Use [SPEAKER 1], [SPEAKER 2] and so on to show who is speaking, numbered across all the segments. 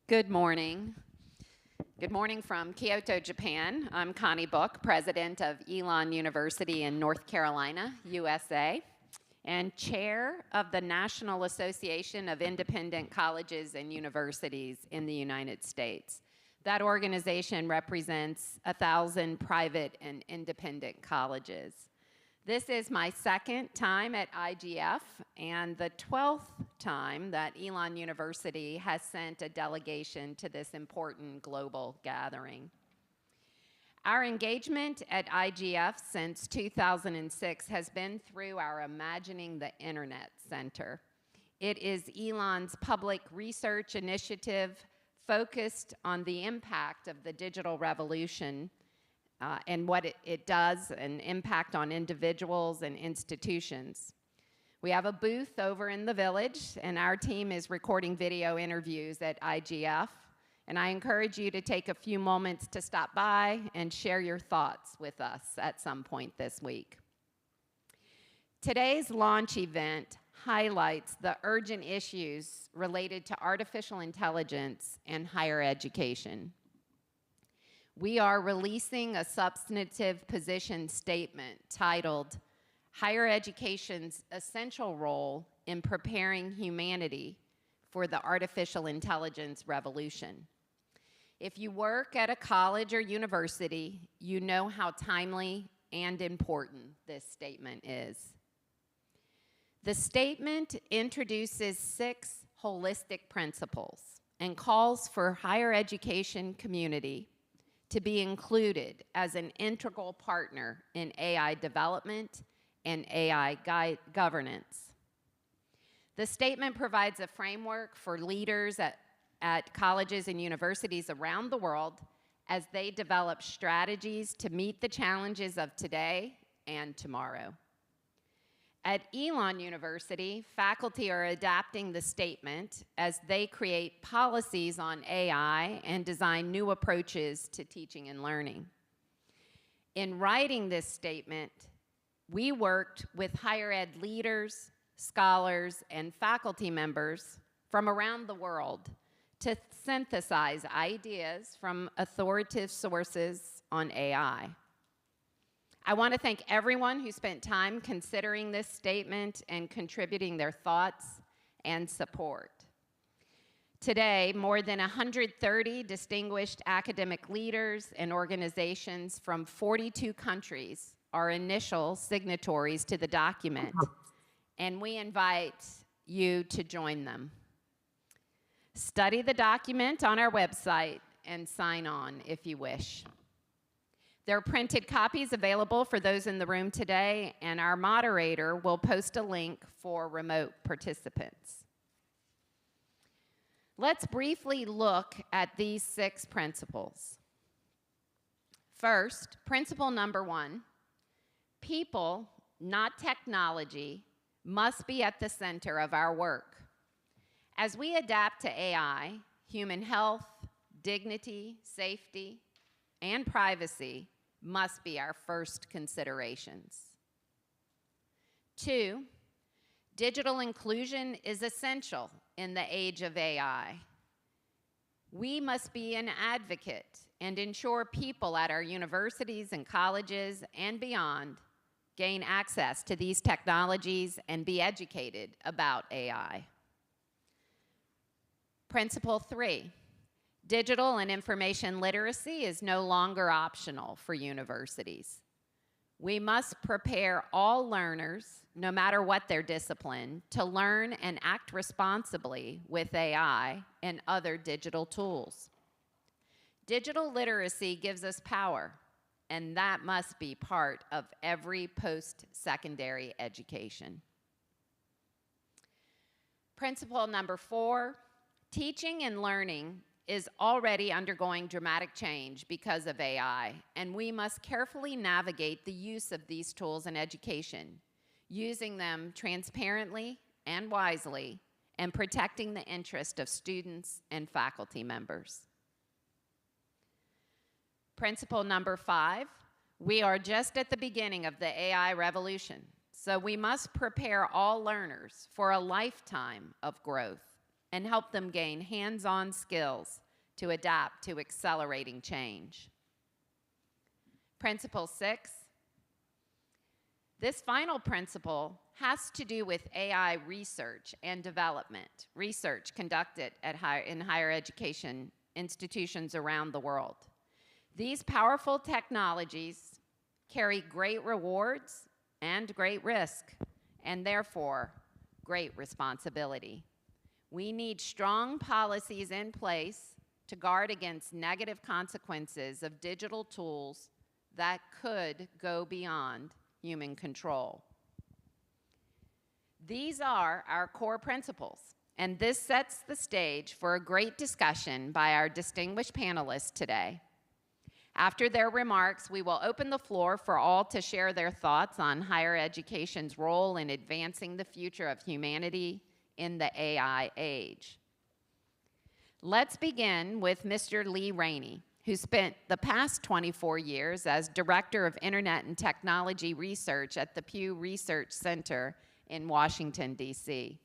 [SPEAKER 1] Good morning. Good morning from Kyoto, Japan. I'm Connie Book, president of Elon University in North Carolina, USA, and chair of the National Association of Independent Colleges and Universities in the United States. That organization represents 1,000 private and independent colleges. This is my second time at IGF and the 12th time that Elon University has sent a delegation to this important global gathering. Our engagement at IGF since 2006 has been through our Imagining the Internet Center. It is Elon's public research initiative focused on the impact of the digital revolution and what it does, an impact on individuals and institutions. We have a booth over in the village, and our team is recording video interviews at IGF, and I encourage you to take a few moments to stop by and share your thoughts with us at some point this week. Today's launch event highlights the urgent issues related to artificial intelligence and higher education. We are releasing a substantive position statement titled, Higher Education's Essential Role in Preparing Humanity for the Artificial Intelligence Revolution. If you work at a college or university, you know how timely and important this statement is. The statement introduces 6 holistic principles and calls for higher education community to be included as an integral partner in AI development and AI governance. The statement provides a framework for leaders at colleges and universities around the world as they develop strategies to meet the challenges of today and tomorrow. At Elon University, faculty are adapting the statement as they create policies on AI and design new approaches to teaching and learning. In writing this statement, we worked with higher ed leaders, scholars, and faculty members from around the world to synthesize ideas from authoritative sources on AI. I want to thank everyone who spent time considering this statement and contributing their thoughts and support. Today, more than 130 distinguished academic leaders and organizations from 42 countries are initial signatories to the document, and we invite you to join them. Study the document on our website and sign on if you wish. There are printed copies available for those in the room today, and our moderator will post a link for remote participants. Let's briefly look at these 6 principles. First, principle number 1, people, not technology, must be at the center of our work. As we adapt to AI, human health, dignity, safety, and privacy must be our first considerations. 2, digital inclusion is essential in the age of AI. We must be an advocate and ensure people at our universities and colleges and beyond gain access to these technologies and be educated about AI. Principle 3, digital and information literacy is no longer optional for universities. We must prepare all learners, no matter what their discipline, to learn and act responsibly with AI and other digital tools. Digital literacy gives us power, and that must be part of every post-secondary education. Principle number 4, teaching and learning is already undergoing dramatic change because of AI, and we must carefully navigate the use of these tools in education, using them transparently and wisely, and protecting the interest of students and faculty members. Principle number 5, we are just at the beginning of the AI revolution, so we must prepare all learners for a lifetime of growth. and help them gain hands-on skills to adapt to accelerating change. Principle 6. This final principle has to do with AI research and development, research conducted in higher education institutions around the world. These powerful technologies carry great rewards and great risk, and therefore great responsibility. We need strong policies in place to guard against negative consequences of digital tools that could go beyond human control. These are our core principles, and this sets the stage for a great discussion by our distinguished panelists today. After their remarks, we will open the floor for all to share their thoughts on higher education's role in advancing the future of humanity in the AI age. Let's begin with Mr. Lee Rainey, who spent the past 24 years as Director of Internet and Technology Research at the Pew Research Center in Washington, D.C.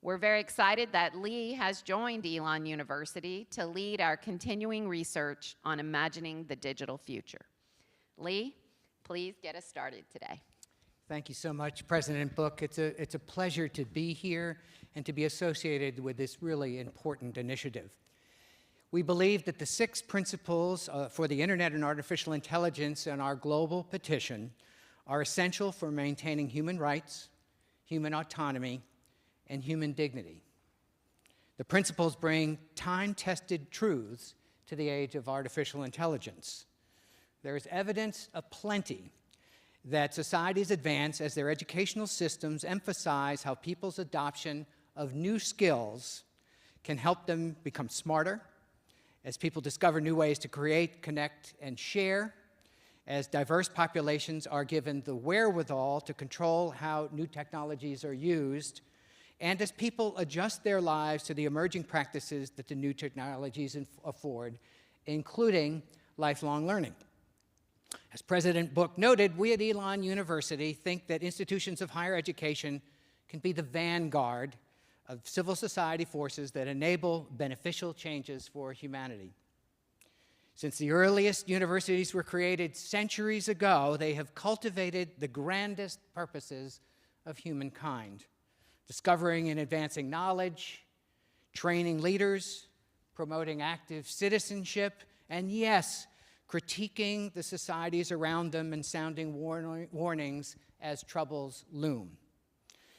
[SPEAKER 1] We're very excited that Lee has joined Elon University to lead our continuing research on imagining the digital future. Lee, please get us started today.
[SPEAKER 2] Thank you so much, President Book. It's a pleasure to be here and to be associated with this really important initiative. We believe that the 6 principles for the Internet and artificial intelligence in our global petition are essential for maintaining human rights, human autonomy, and human dignity. The principles bring time-tested truths to the age of artificial intelligence. There is evidence aplenty that societies advance as their educational systems emphasize how people's adoption of new skills can help them become smarter, as people discover new ways to create, connect, and share, as diverse populations are given the wherewithal to control how new technologies are used, and as people adjust their lives to the emerging practices that the new technologies afford, including lifelong learning. As President Book noted, we at Elon University think that institutions of higher education can be the vanguard of civil society forces that enable beneficial changes for humanity. Since the earliest universities were created centuries ago, they have cultivated the grandest purposes of humankind, discovering and advancing knowledge, training leaders, promoting active citizenship, and yes, critiquing the societies around them and sounding warnings as troubles loom.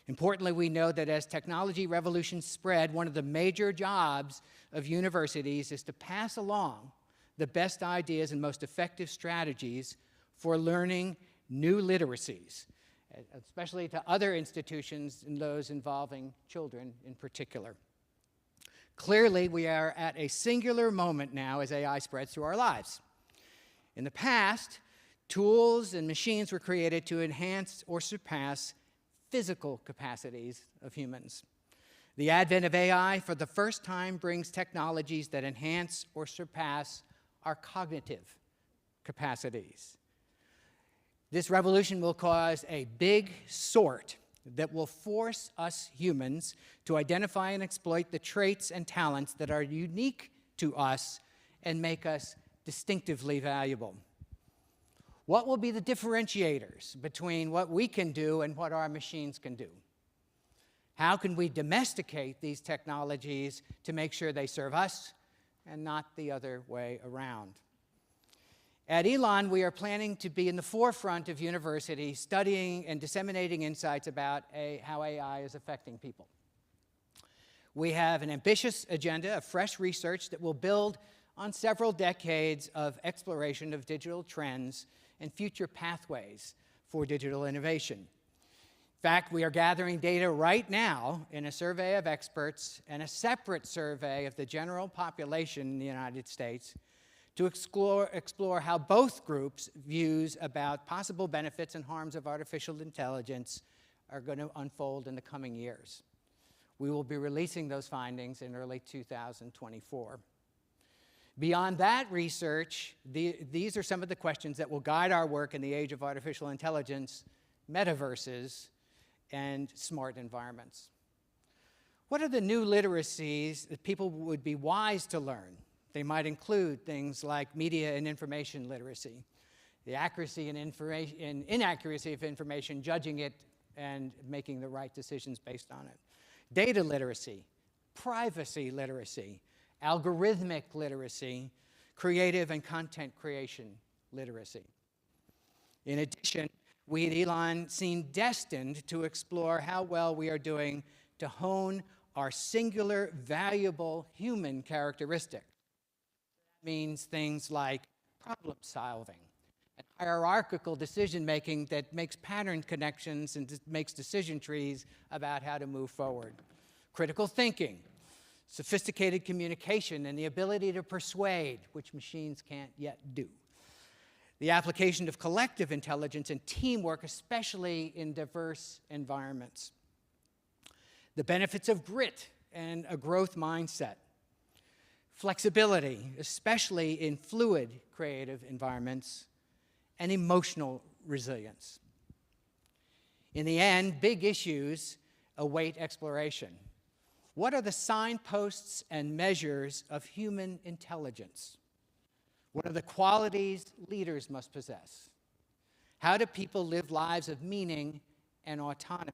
[SPEAKER 2] Importantly, we know that as technology revolutions spread, one of the major jobs of universities is to pass along the best ideas and most effective strategies for learning new literacies, especially to other institutions and those involving children in particular. Clearly, we are at a singular moment now as AI spreads through our lives. In the past, tools and machines were created to enhance or surpass physical capacities of humans. The advent of AI for the first time brings technologies that enhance or surpass our cognitive capacities. This revolution will cause a big sort that will force us humans to identify and exploit the traits and talents that are unique to us and make us distinctively valuable. What will be the differentiators between what we can do and what our machines can do? How can we domesticate these technologies to make sure they serve us and not the other way around? At Elon, we are planning to be in the forefront of university studying and disseminating insights about how AI is affecting people. We have an ambitious agenda of fresh research that will build on several decades of exploration of digital trends and future pathways for digital innovation. In fact, we are gathering data right now in a survey of experts and a separate survey of the general population in the United States to explore how both groups' views about possible benefits and harms of artificial intelligence are going to unfold in the coming years. We will be releasing those findings in early 2024. Beyond that research, these are some of the questions that will guide our work in the age of artificial intelligence, metaverses, and smart environments. What are the new literacies that people would be wise to learn? They might include things like media and information literacy, the accuracy and inaccuracy of information, judging it and making the right decisions based on it. Data literacy, privacy literacy, algorithmic literacy, creative and content creation literacy. In addition, we at Elon seem destined to explore how well we are doing to hone our singular, valuable human characteristic. That means things like problem solving and hierarchical decision making that makes pattern connections and makes decision trees about how to move forward. Critical thinking, sophisticated communication, and the ability to persuade, which machines can't yet do. The application of collective intelligence and teamwork, especially in diverse environments. The benefits of grit and a growth mindset. Flexibility, especially in fluid creative environments, and emotional resilience. In the end, big issues await exploration. What are the signposts and measures of human intelligence? What are the qualities leaders must possess? How do people live lives of meaning and autonomy?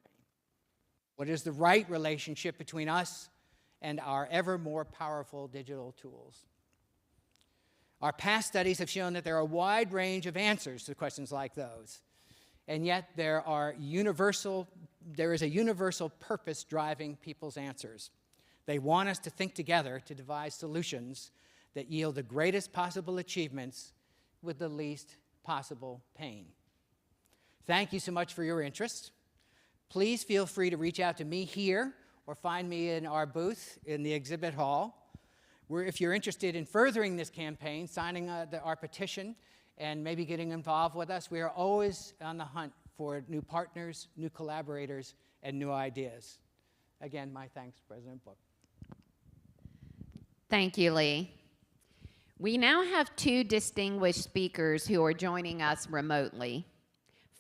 [SPEAKER 2] What is the right relationship between us and our ever more powerful digital tools? Our past studies have shown that there are a wide range of answers to questions like those, and yet there is a universal purpose driving people's answers. They want us to think together to devise solutions that yield the greatest possible achievements with the least possible pain. Thank you so much for your interest. Please feel free to reach out to me here or find me in our booth in the exhibit hall. If you're interested in furthering this campaign, signing our petition, and maybe getting involved with us, we are always on the hunt for new partners, new collaborators, and new ideas. Again, my thanks, President Book.
[SPEAKER 1] Thank you, Lee. We now have two distinguished speakers who are joining us remotely.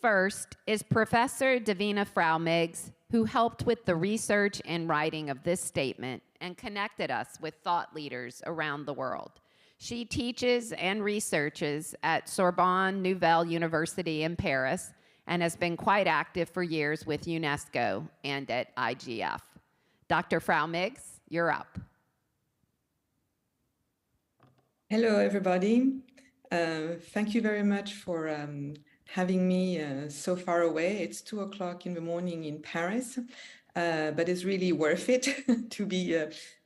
[SPEAKER 1] First is Professor Davina Frau-Meigs, who helped with the research and writing of this statement and connected us with thought leaders around the world. She teaches and researches at Sorbonne Nouvelle University in Paris and has been quite active for years with UNESCO and at IGF. Dr. Frau-Meigs, you're up.
[SPEAKER 3] Hello, everybody. Thank you very much for having me so far away. It's 2 o'clock in the morning in Paris, but it's really worth it to be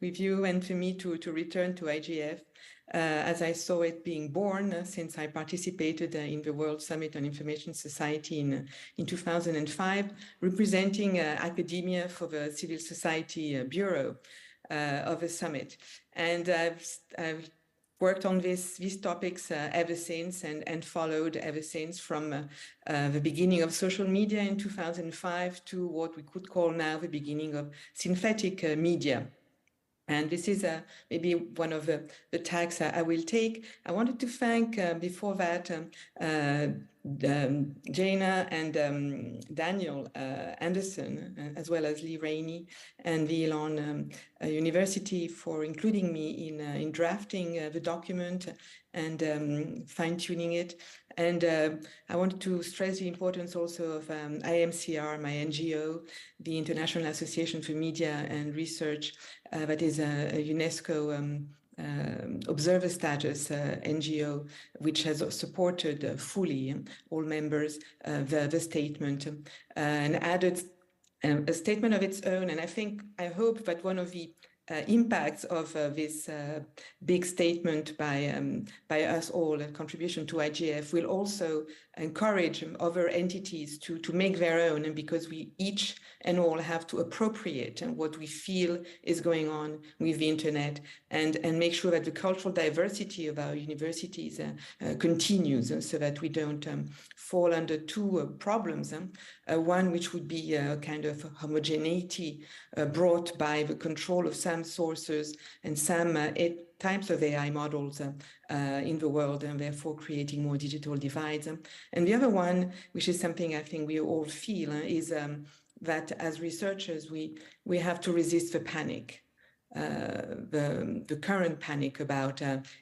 [SPEAKER 3] with you and for me to return to IGF as I saw it being born since I participated in the World Summit on Information Society in 2005, representing academia for the Civil Society Bureau of the summit. And I've worked on these topics ever since and followed ever since from the beginning of social media in 2005 to what we could call now the beginning of synthetic media. And this is maybe one of the tags I will take. I wanted to thank, before that, Jana and Daniel Anderson, as well as Lee Rainey and the Elon University for including me in drafting the document and fine-tuning it. And I wanted to stress the importance also of IMCR, my NGO, the International Association for Media and Research, that is a UNESCO observer status NGO, which has supported fully all members the statement and added a statement of its own. And I hope that one of the impacts of this big statement by us all, a contribution to IGF, will also encourage other entities to make their own, and because we each and all have to appropriate what we feel is going on with the internet and make sure that the cultural diversity of our universities continues, so that we don't fall under two problems. One which would be a kind of homogeneity brought by the control of some sources and some types of AI models in the world, and therefore creating more digital divides. And the other one, which is something I think we all feel, is that as researchers, we have to resist the panic. The current panic about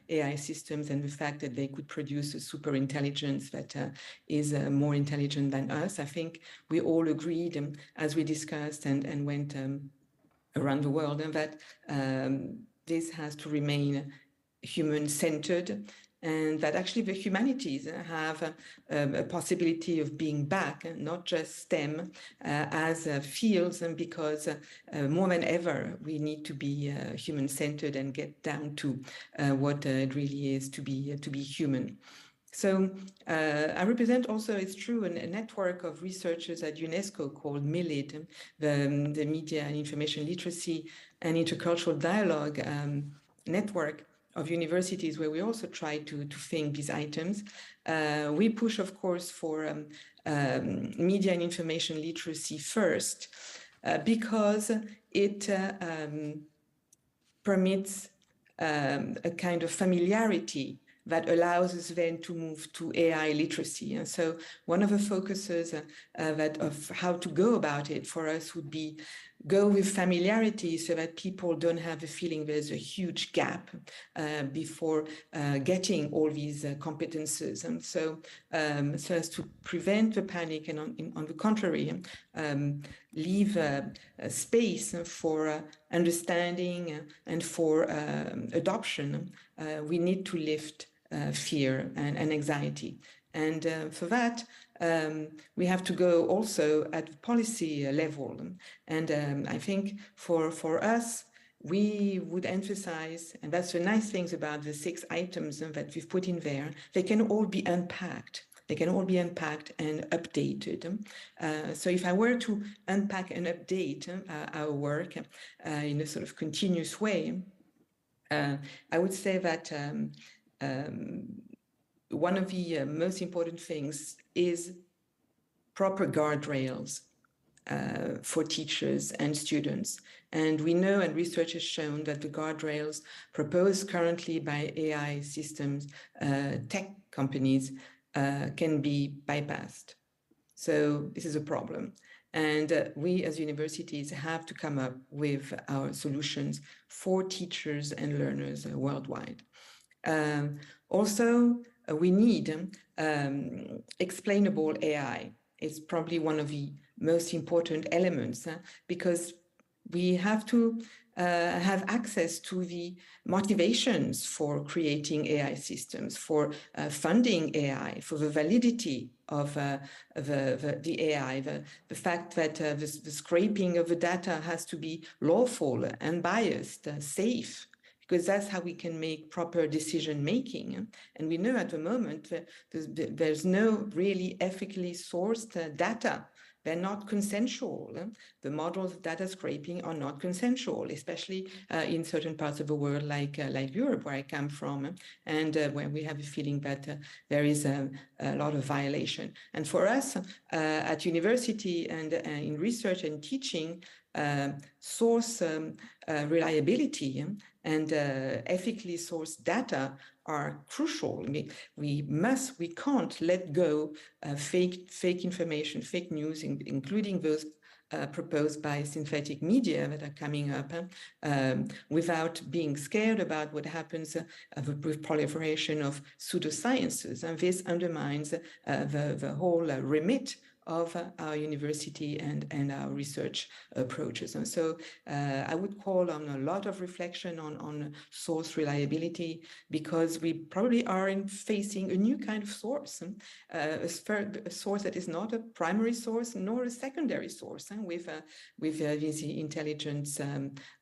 [SPEAKER 3] AI systems and the fact that they could produce a super intelligence that is more intelligent than us. I think we all agreed as we discussed and went around the world, and that this has to remain human-centered, and that actually the humanities have a possibility of being back, not just STEM as fields, and because more than ever we need to be human-centered and get down to what it really is to be human. So I represent also, it's true, a network of researchers at UNESCO called MILID, the Media and Information Literacy and Intercultural Dialogue network of universities, where we also try to think these items. We push, of course, for media and information literacy first, because it permits a kind of familiarity that allows us then to move to AI literacy. And so one of the focuses of how to go about it for us would be go with familiarity, so that people don't have the feeling there's a huge gap before getting all these competences. And so as to prevent the panic, and on the contrary, leave space for understanding and for adoption, we need to lift fear and anxiety. And for that, we have to go also at policy level. And I think for us, we would emphasize, and that's the nice things about the 6 items that we've put in there, they can all be unpacked. They can all be unpacked and updated. So if I were to unpack and update our work in a sort of continuous way, I would say that one of the most important things is proper guardrails for teachers and students. And we know, and research has shown, that the guardrails proposed currently by AI systems, tech companies, can be bypassed. So this is a problem. And we as universities have to come up with our solutions for teachers and learners worldwide. Also, we need explainable AI. It's probably one of the most important elements, because we have to have access to the motivations for creating AI systems, for funding AI, for the validity of the AI, the fact that the scraping of the data has to be lawful, unbiased, safe, because that's how we can make proper decision making. And we know at the moment that there's no really ethically sourced data. They're not consensual. The models of data scraping are not consensual, especially in certain parts of the world, like Europe, where I come from, and where we have a feeling that there is a lot of violation. And for us at university and in research and teaching, source reliability and ethically sourced data are crucial. We can't let go fake information, fake news, including those proposed by synthetic media that are coming up, without being scared about what happens with proliferation of pseudosciences. And this undermines the whole remit of our university and our research approaches. And so I would call on a lot of reflection on source reliability, because we probably are facing a new kind of source, a source that is not a primary source nor a secondary source, with these intelligence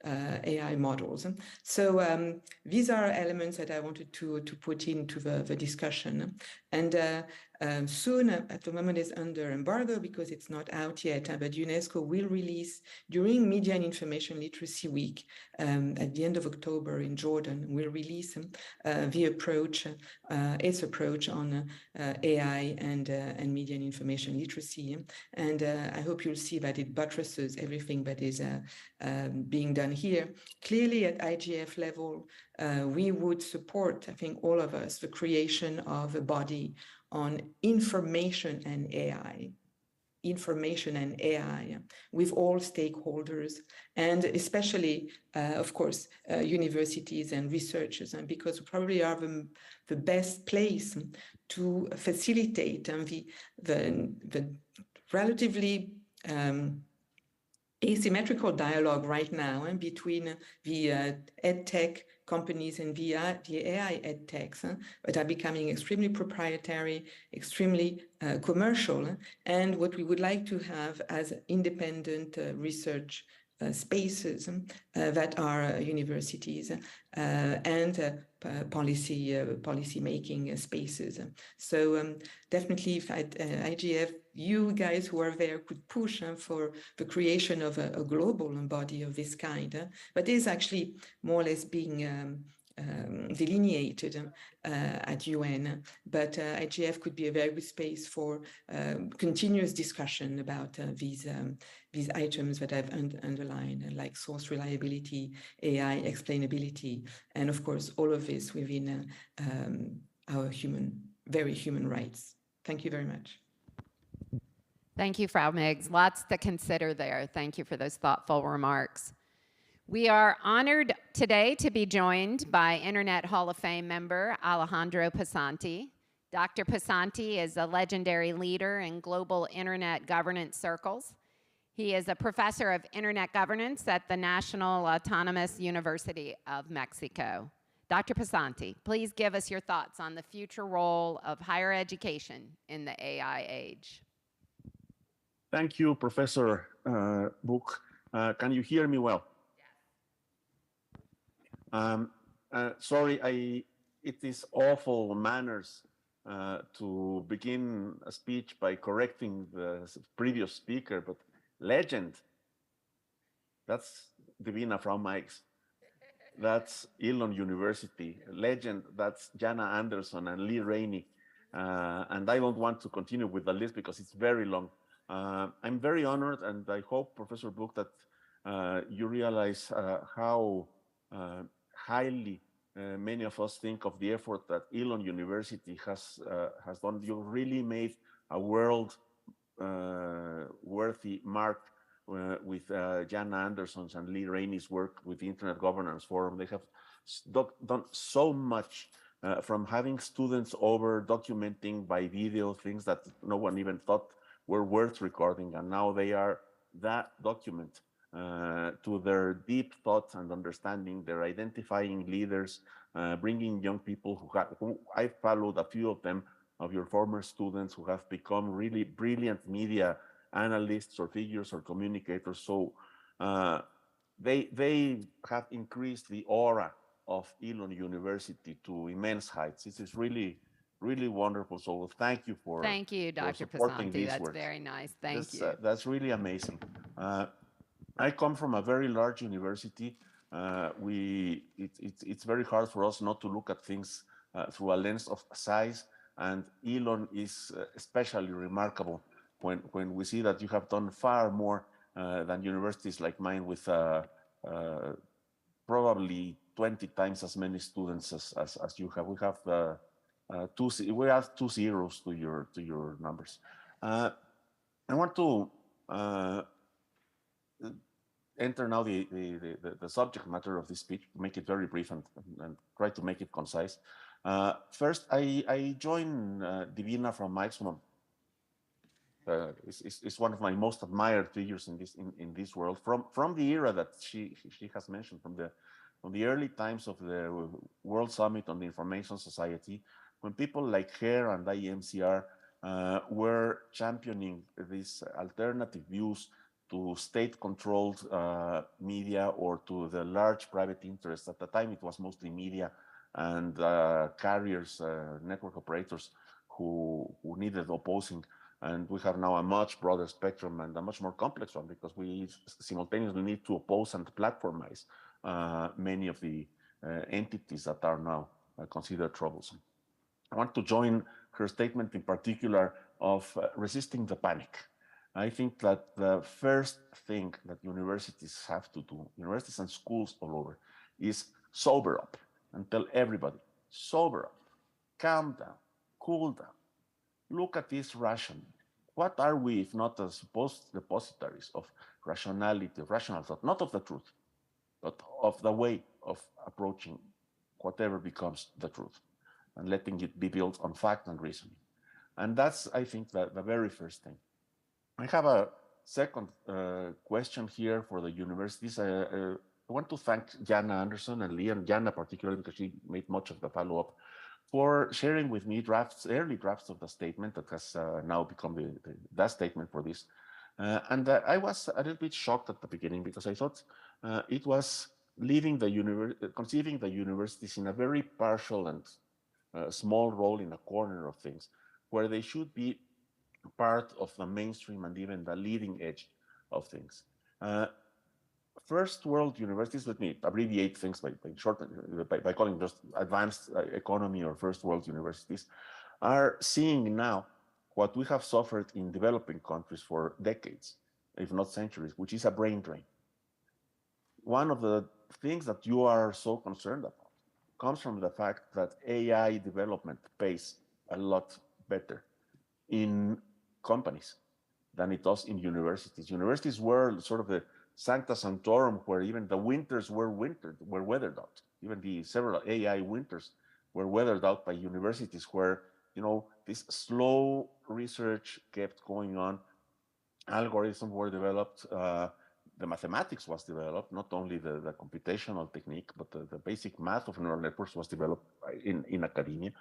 [SPEAKER 3] AI models. So these are elements that I wanted to put into the discussion. And soon, at the moment, is under embargo because it's not out yet, but UNESCO will release during Media and Information Literacy Week at the end of October in Jordan, will release the approach, its approach on AI and media and information literacy. And I hope you'll see that it buttresses everything that is being done here. Clearly, at IGF level, we would support, I think all of us, the creation of a body on information and AI. information and AI with all stakeholders, and especially, of course, universities and researchers, and because we probably are the best place to facilitate the relatively asymmetrical dialogue right now between the ed tech companies and the AI ed techs that are becoming extremely proprietary, extremely commercial, and what we would like to have as independent research spaces that are universities and policy making spaces. So definitely, if IGF, you guys who are there could push for the creation of a global body of this kind, but is actually more or less being delineated at UN, but IGF could be a very good space for continuous discussion about these items that I've underlined, like source reliability, AI explainability, and of course, all of this within our very human rights. Thank you very much.
[SPEAKER 1] Thank you, Frau Miggs. Lots to consider there. Thank you for those thoughtful remarks. We are honored today to be joined by Internet Hall of Fame member Alejandro Pesanti. Dr. Pesanti is a legendary leader in global internet governance circles. He is a professor of internet governance at the National Autonomous University of Mexico. Dr. Pesanti, please give us your thoughts on the future role of higher education in the AI age.
[SPEAKER 4] Thank you, Professor Book. Can you hear me well? Yes. Sorry, it is awful manners to begin a speech by correcting the previous speaker, but legend, that's Divina Frau Meigs. That's Elon University. Legend, that's Jana Anderson and Lee Rainey. And I don't want to continue with the list because it's very long. I'm very honored, and I hope, Professor Book, that you realize how highly many of us think of the effort that Elon University has done. You really made a world worthy mark with Jana Anderson's and Lee Rainey's work with the Internet Governance Forum. They have done so much from having students over documenting by video things that no one even thought were worth recording, and now they are that document to their deep thought and understanding. They're identifying leaders, bringing young people who I followed a few of them, of your former students who have become really brilliant media analysts or figures or communicators. So they have increased the aura of Elon University to immense heights. This is really wonderful. So thank you for
[SPEAKER 1] Dr. Pesanti. That's work. Very nice. Thank you.
[SPEAKER 4] That's really amazing. I come from a very large university. It's very hard for us not to look at things through a lens of size, and Elon is especially remarkable when we see that you have done far more than universities like mine with probably 20 times as many students as you have. We have two zeros to your numbers. I want to enter now the subject matter of this speech, make it very brief and try to make it concise. First, I joined Divina from Meigsman. Is one of my most admired figures in this world from the era that she has mentioned, from the early times of the World Summit on the Information Society, when people like her and IMCR were championing these alternative views to state-controlled media or to the large private interests. At the time, it was mostly media and carriers, network operators who needed opposing. And we have now a much broader spectrum and a much more complex one, because we simultaneously need to oppose and platformize many of the entities that are now considered troublesome. I want to join her statement in particular of resisting the panic. I think that the first thing that universities have to do, universities and schools all over, is sober up and tell everybody, sober up, calm down, cool down, look at this rationally. what are we if not the supposed depositaries of rationality, of rational thought, not of the truth, but of the way of approaching whatever becomes the truth and letting it be built on fact and reasoning. And that's, I think, the very first thing. I have a second question here for the universities. I want to thank Jana Anderson and Lee, and Jana particularly because she made much of the follow-up, for sharing with me early drafts of the statement that has now become the statement for this. I was a little bit shocked at the beginning because I thought it was conceiving the universities in a very partial and small role in a corner of things, where they should be part of the mainstream and even the leading edge of things. First world universities, let me abbreviate things by calling just advanced economy or first world universities, are seeing now what we have suffered in developing countries for decades, if not centuries, which is a brain drain. One of the things that you are so concerned about comes from the fact that AI development pays a lot better in companies than it does in universities. Universities were sort of the sancta sanctorum where even the winters were weathered out. Even the several AI winters were weathered out by universities where, this slow research kept going on. Algorithms were developed. The mathematics was developed, not only the computational technique, but the basic math of neural networks was developed in academia.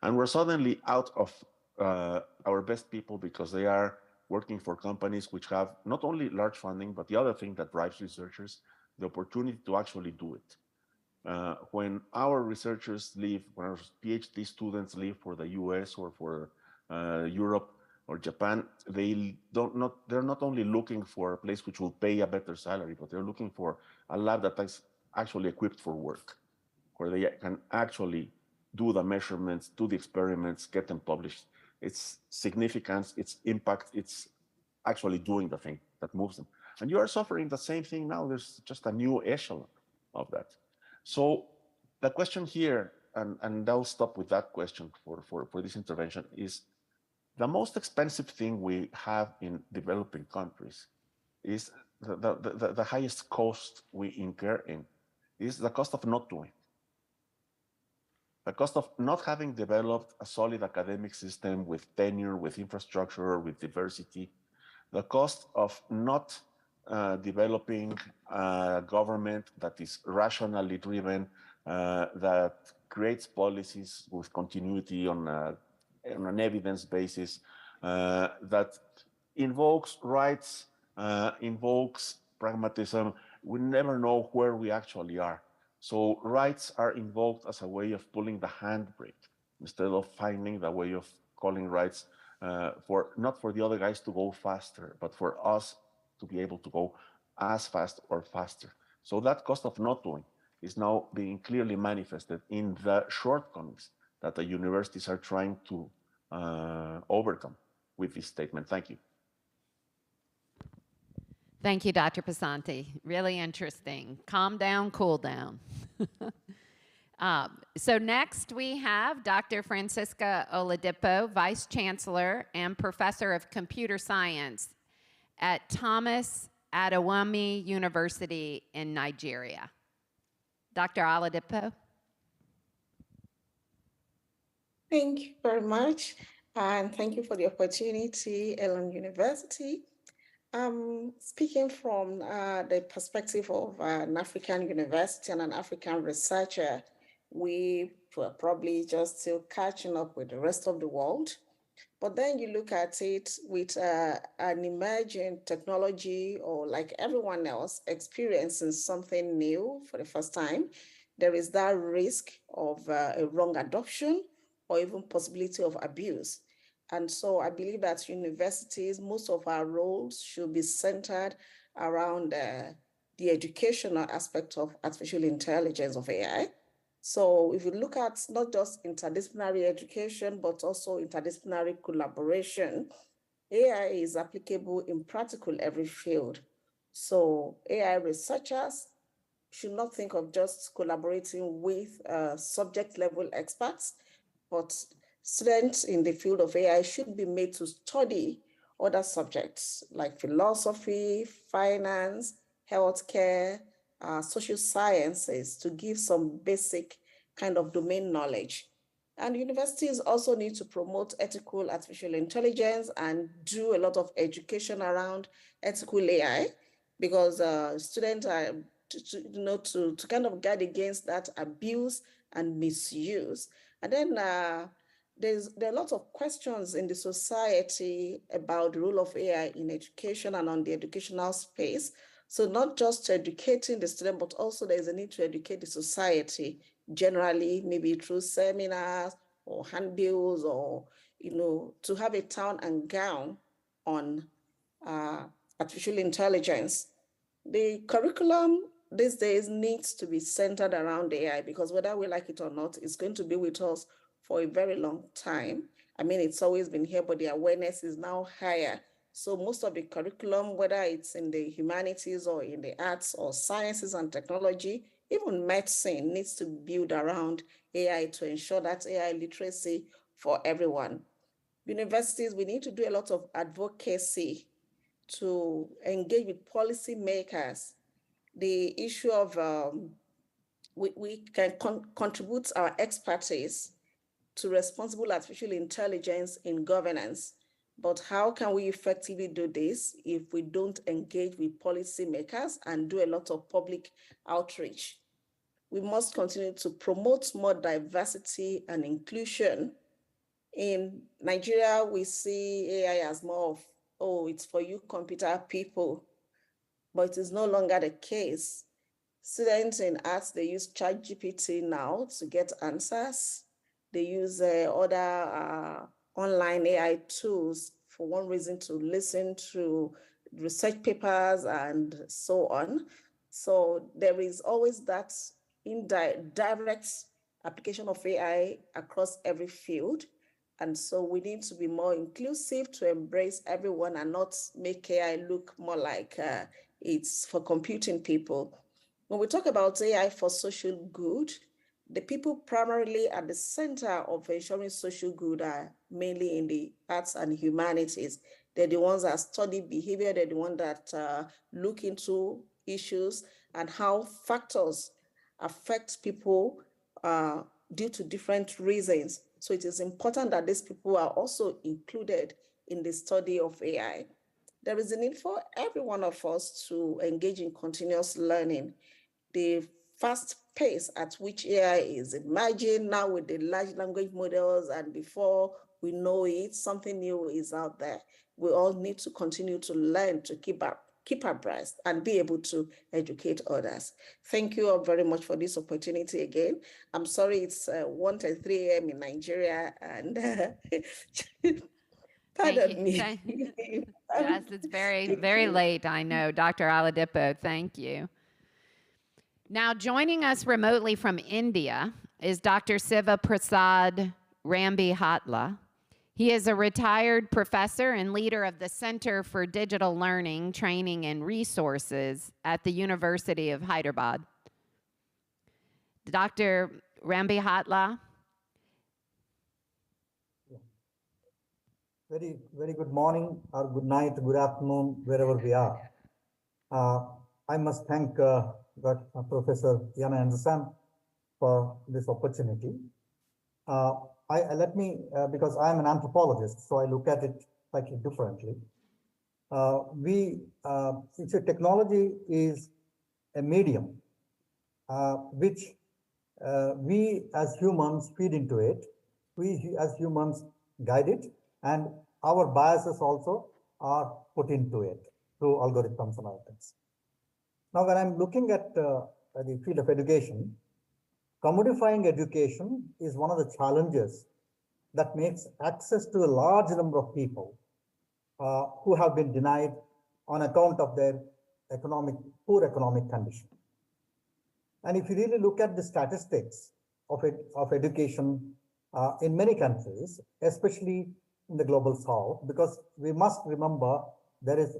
[SPEAKER 4] And we're suddenly out of our best people because they are working for companies which have not only large funding, but the other thing that drives researchers, the opportunity to actually do it. When our researchers leave, when our PhD students leave for the US or for Europe or Japan, they're not only looking for a place which will pay a better salary, but they're looking for a lab that is actually equipped for work, where they can actually do the measurements, do the experiments, get them published. Its significance, its impact, it's actually doing the thing that moves them. And you are suffering the same thing now. There's just a new echelon of that. So the question here, and I'll stop with that question for this intervention, is the most expensive thing we have in developing countries is the highest cost we incur in is the cost of not doing. The cost of not having developed a solid academic system with tenure, with infrastructure, with diversity, the cost of not developing a government that is rationally driven, that creates policies with continuity on an evidence basis, that invokes rights, invokes pragmatism. We never know where we actually are. So rights are invoked as a way of pulling the handbrake instead of finding the way of calling rights not for the other guys to go faster, but for us to be able to go as fast or faster. So that cost of not doing is now being clearly manifested in the shortcomings that the universities are trying to overcome with this statement. Thank you.
[SPEAKER 1] Thank you, Dr. Passanti. Really interesting. Calm down, cool down. So next we have Dr. Francisca Oladipo, Vice Chancellor and Professor of Computer Science at Thomas Adewumi University in Nigeria. Dr. Oladipo.
[SPEAKER 5] Thank you very much, and thank you for the opportunity, Ellen University. Speaking from the perspective of an African university and an African researcher, we were probably just still catching up with the rest of the world. But then you look at it with an emerging technology, or like everyone else experiencing something new for the first time, there is that risk of a wrong adoption or even possibility of abuse. And so I believe that universities, most of our roles should be centered around the educational aspect of artificial intelligence, of AI. So if you look at not just interdisciplinary education, but also interdisciplinary collaboration, AI is applicable in practical every field. So AI researchers should not think of just collaborating with subject level experts, but students in the field of AI should be made to study other subjects like philosophy, finance, healthcare, social sciences to give some basic kind of domain knowledge. And universities also need to promote ethical artificial intelligence and do a lot of education around ethical AI, because students are to kind of guard against that abuse and misuse. And then there are a lot of questions in the society about the role of AI in education and on the educational space. So not just educating the student, but also there's a need to educate the society generally, maybe through seminars or handbills, or to have a town and gown on artificial intelligence. The curriculum these days needs to be centered around AI, because whether we like it or not, it's going to be with us for a very long time. I mean, it's always been here, but the awareness is now higher. So most of the curriculum, whether it's in the humanities or in the arts or sciences and technology, even medicine, needs to build around AI to ensure that AI literacy for everyone. Universities, we need to do a lot of advocacy to engage with policymakers. The issue of we can contribute our expertise to responsible artificial intelligence in governance. But how can we effectively do this if we don't engage with policymakers and do a lot of public outreach? We must continue to promote more diversity and inclusion. In Nigeria, we see AI as more of, oh, it's for you computer people, but it is no longer the case. Students in arts, they use ChatGPT now to get answers. They use other online AI tools for one reason, to listen to research papers and so on. So there is always that direct application of AI across every field. And so we need to be more inclusive to embrace everyone and not make AI look more like it's for computing people. When we talk about AI for social good, the people primarily at the center of ensuring social good are mainly in the arts and humanities. They're the ones that study behavior. They're the ones that look into issues and how factors affect people due to different reasons. So it is important that these people are also included in the study of AI. There is a need for every one of us to engage in continuous learning. The fast pace at which AI is emerging now with the large language models, and before we know it, something new is out there. We all need to continue to learn to keep abreast and be able to educate others. Thank you all very much for this opportunity again. I'm sorry it's 1:03 a.m. in Nigeria, and pardon me.
[SPEAKER 1] Yes, it's very, very late, I know. Dr. Oladipo, thank you. Now, joining us remotely from India is Dr. Siva Prasad Rambihatla. He is a retired professor and leader of the Center for Digital Learning, Training, and Resources at the University of Hyderabad. Dr. Rambihatla.
[SPEAKER 6] Very, very good morning or good night, good afternoon, wherever we are. I must thank Professor Yana Anderson for this opportunity. Let me, because I'm an anthropologist, so I look at it slightly differently. Technology is a medium which we as humans feed into it. We as humans guide it, and our biases also are put into it through algorithms and other things. Now, when I'm looking at the field of education, commodifying education is one of the challenges that makes access to a large number of people who have been denied on account of their poor economic condition. And if you really look at the statistics of education in many countries, especially in the global south, because we must remember there is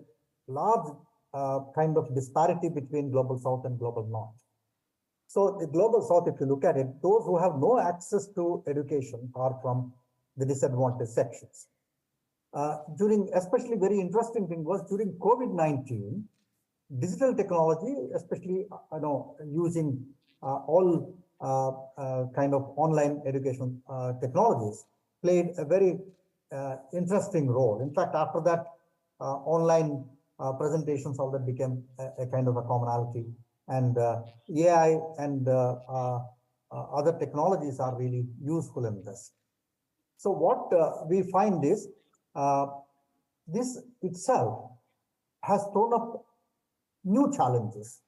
[SPEAKER 6] large kind of disparity between global south and global north. So the global south, if you look at it, those who have no access to education are from the disadvantaged sections. During, especially very interesting thing was during COVID-19, digital technology, especially using all kind of online education technologies, played a very interesting role. In fact, after that, online presentations all that became a kind of a commonality, and AI and other technologies are really useful in this. So what we find is uh, this itself has thrown up new challenges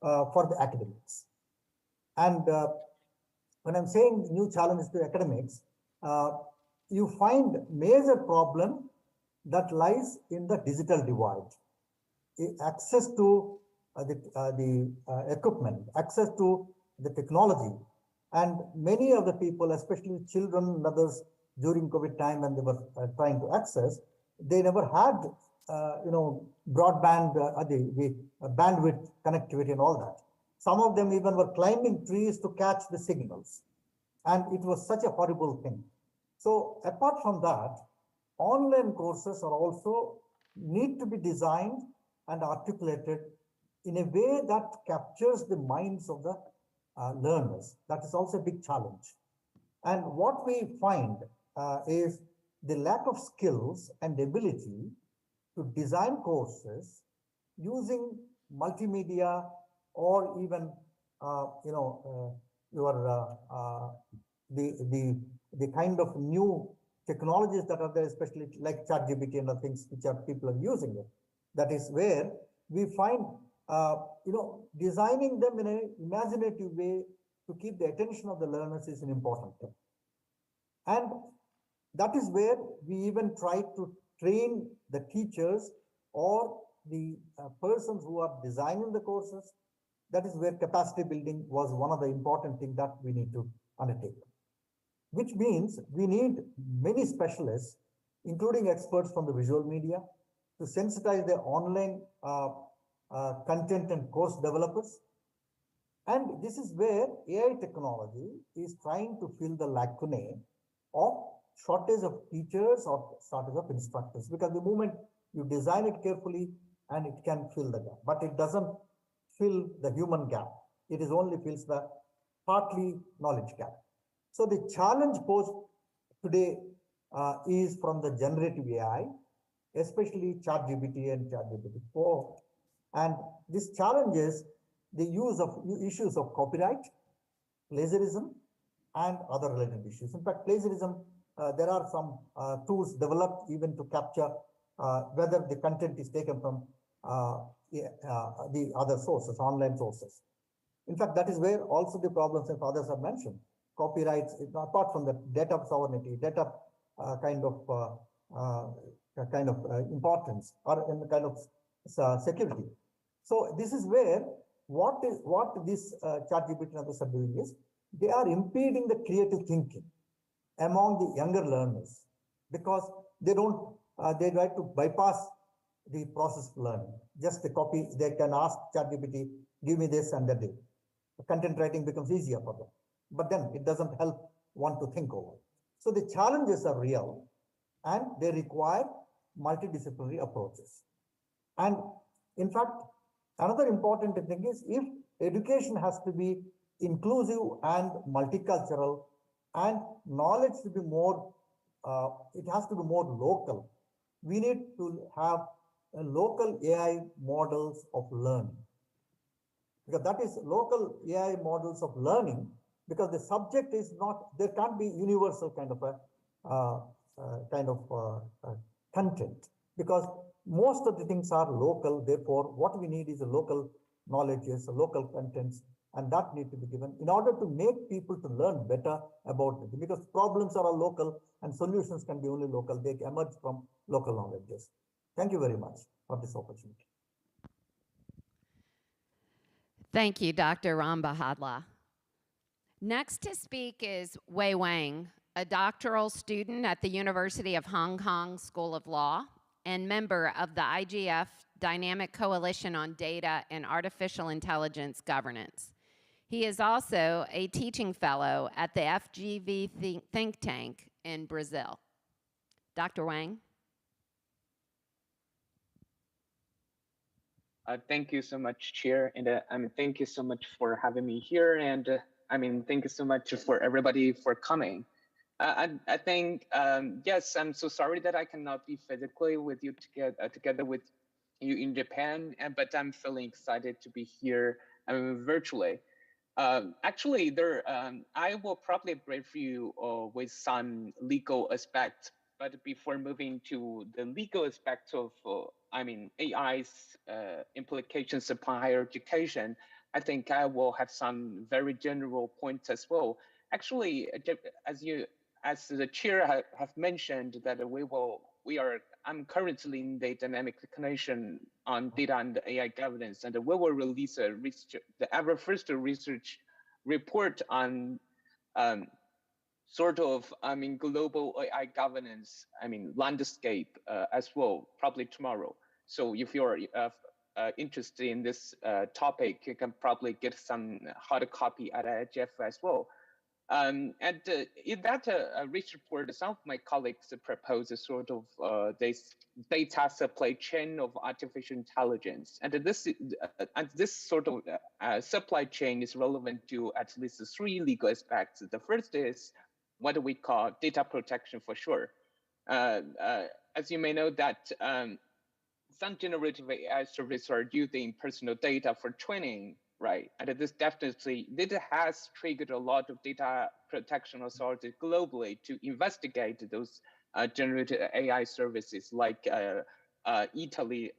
[SPEAKER 6] for the academics. And when I'm saying new challenges to academics, uh, you find major problem that lies in the digital divide. Access to the equipment, access to the technology, and many of the people, especially children and others, during COVID time when they were trying to access, they never had broadband, the bandwidth connectivity and all that. Some of them even were climbing trees to catch the signals, and it was such a horrible thing. So apart from that, online courses are also need to be designed and articulated in a way that captures the minds of the learners. That is also a big challenge. And what we find is the lack of skills and ability to design courses using multimedia or even your the kind of new technologies that are there, especially like ChatGPT and other things which are people are using it. That is where we find designing them in an imaginative way to keep the attention of the learners is an important thing. And that is where we even try to train the teachers or the persons who are designing the courses. That is where capacity building was one of the important things that we need to undertake, which means we need many specialists, including experts from the visual media, to sensitize the online content and course developers. And this is where AI technology is trying to fill the lacunae of shortage of teachers or shortage of instructors, because the moment you design it carefully and it can fill the gap, but it doesn't fill the human gap. It is only fills the partly knowledge gap. So the challenge posed today is from the generative AI, especially ChatGPT and ChatGPT-4. And this challenges the issues of copyright, plagiarism, and other related issues. In fact, plagiarism, there are some tools developed even to capture whether the content is taken from the other sources, online sources. In fact, that is where also the problems that others have mentioned. Copyrights, apart from the data sovereignty, data kind of importance or in the kind of security. So this is where what this ChatGPT and others are doing is they are impeding the creative thinking among the younger learners, because they don't they try to bypass the process of learning. Just the copy, they can ask ChatGPT, give me this, and that content writing becomes easier for them. But then it doesn't help one to think over. So the challenges are real and they require multidisciplinary approaches. And in fact, another important thing is if education has to be inclusive and multicultural and knowledge to be more, it has to be more local. We need to have local AI models of learning, because that is local AI models of learning, because the subject is not, there can't be universal kind of a content, because most of the things are local. Therefore, what we need is a local knowledges, a local contents, and that need to be given in order to make people to learn better about it, because problems are all local and solutions can be only local. They emerge from local knowledges. Thank you very much for this opportunity.
[SPEAKER 1] Thank you, Dr. Rambahadla. Next to speak is Wei Wang, a doctoral student at the University of Hong Kong School of Law and member of the IGF Dynamic Coalition on Data and Artificial Intelligence Governance. He is also a teaching fellow at the FGV think tank in Brazil. Dr. Wang?
[SPEAKER 7] Thank you so much, Chair, and thank you so much for having me here, and thank you so much for everybody for coming. I think yes, I'm so sorry that I cannot be physically with you together with you in Japan, but I'm feeling excited to be here virtually. Actually, I will probably brief you with some legal aspects, but before moving to the legal aspects of, AI's implications upon higher education, I think I will have some very general points as well. Actually, as the chair have mentioned, that I'm currently in the dynamic connection on data and AI governance, and we will release our first research report on global AI governance, landscape as well, probably tomorrow. So if you're interested in this topic, you can probably get some hard copy at IGF as well. In that research report, some of my colleagues propose a sort of this data supply chain of artificial intelligence, and this sort of supply chain is relevant to at least three legal aspects. The first is what we call data protection for sure. As you may know that some generative AI services are using personal data for training, right? And this has triggered a lot of data protection authorities globally to investigate those generative AI services, like Italy.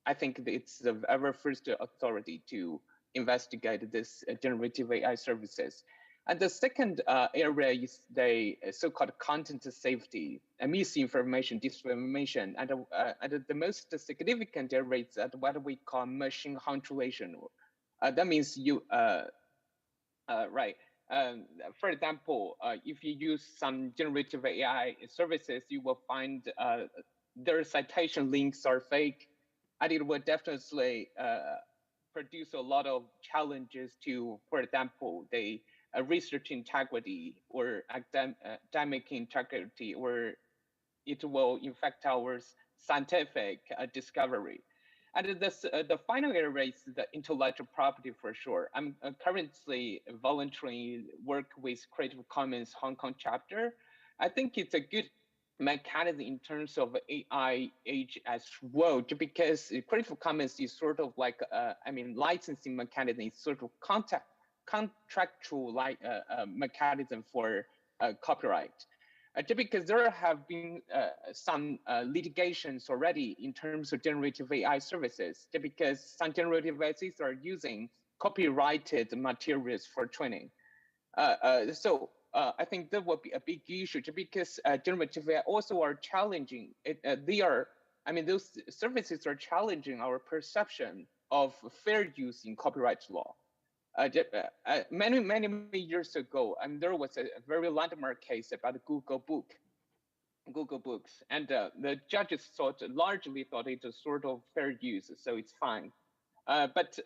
[SPEAKER 7] I think it's the ever first authority to investigate this generative AI services. And the second area is the so-called content safety, misinformation, disinformation, and the most significant area is that what we call machine punctuation. That means right. For example, if you use some generative AI services, you will find their citation links are fake, and it will definitely produce a lot of challenges to, for example, the research integrity or academic integrity, or it will affect our scientific discovery. And the final area is the intellectual property for sure. I'm currently volunteering work with Creative Commons Hong Kong chapter. I think it's a good mechanism in terms of AI age as well, because Creative Commons is sort of like, licensing mechanism is sort of contractual mechanism for copyright. Just because there have been some litigations already in terms of generative AI services, just because some generative AIs are using copyrighted materials for training. So I think that would be a big issue, just because generative AI also are challenging. Those services are challenging our perception of fair use in copyright law. Many years ago, there was a very landmark case about Google Books, and the judges largely thought it was sort of fair use, so it's fine. But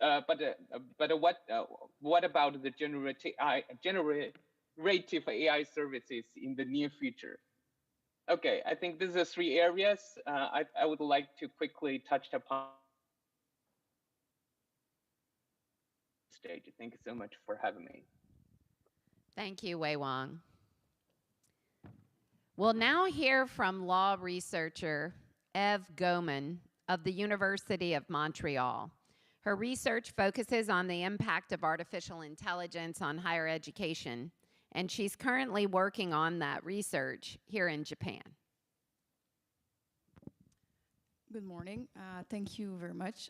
[SPEAKER 7] what about the generative AI services in the near future? Okay, I think these are three areas I would like to quickly touch upon. Stage. Thank you so much for having me.
[SPEAKER 1] Thank you, Wei Wang. We'll now hear from law researcher Eve Goman of the University of Montreal. Her research focuses on the impact of artificial intelligence on higher education, and she's currently working on that research here in Japan.
[SPEAKER 8] Good morning. Thank you very much.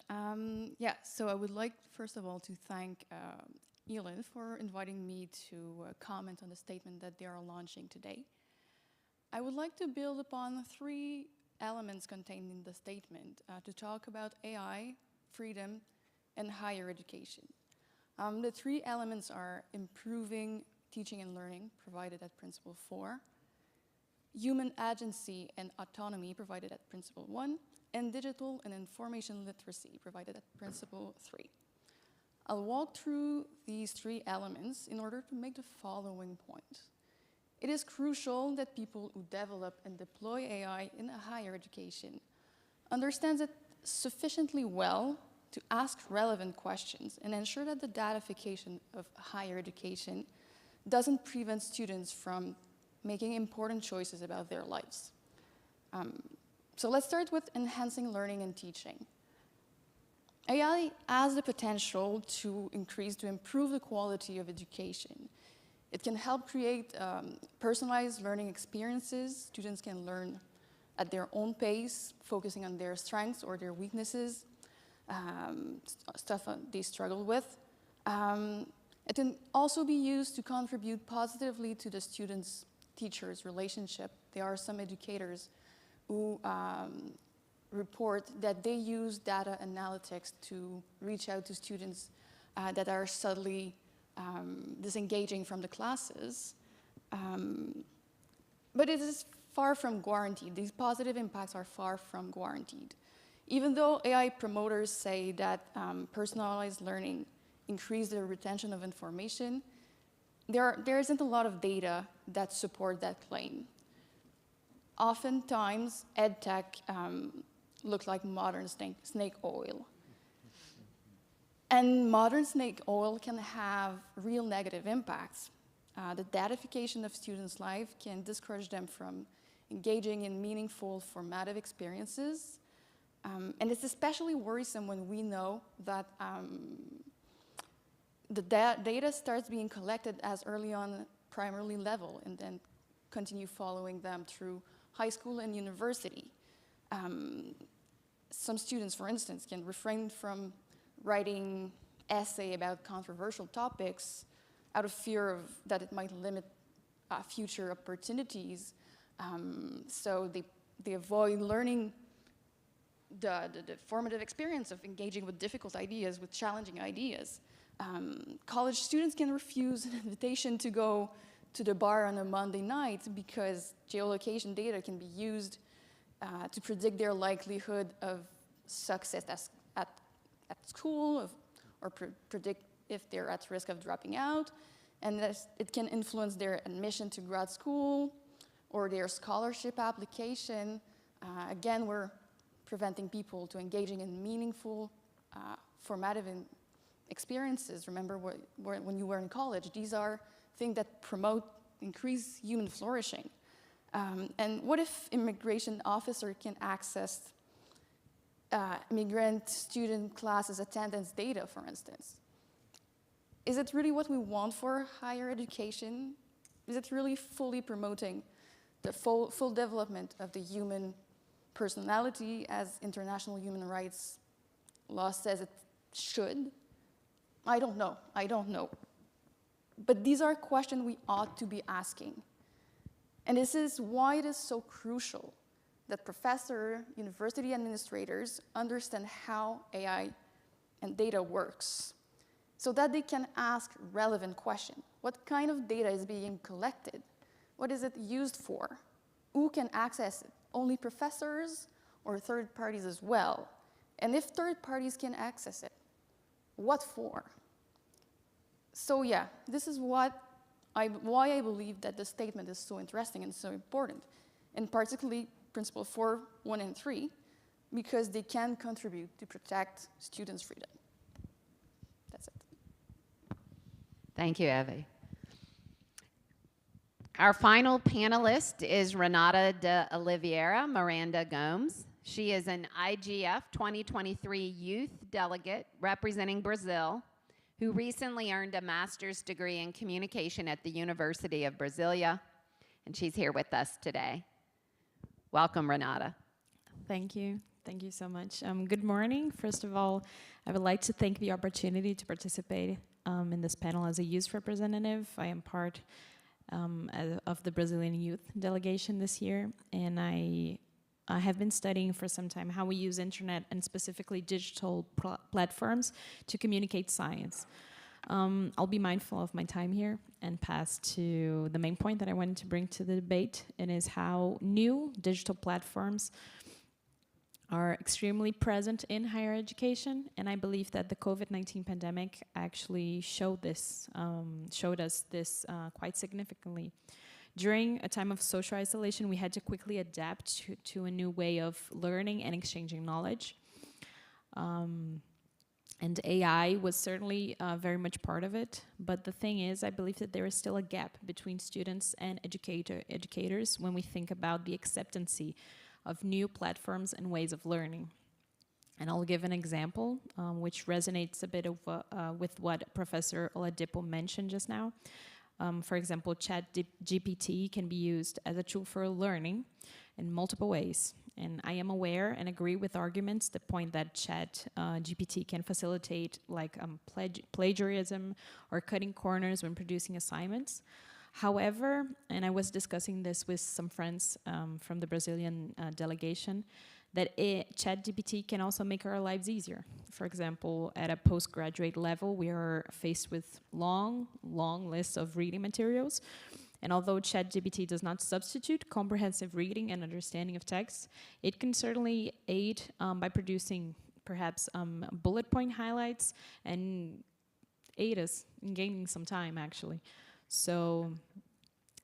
[SPEAKER 8] So I would like, first of all, to thank Elin for inviting me to comment on the statement that they are launching today. I would like to build upon three elements contained in the statement to talk about AI, freedom, and higher education. The three elements are improving teaching and learning, provided at Principle 4, human agency and autonomy, provided at Principle 1, and digital and information literacy, provided at Principle 3. I'll walk through these three elements in order to make the following point. It is crucial that people who develop and deploy AI in a higher education understand it sufficiently well to ask relevant questions and ensure that the datification of higher education doesn't prevent students from making important choices about their lives. So let's start with enhancing learning and teaching. AI has the potential to improve the quality of education. It can help create personalized learning experiences. Students can learn at their own pace, focusing on their strengths or their weaknesses, stuff they struggle with. It can also be used to contribute positively to the students-teachers relationship. There are some educators who report that they use data analytics to reach out to students that are subtly disengaging from the classes. But it is far from guaranteed. These positive impacts are far from guaranteed. Even though AI promoters say that personalized learning increases the retention of information, there isn't a lot of data that support that claim. Oftentimes, EdTech looks like modern snake oil. And modern snake oil can have real negative impacts. The datification of students' life can discourage them from engaging in meaningful formative experiences. And it's especially worrisome when we know that the data starts being collected as early on primary level and then continue following them through high school and university. Some students, for instance, can refrain from writing essay about controversial topics out of fear that it might limit future opportunities. So they avoid learning the formative experience of engaging with difficult ideas, with challenging ideas. College students can refuse an invitation to go to the bar on a Monday night because geolocation data can be used to predict their likelihood of success at school or predict if they're at risk of dropping out. And it can influence their admission to grad school or their scholarship application. Again, we're preventing people to engaging in meaningful, formative experiences. Remember when you were in college, these are things that promote increased human flourishing. And what if immigration officer can access immigrant student classes attendance data, for instance? Is it really what we want for higher education? Is it really fully promoting the full development of the human personality as international human rights law says it should? I don't know. But these are questions we ought to be asking. And this is why it is so crucial that professors, university administrators understand how AI and data works so that they can ask relevant questions. What kind of data is being collected? What is it used for? Who can access it? Only professors or third parties as well? And if third parties can access it, what for? So yeah, this is why I believe that the statement is so interesting and so important, and particularly Principle 4, 1, and 3, because they can contribute to protect students' freedom. That's it.
[SPEAKER 1] Thank you, Evie. Our final panelist is Renata de Oliveira Miranda Gomes. She is an IGF 2023 youth delegate representing Brazil, who recently earned a master's degree in communication at the University of Brasilia, and she's here with us today. Welcome, Renata.
[SPEAKER 9] Thank you. Thank you so much. Good morning. First of all, I would like to thank the opportunity to participate in this panel as a youth representative. I am part of the Brazilian youth delegation this year, and I have been studying for some time how we use internet and specifically digital platforms to communicate science. I'll be mindful of my time here and pass to the main point that I wanted to bring to the debate, and is how new digital platforms are extremely present in higher education, and I believe that the COVID-19 pandemic actually showed us this quite significantly. During a time of social isolation, we had to quickly adapt to a new way of learning and exchanging knowledge. And AI was certainly very much part of it. But the thing is, I believe that there is still a gap between students and educators when we think about the acceptancy of new platforms and ways of learning. And I'll give an example, which resonates a bit with what Professor Oladipo mentioned just now. For example, ChatGPT can be used as a tool for learning in multiple ways. And I am aware and agree with arguments that point that ChatGPT can facilitate like plagiarism or cutting corners when producing assignments. However, and I was discussing this with some friends from the Brazilian delegation, that ChatGPT can also make our lives easier. For example, at a postgraduate level, we are faced with long lists of reading materials. And although ChatGPT does not substitute comprehensive reading and understanding of text, it can certainly aid by producing perhaps bullet point highlights and aid us in gaining some time, actually. So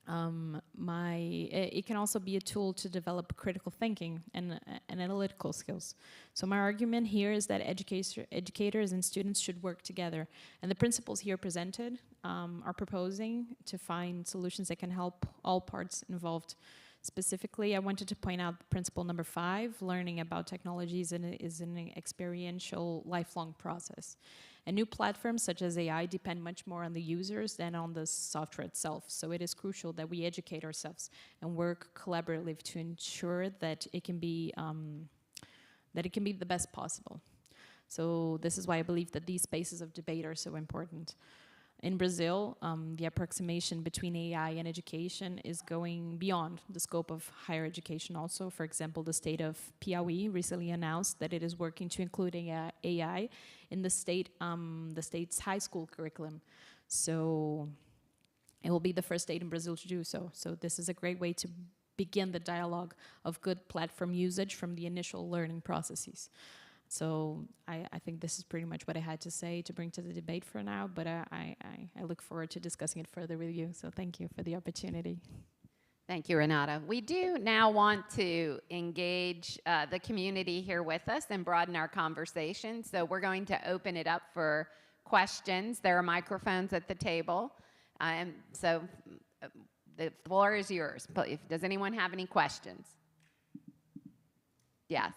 [SPEAKER 9] it can also be a tool to develop critical thinking and analytical skills. So my argument here is that educators and students should work together. And the principles here presented are proposing to find solutions that can help all parts involved. Specifically, I wanted to point out principle number 5, learning about technologies is an experiential, lifelong process. And new platforms such as AI depend much more on the users than on the software itself. So it is crucial that we educate ourselves and work collaboratively to ensure that it can be the best possible. So this is why I believe that these spaces of debate are so important. In Brazil, the approximation between AI and education is going beyond the scope of higher education also. For example, the state of Piauí recently announced that it is working to include AI in the state's high school curriculum. So it will be the first state in Brazil to do so. So this is a great way to begin the dialogue of good platform usage from the initial learning processes. So I think this is pretty much what I had to say to bring to the debate for now, but I look forward to discussing it further with you. So thank you for the opportunity.
[SPEAKER 1] Thank you, Renata. We do now want to engage the community here with us and broaden our conversation. So we're going to open it up for questions. There are microphones at the table. So the floor is yours. Does anyone have any questions? Yes.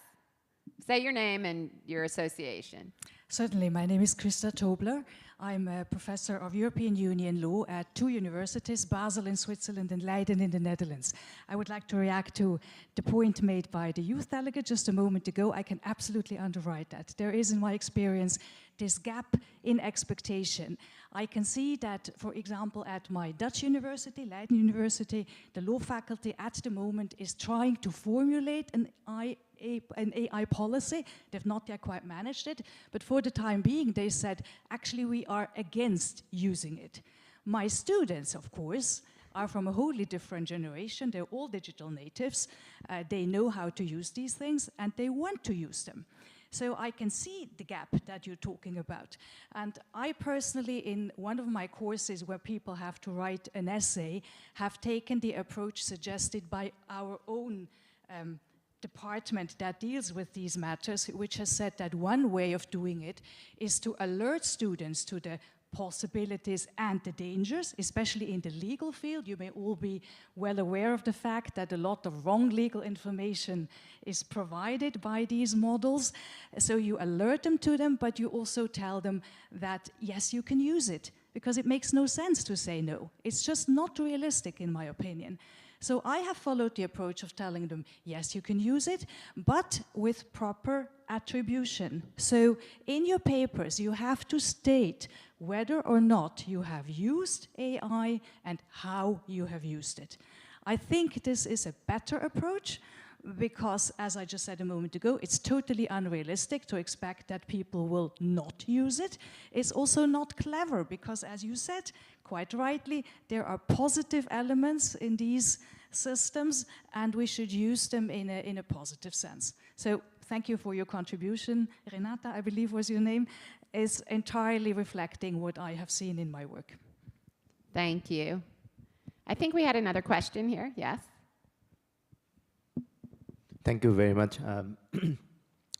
[SPEAKER 1] Say your name and your association.
[SPEAKER 10] Certainly. My name is Christa Tobler. I'm a professor of European Union law at 2 universities, Basel in Switzerland and Leiden in the Netherlands. I would like to react to the point made by the youth delegate just a moment ago. I can absolutely underwrite that. There is, in my experience, this gap in expectation. I can see that, for example, at my Dutch university, Leiden University, the law faculty at the moment is trying to formulate an AI policy. They've not yet quite managed it, but for the time being, they said, actually, we are against using it. My students, of course, are from a wholly different generation. They're all digital natives. They know how to use these things, and they want to use them. So I can see the gap that you're talking about. And I personally, in one of my courses where people have to write an essay, have taken the approach suggested by our own department that deals with these matters, which has said that one way of doing it is to alert students to the possibilities and the dangers, especially in the legal field. You may all be well aware of the fact that a lot of wrong legal information is provided by these models. So you alert them to them, but you also tell them that, yes, you can use it, because it makes no sense to say no. It's just not realistic, in my opinion. So I have followed the approach of telling them, yes, you can use it, but with proper attribution. So in your papers, you have to state whether or not you have used AI and how you have used it. I think this is a better approach because, as I just said a moment ago, it's totally unrealistic to expect that people will not use it. It's also not clever because, as you said, quite rightly, there are positive elements in these systems and we should use them in a positive sense. So thank you for your contribution. Renata, I believe was your name, is entirely reflecting what I have seen in my work.
[SPEAKER 1] Thank you. I think we had another question here. Yes.
[SPEAKER 11] Thank you very much.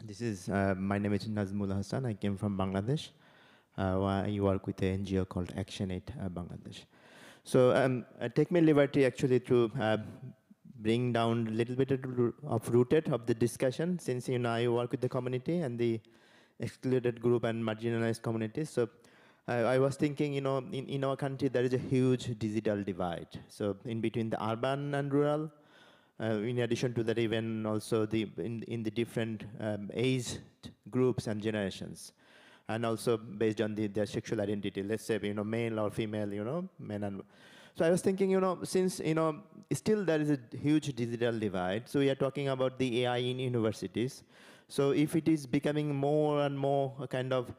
[SPEAKER 11] My name is Nazmul Hassan. I came from Bangladesh. I work with an NGO called Action Aid Bangladesh. So I take my liberty actually to bring down a little bit of rooted of the discussion, since I work with the community and the excluded group and marginalized communities. So I was thinking, in our country there is a huge digital divide. So in between the urban and rural. In addition to that, even also in the different age groups and generations, and also based on their sexual identity. Let's say male or female, men and. So I was thinking, since still there is a huge digital divide. So we are talking about the AI in universities. So if it is becoming more and more a kind of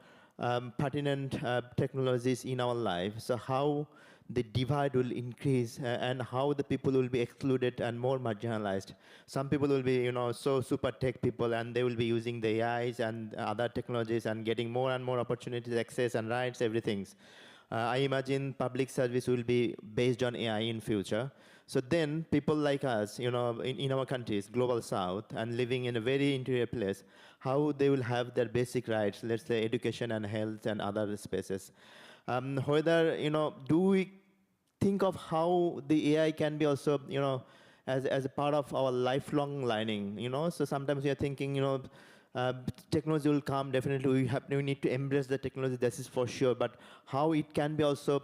[SPEAKER 11] pertinent technologies in our life, so how the divide will increase and how the people will be excluded and more marginalized. Some people will be, so super tech people, and they will be using the AIs and other technologies and getting more and more opportunities, access and rights, everything. I imagine public service will be based on AI in future. So then people like us, in our countries, global south, and living in a very interior place, how they will have their basic rights, let's say education and health and other spaces. Whether, do we think of how the AI can be also, as a part of our lifelong learning, So sometimes we are thinking, technology will come, definitely we need to embrace the technology, this is for sure, but how it can be also,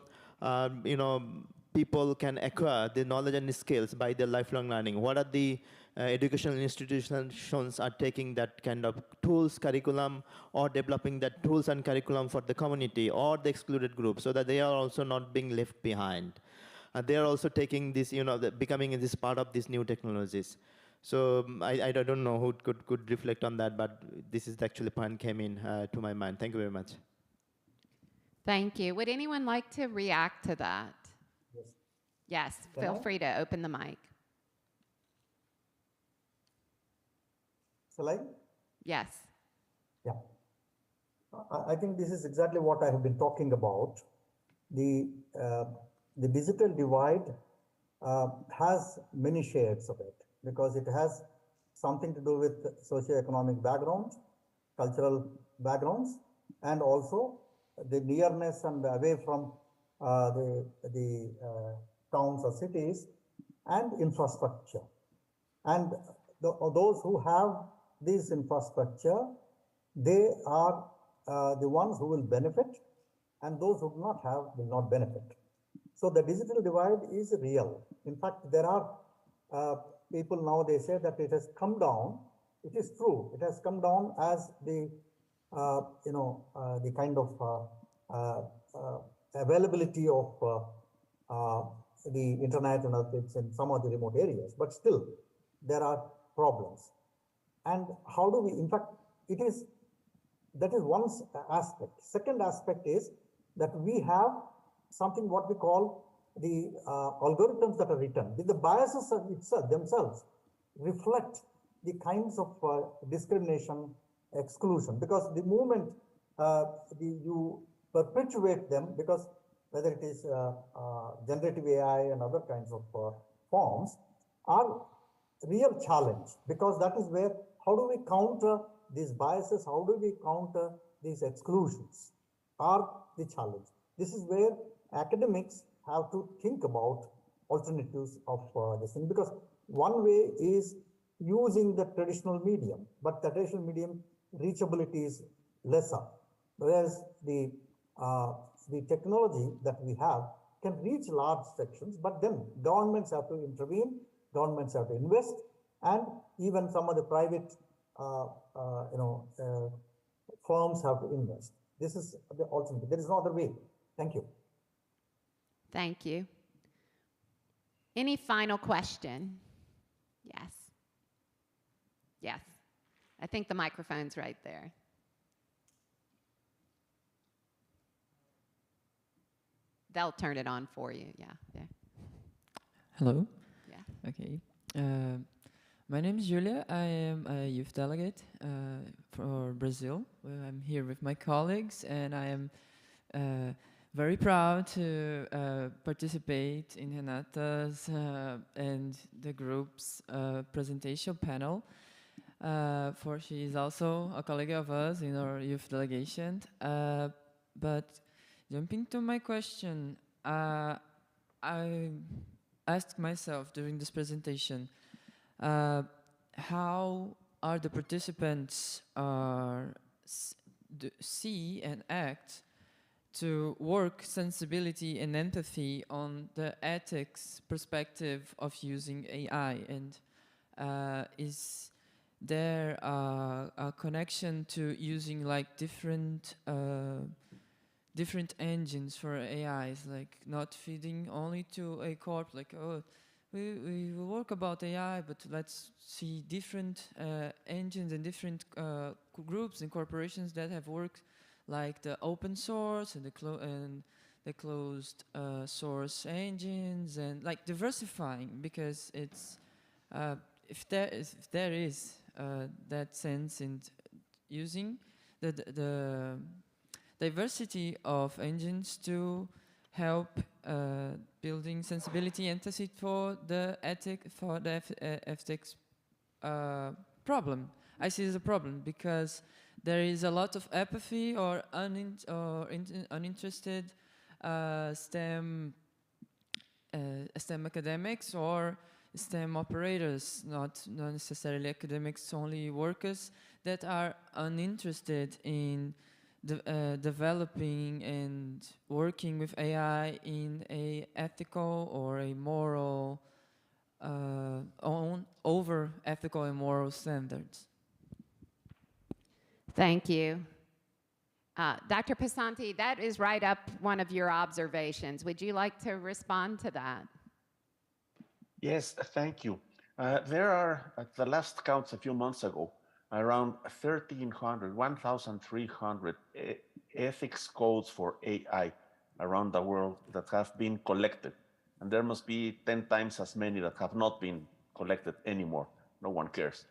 [SPEAKER 11] people can acquire the knowledge and skills by their lifelong learning. What are the educational institutions are taking that kind of tools, curriculum, or developing that tools and curriculum for the community or the excluded group, so that they are also not being left behind. They are also taking this, becoming this part of these new technologies. So I don't know who could reflect on that, but this is actually point came in to my mind. Thank you very much.
[SPEAKER 1] Thank you. Would anyone like to react to that?
[SPEAKER 6] Yes.
[SPEAKER 1] Yes,
[SPEAKER 6] Can
[SPEAKER 1] feel
[SPEAKER 6] I?
[SPEAKER 1] free to open the mic.
[SPEAKER 6] Shall I?
[SPEAKER 1] Yes.
[SPEAKER 6] Yeah. I think this is exactly what I have been talking about. The digital divide has many shades of it, because it has something to do with socioeconomic backgrounds, cultural backgrounds, and also the nearness and away from the towns or cities, and infrastructure. And those who have this infrastructure, they are the ones who will benefit, and those who do not have will not benefit. So the digital divide is real. In fact, there are people now, they say that it has come down. It is true. It has come down as the the kind of availability of the internet and other things in some of the remote areas. But still, there are problems. And how do we, in fact, that is one aspect. Second aspect is that we have something what we call the algorithms that are written. The biases themselves reflect the kinds of discrimination, exclusion, because the moment you perpetuate them, because whether it is generative AI and other kinds of forms are real challenge, because that is where, how do we counter these biases, how do we counter these exclusions are the challenge. This is where academics have to think about alternatives of this thing, because one way is using the traditional medium, but the traditional medium reachability is lesser, whereas the technology that we have can reach large sections, but then governments have to intervene, governments have to invest, and even some of the private firms have to invest. This is the alternative. There is no other way. Thank you.
[SPEAKER 1] Thank you. Any final question? Yes. Yes. I think the microphone's right there. They'll turn it on for you. Yeah. There.
[SPEAKER 12] Hello.
[SPEAKER 1] Yeah.
[SPEAKER 12] Okay. My name is Julia. I am a youth delegate for Brazil. I'm here with my colleagues, and I am very proud to participate in Renata's and the group's presentation panel. for she is also a colleague of us in our youth delegation. But jumping to my question, I asked myself during this presentation, how are the participants see and act to work sensibility and empathy on the ethics perspective of using AI, and is there a connection to using like different engines for AIs, like not feeding only to a corp, like, oh, we will work about AI, but let's see different engines and different groups and corporations that have worked, like the open source and the closed source engines, and like diversifying, because it's if there is that sense in using the diversity of engines to help building sensibility and empathy for the ethics problem. I see it as a problem because there is a lot of apathy or uninterested STEM academics or STEM operators, not necessarily academics, only workers that are uninterested in developing and working with AI in a ethical or a moral, over ethical and moral standards.
[SPEAKER 1] Thank you. Dr. Pasanti, that is right up one of your observations. Would you like to respond to that?
[SPEAKER 4] Yes, thank you. There are, at the last counts a few months ago, around 1,300 ethics codes for AI around the world that have been collected. And there must be 10 times as many that have not been collected anymore. No one cares.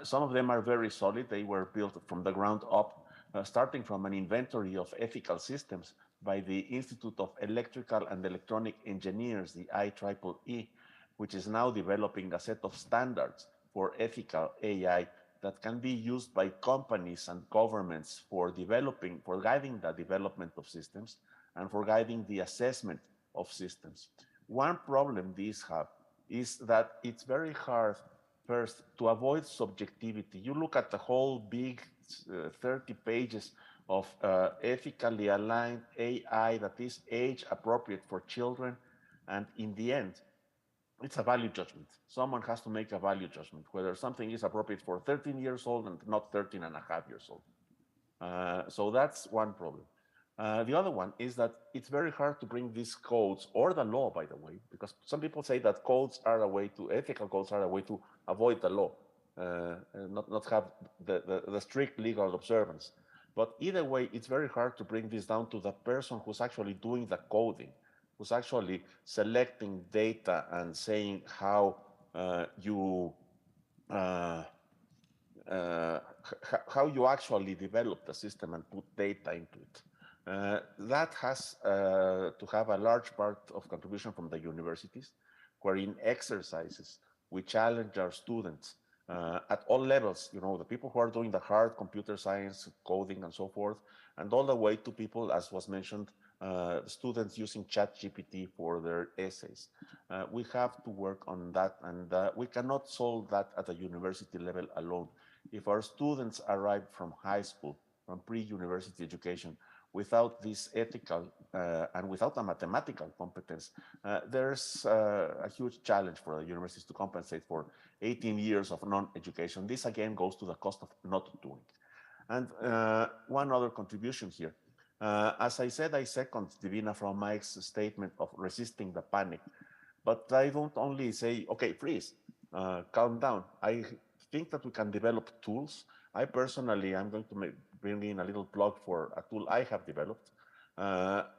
[SPEAKER 4] Some of them are very solid. They were built from the ground up, starting from an inventory of ethical systems by the Institute of Electrical and Electronic Engineers, the IEEE, which is now developing a set of standards for ethical AI that can be used by companies and governments for guiding the development of systems and for guiding the assessment of systems. One problem these have is that it's very hard, first, to avoid subjectivity. You look at the whole big 30 pages of ethically aligned AI that is age appropriate for children, and in the end, it's a value judgment. Someone has to make a value judgment, whether something is appropriate for 13 years old and not 13 and a half years old. So that's one problem. The other one is that it's very hard to bring these codes, or the law, by the way, because some people say that ethical codes are a way to avoid the law, not have the strict legal observance. But either way, it's very hard to bring this down to the person who's actually doing the coding, who's actually selecting data and saying how you actually develop the system and put data into it. That has to have a large part of contribution from the universities, where in exercises we challenge our students at all levels, the people who are doing the hard computer science, coding, and so forth, and all the way to people, as was mentioned, students using ChatGPT for their essays. We have to work on that, and we cannot solve that at a university level alone. If our students arrive from high school, from pre-university education, without this ethical and without a mathematical competence, there's a huge challenge for the universities to compensate for 18 years of non-education. This again goes to the cost of not doing it. And one other contribution here. As I said, I second Divina from Mike's statement of resisting the panic. But I don't only say, okay, freeze, calm down. I think that we can develop tools. I personally am going to bring in a little plug for a tool I have developed,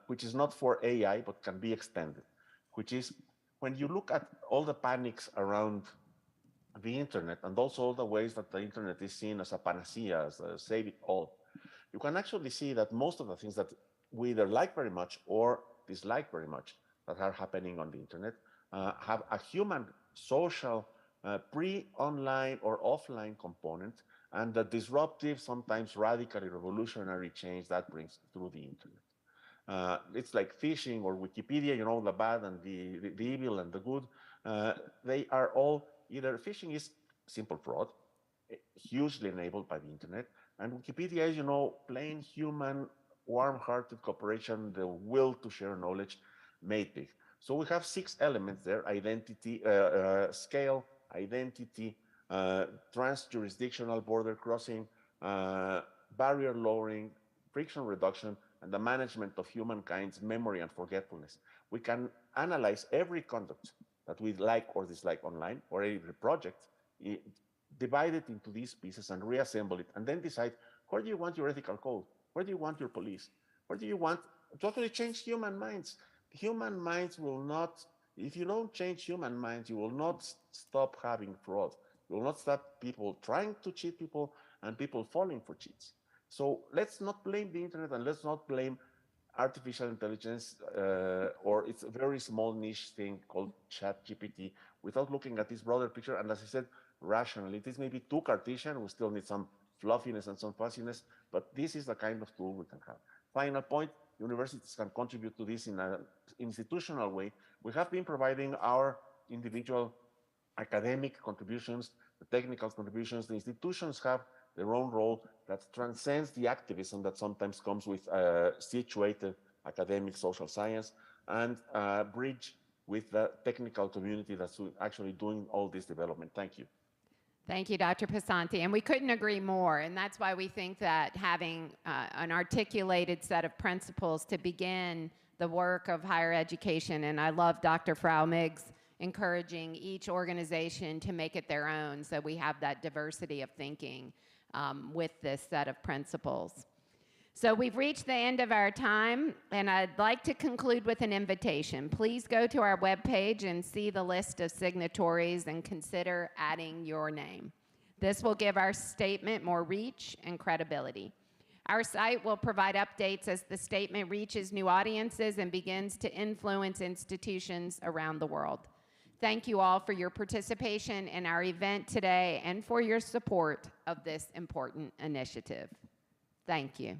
[SPEAKER 4] which is not for AI, but can be extended, which is when you look at all the panics around the internet and also all the ways that the internet is seen as a panacea, as a save it all, you can actually see that most of the things that we either like very much or dislike very much that are happening on the internet have a human social pre-online or offline component, and the disruptive, sometimes radically revolutionary change that brings through the internet. It's like phishing or Wikipedia, you know, the bad and the evil and the good. They are all either phishing is simple fraud, hugely enabled by the internet, and Wikipedia is, you know, plain human, warm-hearted cooperation, the will to share knowledge made big. So we have 6 elements there: identity, scale, identity, trans-jurisdictional border crossing, barrier lowering, friction reduction, and the management of humankind's memory and forgetfulness. We can analyze every conduct that we like or dislike online, or every project, divide it into these pieces and reassemble it, and then decide where do you want your ethical code, where do you want your police, where do you want to actually change human minds. Human minds will not, if you don't change human minds, you will not stop having fraud. You will not stop people trying to cheat people and people falling for cheats. So let's not blame the internet, and let's not blame artificial intelligence or it's a very small niche thing called ChatGPT without looking at this broader picture. And as I said, rationally, it is maybe too Cartesian. We still need some fluffiness and some fuzziness, but this is the kind of tool we can have. Final point, universities can contribute to this in an institutional way. We have been providing our individual academic contributions, the technical contributions. The institutions have their own role that transcends the activism that sometimes comes with situated academic social science, and bridge with the technical community that's actually doing all this development. Thank you.
[SPEAKER 1] Thank you, Dr. Pasanti. And we couldn't agree more. And that's why we think that having an articulated set of principles to begin the work of higher education, and I love Dr. Fraumig's encouraging each organization to make it their own so we have that diversity of thinking with this set of principles. So we've reached the end of our time, and I'd like to conclude with an invitation. Please go to our webpage and see the list of signatories and consider adding your name. This will give our statement more reach and credibility. Our site will provide updates as the statement reaches new audiences and begins to influence institutions around the world. Thank you all for your participation in our event today and for your support of this important initiative. Thank you.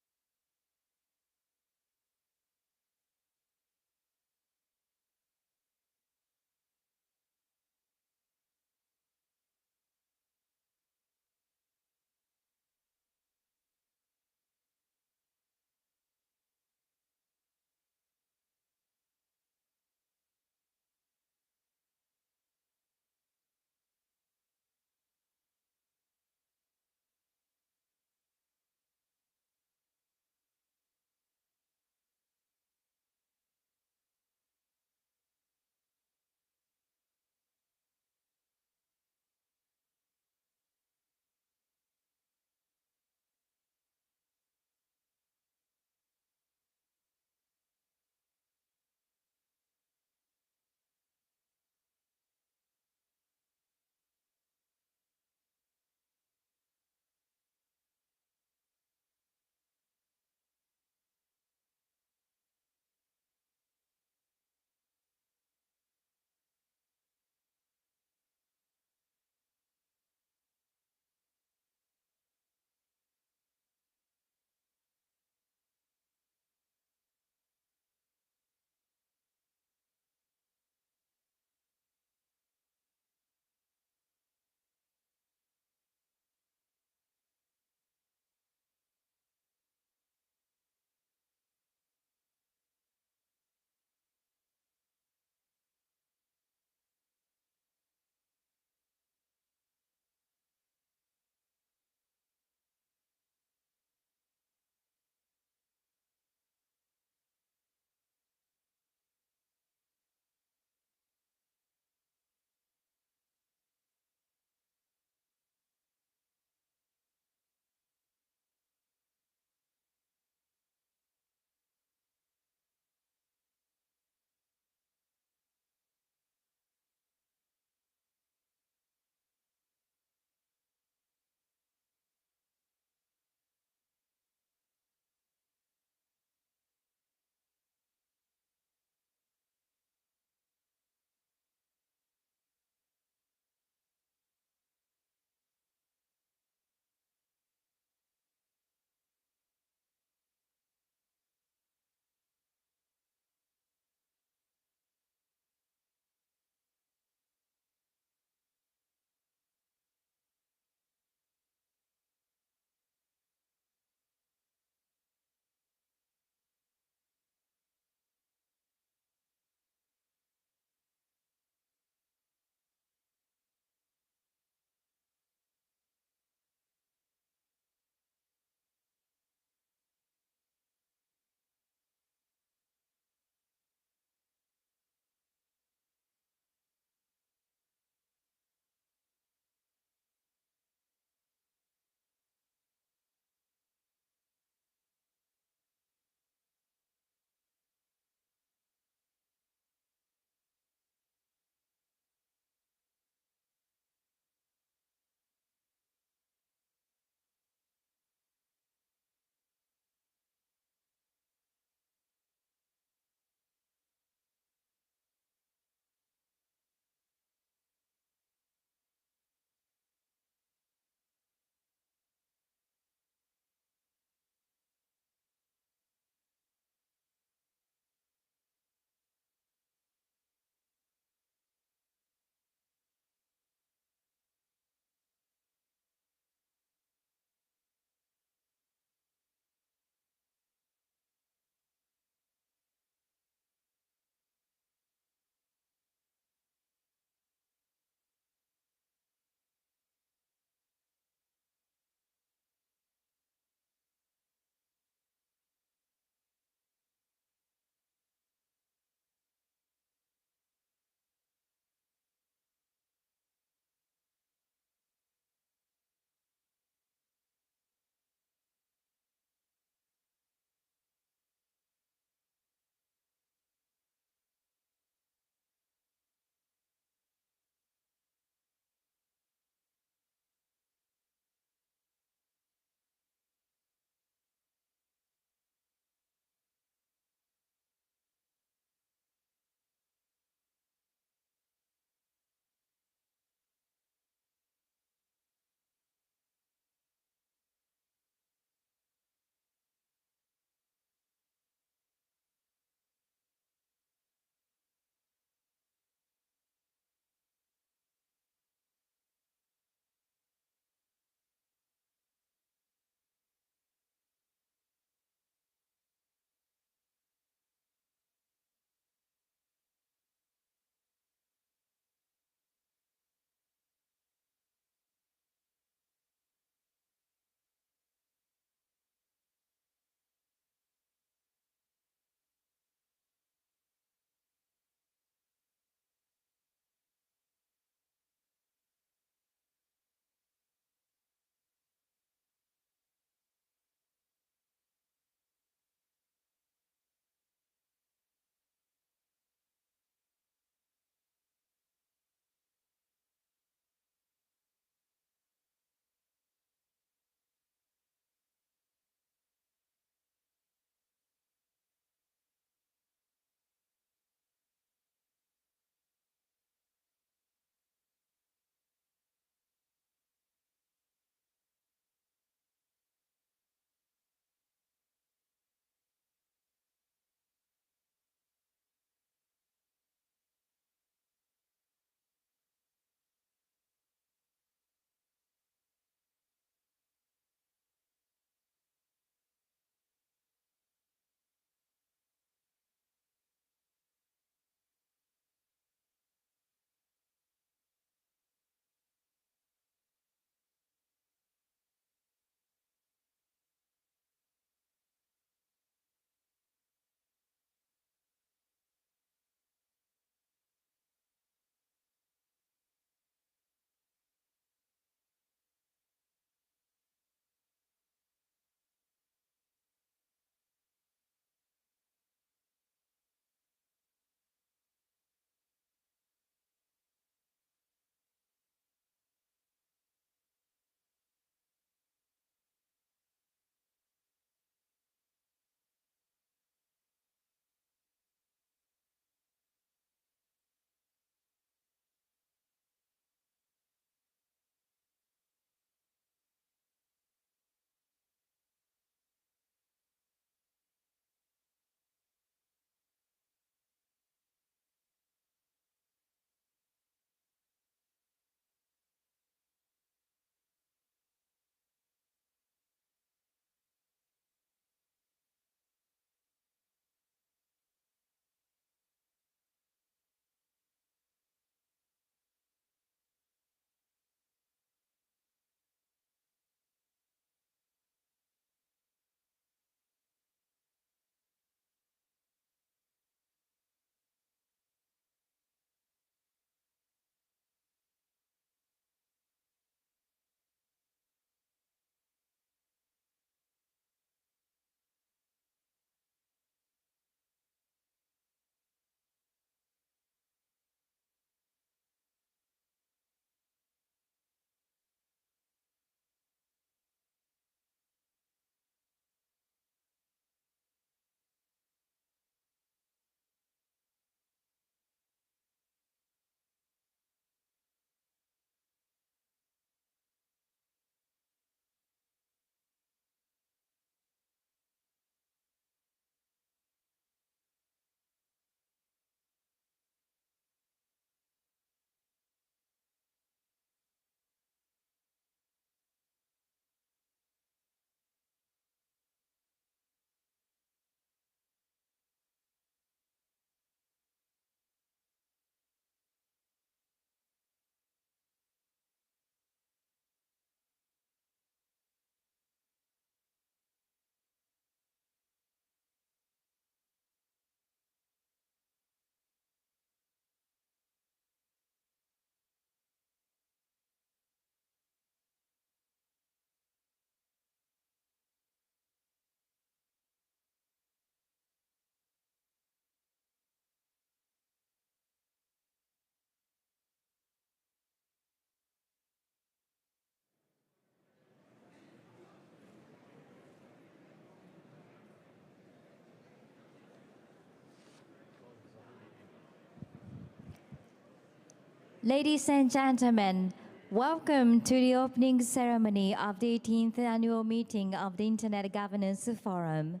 [SPEAKER 13] Ladies and gentlemen, welcome to the opening ceremony of the 18th annual meeting of the Internet Governance Forum.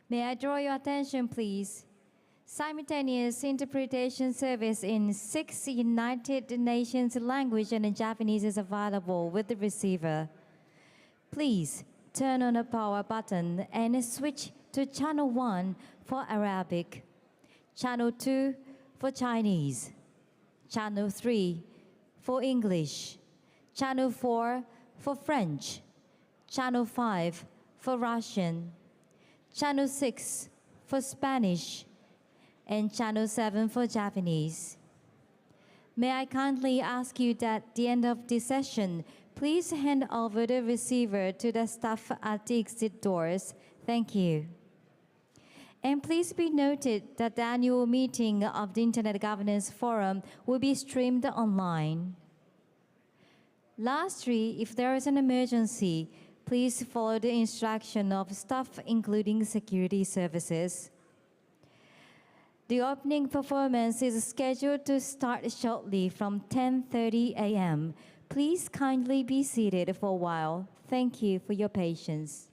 [SPEAKER 13] May I draw your attention, please? Simultaneous interpretation service in 6 United Nations language and Japanese is available with the receiver. Please turn on the power button and switch to channel 1 for Arabic, channel 2 for Chinese, channel 3 for English, channel 4 for French, channel 5 for Russian, channel 6 for Spanish, and channel 7 for Japanese. May I kindly ask you that at the end of this session, please hand over the receiver to the staff at the exit doors. Thank you. And please be noted that the annual meeting of the Internet Governance Forum will be streamed online. Lastly, if there is an emergency, please follow the instruction of staff, including security services. The opening performance is scheduled to start shortly from 10:30 a.m. Please kindly be seated for a while. Thank you for your patience.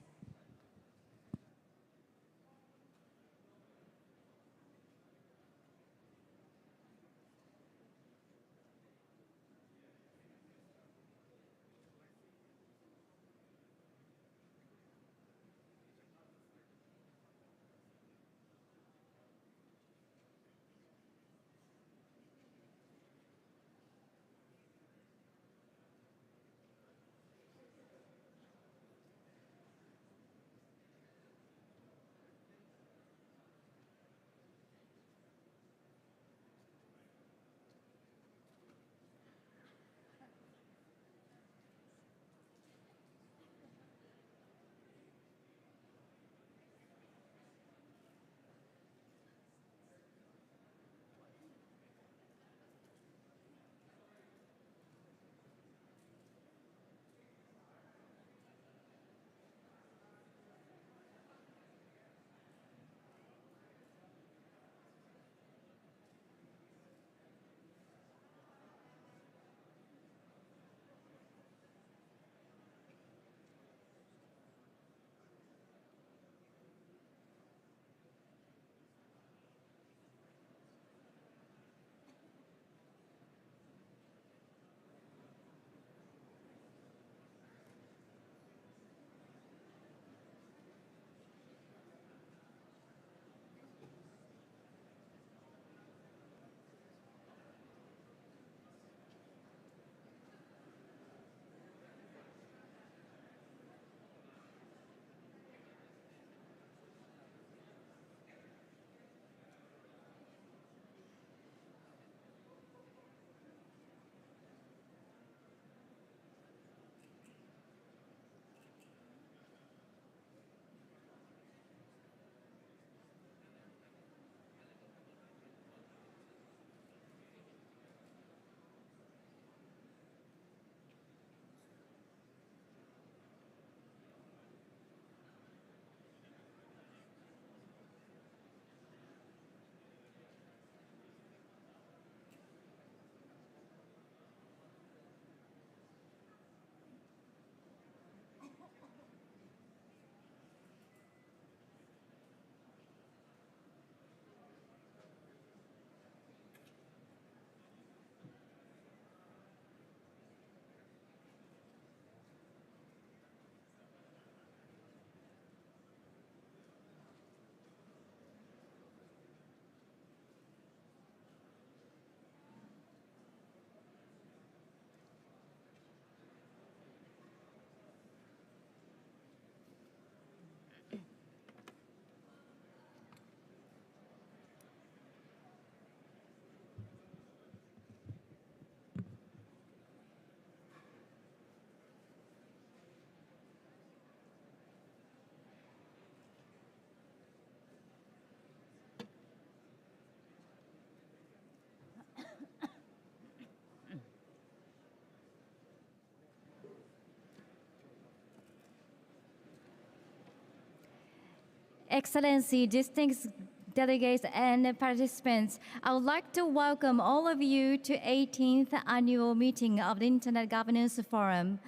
[SPEAKER 13] Excellency, distinguished delegates, and participants. I would like to welcome all of you to 18th annual meeting of the Internet Governance Forum.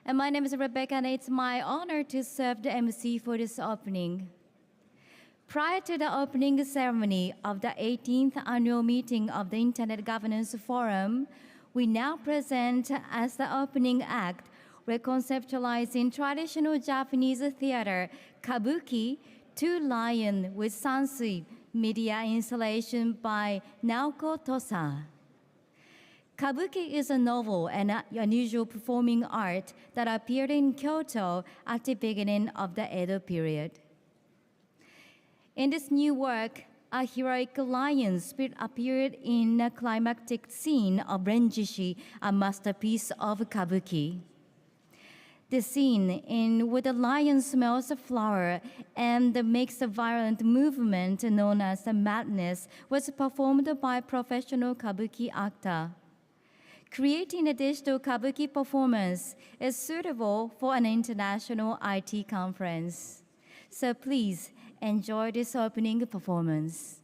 [SPEAKER 13] And my name is Rebecca, and it's my honor to serve the MC for this opening. Prior to the opening ceremony of the 18th annual meeting of the Internet Governance Forum, we now present as the opening act, reconceptualizing traditional Japanese theater, Kabuki, Two Lion with Sansui, media installation by Naoko Tosa. Kabuki is a novel and unusual performing art that appeared in Kyoto at the beginning of the Edo period. In this new work, a heroic lion spirit appeared in a climactic scene of Renjishi, a masterpiece of Kabuki. The scene in which the lion smells a flower and makes a violent movement known as the madness was performed by a professional Kabuki actor. Creating a digital Kabuki performance is suitable for an international IT conference. So please enjoy this opening performance.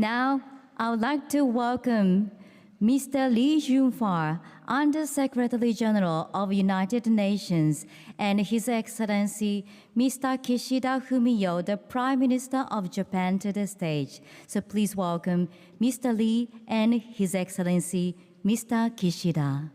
[SPEAKER 13] Now, I would like to welcome Mr. Lee Junfar, Under-Secretary General of United Nations, and His Excellency Mr. Kishida Fumio, the Prime Minister of Japan, to the stage. So please welcome Mr. Lee and His Excellency Mr. Kishida.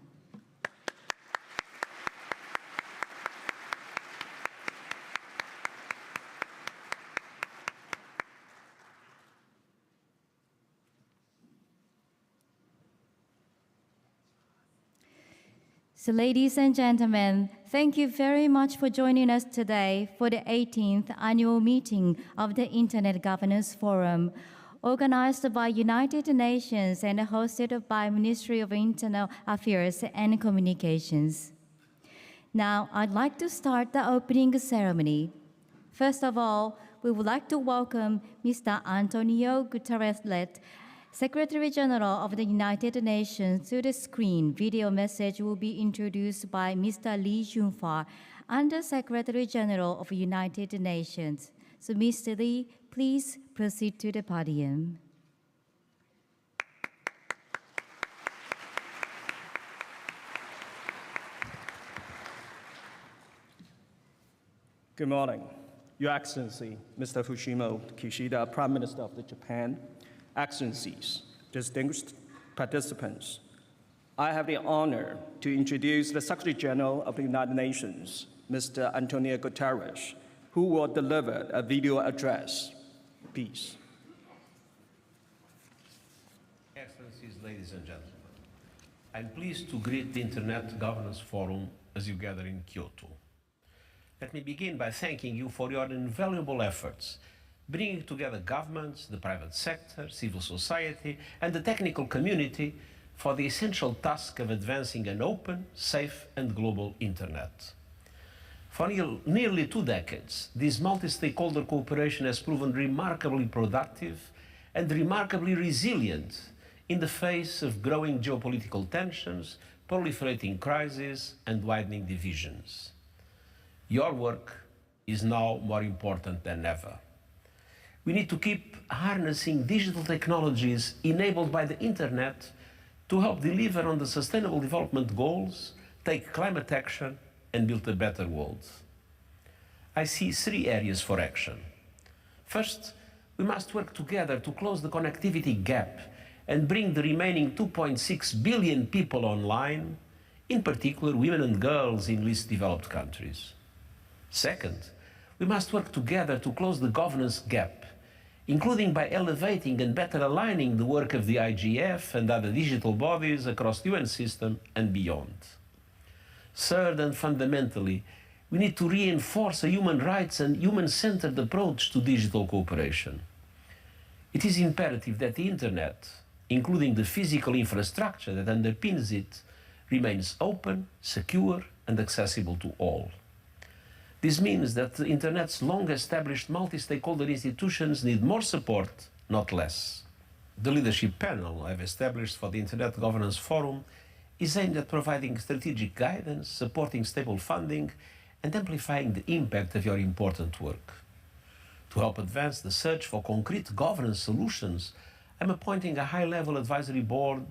[SPEAKER 13] So ladies and gentlemen, thank you very much for joining us today for the 18th annual meeting of the Internet Governance Forum, organized by United Nations and hosted by Ministry of Internal Affairs and Communications. Now, I'd like to start the opening ceremony. First of all, we would like to welcome Mr. Antonio Guterres-led Secretary General of the United Nations to the screen. Video message will be introduced by Mr. Lee Junfar, Under Secretary General of the United Nations. So Mr. Lee, please proceed to the podium.
[SPEAKER 14] Good morning, Your Excellency, Mr. Fumio Kishida, Prime Minister of Japan, Excellencies, distinguished participants. I have the honor to introduce the Secretary General of the United Nations, Mr. Antonio Guterres, who will deliver a video address. Peace.
[SPEAKER 15] Excellencies, ladies and gentlemen, I'm pleased to greet the Internet Governance Forum as you gather in Kyoto. Let me begin by thanking you for your invaluable efforts, bringing together governments, the private sector, civil society, and the technical community for the essential task of advancing an open, safe, and global Internet. For nearly 2 decades, this multi-stakeholder cooperation has proven remarkably productive and remarkably resilient in the face of growing geopolitical tensions, proliferating crises, and widening divisions. Your work is now more important than ever. We need to keep harnessing digital technologies enabled by the Internet to help deliver on the Sustainable Development Goals, take climate action, and build a better world. I see 3 areas for action. First, we must work together to close the connectivity gap and bring the remaining 2.6 billion people online, in particular women and girls in least developed countries. Second, we must work together to close the governance gap, including by elevating and better aligning the work of the IGF and other digital bodies across the UN system and beyond. Third, and fundamentally, we need to reinforce a human rights and human-centered approach to digital cooperation. It is imperative that the Internet, including the physical infrastructure that underpins it, remains open, secure, and accessible to all. This means that the Internet's long-established multi-stakeholder institutions need more support, not less. The leadership panel I've established for the Internet Governance Forum is aimed at providing strategic guidance, supporting stable funding, and amplifying the impact of your important work. To help advance the search for concrete governance solutions, I'm appointing a high-level advisory board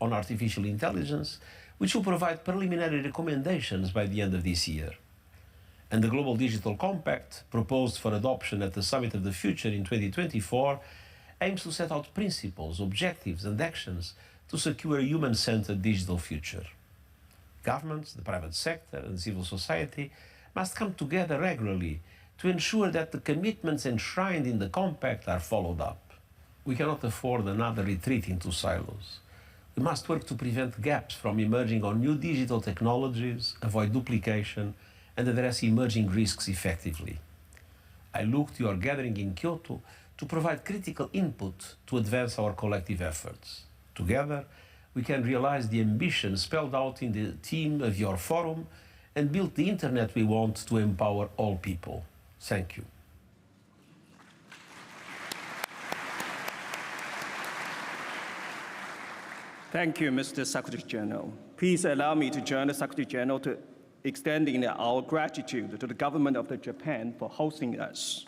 [SPEAKER 15] on artificial intelligence, which will provide preliminary recommendations by the end of this year. And the Global Digital Compact, proposed for adoption at the Summit of the Future in 2024, aims to set out principles, objectives, and actions to secure a human-centered digital future. Governments, the private sector, and civil society must come together regularly to ensure that the commitments enshrined in the Compact are followed up. We cannot afford another retreat into silos. We must work to prevent gaps from emerging on new digital technologies, avoid duplication, and address emerging risks effectively. I look to your gathering in Kyoto to provide critical input to advance our collective efforts. Together, we can realize the ambition spelled out in the theme of your forum and build the Internet we want to empower all people. Thank you.
[SPEAKER 14] Thank you, Mr. Secretary General. Please allow me to join the Secretary General to extending our gratitude to the government of Japan for hosting us.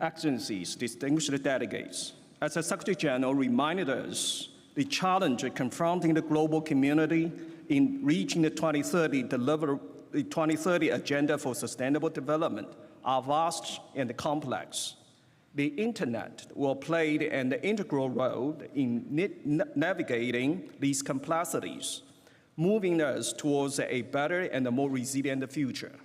[SPEAKER 14] Excellencies, distinguished delegates, as the Secretary General reminded us, the challenge confronting the global community in reaching the 2030 Agenda for Sustainable Development are vast and complex. The Internet will play an integral role in navigating these complexities, moving us towards a better and a more resilient future.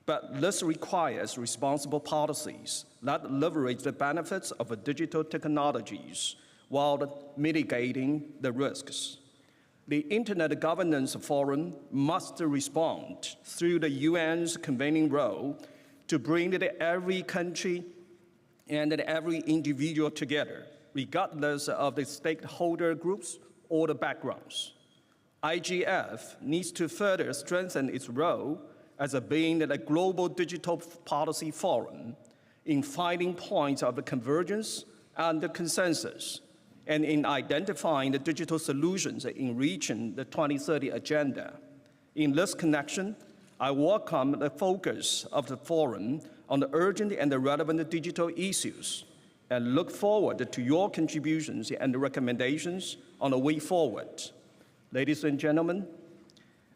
[SPEAKER 14] But this requires responsible policies that leverage the benefits of digital technologies while mitigating the risks. The Internet Governance Forum must respond through the UN's convening role to bring every country and every individual together, regardless of the stakeholder groups or the backgrounds. IGF needs to further strengthen its role as being a global digital policy forum in finding points of convergence and consensus, and in identifying the digital solutions in reaching the 2030 Agenda. In this connection, I welcome the focus of the forum on the urgent and the relevant digital issues, and look forward to your contributions and recommendations on the way forward. Ladies and gentlemen,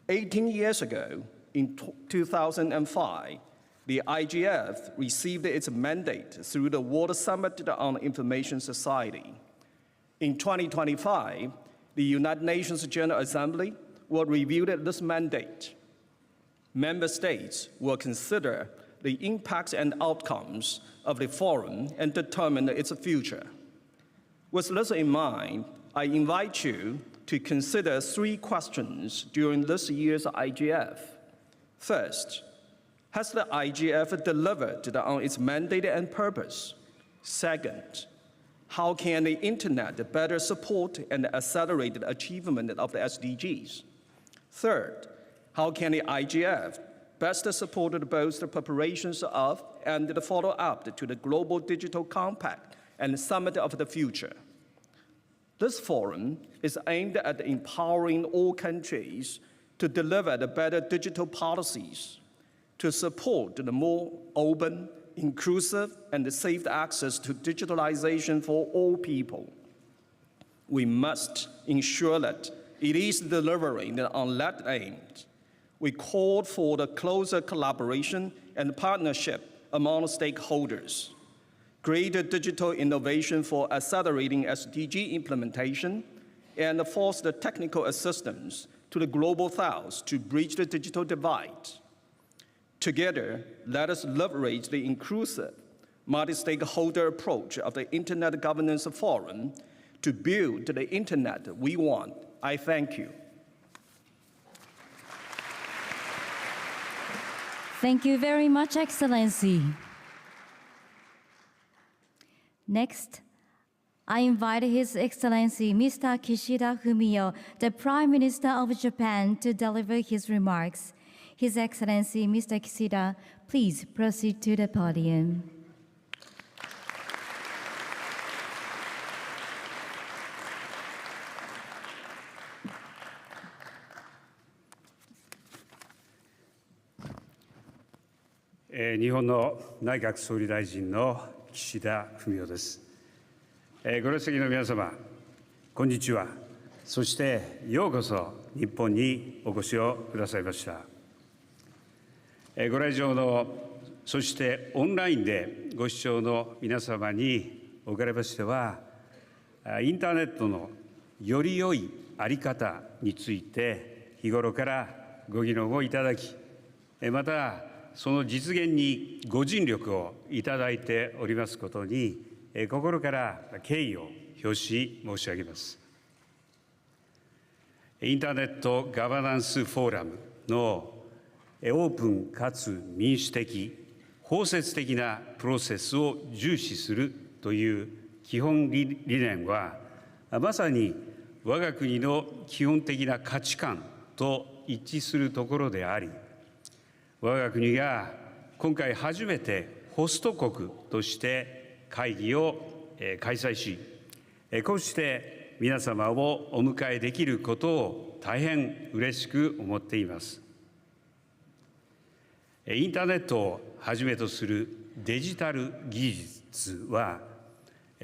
[SPEAKER 14] 18 years ago, in 2005, the IGF received its mandate through the World Summit on Information Society. In 2025, the United Nations General Assembly will review this mandate. Member states will consider the impacts and outcomes of the forum and determine its future. With this in mind, I invite you to consider 3 questions during this year's IGF. First, has the IGF delivered on its mandate and purpose? Second, how can the Internet better support and accelerate the achievement of the SDGs? Third, how can the IGF best support both the preparations of and the follow-up to the Global Digital Compact and Summit of the Future? This forum is aimed at empowering all countries to deliver the better digital policies, to support the more open, inclusive, and safe access to digitalization for all people. We must ensure that it is delivering on that aim. We called for the closer collaboration and partnership among stakeholders, greater digital innovation for accelerating SDG implementation, and foster technical assistance to the Global South to bridge the digital divide. Together, let us leverage the inclusive, multi-stakeholder approach of the Internet Governance Forum to build the Internet we want. I thank you.
[SPEAKER 13] Thank you very much, Excellency. Next, I invite His Excellency Mr. Kishida Fumio, the Prime Minister of Japan, to deliver his remarks. His Excellency Mr. Kishida, please proceed to the podium.
[SPEAKER 16] 日本の内閣総理大臣の岸田文雄です。ご列席の皆様、こんにちは。そしてようこそ日本にお越しをくださいました。ご来場の、そしてオンラインでご視聴の皆様におかれましては、インターネットのより良い在り方について日頃からご議論をいただき、またその実現にご尽力をいただいておりますことに心から敬意を表し申し上げます。インターネットガバナンスフォーラムのオープンかつ民主的、包摂的なプロセスを重視するという基本理念は、まさに我が国の基本的な価値観と一致するところであり、我が国が今回初めてホスト国として会議を開催し、こうして皆様をお迎えできることを大変嬉しく思っています。インターネットをはじめとするデジタル技術は、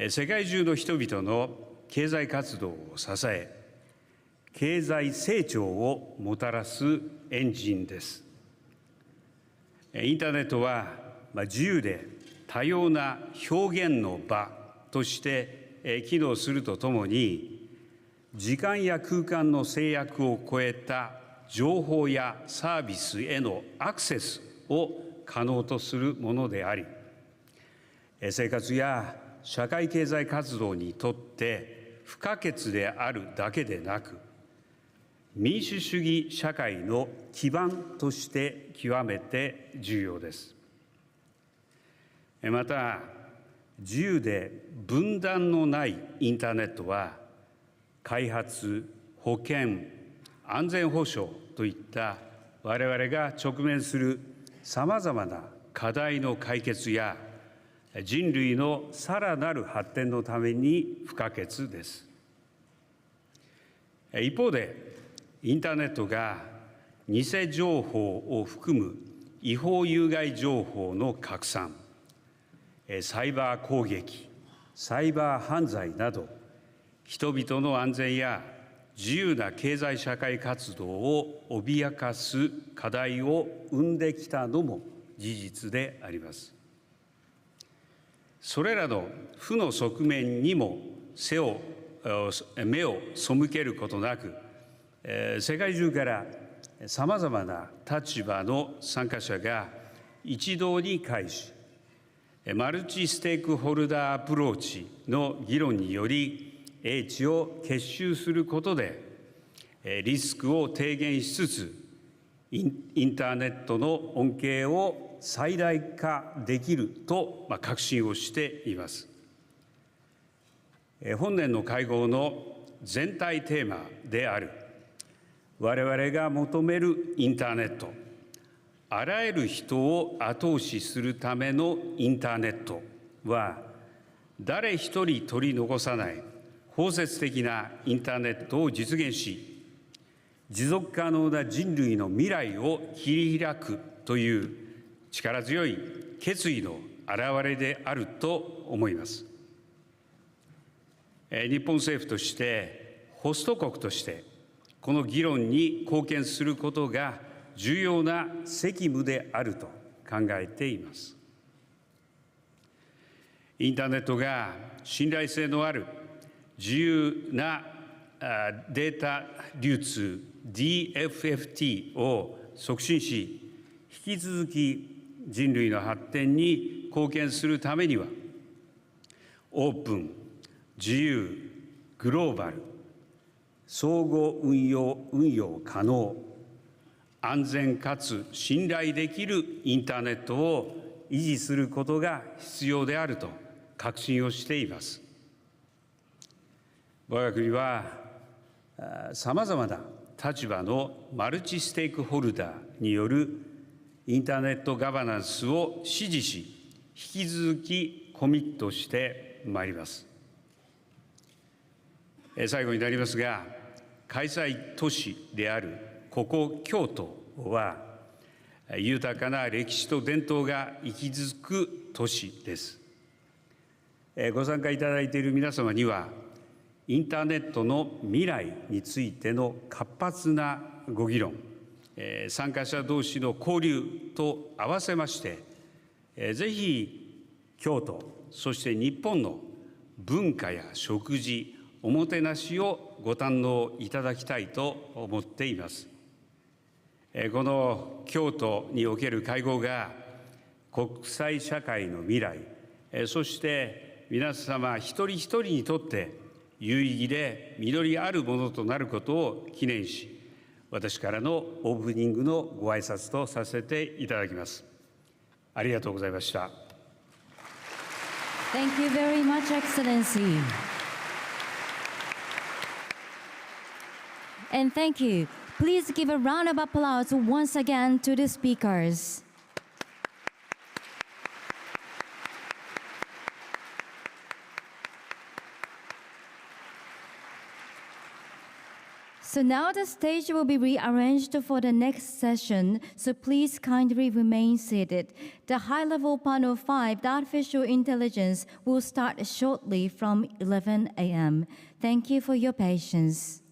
[SPEAKER 16] 世界中の人々の経済活動を支え、経済成長をもたらすエンジンです。インターネットは自由で多様な表現の場として機能するとともに、時間や空間の制約を超えた情報やサービスへのアクセスを可能とするものであり、生活や社会経済活動にとって不可欠であるだけでなく、民主主義社会の基盤として極めて重要です。また、自由で分断のないインターネットは、開発、保健、安全保障といった我々が直面するさまざまな課題の解決や人類のさらなる発展のために不可欠です。一方で、インターネットが偽情報を含む違法有害情報の拡散、サイバー攻撃、サイバー犯罪など、人々の安全や自由な経済社会活動を脅かす課題を生んできたのも事実であります。それらの負の側面にも目を背けることなく、世界中からさまざまな立場の参加者が一堂に会し、マルチステークホルダーアプローチの議論により英知を結集することで、リスクを低減しつつインターネットの恩恵を最大化できると確信をしています。本年の会合の全体テーマである我々が求めるインターネット、あらゆる人を後押しするためのインターネットは、誰一人取り残さない包摂的なインターネットを実現し、持続可能な人類の未来を切り開くという力強い決意の表れであると思います。日本政府としてホスト国としてこの議論に貢献することが重要な責務であると考えています。インターネットが信頼性のある自由なデータ流通 DFFT を促進し、引き続き人類の発展に貢献するためには、オープン、自由、グローバル、相互運用可能、安全かつ信頼できるインターネットを維持することが必要であると確信をしています。我が国はさまざまな立場のマルチステークホルダーによるインターネットガバナンスを支持し、引き続きコミットしてまいります。最後になりますが、開催都市であるここ京都は豊かな歴史と伝統が息づく都市です。ご参加いただいている皆様には、インターネットの未来についての活発なご議論、参加者同士の交流と合わせまして、ぜひ京都、そして日本の文化や食事、おもてなしをご堪能いただきたいと思っています。この京都における会合が国際社会の未来、そして皆様一人一人にとって有意義で実りあるものとなることを記念し、私からのオープニングのご挨拶とさせていただきます。ありがとうございました。
[SPEAKER 13] Thank you very much, Excellency. And thank you. Please give a round of applause once again to the speakers. So now the stage will be rearranged for the next session, so please kindly remain seated. The high-level panel 5, the artificial intelligence, will start shortly from 11 a.m. Thank you for your patience.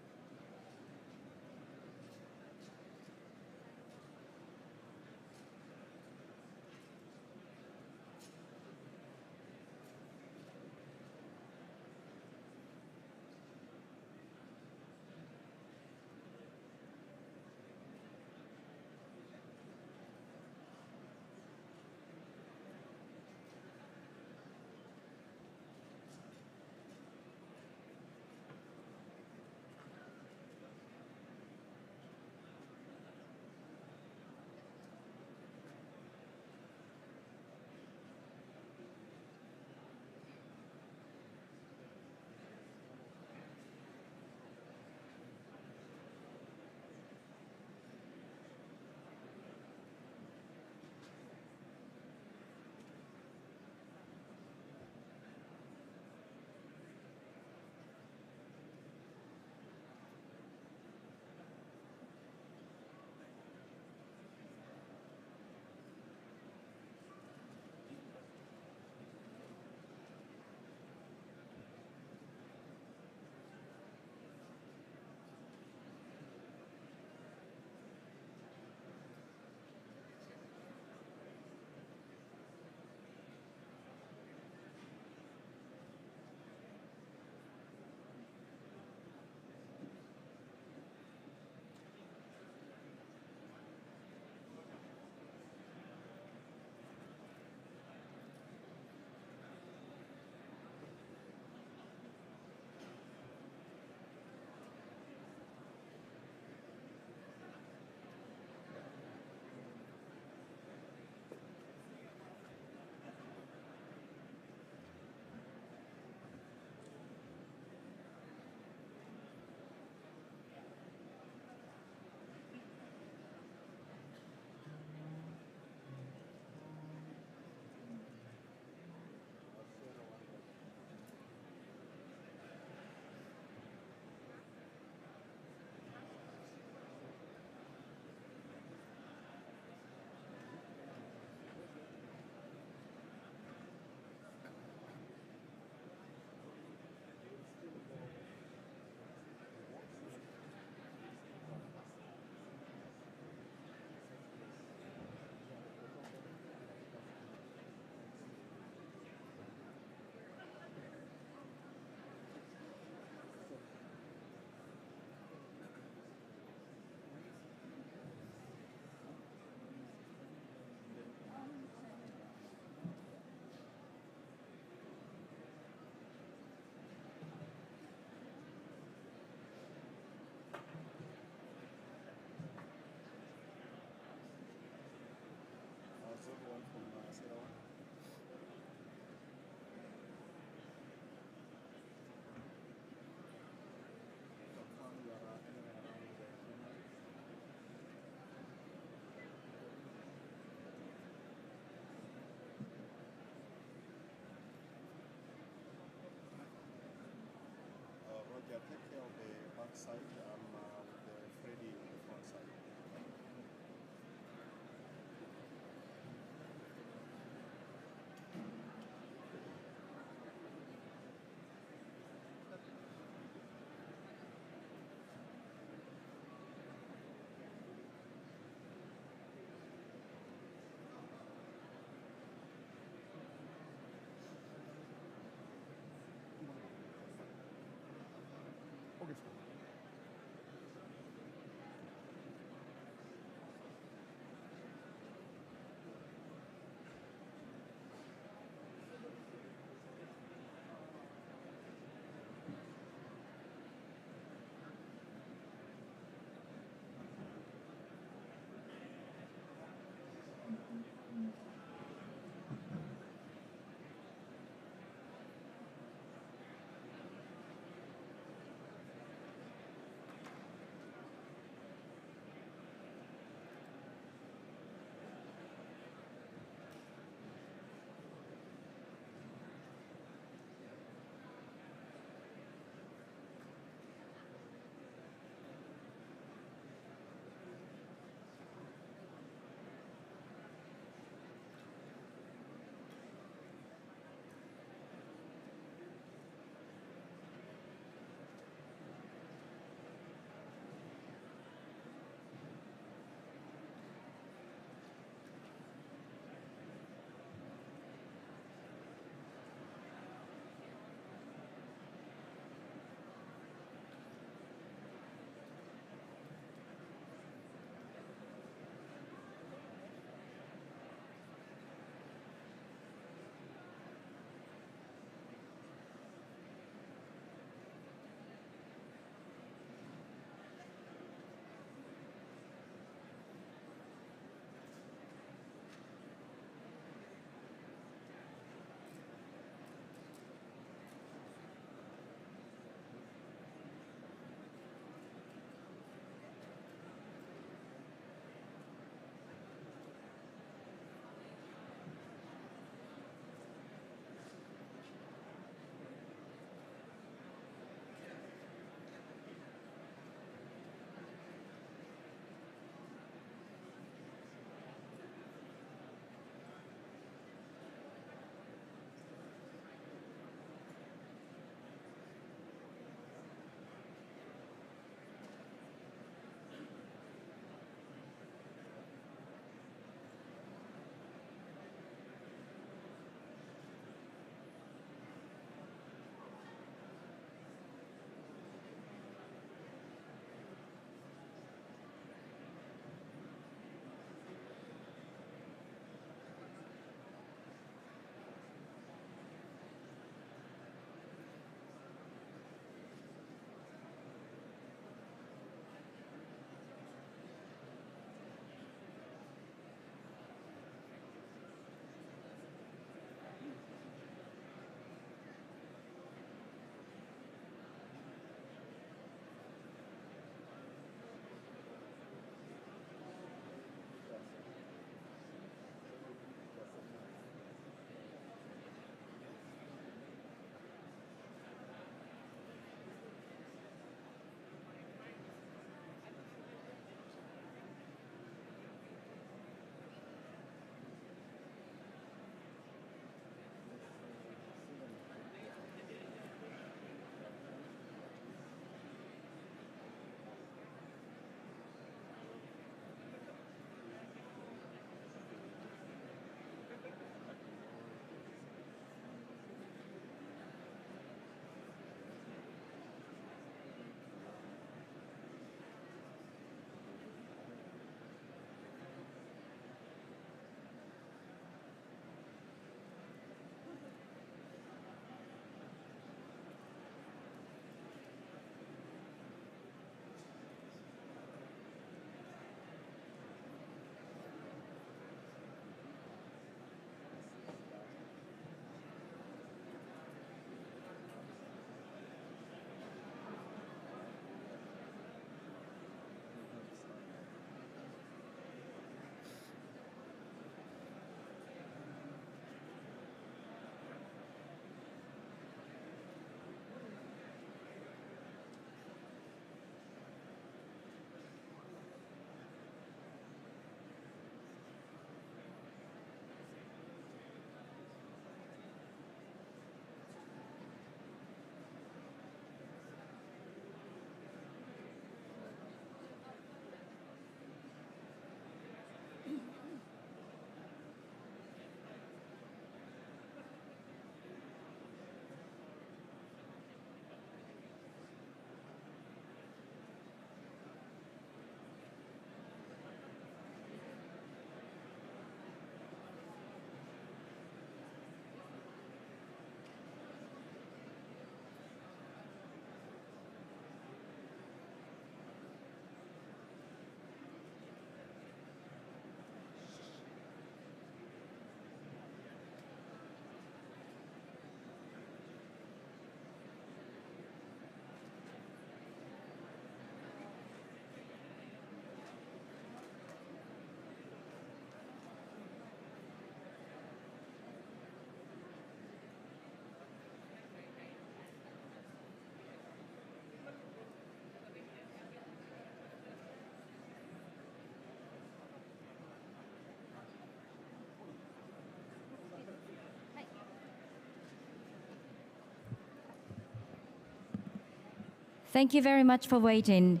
[SPEAKER 13] Thank you very much for waiting.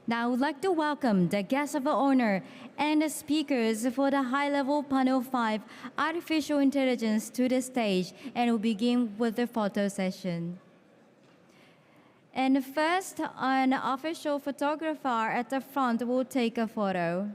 [SPEAKER 13] Now I would like to welcome the guests of honor and the speakers for the high-level panel 5, Artificial Intelligence, to the stage, and we'll begin with the photo session. And first, an official photographer at the front will take a photo.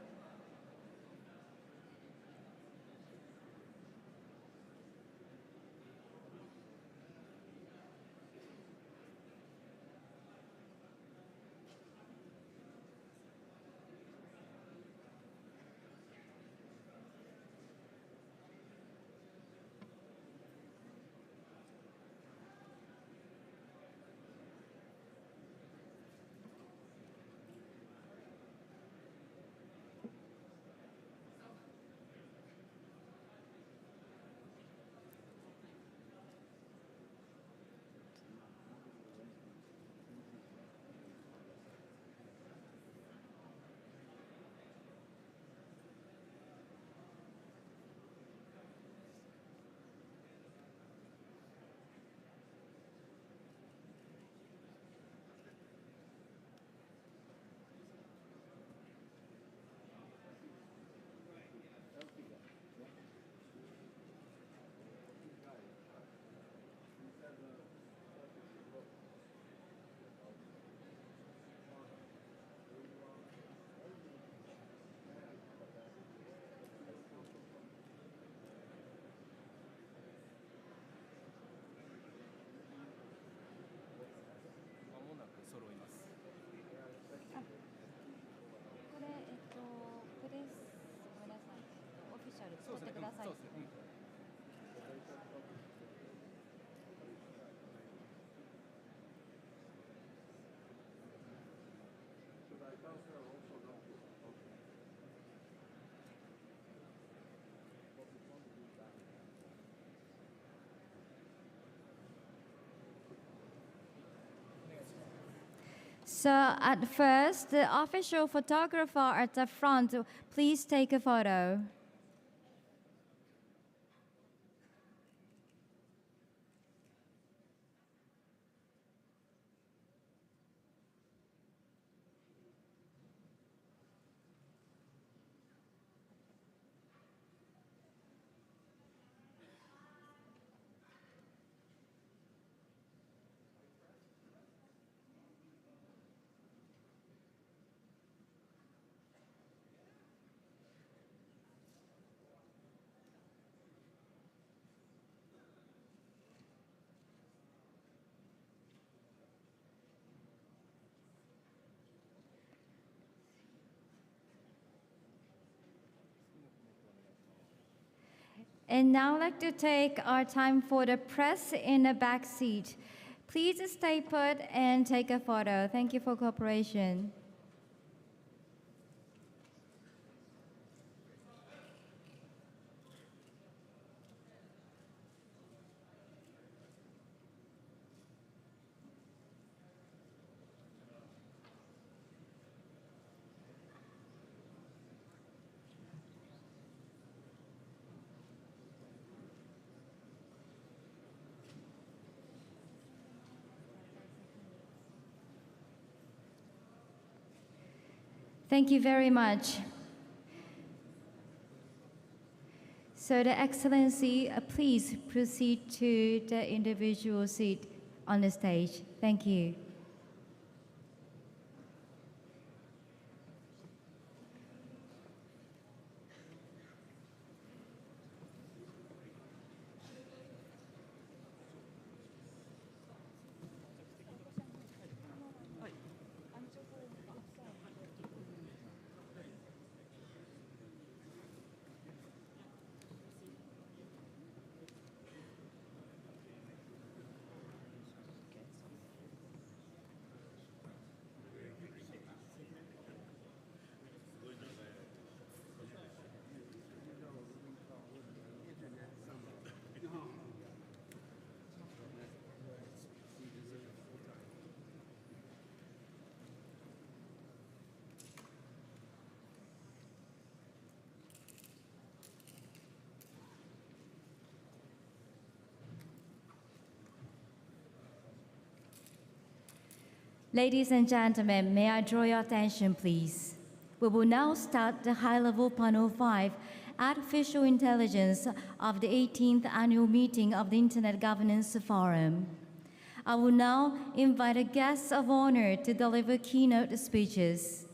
[SPEAKER 13] So at first, the official photographer at the front, please take a photo. And now I'd like to take our time for the press in the back seat. Please stay put and take a photo. Thank you for cooperation. Thank you very much. So the Excellency, please proceed to the individual seat on the stage. Thank you. Ladies and gentlemen, may I draw your attention, please? We will now start the high-level panel 5, Artificial Intelligence, of the 18th Annual Meeting of the Internet Governance Forum. I will now invite a guest of honor to deliver keynote speeches.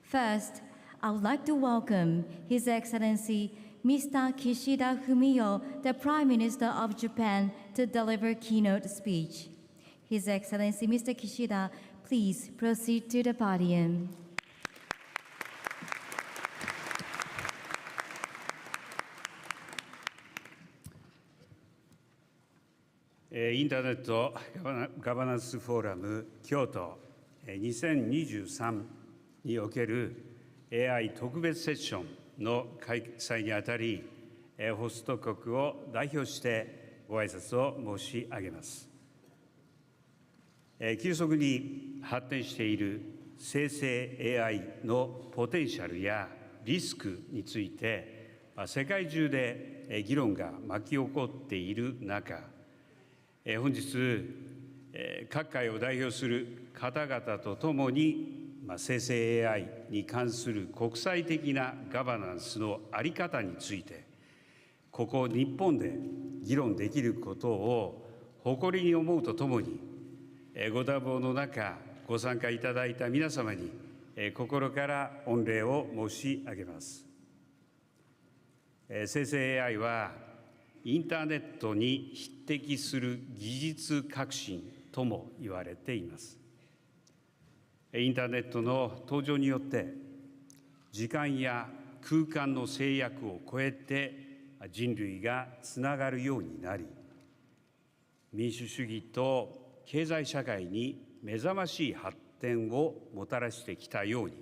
[SPEAKER 13] First, I would like to welcome His Excellency Mr. Kishida Fumio, the Prime Minister of Japan, to deliver keynote speech. His Excellency Mr. Kishida, please proceed to the podium.
[SPEAKER 16] インターネットガバナンスフォーラム京都2023における AI 特別セッションの開催にあたり、ホスト国を代表してご挨拶を申し上げます。急速に発展している生成 AI のポテンシャルやリスクについて、世界中で議論が巻き起こっている中、本日、各界を代表する方々とともに、生成 AI に関する国際的なガバナンスの在り方について、ここ日本で議論できることを誇りに思うとともに、ご多忙の中、ご参加いただいた皆様に、心から御礼を申し上げます。生成 AI は、インターネットに匹敵する技術革新とも言われています。インターネットの登場によって時間や空間の制約を超えて人類がつながるようになり、民主主義と経済社会に目覚ましい発展をもたらしてきたように、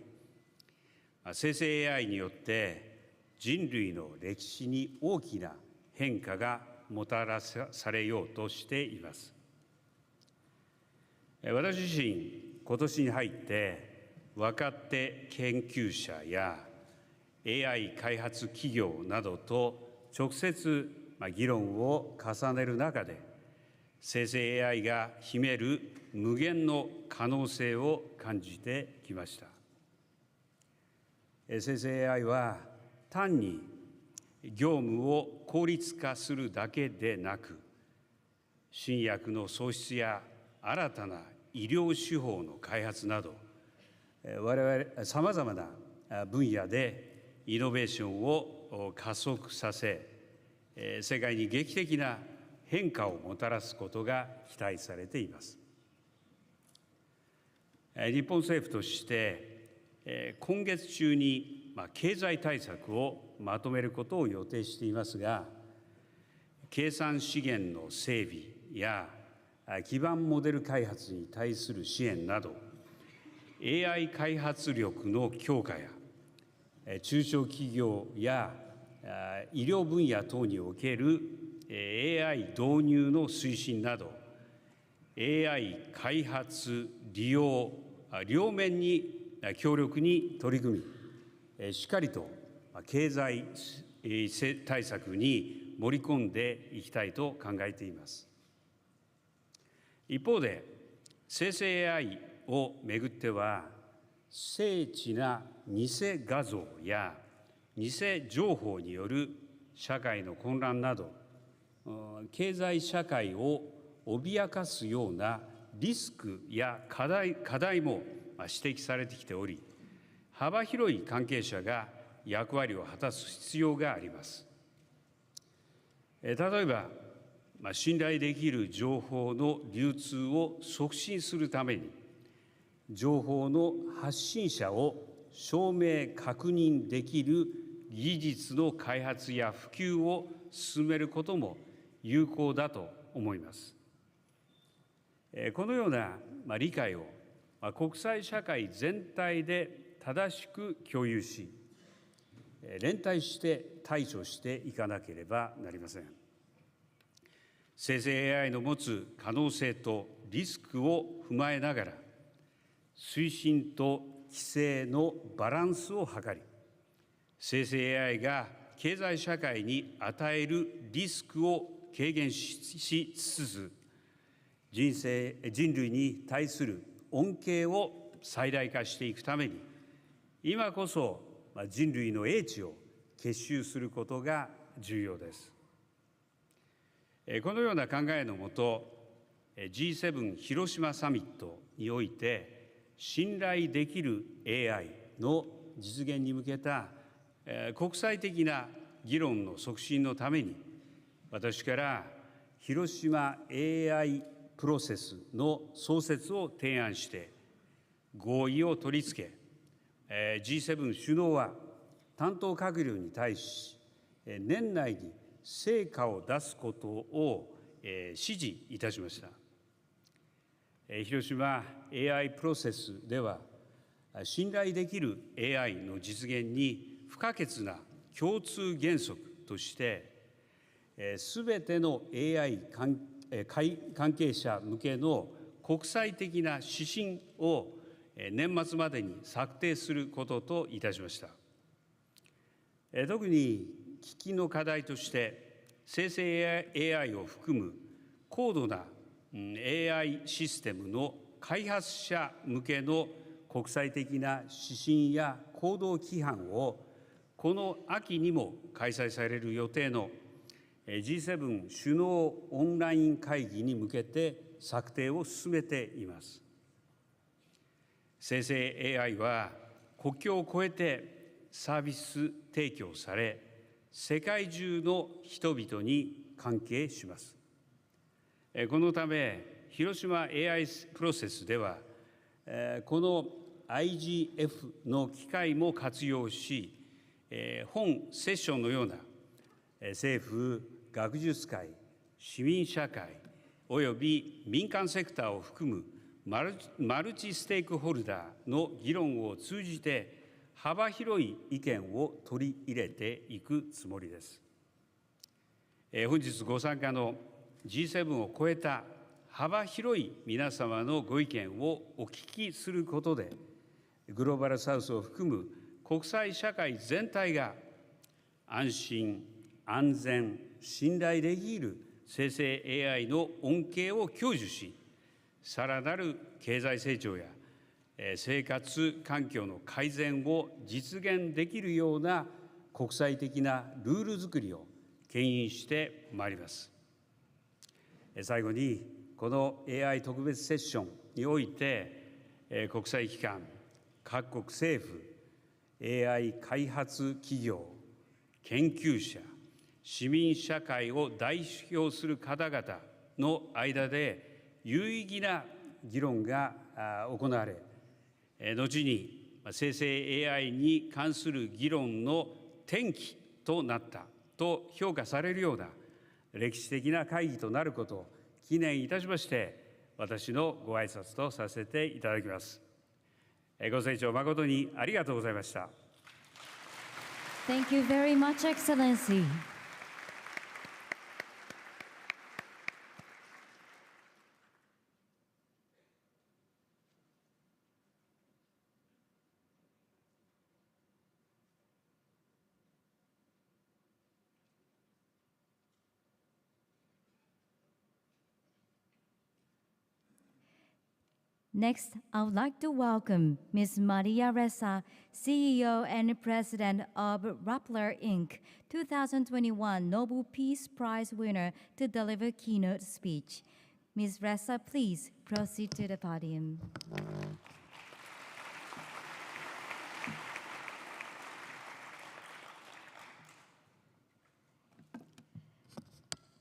[SPEAKER 16] 生成 AI によって人類の歴史に大きな変化がもたらされようとしています。私自身、今年に入って若手研究者や AI 開発企業などと直接議論を重ねる中で、生成 AI が秘める無限の可能性を感じてきました。生成 AI は単に業務を効率化するだけでなく、新薬の創出や新たな医療手法の開発など、我々さまざまな分野でイノベーションを加速させ、世界に劇的な変化をもたらすことが期待されています。日本政府として今月中に経済対策をまとめることを予定していますが、計算資源の整備や基盤モデル開発に対する支援など、AI 開発力の強化や中小企業や医療分野等における AI 導入の推進など、 AI 開発利用両面に強力に取り組み、しっかりと経済対策に盛り込んでいきたいと考えています。一方で、生成 AI をめぐっては、精緻な偽画像や偽情報による社会の混乱など、経済社会を脅かすようなリスクや課題も指摘されてきており、幅広い関係者が役割を果たす必要があります。例えば、信頼できる情報の流通を促進するために、情報の発信者を証明・確認できる技術の開発や普及を進めることも有効だと思います。このような理解を国際社会全体で正しく共有し、連帯して対処していかなければなりません。生成 AI の持つ可能性とリスクを踏まえながら、推進と規制のバランスを図り、生成 AI が経済社会に与えるリスクを軽減しつつ、人類に対する恩恵を最大化していくために、今こそ人類の英知を結集することが重要です。このような考えのもと、G7 広島サミットにおいて、信頼できる AI の実現に向けた国際的な議論の促進のために、私から広島 AI プロセスの創設を提案して合意を取り付け、G7 首脳は担当閣僚に対し、年内に成果を出すことを指示いたしました。広島 AI プロセスでは、信頼できる AI の実現に不可欠な共通原則として、すべての AI 関係者向けの国際的な指針を年末までに策定することといたしました。特に喫緊の課題として、生成 AI を含む高度な AI システムの開発者向けの国際的な指針や行動規範をこの秋にも開催される予定の G7 首脳オンライン会議に向けて策定を進めています。生成 AI は国境を越えてサービス提供され、世界中の人々に関係します。このため、広島 AI プロセスでは、この IGF の機会も活用し、本セッションのような政府、学術界、市民社会および民間セクターを含むマルチステークホルダーの議論を通じて幅広い意見を取り入れていくつもりです。本日ご参加の G7 を超えた幅広い皆様のご意見をお聞きすることで、グローバルサウスを含む国際社会全体が安心、安全、信頼できる生成 AI の恩恵を享受し、さらなる経済成長や生活環境の改善を実現できるような国際的なルール作りを牽引してまいります。最後に、この AI 特別セッションにおいて、国際機関、各国政府、AI 開発企業、研究者、市民社会を代表する方々の間で有意義な議論が行われ、後に生成 AI に関する議論の転機となったと評価されるような歴史的な会議となることを記念いたしまして、私のご挨拶とさせていただきます。ご清聴誠にありがとうございました。
[SPEAKER 13] Thank you very much, Excellency. Next, I would like to welcome Ms. Maria Ressa, CEO and President of Rappler Inc., 2021 Nobel Peace Prize winner, to deliver keynote speech. Ms. Ressa, please proceed to the podium.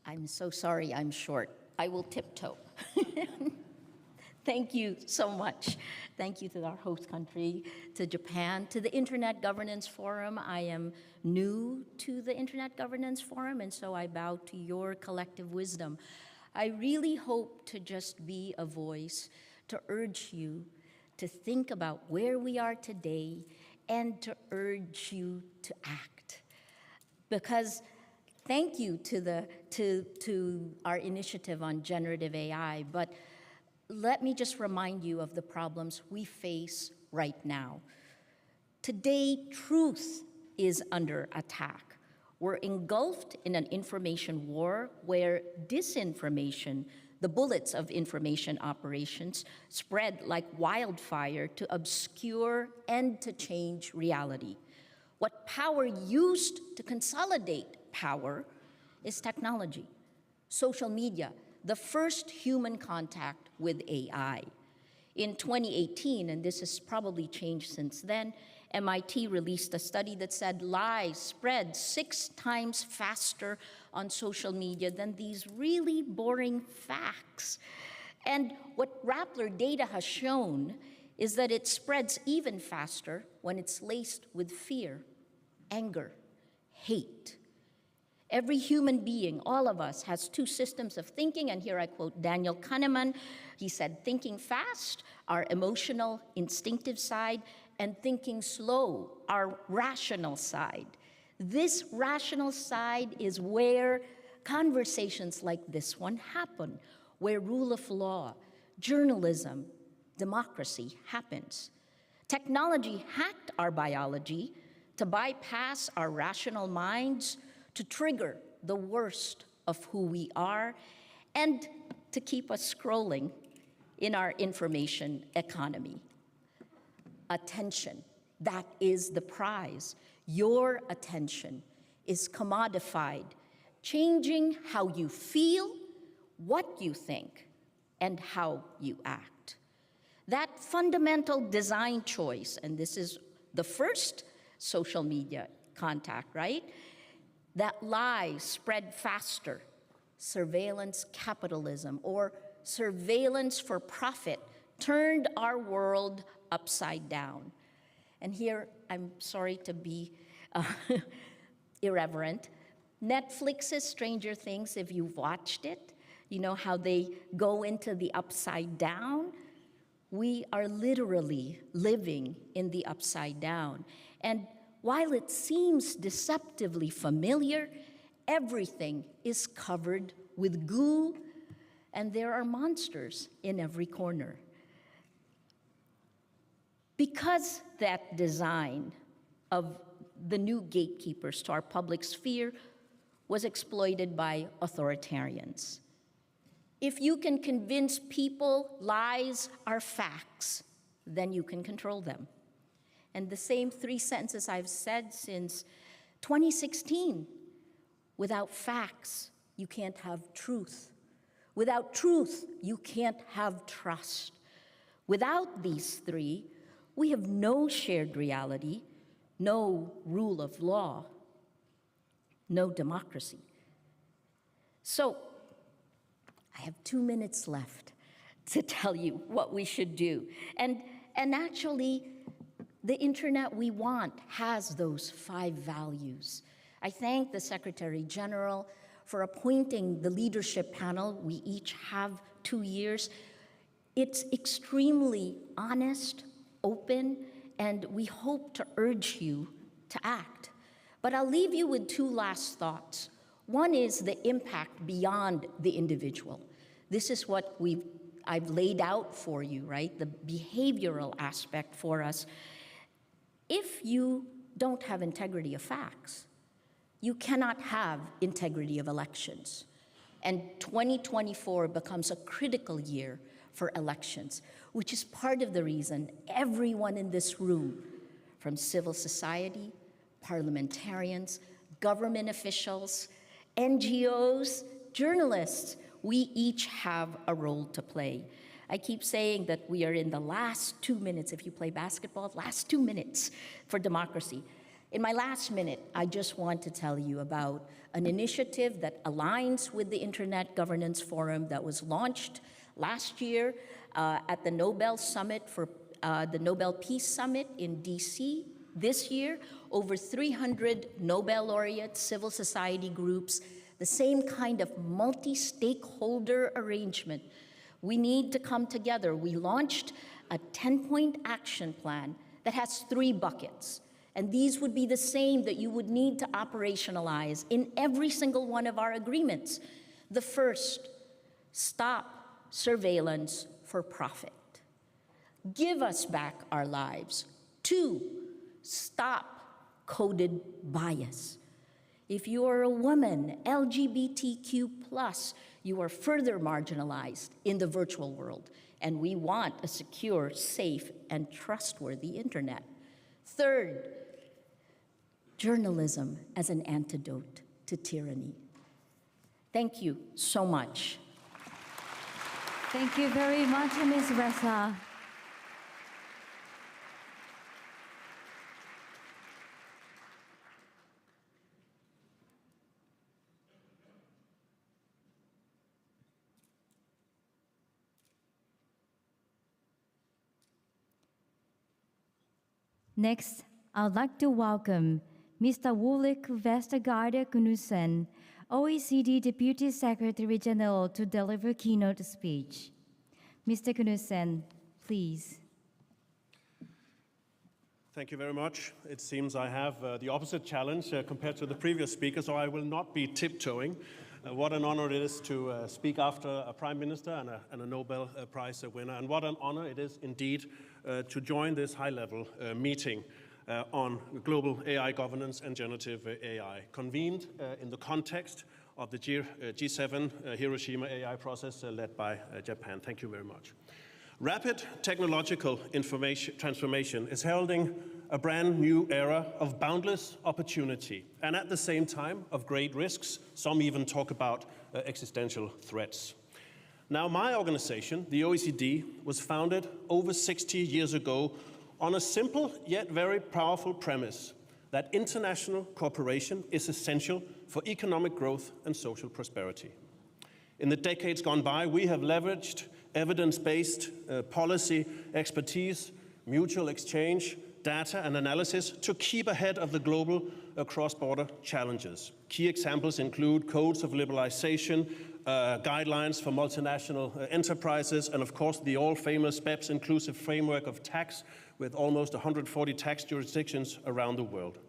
[SPEAKER 17] I'm so sorry I'm short. I will tiptoe. Thank you so much. Thank you to our host country, to Japan, to the Internet Governance Forum. I am new to the Internet Governance Forum, and so I bow to your collective wisdom. I really hope to just be a voice to urge you to think about where we are today and to urge you to act. Because thank you to our initiative on generative AI, but let me just remind you of the problems we face right now. Today, truth is under attack. We're engulfed in an information war where disinformation, The bullets of information operations spread like wildfire to obscure and to change reality. What power used to consolidate power is technology. Social media, the first human contact with AI. In 2018, and this has probably changed since then, MIT released a study that said lies spread 6 times faster on social media than these really boring facts. And what Rappler data has shown is that it spreads even faster when it's laced with fear, anger, hate. Every human being, all of us, has 2 systems of thinking, and here I quote Daniel Kahneman. He said, thinking fast, our emotional, instinctive side, and thinking slow, our rational side. This rational side is where conversations like this one happen, where rule of law, journalism, democracy happens. Technology hacked our biology to bypass our rational minds, to trigger the worst of who we are, and to keep us scrolling in our information economy. Attention, that is the prize. Your attention is commodified, changing how you feel, what you think, and how you act. That fundamental design choice, and this is the first social media contact, right? That lies spread faster, surveillance capitalism, or surveillance for profit, turned our world upside down. And here, I'm sorry to be irreverent. Netflix's Stranger Things, if you've watched it, you know how they go into the upside down? We are literally living in the upside down. And while it seems deceptively familiar, everything is covered with goo, and there are monsters in every corner. Because that design of the new gatekeepers to our public sphere was exploited by authoritarians. If you can convince people lies are facts, then you can control them. And the same 3 sentences I've said since 2016. Without facts, you can't have truth. Without truth, you can't have trust. Without these 3, we have no shared reality, no rule of law, no democracy. So, I have 2 minutes left to tell you what we should do. And actually, the internet we want has those 5 values. I thank the Secretary General for appointing the leadership panel. We each have 2 years. It's extremely honest, open, and we hope to urge you to act. But I'll leave you with 2 last thoughts. One is the impact beyond the individual. This is what I've laid out for you, right? The behavioral aspect for us. If you don't have integrity of facts, you cannot have integrity of elections. And 2024 becomes a critical year for elections, which is part of the reason everyone in this room, from civil society, parliamentarians, government officials, NGOs, journalists, we each have a role to play. I keep saying that we are in the last 2 minutes, if you play basketball, last 2 minutes for democracy. In my last minute, I just want to tell you about an initiative that aligns with the Internet Governance Forum that was launched last year at the Nobel Summit for the Nobel Peace Summit in DC. This year, over 300 Nobel laureates, civil society groups, the same kind of multi-stakeholder arrangement. We need to come together. We launched a 10-point action plan that has 3 buckets. And these would be the same that you would need to operationalize in every single one of our agreements. The first, stop surveillance for profit. Give us back our lives. 2, stop coded bias. If you are a woman, LGBTQ+, you are further marginalized in the virtual world. And we want a secure, safe, and trustworthy internet. Third, journalism as an antidote to tyranny. Thank you so much.
[SPEAKER 13] Thank you very much, Ms. Ressa. Next, I'd like to welcome Mr. Ulrik Vestergaard Knudsen, OECD Deputy Secretary General, to deliver keynote speech. Mr. Knudsen, please.
[SPEAKER 18] Thank you very much. It seems I have the opposite challenge compared to the previous speaker, so I will not be tiptoeing. What an honor it is to speak after a Prime Minister and a Nobel Prize winner, and what an honor it is indeed to join this high-level meeting on global AI governance and generative AI, convened in the context of the G7 Hiroshima AI process led by Japan. Thank you very much. Rapid technological transformation is heralding a brand new era of boundless opportunity, and at the same time of great risks. Some even talk about existential threats. Now, my organization, the OECD, was founded over 60 years ago on a simple yet very powerful premise that international cooperation is essential for economic growth and social prosperity. In the decades gone by, we have leveraged evidence-based policy expertise, mutual exchange, data and analysis to keep ahead of the global cross-border challenges. Key examples include codes of liberalization, guidelines for multinational enterprises, and of course the all-famous BEPS inclusive framework of tax with almost 140 tax jurisdictions around the world.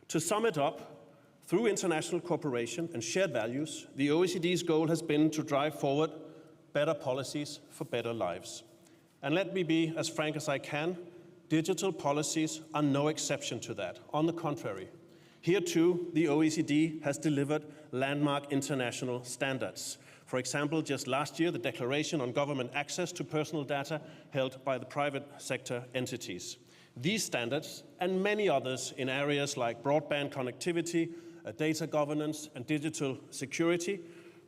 [SPEAKER 18] To sum it up, through international cooperation and shared values, the OECD's goal has been to drive forward better policies for better lives. And let me be as frank as I can, digital policies are no exception to that. On the contrary, here too, the OECD has delivered landmark international standards. For example, just last year, the Declaration on Government Access to Personal Data held by the private sector entities. These standards, and many others in areas like broadband connectivity, data governance, and digital security,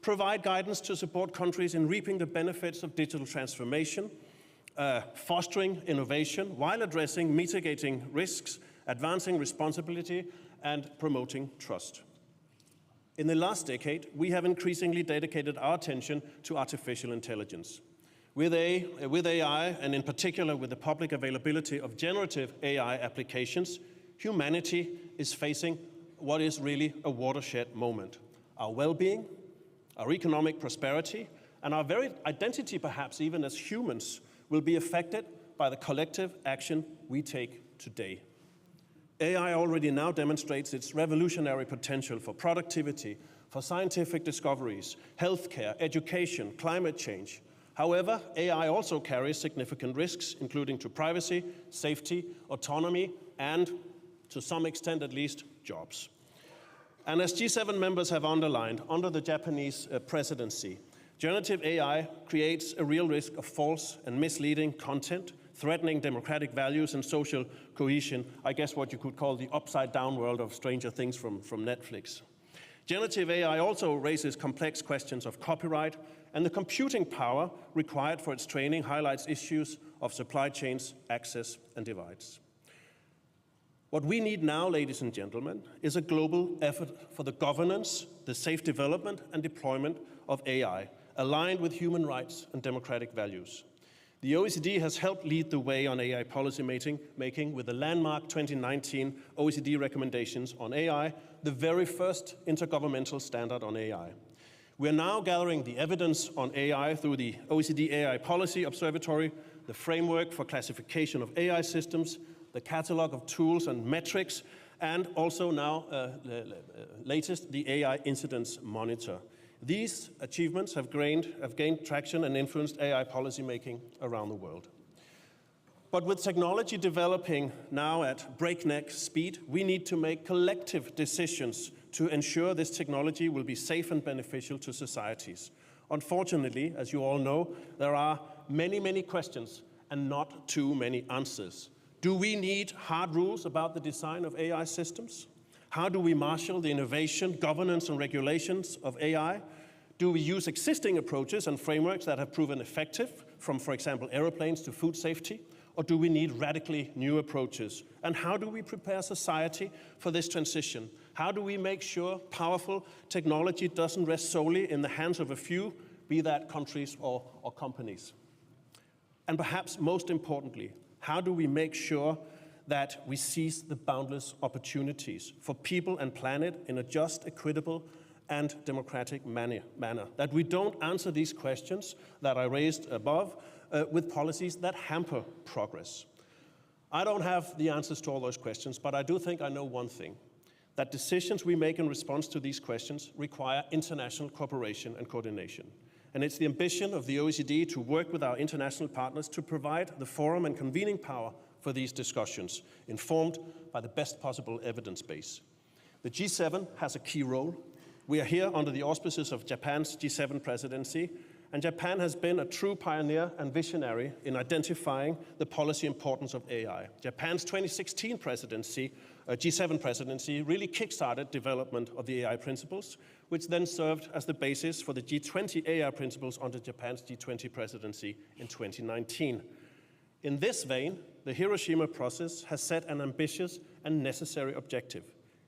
[SPEAKER 18] provide guidance to support countries in reaping the benefits of digital transformation, fostering innovation while addressing mitigating risks, advancing responsibility, and promoting trust. In the last decade, we have increasingly dedicated our attention to artificial intelligence. With AI, and in particular with the public availability of generative AI applications, humanity is facing what is really a watershed moment. Our well-being, our economic prosperity, and our very identity, perhaps even as humans, will be affected by the collective action we take today. AI already now demonstrates its revolutionary potential for productivity, for scientific discoveries, healthcare, education, climate change. However, AI also carries significant risks, including to privacy, safety, autonomy, and, to some extent at least, jobs. And as G7 members have underlined, under the Japanese presidency, generative AI creates a real risk of false and misleading content, threatening democratic values and social cohesion. I guess what you could call the upside-down world of Stranger Things from Netflix. Generative AI also raises complex questions of copyright, and the computing power required for its training highlights issues of supply chains, access, and divides. What we need now, ladies and gentlemen, is a global effort for the governance, the safe development, and deployment of AI, aligned with human rights and democratic values. The OECD has helped lead the way on AI policy making with the landmark 2019 OECD recommendations on AI, the very first intergovernmental standard on AI. We're now gathering the evidence on AI through the OECD AI Policy Observatory, the framework for classification of AI systems, the catalog of tools and metrics, and also now, latest, the AI Incidence Monitor. These achievements have gained traction and influenced AI policymaking around the world. But with technology developing now at breakneck speed, we need to make collective decisions to ensure this technology will be safe and beneficial to societies. Unfortunately, as you all know, there are many, many questions and not too many answers. Do we need hard rules about the design of AI systems? How do we marshal the innovation, governance, and regulations of AI? Do we use existing approaches and frameworks that have proven effective, from, for example, aeroplanes to food safety? Or do we need radically new approaches? And how do we prepare society for this transition? How do we make sure powerful technology doesn't rest solely in the hands of a few, be that countries or companies? And perhaps most importantly, how do we make sure that we seize the boundless opportunities for people and planet in a just, equitable, and democratic manner? That we don't answer these questions that I raised above with policies that hamper progress. I don't have the answers to all those questions, but I do think I know one thing, that decisions we make in response to these questions require international cooperation and coordination. And it's the ambition of the OECD to work with our international partners to provide the forum and convening power for these discussions, informed by the best possible evidence base. The G7 has a key role. We are here under the auspices of Japan's G7 presidency, and Japan has been a true pioneer and visionary in identifying the policy importance of AI. Japan's 2016 presidency, G7 presidency, really kickstarted development of the AI principles, which then served as the basis for the G20 AI principles under Japan's G20 presidency in 2019. In this vein, the Hiroshima process has set an ambitious and necessary objective: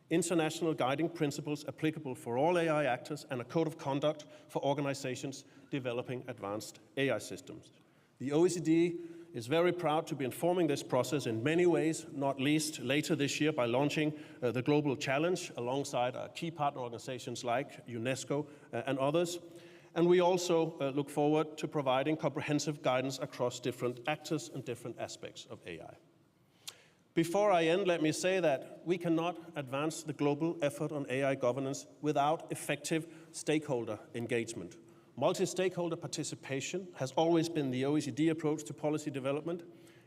[SPEAKER 18] international guiding principles applicable for all AI actors and a code of conduct for organizations developing advanced AI systems. The OECD is very proud to be informing this process in many ways, not least later this year by launching the Global Challenge alongside key partner organizations like UNESCO and others. And we also look forward to providing comprehensive guidance across different actors and different aspects of AI. Before I end, let me say that we cannot advance the global effort on AI governance without effective stakeholder engagement. Multi-stakeholder participation has always been the OECD approach to policy development.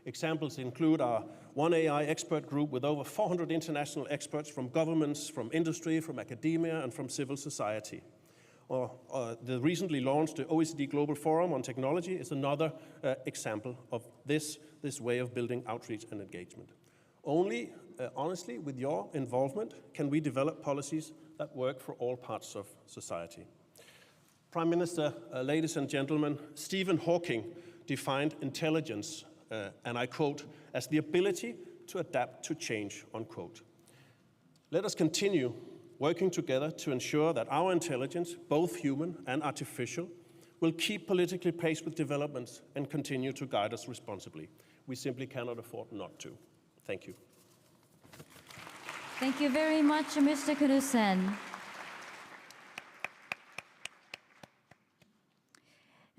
[SPEAKER 18] Examples include our One AI expert group with over 400 international experts from governments, from industry, from academia, and from civil society. Or the recently launched OECD Global Forum on Technology is another example of this way of building outreach and engagement. Only, honestly, with your involvement, can we develop policies that work for all parts of society. Prime Minister, ladies and gentlemen, Stephen Hawking defined intelligence, and I quote, as the ability to adapt to change, unquote. Let us continue working together to ensure that our intelligence, both human and artificial, will keep politically pace with developments and continue to guide us responsibly. We simply cannot afford not to. Thank you.
[SPEAKER 13] Thank you very much, Mr. Kurusen.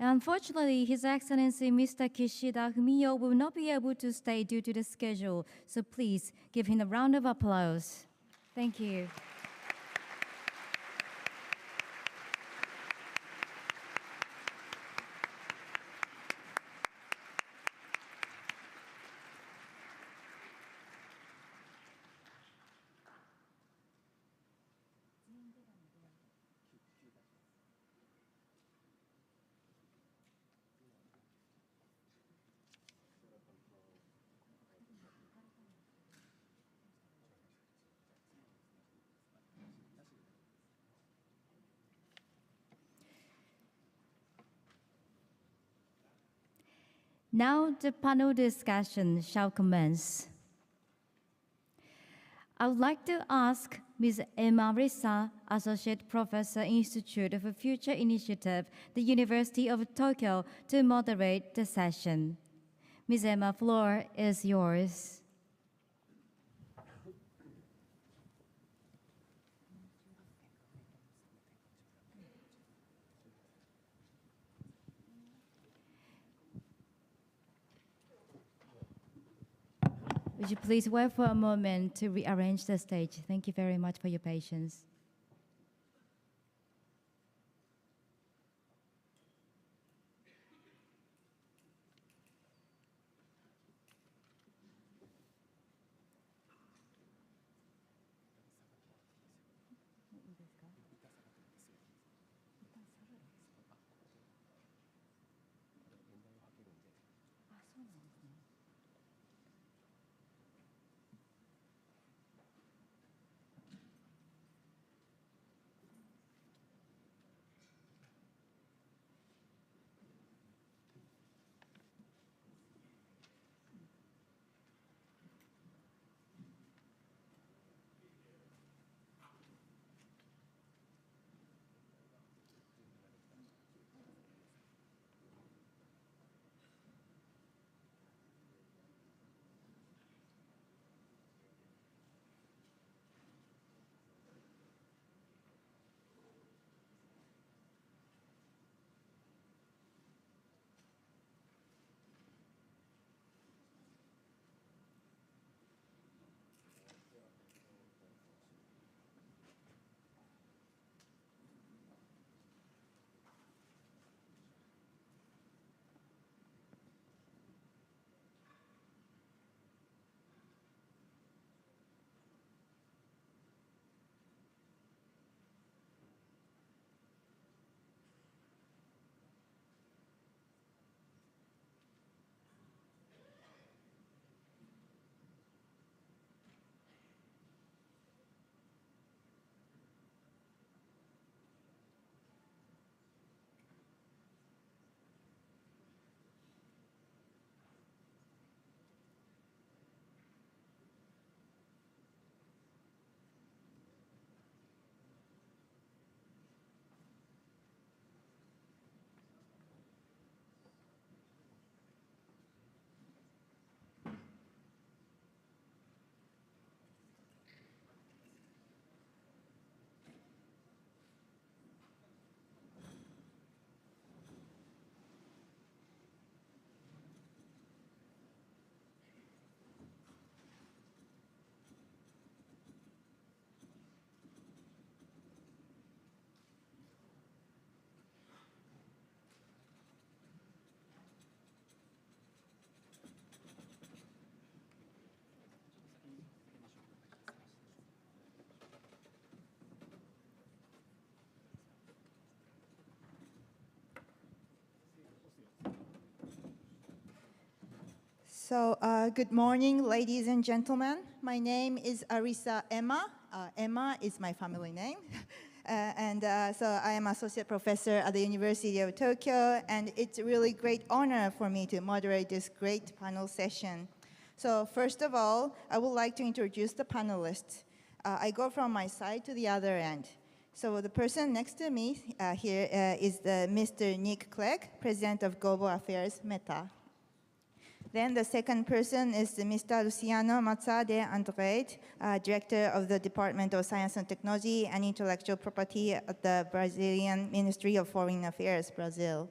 [SPEAKER 13] Unfortunately, His Excellency Mr. Kishida Fumio will not be able to stay due to the schedule, so please give him a round of applause. Thank you. Now the panel discussion shall commence. I would like to ask Ms. Emma Risa, Associate Professor, Institute for Future Initiative, the University of Tokyo, to moderate the session. Ms. Emma, floor is yours. Would you please wait for a moment to rearrange the stage? Thank you very much for your patience.
[SPEAKER 19] So, good morning, ladies and gentlemen. My name is Arisa Emma. Emma is my family name. So I am associate professor at the University of Tokyo, and it's a really great honor for me to moderate this great panel session. So first of all, I would like to introduce the panelists. I go from my side to the other end. So the person next to me here is Mr. Nick Clegg, President of Global Affairs, Meta. Then the second person is Mr. Luciano Mazza de Andrade, Director of the Department of Science and Technology and Intellectual Property at the Brazilian Ministry of Foreign Affairs, Brazil.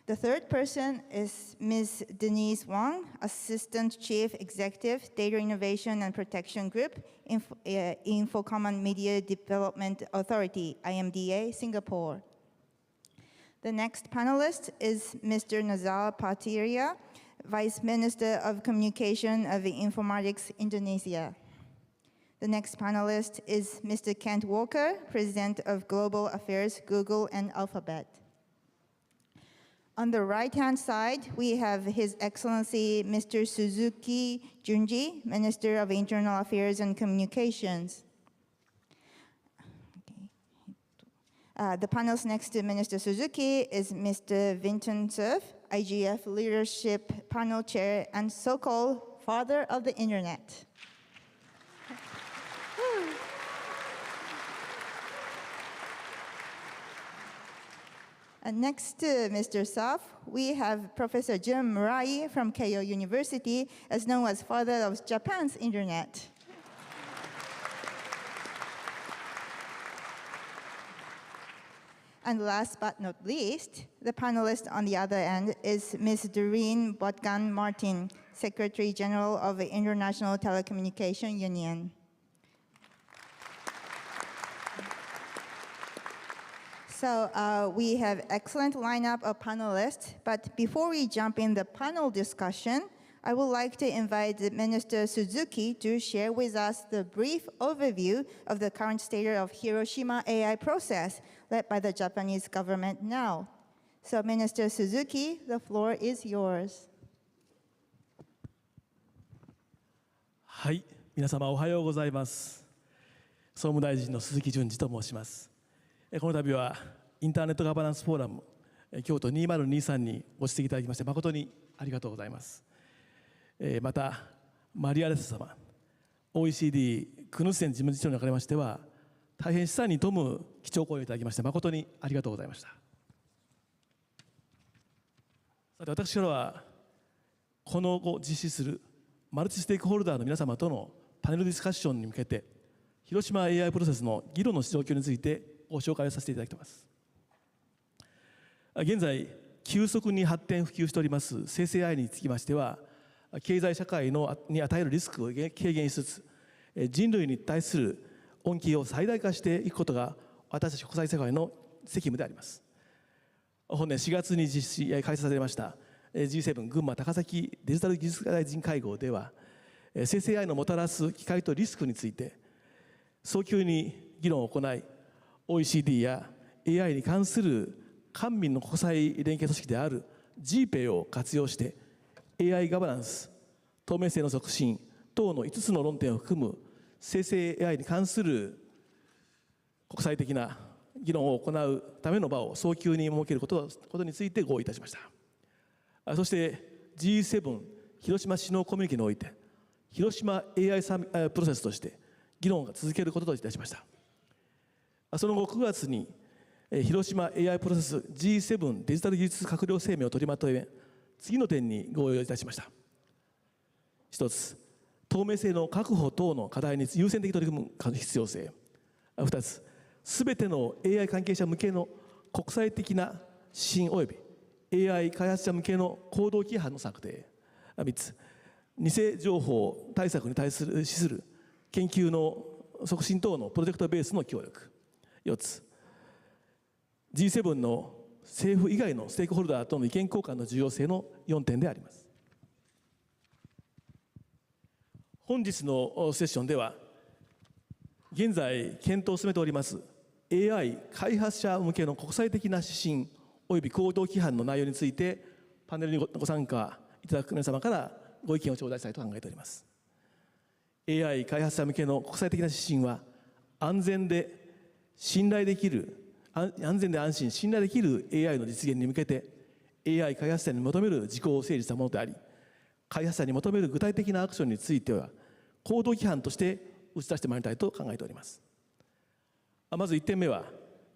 [SPEAKER 19] The third person is Ms. Denise Wang, Assistant Chief Executive, Data Innovation and Protection Group, Infocommon Media Development Authority, IMDA, Singapore. The next panelist is Mr. Nazar Patiria, Vice Minister of Communication of Informatics, Indonesia. The next panelist is Mr. Kent Walker, President of Global Affairs, Google and Alphabet. On the right-hand side, we have His Excellency Mr. Suzuki Junji, Minister of Internal Affairs and Communications. The panels next to Minister Suzuki is Mr. Vincent Cerf, IGF Leadership Panel Chair and so-called father of the internet. And next to Mr. Cerf, we have Professor Jim Murai from Keio University, as known as father of Japan's internet. And last but not least, the panelist on the other end is Ms. Doreen Botgan-Martin, Secretary General of the International Telecommunication Union. So we have excellent lineup of panelists, but before we jump in the panel discussion, I would like to invite Minister Suzuki to share with us the brief overview of the current state of Hiroshima AI process led by the Japanese government now. So Minister Suzuki, the floor is yours.
[SPEAKER 20] はい、皆様おはようございます。総務大臣の鈴木淳二と申します。この度はインターネットガバナンスフォーラム京都2023にご出席いただきまして誠にありがとうございます。またマリアレス様、OECD クヌッセン事務次長におかれましては大変示唆に富む基調講演をいただきまして誠にありがとうございました。さて私からはこの後実施するマルチステークホルダーの皆様とのパネルディスカッションに向けて広島 AI プロセスの議論の状況についてご紹介をさせていただいています。現在急速に発展普及しております生成 AI につきましては経済社会に与えるリスクを軽減しつつ人類に対する恩恵を最大化していくことが私たち国際社会の責務であります。本年4月に開催されました G7 群馬高崎デジタル技術大臣会合では生成 AI のもたらす機会とリスクについて早急に議論を行い OECD や AI に関する官民の国際連携組織である GPay を活用して AI ガバナンス、透明性の促進等の5つの論点を含む生成 AI に関する国際的な議論を行うための場を早急に設けることについて合意いたしました。そして G7 広島首脳コミュニケにおいて広島 AI プロセスとして議論が続けることといたしました。その後9月に広島 AI プロセス G7 デジタル技術閣僚声明を取りまとめ次の点に合意をいたしました。一つ、透明性の確保等の課題に優先的に取り組む必要性。二つ、すべての AI 関係者向けの国際的な指針及び AI 開発者向けの行動規範の策定。三つ、偽情報対策に対する研究の促進等のプロジェクトベースの協力。四つ、G7 の政府以外のステークホルダーとの意見交換の重要性の4点であります。本日のセッションでは現在検討を進めております AI 開発者向けの国際的な指針および行動規範の内容についてパネルにご参加いただく皆様からご意見を頂戴したいと考えております。AI 開発者向けの国際的な指針は、安全で信頼できる、安全で安心、信頼できる AI の実現に向けて、AI 開発者に求める事項を整理したものであり、開発者に求める具体的なアクションについては、行動規範として打ち出してまいりたいと考えております。まず1点目は、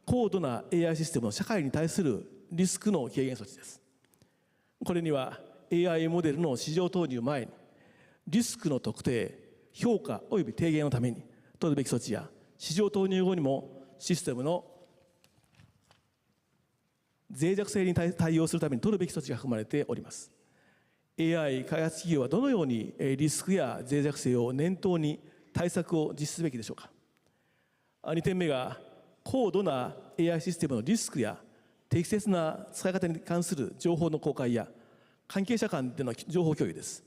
[SPEAKER 20] 高度な AI システムの社会に対するリスクの軽減措置です。これには AI モデルの市場投入前に、リスクの特定、評価及び低減のために取るべき措置や、市場投入後にもシステムの脆弱性に対応するために取るべき措置が含まれております。AI 開発企業はどのようにリスクや脆弱性を念頭に対策を実施すべきでしょうか。2点目が、高度な AI システムのリスクや適切な使い方に関する情報の公開や関係者間での情報共有です。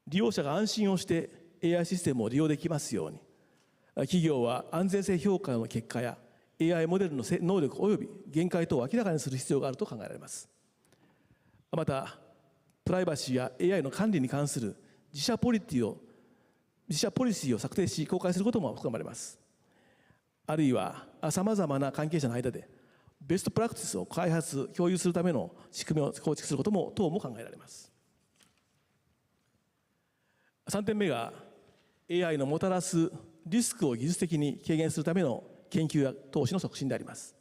[SPEAKER 20] 利用者が安心をして AI システムを利用できますように、企業は安全性評価の結果や AI モデルの能力及び限界等を明らかにする必要があると考えられます。また、プライバシーや AI の管理に関する自社ポリシーを策定し公開することも含まれます。あるいは、さまざまな関係者の間でベストプラクティスを開発、共有するための仕組みを構築することも等も考えられます。3点目が、AI のもたらすリスクを技術的に軽減するための研究や投資の促進であります。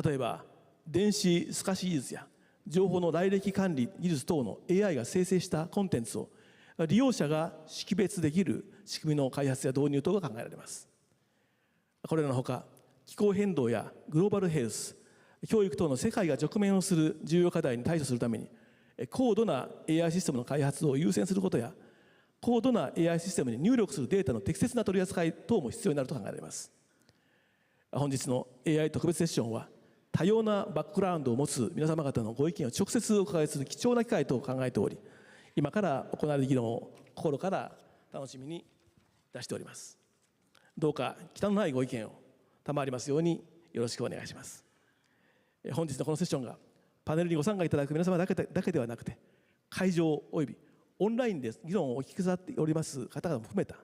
[SPEAKER 20] 例えば、電子透かし技術や情報の来歴管理技術等の AI が生成したコンテンツを利用者が識別できる仕組みの開発や導入等が考えられます。これらのほか、気候変動やグローバルヘルス、教育等の世界が直面をする重要課題に対処するために、高度な AI システムの開発を優先することや、高度な AI システムに入力するデータの適切な取り扱い等も必要になると考えられます。本日の AI 特別セッションは、多様なバックグラウンドを持つ皆様方のご意見を直接お伺いする貴重な機会と考えており、今から行われる議論を心から楽しみに出しております。どうか忌憚のないご意見を賜りますようによろしくお願いします。本日のこのセッションがパネルにご参加いただく皆様だけではなくて、会場およびオンラインで議論をお聞きくださっております方々も含めた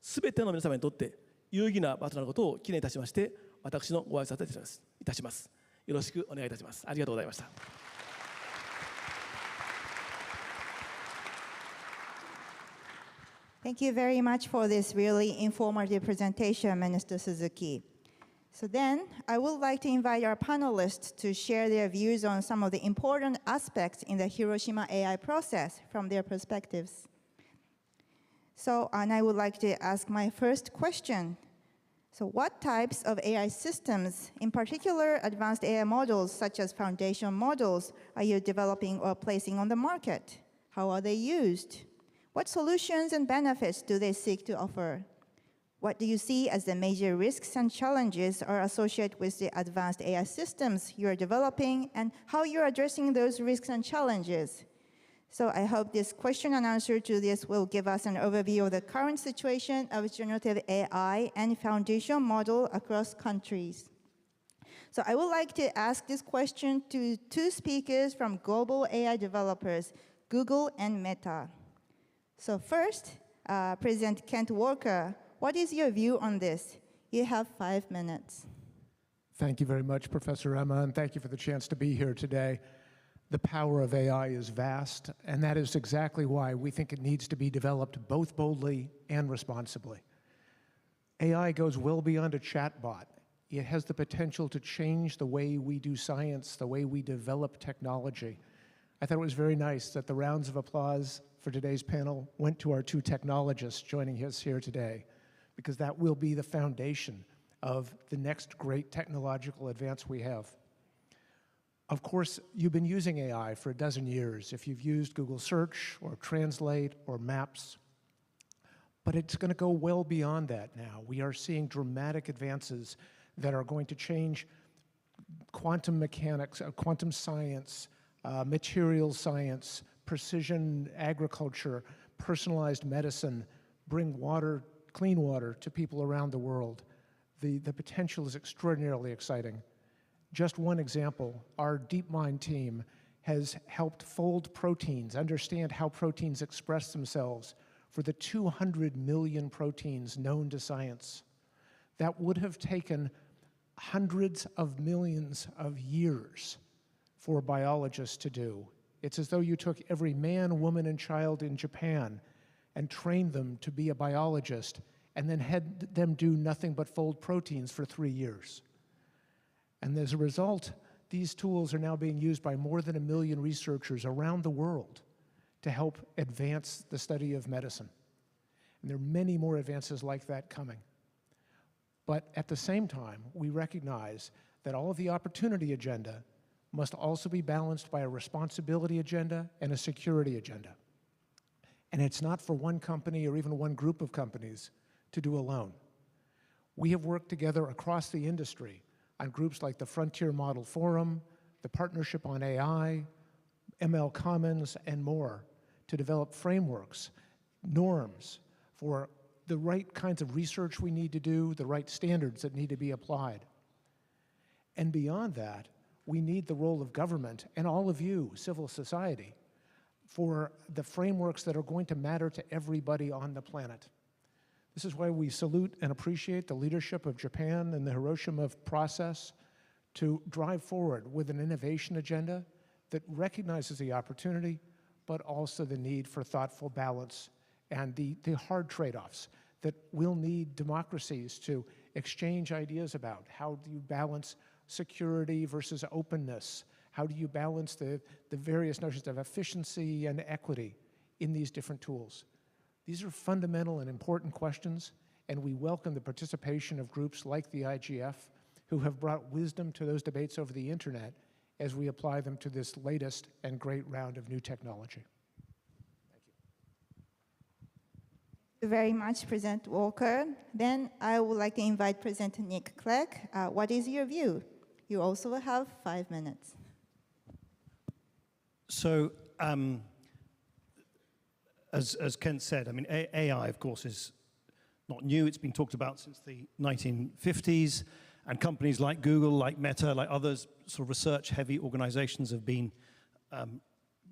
[SPEAKER 20] 全ての皆様にとって有意義な場となることを記念いたしまして、私のご挨拶いたします。よろしくお願いいたします。ありがとうございました。
[SPEAKER 19] Thank you very much for this really informative presentation, Minister Suzuki. So then, I would like to invite our panelists to share their views on some of the important aspects in the Hiroshima AI process from their perspectives. So, and I would like to ask my first question. So what types of AI systems, in particular advanced AI models such as foundation models, are you developing or placing on the market? How are they used? What solutions and benefits do they seek to offer? What do you see as the major risks and challenges are associated with the advanced AI systems you are developing, and how you're addressing those risks and challenges? So I hope this question and answer to this will give us an overview of the current situation of generative AI and foundation model across countries. So I would like to ask this question to two speakers from global AI developers, Google and Meta. So first, President Kent Walker, what is your view on this? You have 5 minutes.
[SPEAKER 21] Thank you very much, Professor Emma, and thank you for the chance to be here today. The power of AI is vast, and that is exactly why we think it needs to be developed both boldly and responsibly. AI goes well beyond a chatbot. It has the potential to change the way we do science, the way we develop technology. I thought it was very nice that the rounds of applause for today's panel went to our two technologists joining us here today, because that will be the foundation of the next great technological advance we have. Of course, you've been using AI for a dozen years if you've used Google Search or Translate or Maps, but it's going to go well beyond that now. We are seeing dramatic advances that are going to change quantum mechanics, quantum science, materials science, precision agriculture, personalized medicine, bring water, clean water to people around the world. The potential is extraordinarily exciting. Just one example, our DeepMind team has helped fold proteins, understand how proteins express themselves for the 200 million proteins known to science. That would have taken hundreds of millions of years for biologists to do. It's as though you took every man, woman, and child in Japan and trained them to be a biologist and then had them do nothing but fold proteins for 3 years. And as a result, these tools are now being used by more than 1 million researchers around the world to help advance the study of medicine. And there are many more advances like that coming. But at the same time, we recognize that all of the opportunity agenda must also be balanced by a responsibility agenda and a security agenda. And it's not for one company or even one group of companies to do alone. We have worked together across the industry on groups like the Frontier Model Forum, the Partnership on AI, ML Commons, and more to develop frameworks, norms for the right kinds of research we need to do, the right standards that need to be applied. And beyond that, we need the role of government and all of you, civil society, for the frameworks that are going to matter to everybody on the planet. This is why we salute and appreciate the leadership of Japan and the Hiroshima process to drive forward with an innovation agenda that recognizes the opportunity, but also the need for thoughtful balance and the hard trade-offs that we'll need democracies to exchange ideas about. How do you balance security versus openness? How do you balance the various notions of efficiency and equity in these different tools? These are fundamental and important questions, and we welcome the participation of groups like the IGF who have brought wisdom to those debates over the internet as we apply them to this latest and great round of new technology.
[SPEAKER 19] Thank you very much, President Walker. Then I would like to invite President Nick Clegg. What is your view? You also have 5 minutes.
[SPEAKER 2] So, as Kent said, I mean, AI, of course, is not new. It's been talked about since the 1950s. And companies like Google, like Meta, like others, sort of research-heavy organizations have been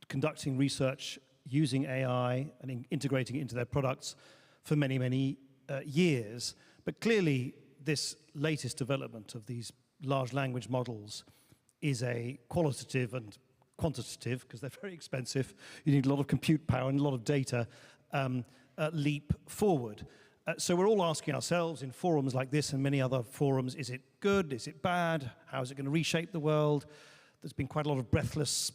[SPEAKER 2] conducting research using AI and integrating it into their products for many, many years. But clearly, this latest development of these large language models is a qualitative and quantitative, because they're very expensive, you need a lot of compute power and a lot of data, leap forward. So we're all asking ourselves in forums like this and many other forums, is it good, is it bad, how is it going to reshape the world? There's been quite a lot of breathless,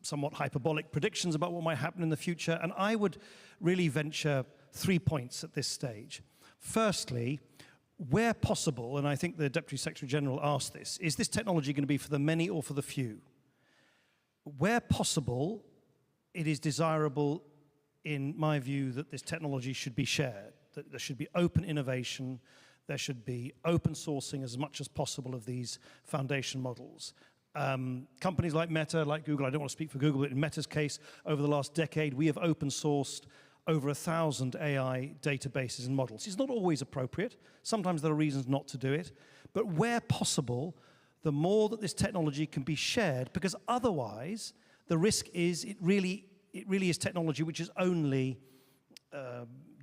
[SPEAKER 2] somewhat hyperbolic predictions about what might happen in the future, and I would really venture 3 points at this stage. Firstly, where possible, and I think the Deputy Secretary General asked this, is this technology going to be for the many or for the few? Where possible, it is desirable, in my view, that this technology should be shared, that there should be open innovation, there should be open sourcing as much as possible of these foundation models. Companies like Meta, like Google, I don't want to speak for Google, but in Meta's case, over the last decade, we have open sourced over 1,000 AI databases and models. It's not always appropriate. Sometimes there are reasons not to do it. But where possible, the more that this technology can be shared, because otherwise the risk is it really is technology which is only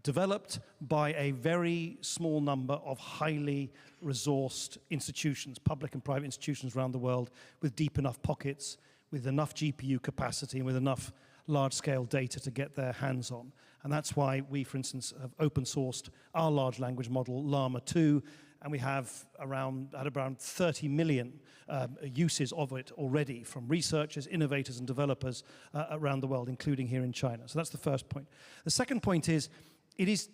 [SPEAKER 2] developed by a very small number of highly resourced institutions, public and private institutions around the world, with deep enough pockets, with enough GPU capacity, and with enough large-scale data to get their hands on. And that's why we, for instance, have open-sourced our large language model, Llama 2, and we have around 30 million uses of it already from researchers, innovators, and developers around the world, including here in China. So that's the first point. The second point is, it is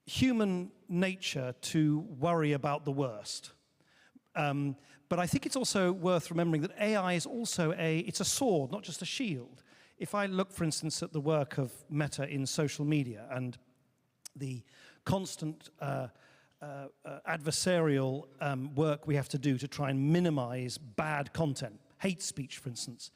[SPEAKER 2] human nature to worry about the worst. But I think it's also worth remembering that AI is also it's a sword, not just a shield. If I look, for instance, at the work of Meta in social media and the constant adversarial work we have to do to try and minimize bad content, hate speech, for instance.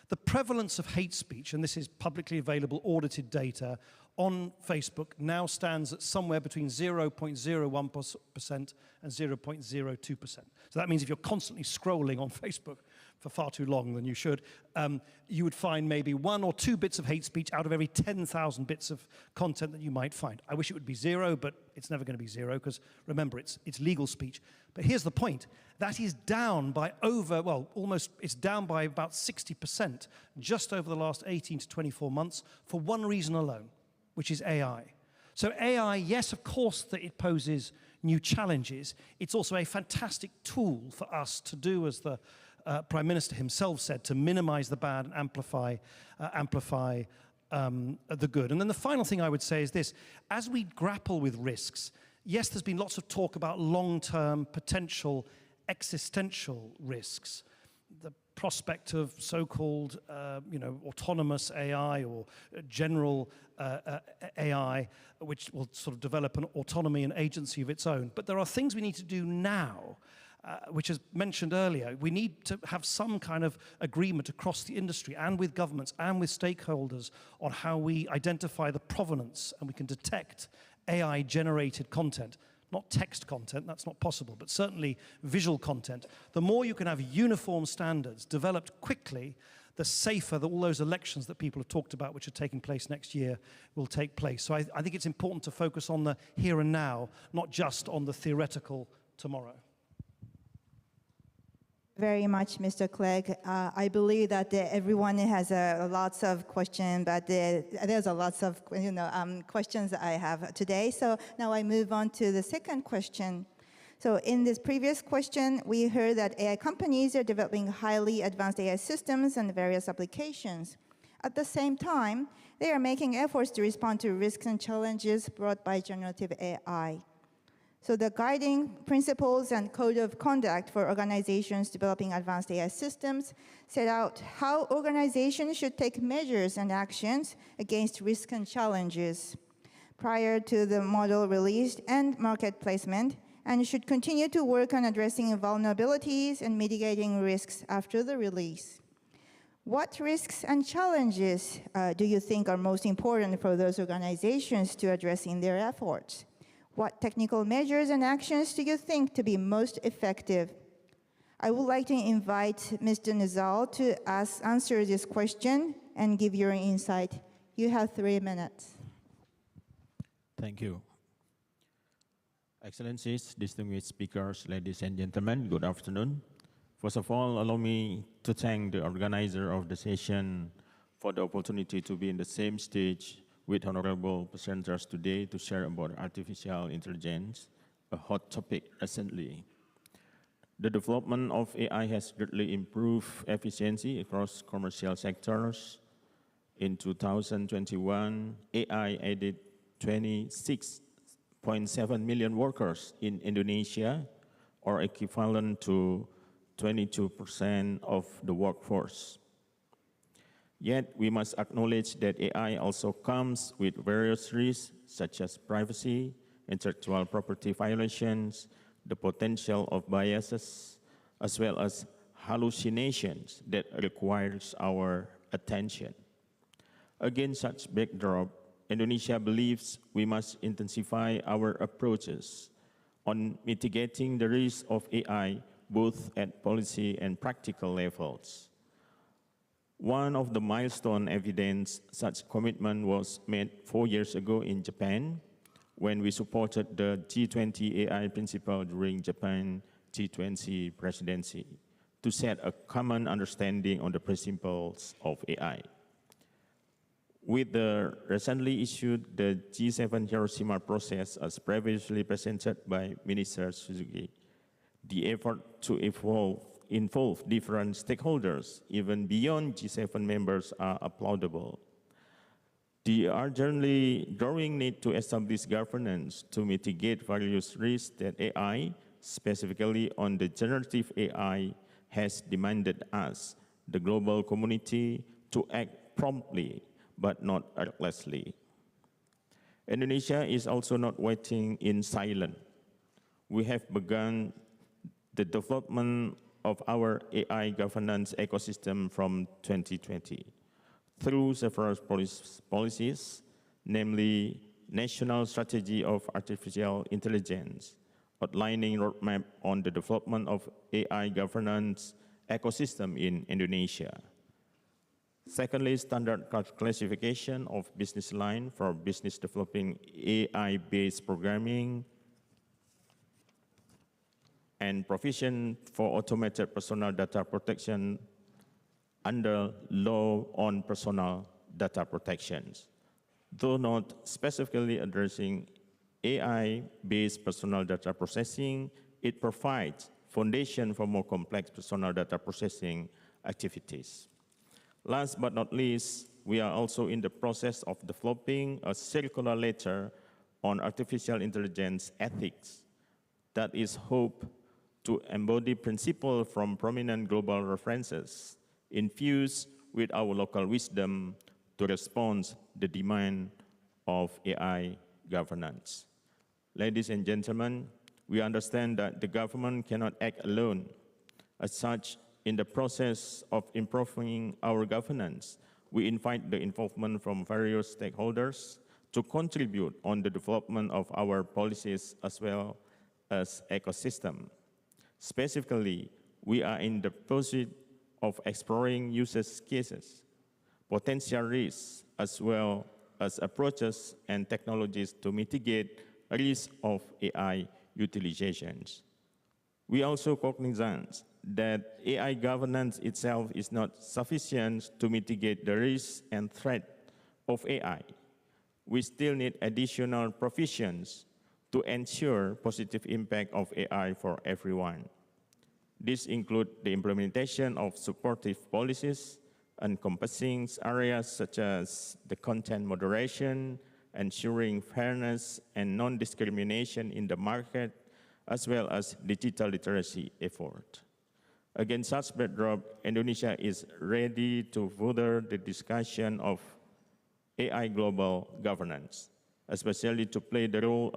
[SPEAKER 2] The prevalence of hate speech, and this is publicly available audited data, on Facebook now stands at somewhere between 0.01% and 0.02%. So that means if you're constantly scrolling on Facebook for far too long than you should, you would find maybe 1 or 2 bits of hate speech out of every 10,000 bits of content that you might find. I wish it would be 0, but it's never going to be 0 because, remember, it's legal speech. But here's the point. That is down by it's down by about 60% just over the last 18 to 24 months for one reason alone, which is AI. So AI, yes, of course, that it poses new challenges. It's also a fantastic tool for us to do, as the Prime Minister himself said, to minimize the bad and amplify the good. And then the final thing I would say is this. As we grapple with risks, yes, there's been lots of talk about long-term potential existential risks. The prospect of so-called autonomous AI or general AI, which will sort of develop an autonomy and agency of its own. But there are things we need to do now, which as mentioned earlier. We need to have some kind of agreement across the industry and with governments and with stakeholders on how we identify the provenance and we can detect AI-generated content. Not text content, that's not possible, but certainly visual content. The more you can have uniform standards developed quickly, the safer that all those elections that people have talked about, which are taking place next year, will take place. So I think it's important to focus on the here and now, not just on the theoretical tomorrow.
[SPEAKER 19] Very much, Mr. Clegg. I believe that everyone has lots of questions, but there's a lots of questions that I have today. So now I move on to the second question. So in this previous question, we heard that AI companies are developing highly advanced AI systems and various applications. At the same time, they are making efforts to respond to risks and challenges brought by generative AI. So the guiding principles and code of conduct for organizations developing advanced AI systems set out how organizations should take measures and actions against risks and challenges prior to the model release and market placement, and should continue to work on addressing vulnerabilities and mitigating risks after the release. What risks and challenges do you think are most important for those organizations to address in their efforts? What technical measures and actions do you think to be most effective? I would like to invite Mr. Nizal to answer this question and give your insight. You have 3 minutes.
[SPEAKER 3] Thank you. Excellencies, distinguished speakers, ladies and gentlemen, good afternoon. First of all, allow me to thank the organizer of the session for the opportunity to be in the same stage with honorable presenters today to share about artificial intelligence, a hot topic recently. The development of AI has greatly improved efficiency across commercial sectors. In 2021, AI added 26.7 million workers in Indonesia, or equivalent to 22% of the workforce. Yet, we must acknowledge that AI also comes with various risks, such as privacy, intellectual property violations, the potential of biases, as well as hallucinations that requires our attention. Against such backdrop, Indonesia believes we must intensify our approaches on mitigating the risk of AI, both at policy and practical levels. One of the milestone evidence such commitment was made 4 years ago in Japan, when we supported the G20 AI principle during Japan G20 presidency to set a common understanding on the principles of AI. With the recently issued the G7 Hiroshima process, as previously presented by Minister Suzuki, the effort to involve different stakeholders, even beyond G7 members, are applaudable. The urgently growing need to establish governance to mitigate various risks that AI, specifically on the generative AI, has demanded us, the global community, to act promptly, but not recklessly. Indonesia is also not waiting in silence. We have begun the development of our AI governance ecosystem from 2020 through several policies, namely National Strategy of Artificial Intelligence, outlining roadmap on the development of AI governance ecosystem in Indonesia. Secondly, standard classification of business line for business developing AI-based programming and provision for automated personal data protection under law on personal data protections. Though not specifically addressing AI-based personal data processing, it provides foundation for more complex personal data processing activities. Last but not least, we are also in the process of developing a circular letter on artificial intelligence ethics that is hoped to embody principles from prominent global references infused with our local wisdom to respond to the demand of AI governance. Ladies and gentlemen, we understand that the government cannot act alone. As such, in the process of improving our governance, we invite the involvement from various stakeholders to contribute on the development of our policies as well as ecosystem. Specifically, we are in the pursuit of exploring use cases, potential risks, as well as approaches and technologies to mitigate risks of AI utilizations. We also recognize that AI governance itself is not sufficient to mitigate the risks and threat of AI. We still need additional provisions to ensure positive impact of AI for everyone. This includes the implementation of supportive policies encompassing areas such as the content moderation, ensuring fairness and non-discrimination in the market, as well as digital literacy effort. Against such backdrop, Indonesia is ready to further the discussion of AI global governance, especially to play the role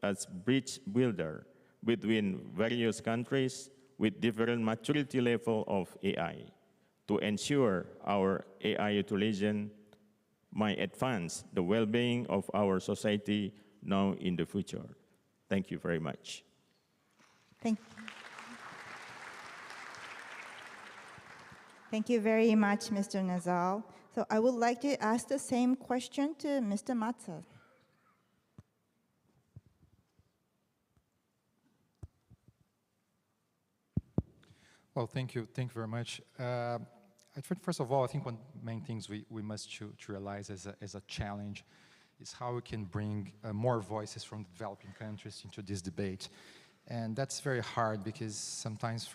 [SPEAKER 3] as bridge builder between various countries with different maturity level of AI to ensure our AI utilization might advance the well-being of our society now in the future. Thank you very much.
[SPEAKER 19] Thank you very much, Mr. Nazal. So I would like to ask the same question to Mr. Matza.
[SPEAKER 5] Well, thank you very much. I think first of all, I think one main things we must to realize as a challenge is how we can bring more voices from developing countries into this debate. And that's very hard because sometimes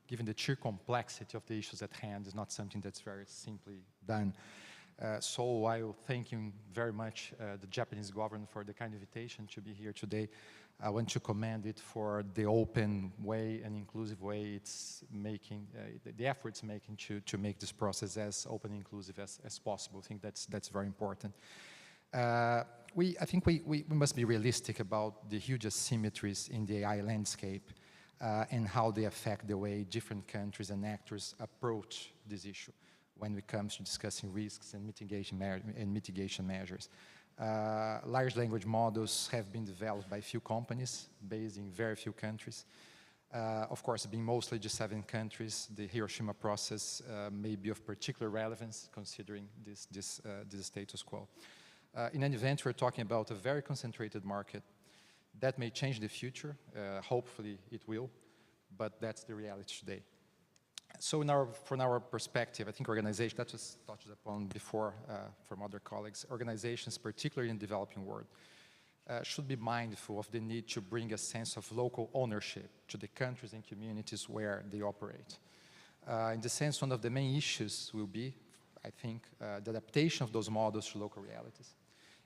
[SPEAKER 5] given the sheer complexity of the issues at hand, is not something that's very simply done. So while thanking very much the Japanese government for the kind invitation to be here today, I want to commend it for the open way and inclusive way it's making, the efforts making to make this process as open and inclusive as possible. I think that's very important. I think we must be realistic about the huge asymmetries in the AI landscape and how they affect the way different countries and actors approach this issue when it comes to discussing risks and mitigation measures. Large language models have been developed by few companies based in very few countries. Of course, being mostly G7 countries, the Hiroshima process may be of particular relevance considering this status quo. In any event, we're talking about a very concentrated market. That may change in the future. Hopefully it will, but that's the reality today. So from our perspective, I think organizations, that was touched upon before from other colleagues, organizations, particularly in the developing world, should be mindful of the need to bring a sense of local ownership to the countries and communities where they operate. In the sense, one of the main issues will be, I think, the adaptation of those models to local realities.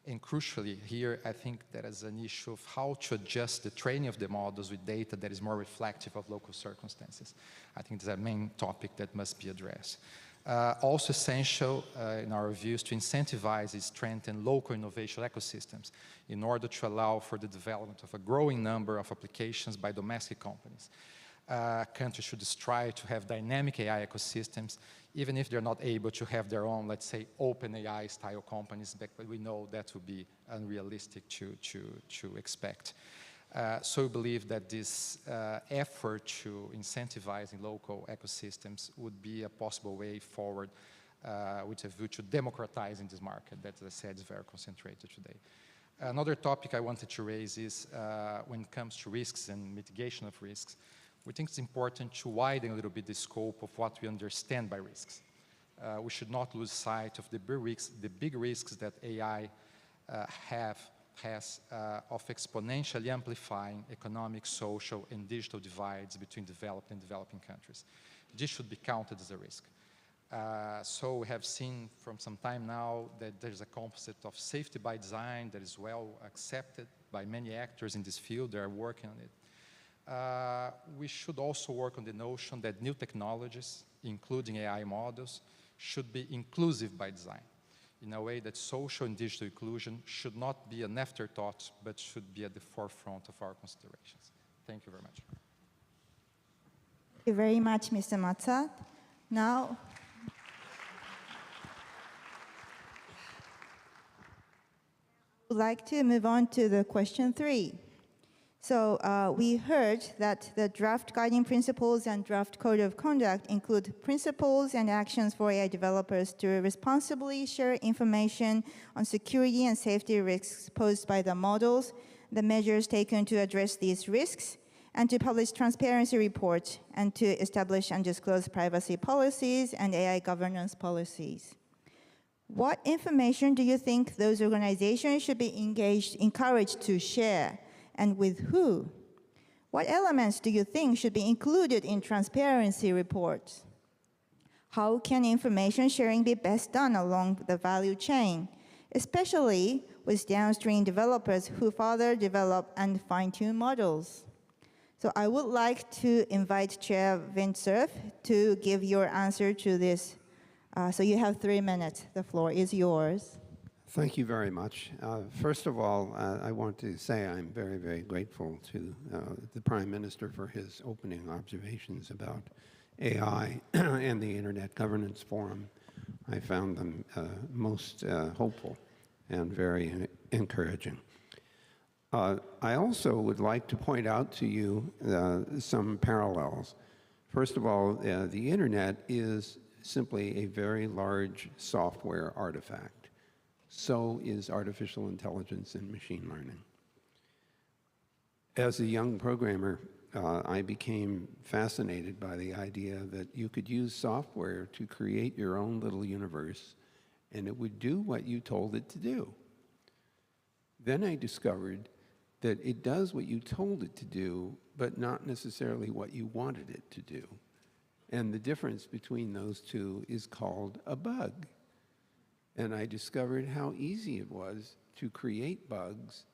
[SPEAKER 5] And crucially here, I think there is an issue of how to adjust the training of the models with data that is more reflective of local circumstances. I think that's a main topic that must be addressed. Also essential, in our views, to incentivize and strengthen local innovation ecosystems in order to allow for the development of a growing number of applications by domestic companies. Countries should strive to have dynamic AI ecosystems, even if they're not able to have their own, let's say, open AI style companies, but we know that would be unrealistic to expect. So we believe that this effort to incentivizing local ecosystems would be a possible way forward with a view to democratizing this market that, as I said, is very concentrated today. Another topic I wanted to raise is when it comes to risks and mitigation of risks, we think it's important to widen a little bit the scope of what we understand by risks. We should not lose sight of the big risks that AI has of exponentially amplifying economic, social, and digital divides between developed and developing countries. This should be counted as a risk. So we have seen from some time now that there's a concept of safety by design that is well accepted by many actors in this field. They are working on it. We should also work on the notion that new technologies, including AI models, should be inclusive by design, in a way that social and digital inclusion should not be an afterthought, but should be at the forefront of our considerations. Thank you very much.
[SPEAKER 19] Thank you very much, Mr. Matza. Now, I would like to move on to the question 3. So we heard that the draft guiding principles and draft code of conduct include principles and actions for AI developers to responsibly share information on security and safety risks posed by the models, the measures taken to address these risks, and to publish transparency reports, and to establish and disclose privacy policies and AI governance policies. What information do you think those organizations should be encouraged to share? And with who? What elements do you think should be included in transparency reports? How can information sharing be best done along the value chain, especially with downstream developers who further develop and fine-tune models? So I would like to invite Chair Vint Cerf to give your answer to this. So you have 3 minutes. The floor is yours.
[SPEAKER 7] Thank you very much. First of all, I want to say I'm very, very grateful to the Prime Minister for his opening observations about AI and the Internet Governance Forum. I found them most hopeful and very encouraging. I also would like to point out to you some parallels. First of all, the Internet is simply a very large software artifact. So is artificial intelligence and machine learning. As a young programmer, I became fascinated by the idea that you could use software to create your own little universe, and it would do what you told it to do. Then I discovered that it does what you told it to do, but not necessarily what you wanted it to do. And the difference between those two is called a bug. And I discovered how easy it was to create bugs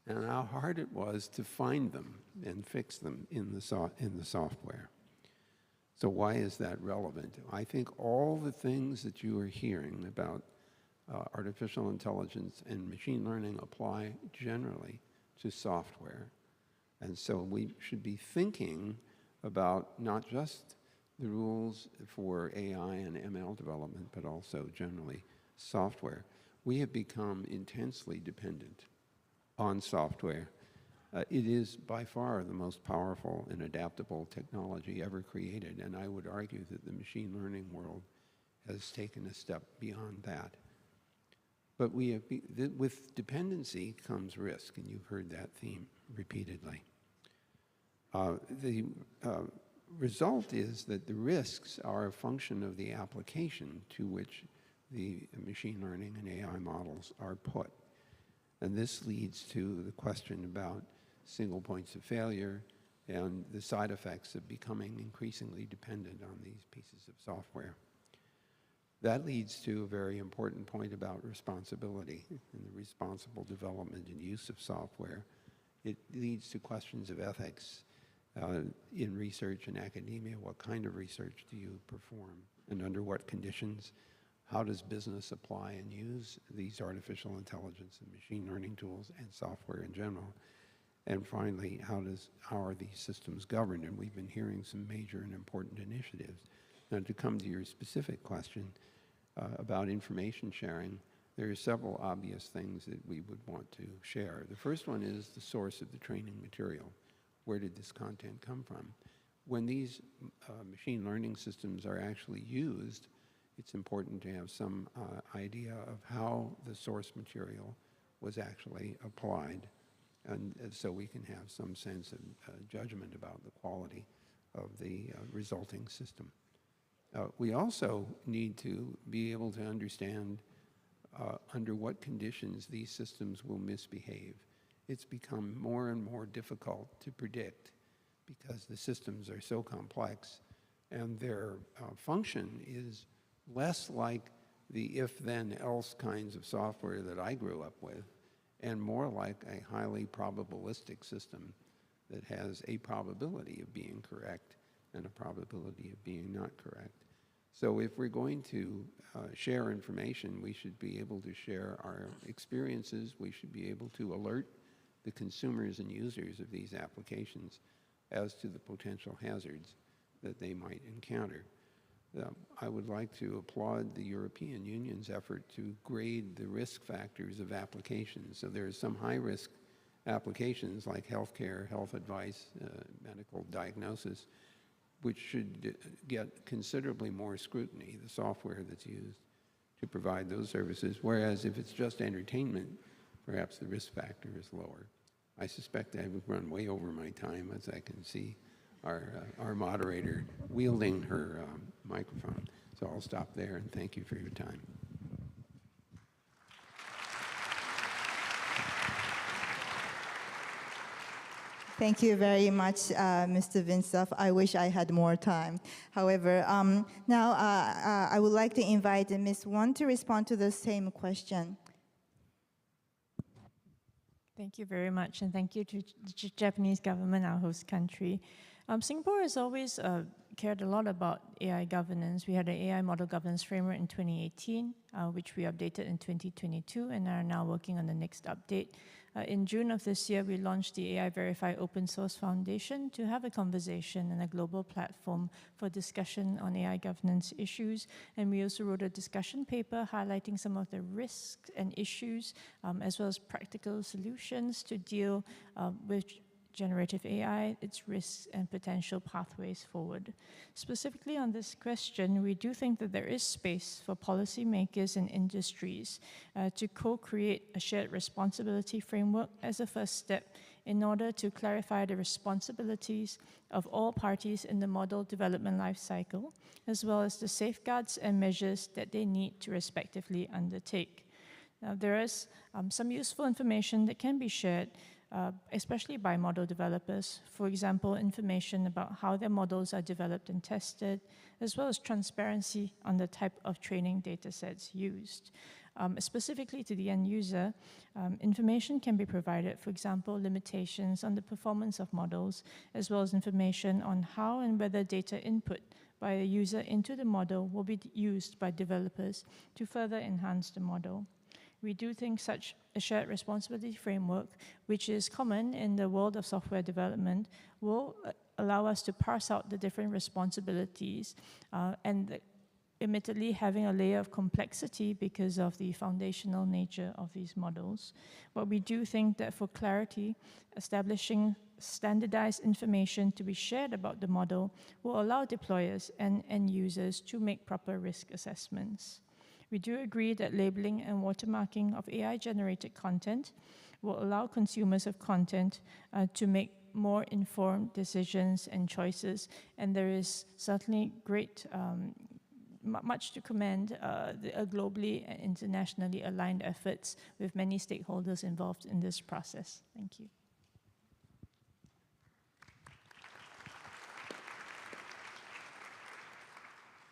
[SPEAKER 7] and how hard it was to find them and fix them in the software. So why is that relevant? I think all the things that you are hearing about artificial intelligence and machine learning apply generally to software. And so we should be thinking about not just the rules for AI and ML development, but also generally software. We have become intensely dependent on software. It is by far the most powerful and adaptable technology ever created, and I would argue that the machine learning world has taken a step beyond that. But with dependency comes risk, and you've heard that theme repeatedly. The result is that the risks are a function of the application to which the machine learning and AI models are put. And this leads to the question about single points of failure and the side effects of becoming increasingly dependent on these pieces of software. That leads to a very important point about responsibility and the responsible development and use of software. It leads to questions of ethics in research and academia. What kind of research do you perform, and under what conditions? How does business apply and use these artificial intelligence and machine learning tools and software in general? And finally, how are these systems governed? And we've been hearing some major and important initiatives. Now, to come to your specific question about information sharing, there are several obvious things that we would want to share. The first one is the source of the training material. Where did this content come from? When these machine learning systems are actually used, it's important to have some idea of how the source material was actually applied, and so we can have some sense of judgment about the quality of the resulting system. We also need to be able to understand under what conditions these systems will misbehave. It's become more and more difficult to predict because the systems are so complex and their function is less like the if-then-else kinds of software that I grew up with and more like a highly probabilistic system that has a probability of being correct and a probability of being not correct. So if we're going to share information, we should be able to share our experiences. We should be able to alert the consumers and users of these applications as to the potential hazards that they might encounter. I would like to applaud the European Union's effort to grade the risk factors of applications. So there are some high-risk applications like healthcare, health advice, medical diagnosis, which should get considerably more scrutiny, the software that's used to provide those services, whereas if it's just entertainment, perhaps the risk factor is lower. I suspect I would run way over my time, as I can see our moderator wielding her microphone. So I'll stop there and thank you for your time.
[SPEAKER 19] Thank you very much, Mr. Vinsoff. I wish I had more time. However, now I would like to invite Ms. Won to respond to the same question.
[SPEAKER 8] Thank you very much, and thank you to the Japanese government, our host country. Singapore has always cared a lot about AI governance. We had an AI model governance framework in 2018, which we updated in 2022, and are now working on the next update. In June of this year, we launched the AI Verify Open Source Foundation to have a conversation and a global platform for discussion on AI governance issues. And we also wrote a discussion paper highlighting some of the risks and issues, as well as practical solutions to deal with generative AI, its risks and potential pathways forward. Specifically on this question, we do think that there is space for policymakers and industries to co-create a shared responsibility framework as a first step in order to clarify the responsibilities of all parties in the model development lifecycle, as well as the safeguards and measures that they need to respectively undertake. Now, there is some useful information that can be shared especially by model developers. For example, information about how their models are developed and tested, as well as transparency on the type of training data sets used. Specifically to the end user, information can be provided, for example, limitations on the performance of models, as well as information on how and whether data input by a user into the model will be used by developers to further enhance the model. We do think such a shared responsibility framework, which is common in the world of software development, will allow us to parse out the different responsibilities and admittedly having a layer of complexity because of the foundational nature of these models. But we do think that for clarity, establishing standardized information to be shared about the model will allow deployers and end users to make proper risk assessments. We do agree that labeling and watermarking of AI-generated content will allow consumers of content to make more informed decisions and choices, and there is certainly great, much to commend a globally and internationally aligned efforts with many stakeholders involved in this process. Thank you.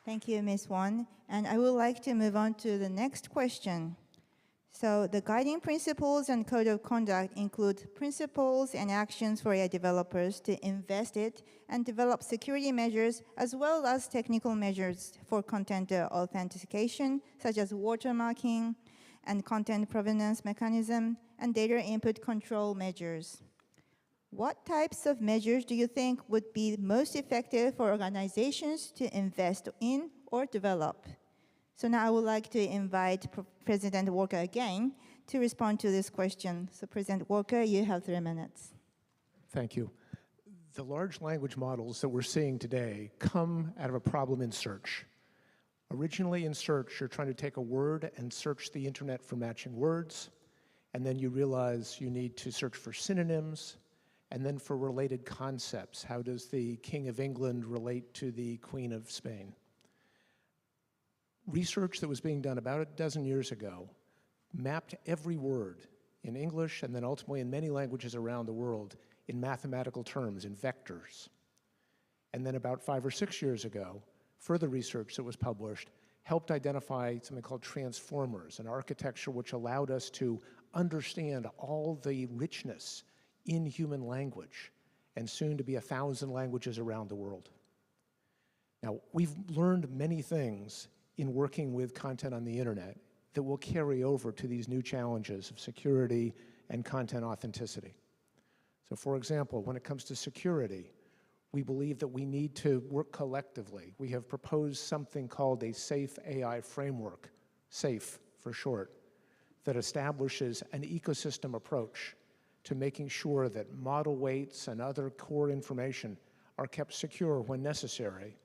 [SPEAKER 19] Thank you, Ms. Won. And I would like to move on to the next question. So the guiding principles and code of conduct include principles and actions for AI developers to invest it and develop security measures as well as technical measures for content authentication, such as watermarking and content provenance mechanism and data input control measures. What types of measures do you think would be most effective for organizations to invest in or develop? So now I would like to invite President Walker again to respond to this question. So President Walker, you have 3 minutes.
[SPEAKER 21] Thank you. The large language models that we're seeing today come out of a problem in search. Originally in search, you're trying to take a word and search the internet for matching words, and then you realize you need to search for synonyms, and then for related concepts. How does the King of England relate to the Queen of Spain? Research that was being done about a dozen years ago mapped every word in English and then ultimately in many languages around the world in mathematical terms, in vectors. And then about 5 or 6 years ago, further research that was published helped identify something called transformers, an architecture which allowed us to understand all the richness in human language, and soon to be 1,000 languages around the world. Now, we've learned many things in working with content on the internet that will carry over to these new challenges of security and content authenticity. So for example, when it comes to security, we believe that we need to work collectively. We have proposed something called a Safe AI framework, SAFE for short, that establishes an ecosystem approach to making sure that model weights and other core information are kept secure when necessary,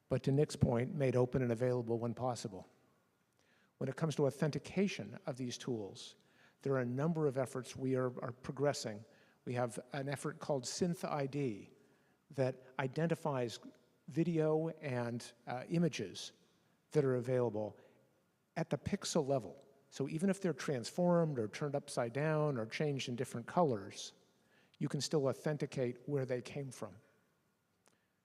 [SPEAKER 21] but to Nick's point, made open and available when possible. When it comes to authentication of these tools, there are a number of efforts we are progressing. We have an effort called SynthID that identifies video and images that are available at the pixel level. So even if they're transformed or turned upside down or changed in different colors, you can still authenticate where they came from.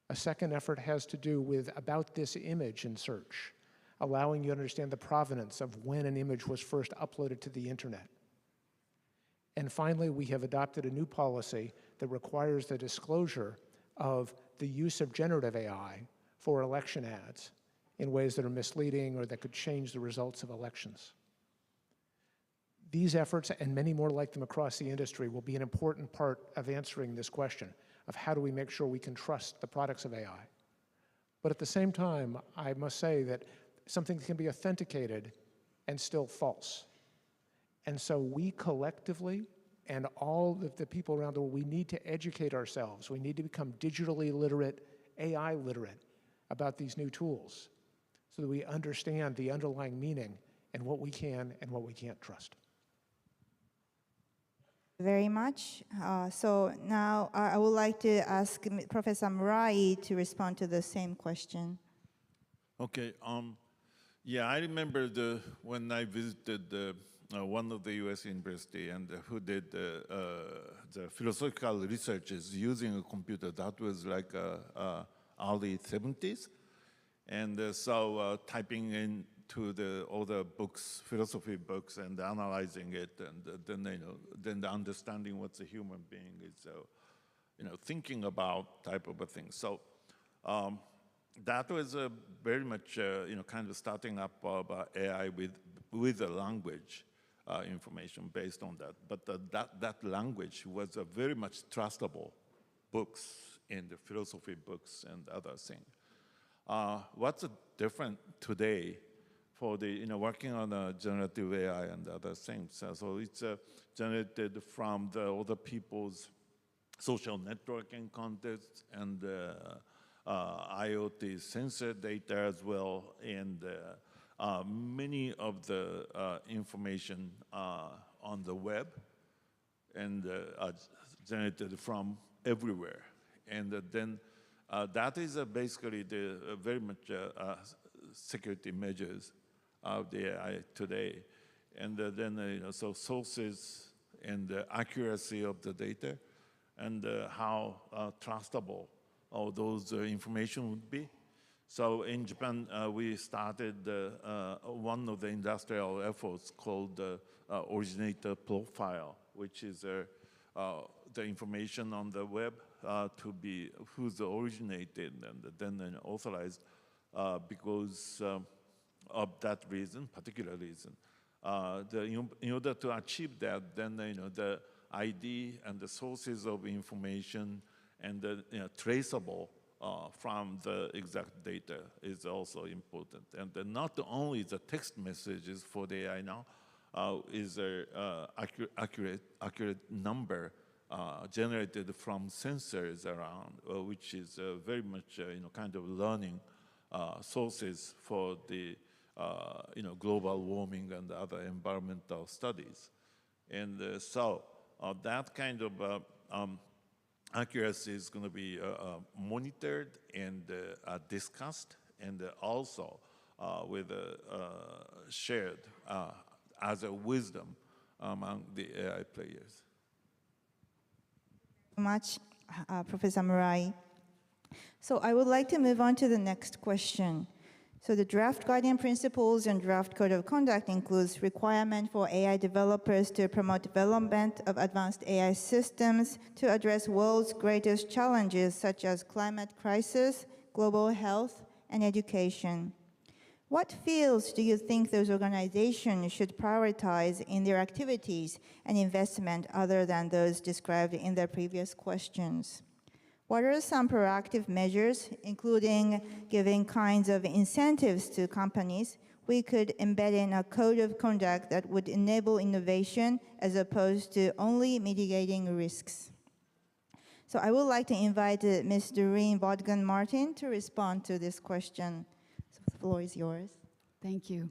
[SPEAKER 21] A second effort has to do with about this image in search, allowing you to understand the provenance of when an image was first uploaded to the internet. And finally, we have adopted a new policy that requires the disclosure of the use of generative AI for election ads in ways that are misleading or that could change the results of elections. These efforts, and many more like them across the industry, will be an important part of answering this question of how do we make sure we can trust the products of AI. But at the same time, I must say that something can be authenticated and still false. And so we collectively, and all of the people around the world, we need to educate ourselves. We need to become digitally literate, AI literate about these new tools so that we understand the underlying meaning and what we can and what we can't trust.
[SPEAKER 19] Very much. So now I would like to ask Professor Murai to respond to the same question.
[SPEAKER 9] Okay. Yeah, I remember when I visited one of the U.S. university and who did the philosophical researches using a computer. That was like early 70s. And so typing into all the books, philosophy books, and analyzing it, and then the understanding what the human being is, thinking about type of a thing. So that was very much, kind of starting up of AI with a language information based on that. But that language was a very much trustable books in the philosophy books and other things. What's different today for the, working on generative AI and other things? So it's generated from the other people's social networking context and IoT sensor data as well, and many of the information on the web and generated from everywhere. And then that is basically the very much security measures of the AI today. And then, so sources and the accuracy of the data and how trustable all those information would be. So in Japan, we started one of the industrial efforts called originator profile, which is the information on the web to be who's originated and then authorized because of that reason, particular reason. In order to achieve that, then the ID and the sources of information and the traceable from the exact data is also important. And then not only the text messages for the AI now, is an accurate number generated from sensors around, which is very much kind of learning sources for the global warming and other environmental studies. And so that kind of accuracy is going to be monitored and discussed, and also with shared as a wisdom among the AI players.
[SPEAKER 19] Much, Professor Murai. So I would like to move on to the next question. So the draft guiding principles and draft code of conduct includes requirement for AI developers to promote development of advanced AI systems to address world's greatest challenges such as climate crisis, global health, and education. What fields do you think those organizations should prioritize in their activities and investment other than those described in their previous questions? What are some proactive measures, including giving kinds of incentives to companies, we could embed in a code of conduct that would enable innovation as opposed to only mitigating risks? So I would like to invite Ms. Doreen Bodgan-Martin to respond to this question. So the floor is yours.
[SPEAKER 10] Thank you.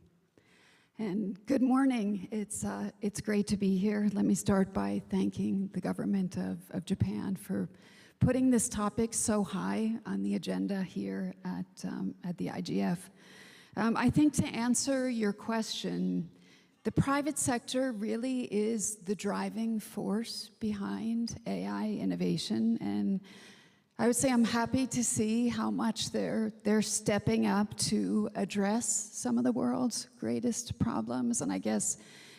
[SPEAKER 10] And good morning. It's great to be here. Let me start by thanking the government of Japan for putting this topic so high on the agenda here at the IGF. I think to answer your question, the private sector really is the driving force behind AI innovation, and I would say I'm happy to see how much they're stepping up to address some of the world's greatest problems. And I guess,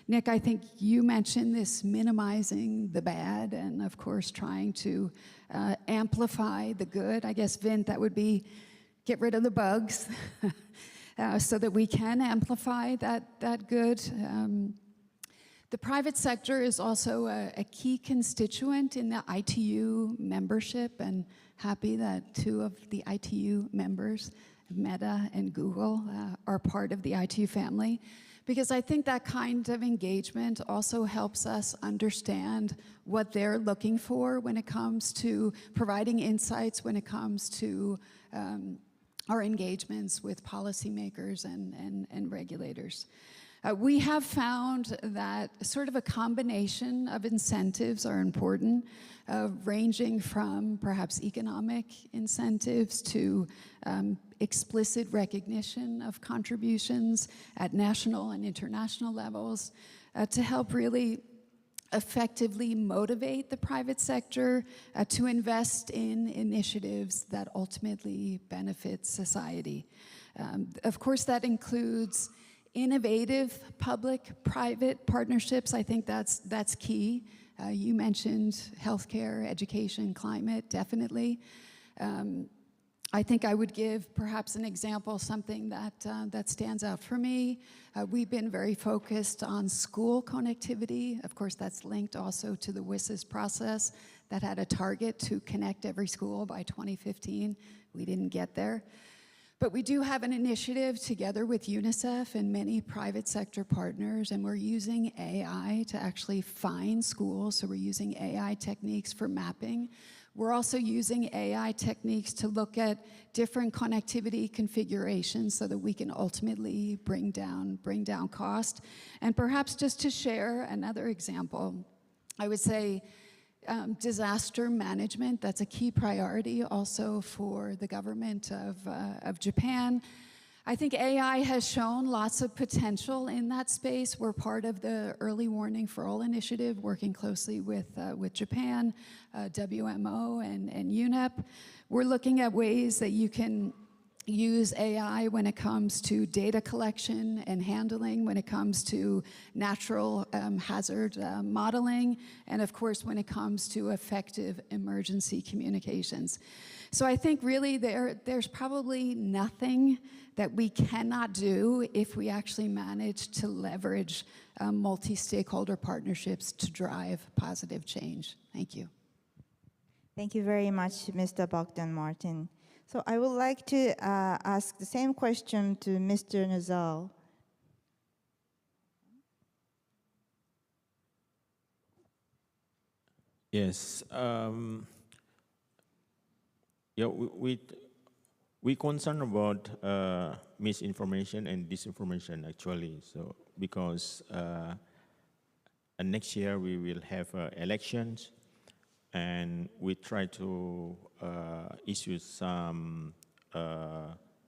[SPEAKER 10] Nick, I think you mentioned this minimizing the bad and, of course, trying to amplify the good. I guess, Vint, that would be get rid of the bugs so that we can amplify that good. The private sector is also a key constituent in the ITU membership, and happy that 2 of the ITU members, Meta and Google, are part of the ITU family, because I think that kind of engagement also helps us understand what they're looking for when it comes to providing insights, when it comes to our engagements with policymakers and regulators. We have found that sort of a combination of incentives are important, ranging from perhaps economic incentives to explicit recognition of contributions at national and international levels to help really effectively motivate the private sector to invest in initiatives that ultimately benefit society. Of course, that includes innovative public-private partnerships. I think that's key. You mentioned healthcare, education, climate, definitely. I think I would give perhaps an example, something that stands out for me. We've been very focused on school connectivity. Of course, that's linked also to the WSIS process that had a target to connect every school by 2015. We didn't get there. But we do have an initiative together with UNICEF and many private sector partners, and we're using AI to actually find schools. So we're using AI techniques for mapping. We're also using AI techniques to look at different connectivity configurations so that we can ultimately bring down cost. And perhaps just to share another example, I would say disaster management, that's a key priority also for the government of Japan. I think AI has shown lots of potential in that space. We're part of the Early Warning for All initiative, working closely with Japan, WMO, and UNEP. We're looking at ways that you can use AI when it comes to data collection and handling, when it comes to natural hazard modeling, and of course when it comes to effective emergency communications. So I think really there's probably nothing that we cannot do if we actually manage to leverage multi-stakeholder partnerships to drive positive change. Thank you.
[SPEAKER 19] Thank you very much, Mr. Bodgan-Martin. So I would like to ask the same question to Mr. Nazal.
[SPEAKER 3] Yes. Yeah, we concerned about misinformation and disinformation actually. So because next year we will have elections, and we try to issue some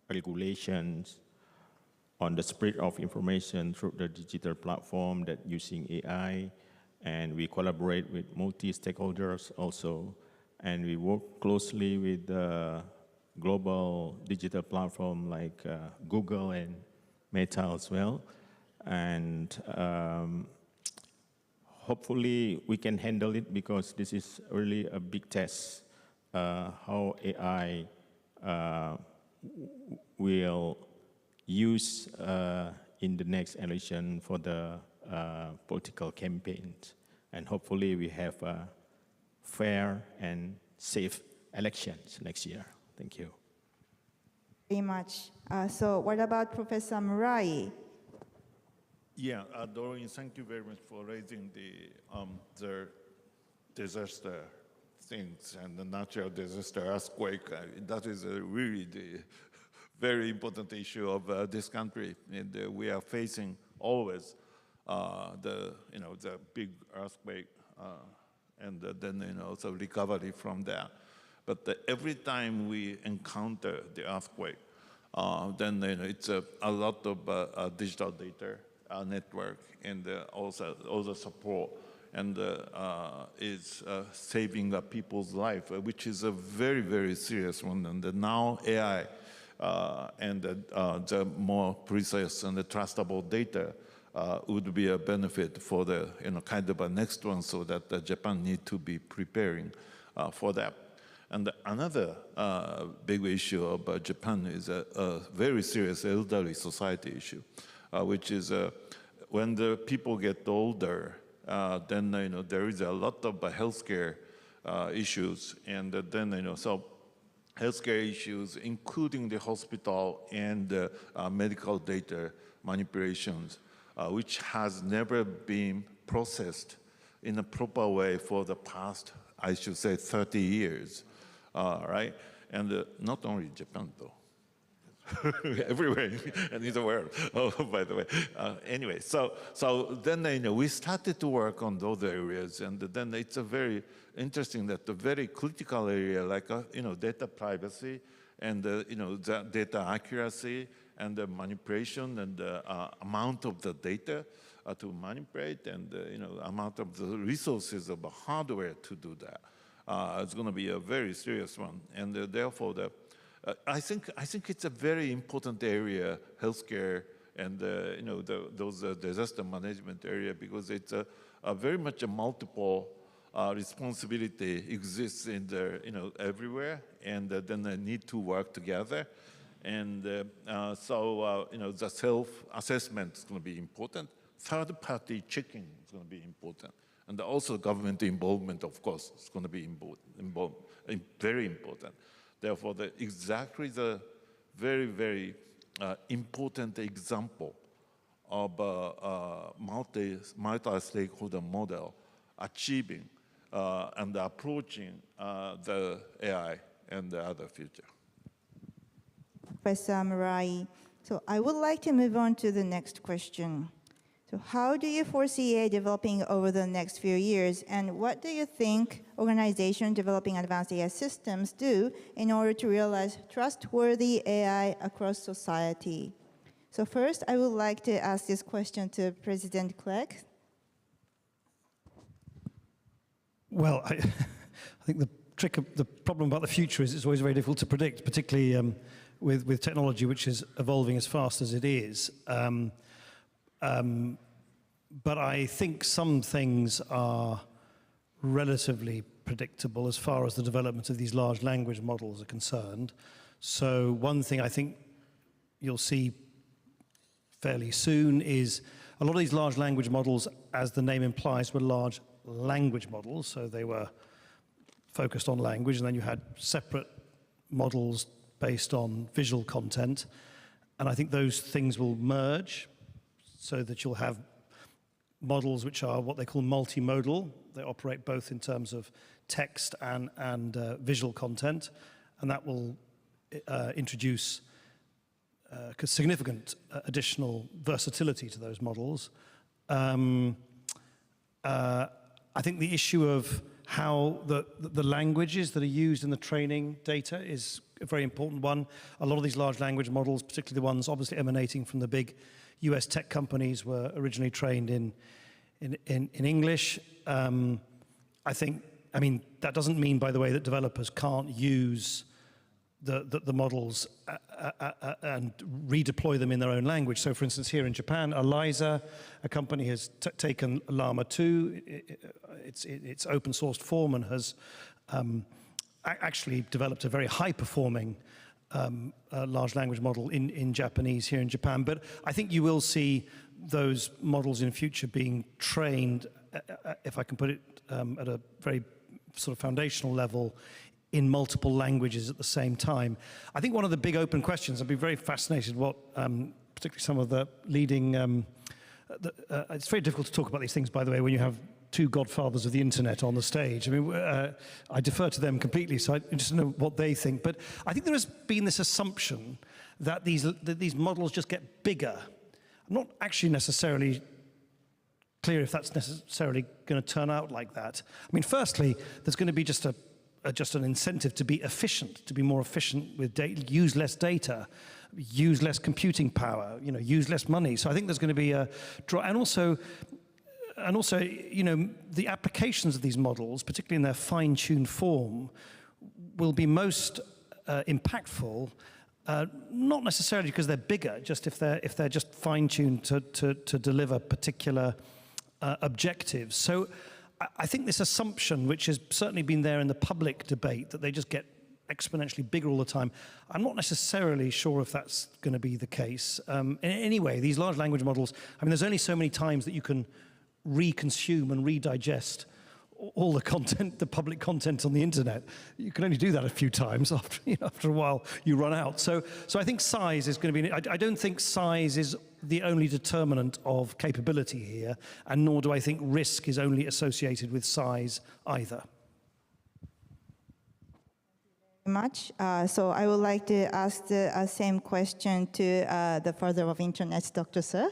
[SPEAKER 3] regulations on the spread of information through the digital platform that using AI, and we collaborate with multi-stakeholders also, and we work closely with global digital platform like Google and Meta as well, and hopefully we can handle it because this is really a big test, how AI will use in the next election for the political campaigns. And hopefully we have fair and safe elections next year. Thank you.
[SPEAKER 19] Very much. So what about Professor Murai?
[SPEAKER 9] Yeah, Doreen, thank you very much for raising the disaster things and the natural disaster earthquake. That is really the very important issue of this country. And we are facing always the big earthquake and then also recovery from that. But every time we encounter the earthquake, then it's a lot of digital data network and also support, and is saving people's life, which is a very, very serious one. And now AI and the more precise and the trustable data would be a benefit for the kind of a next one, so that Japan need to be preparing for that. And another big issue of Japan is a very serious elderly society issue, which is when the people get older, then there is a lot of healthcare issues, and then so healthcare issues, including the hospital and medical data manipulations, which has never been processed in a proper way for the past, I should say, 30 years, right? And not only Japan, though. Everywhere and in the world. Oh, by the way. Anyway, so then we started to work on those areas, and then it's a very interesting that the very critical area like data privacy and the data accuracy and the manipulation and the amount of the data to manipulate, and amount of the resources of the hardware to do that. It's going to be a very serious one, and therefore I think it's a very important area, healthcare and those disaster management area, because it's a very much a multiple responsibility exists in there, everywhere, and then they need to work together, and so the self-assessment is going to be important. Third-party checking is going to be important, and also government involvement, of course, is going to be very important. Therefore, exactly the very, very important example of a multi-stakeholder model achieving and approaching the AI and the other future.
[SPEAKER 19] Professor Murai. So I would like to move on to the next question. So how do you foresee AI developing over the next few years, and what do you think organizations developing advanced AI systems do in order to realize trustworthy AI across society? So first, I would like to ask this question to President Clegg.
[SPEAKER 2] Well, I think the problem about the future is it's always very difficult to predict, particularly with technology which is evolving as fast as it is. But I think some things are relatively predictable as far as the development of these large language models are concerned. So one thing I think you'll see fairly soon is a lot of these large language models, as the name implies, were large language models. So they were focused on language, and then you had separate models based on visual content. And I think those things will merge so that you'll have models which are what they call multimodal. They operate both in terms of text and visual content, and that will introduce significant additional versatility to those models. I think the issue of how the languages that are used in the training data is a very important one. A lot of these large language models, particularly the ones obviously emanating from the big US tech companies, were originally trained in English. I mean, that doesn't mean, by the way, that developers can't use the models and redeploy them in their own language. So, for instance, here in Japan, ELIZA, a company has taken Llama 2, its open sourced form, and has actually developed a very high-performing large language model in Japanese here in Japan. But I think you will see those models in future being trained, if I can put it at a very sort of foundational level, in multiple languages at the same time. I think one of the big open questions, I'd be very fascinated what particularly some of the leading, it's very difficult to talk about these things, by the way, when you have two godfathers of the internet on the stage. I mean, I defer to them completely, so I'm interested to know what they think. But I think there has been this assumption that these models just get bigger. I'm not actually necessarily clear if that's necessarily going to turn out like that. I mean, firstly, there's going to be just an incentive to be efficient, to be more efficient with data, use less data, use less computing power, use less money. So I think there's going to be a draw, and also, the applications of these models, particularly in their fine-tuned form, will be most impactful. Not necessarily because they're bigger, just if they're just fine-tuned to deliver particular objectives. So I think this assumption, which has certainly been there in the public debate, that they just get exponentially bigger all the time, I'm not necessarily sure if that's going to be the case. Anyway, these large language models, I mean, there's only so many times that you can reconsume and redigest all the content, the public content on the internet. You can only do that a few times. After a while, you run out. So I think size is going to be, I don't think size is the only determinant of capability here, and nor do I think risk is only associated with size either.
[SPEAKER 19] Much. So I would like to ask the same question to the father of internet, Dr. Sir.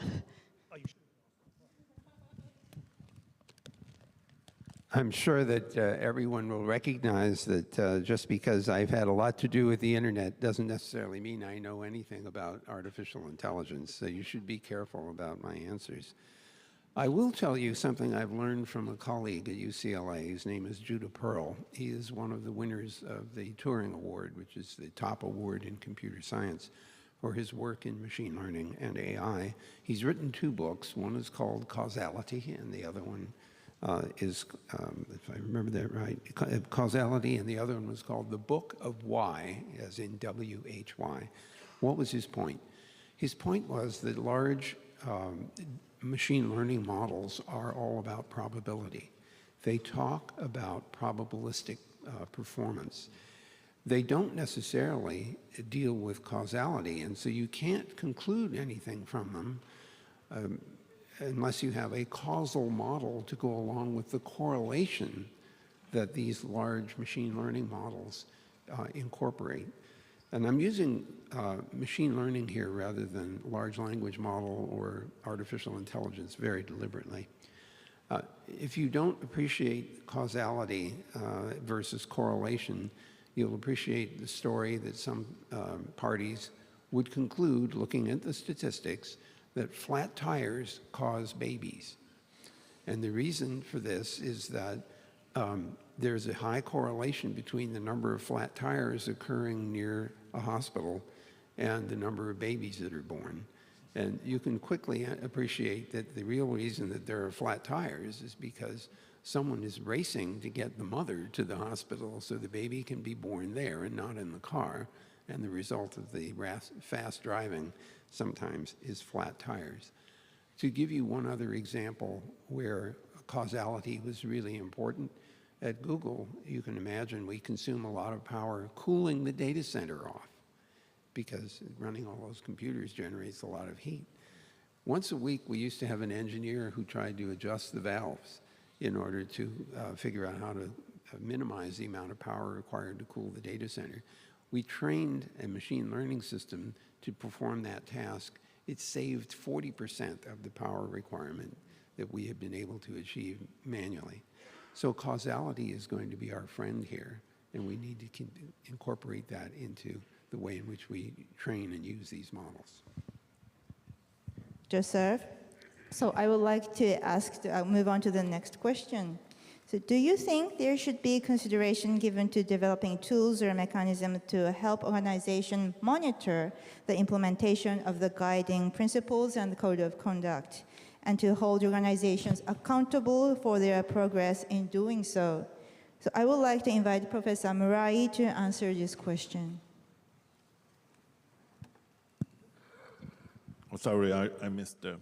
[SPEAKER 7] I'm sure that everyone will recognize that just because I've had a lot to do with the internet doesn't necessarily mean I know anything about artificial intelligence, so you should be careful about my answers. I will tell you something I've learned from a colleague at UCLA. His name is Judah Pearl. He is one of the winners of the Turing Award, which is the top award in computer science, for his work in machine learning and AI. He's written two books. One is called Causality, and the other one is, if I remember that right, Causality, and the other one was called The Book of Why, as in W-H-Y. What was his point? His point was that large machine learning models are all about probability. They talk about probabilistic performance. They don't necessarily deal with causality, and so you can't conclude anything from them unless you have a causal model to go along with the correlation that these large machine learning models incorporate. And I'm using machine learning here rather than large language model or artificial intelligence very deliberately. If you don't appreciate causality versus correlation, you'll appreciate the story that some parties would conclude, looking at the statistics, that flat tires cause babies. And the reason for this is that there's a high correlation between the number of flat tires occurring near a hospital and the number of babies that are born. And you can quickly appreciate that the real reason that there are flat tires is because someone is racing to get the mother to the hospital so the baby can be born there and not in the car. And the result of the fast driving sometimes is flat tires. To give you one other example where causality was really important, at Google, you can imagine we consume a lot of power cooling the data center off. because running all those computers generates a lot of heat. Once a week, we used to have an engineer who tried to adjust the valves in order to figure out how to minimize the amount of power required to cool the data center. We trained a machine learning system to perform that task. It saved 40% of the power requirement that we have been able to achieve manually. So causality is going to be our friend here, and we need to incorporate that into the way in which we train and use these models.
[SPEAKER 19] Joseph, so I would like to ask, move on to the next question. So do you think there should be consideration given to developing tools or mechanisms to help organizations monitor the implementation of the guiding principles and the code of conduct, and to hold organizations accountable for their progress in doing so? So I would like to invite Professor Murai to answer this question.
[SPEAKER 9] Oh, sorry, I missed the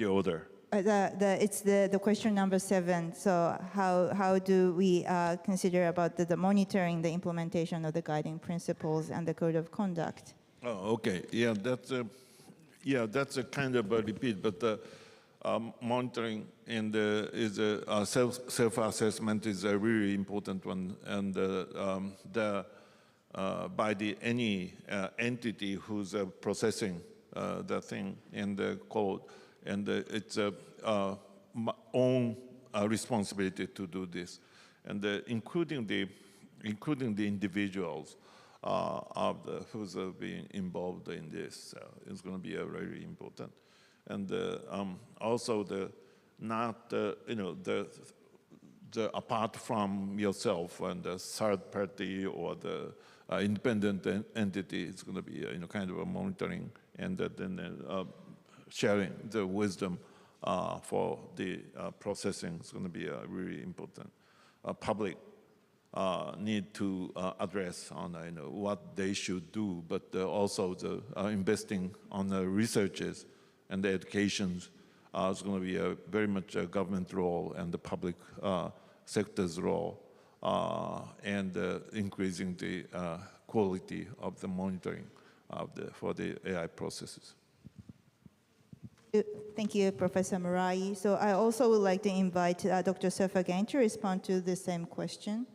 [SPEAKER 9] order.
[SPEAKER 19] It's the question number 7. So how do we consider about the monitoring the implementation of the guiding principles and the code of conduct?
[SPEAKER 9] Oh, okay. Yeah, that's a kind of a repeat, but monitoring and self-assessment is a really important one, and by any entity who's processing the thing in the code, and it's my own responsibility to do this, and including the individuals who's being involved in this is going to be very important, and also the apart from yourself and the third party or the independent entity, it's going to be kind of a monitoring and then sharing the wisdom for the processing is going to be really important. Public need to address on what they should do, but also the investing on the researches and the educations is going to be very much a government role and the public sector's role, and increasing the quality of the monitoring for the AI processes.
[SPEAKER 19] Thank you, Professor Murai. So I also would like to invite Dr. Surf again to respond to the same question.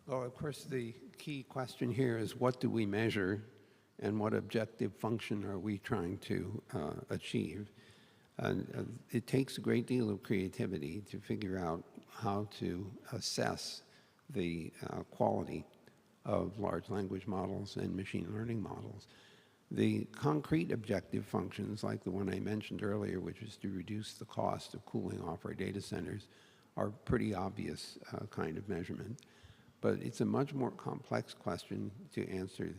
[SPEAKER 7] Well, of course, the key question here is what do we measure and what objective function are we trying to achieve? And it takes a great deal of creativity to figure out how to assess the quality of large language models and machine learning models. The concrete objective functions, like the one I mentioned earlier, which is to reduce the cost of cooling off our data centers, are pretty obvious kind of measurement. But it's a much more complex question to answer.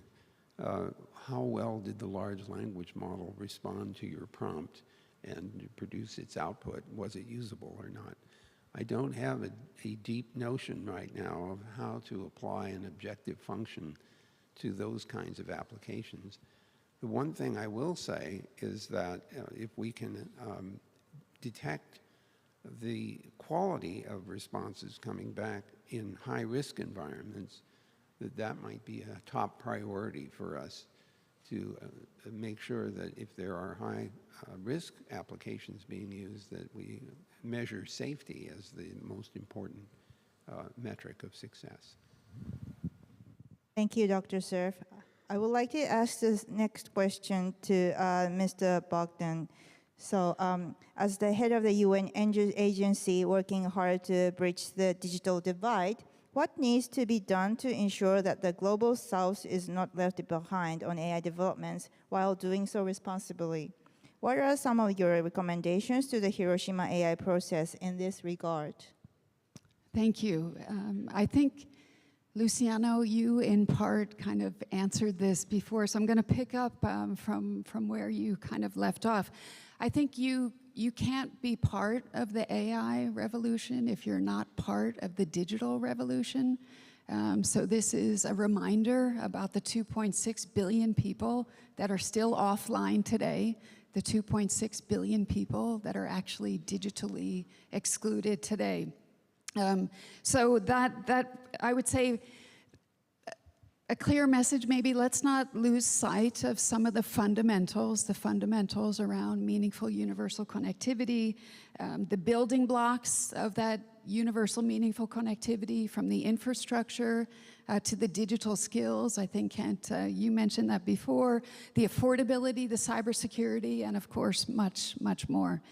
[SPEAKER 7] How well did the large language model respond to your prompt and produce its output? Was it usable or not? I don't have a deep notion right now of how to apply an objective function to those kinds of applications. The one thing I will say is that if we can detect the quality of responses coming back in high-risk environments, that might be a top priority for us to make sure that if there are high-risk applications being used, that we measure safety as the most important metric of success.
[SPEAKER 19] Thank you, Dr. Surf. I would like to ask this next question to Mr. Bogdan. So as the head of the UN agency working hard to bridge the digital divide, what needs to be done to ensure that the global south is not left behind on AI developments while doing so responsibly? What are some of your recommendations to the Hiroshima AI process in this regard?
[SPEAKER 10] Thank you. I think, Luciano, you in part kind of answered this before, so I'm going to pick up from where you kind of left off. I think you can't be part of the AI revolution if you're not part of the digital revolution. So this is a reminder about the 2.6 billion people that are still offline today, the 2.6 billion people that are actually digitally excluded today. So that I would say a clear message, maybe let's not lose sight of some of the fundamentals around meaningful universal connectivity, the building blocks of that universal meaningful connectivity, from the infrastructure to the digital skills. I think, Kent, you mentioned that before, the affordability, the cybersecurity, and of course, much, much more.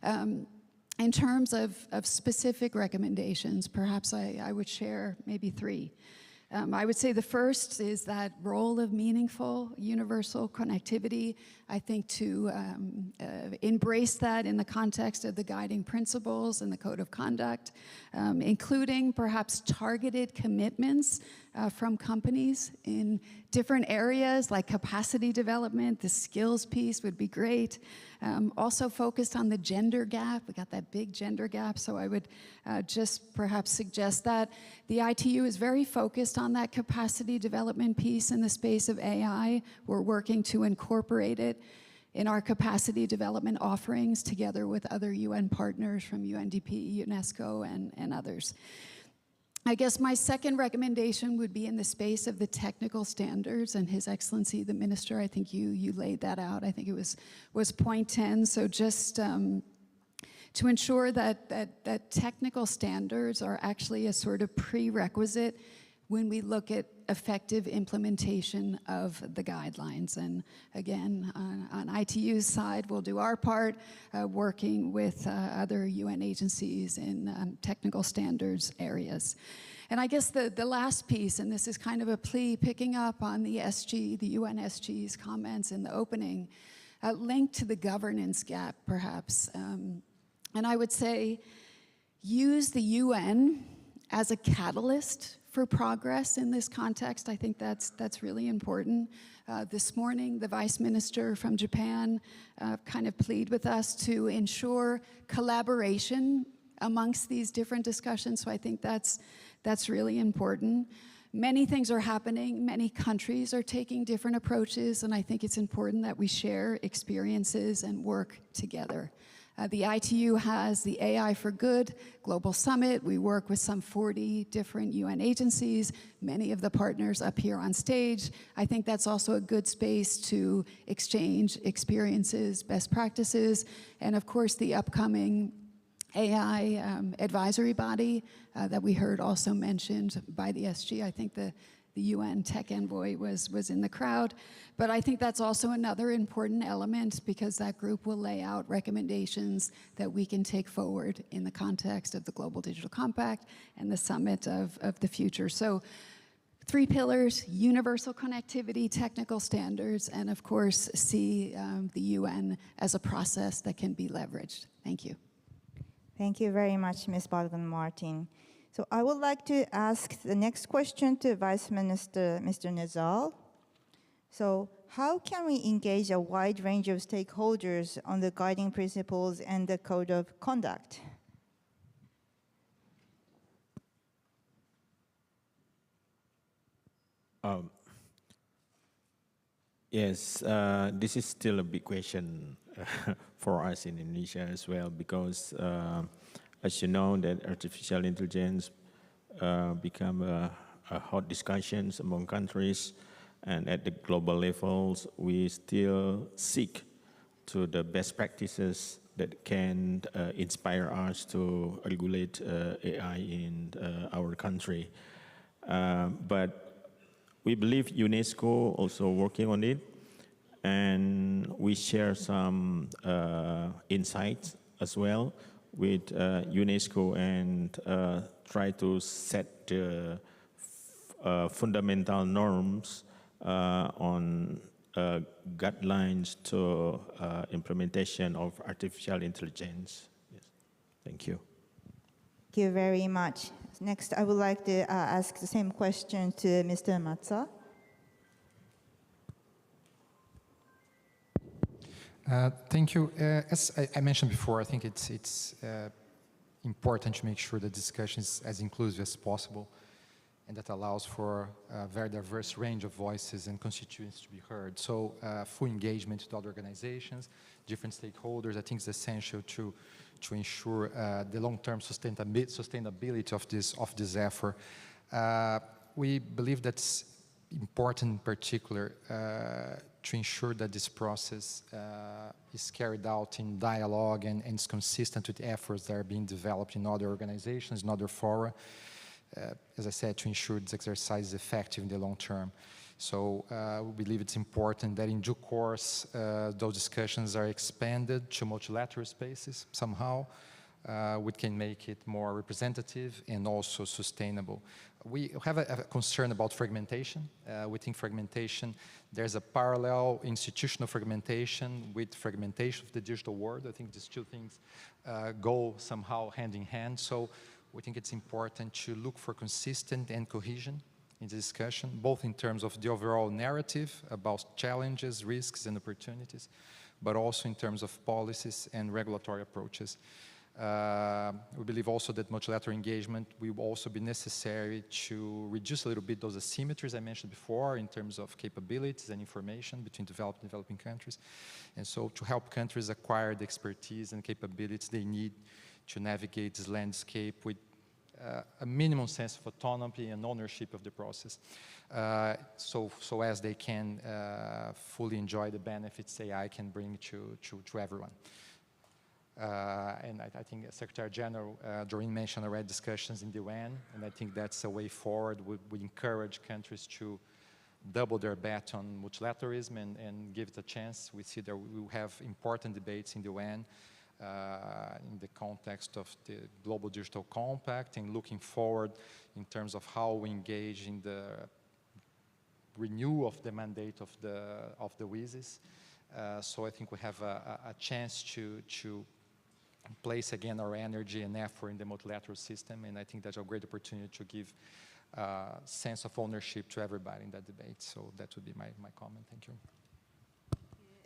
[SPEAKER 10] In terms of specific recommendations, perhaps I would share maybe three. I would say the first is that role of meaningful universal connectivity. I think to embrace that in the context of the guiding principles and the code of conduct, including perhaps targeted commitments from companies in different areas like capacity development. The skills piece would be great. Also focused on the gender gap. We got that big gender gap, so I would just perhaps suggest that. The ITU is very focused on that capacity development piece in the space of AI. We're working to incorporate it in our capacity development offerings together with other UN partners from UNDP, UNESCO, and others. I guess my second recommendation would be in the space of the technical standards, and His Excellency, the Minister, I think you laid that out. I think it was point 10, so just to ensure that technical standards are actually a sort of prerequisite when we look at effective implementation of the guidelines. And again, on ITU's side, we'll do our part, working with other UN agencies in technical standards areas. And I guess the last piece, and this is kind of a plea picking up on the SG, the UN SG's comments in the opening, linked to the governance gap, perhaps. And I would say, use the UN as a catalyst for progress in this context. I think that's really important. This morning, the Vice Minister from Japan kind of pleaded with us to ensure collaboration amongst these different discussions, so I think that's really important. Many things are happening, many countries are taking different approaches, and I think it's important that we share experiences and work together. The ITU has the AI for Good Global Summit. We work with some 40 different UN agencies, many of the partners up here on stage. I think that's also a good space to exchange experiences, best practices, and of course the upcoming AI advisory body that we heard also mentioned by the SG. I think the UN tech envoy was in the crowd. But I think that's also another important element, because that group will lay out recommendations that we can take forward in the context of the Global Digital Compact and the Summit of the future. So 3 pillars: universal connectivity, technical standards, and of course see the UN as a process that can be leveraged. Thank you.
[SPEAKER 19] Thank you very much, Ms. Balgan-Martin. So I would like to ask the next question to Vice Minister, Mr. Nezal. So how can we engage a wide range of stakeholders on the guiding principles and the code of conduct?
[SPEAKER 3] Yes, this is still a big question for us in Indonesia as well, because as you know, that artificial intelligence become a hot discussions among countries, and at the global levels, we still seek to the best practices that can inspire us to regulate AI in our country. But we believe UNESCO also working on it, and we share some insights as well with UNESCO, and try to set the fundamental norms on guidelines to implementation of artificial intelligence. Yes. Thank you.
[SPEAKER 19] Thank you very much. Next, I would like to ask the same question to Mr. Matza.
[SPEAKER 5] Thank you. As I mentioned before, I think it's important to make sure the discussion is as inclusive as possible, and that allows for a very diverse range of voices and constituents to be heard. So full engagement with other organizations, different stakeholders, I think is essential to ensure the long-term sustainability of this effort. We believe that important in particular to ensure that this process is carried out in dialogue and is consistent with efforts that are being developed in other organizations, in other fora, as I said, to ensure this exercise is effective in the long term. So we believe it's important that in due course, those discussions are expanded to multilateral spaces somehow, which can make it more representative and also sustainable. We have a concern about fragmentation. We think fragmentation, there's a parallel institutional fragmentation with fragmentation of the digital world. I think these two things go somehow hand in hand. So we think it's important to look for consistent and cohesion in the discussion, both in terms of the overall narrative about challenges, risks, and opportunities, but also in terms of policies and regulatory approaches. We believe also that multilateral engagement will also be necessary to reduce a little bit those asymmetries I mentioned before in terms of capabilities and information between developed and developing countries. And so to help countries acquire the expertise and capabilities they need to navigate this landscape with a minimum sense of autonomy and ownership of the process, so as they can fully enjoy the benefits AI can bring to everyone. And I think Secretary General Doreen mentioned already discussions in the UN, and I think that's a way forward. We encourage countries to double their bet on multilateralism and give it a chance. We see that we will have important debates in the UN in the context of the Global Digital Compact and looking forward in terms of how we engage in the renewal of the mandate of the WISES. So I think we have a chance to place again our energy and effort in the multilateral system, and I think that's a great opportunity to give sense of ownership to everybody in that debate. So that would be my comment. Thank you.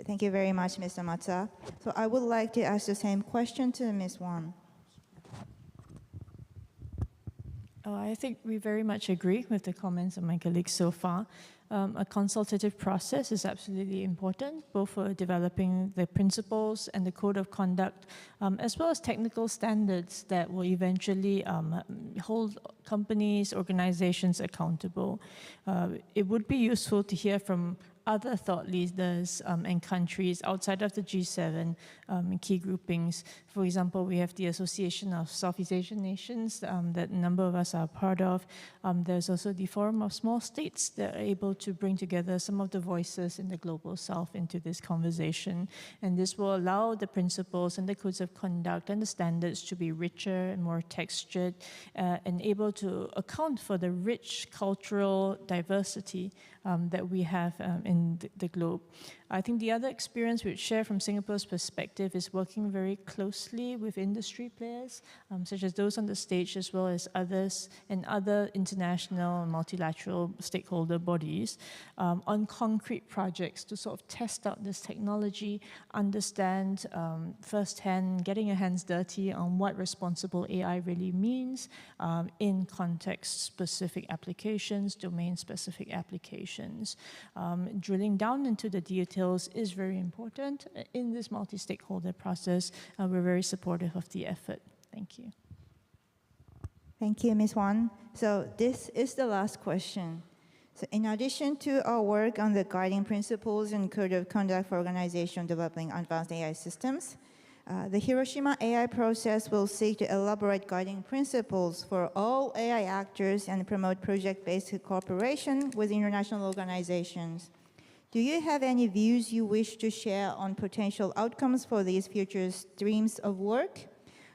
[SPEAKER 19] Thank you very much, Mr. Matsuda. So I would like to ask the same question to Ms. Wang.
[SPEAKER 8] I think we very much agree with the comments of my colleagues so far. A consultative process is absolutely important, both for developing the principles and the code of conduct, as well as technical standards that will eventually hold companies, organizations accountable. It would be useful to hear from other thought leaders and countries outside of the G7 key groupings. For example, we have the Association of Southeast Asian Nations that a number of us are part of. There's also the Forum of Small States that are able to bring together some of the voices in the Global South into this conversation. And this will allow the principles and the codes of conduct and the standards to be richer and more textured and able to account for the rich cultural diversity that we have in the globe. I think the other experience we'd share from Singapore's perspective is working very closely with industry players, such as those on the stage as well as others and other international and multilateral stakeholder bodies on concrete projects to sort of test out this technology, understand firsthand, getting your hands dirty on what responsible AI really means in context-specific applications, domain-specific applications. Drilling down into the details is very important in this multi-stakeholder process. We're very supportive of the effort. Thank you.
[SPEAKER 19] Thank you, Ms. Wang. So this is the last question. So in addition to our work on the guiding principles and code of conduct for organizations developing advanced AI systems, the Hiroshima AI process will seek to elaborate guiding principles for all AI actors and promote project-based cooperation with international organizations. Do you have any views you wish to share on potential outcomes for these future streams of work?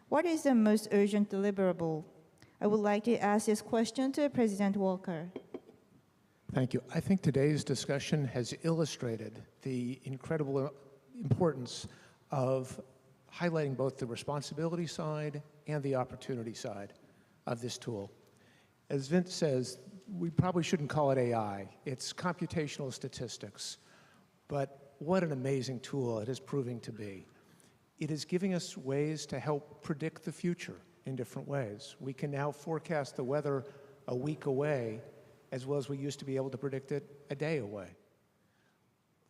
[SPEAKER 19] What is the most urgent deliverable? I would like to ask this question to President Walker.
[SPEAKER 21] Thank you. I think today's discussion has illustrated the incredible importance of highlighting both the responsibility side and the opportunity side of this tool. As Vince says, we probably shouldn't call it AI. It's computational statistics. But what an amazing tool it is proving to be. It is giving us ways to help predict the future in different ways. We can now forecast the weather a week away as well as we used to be able to predict it a day away.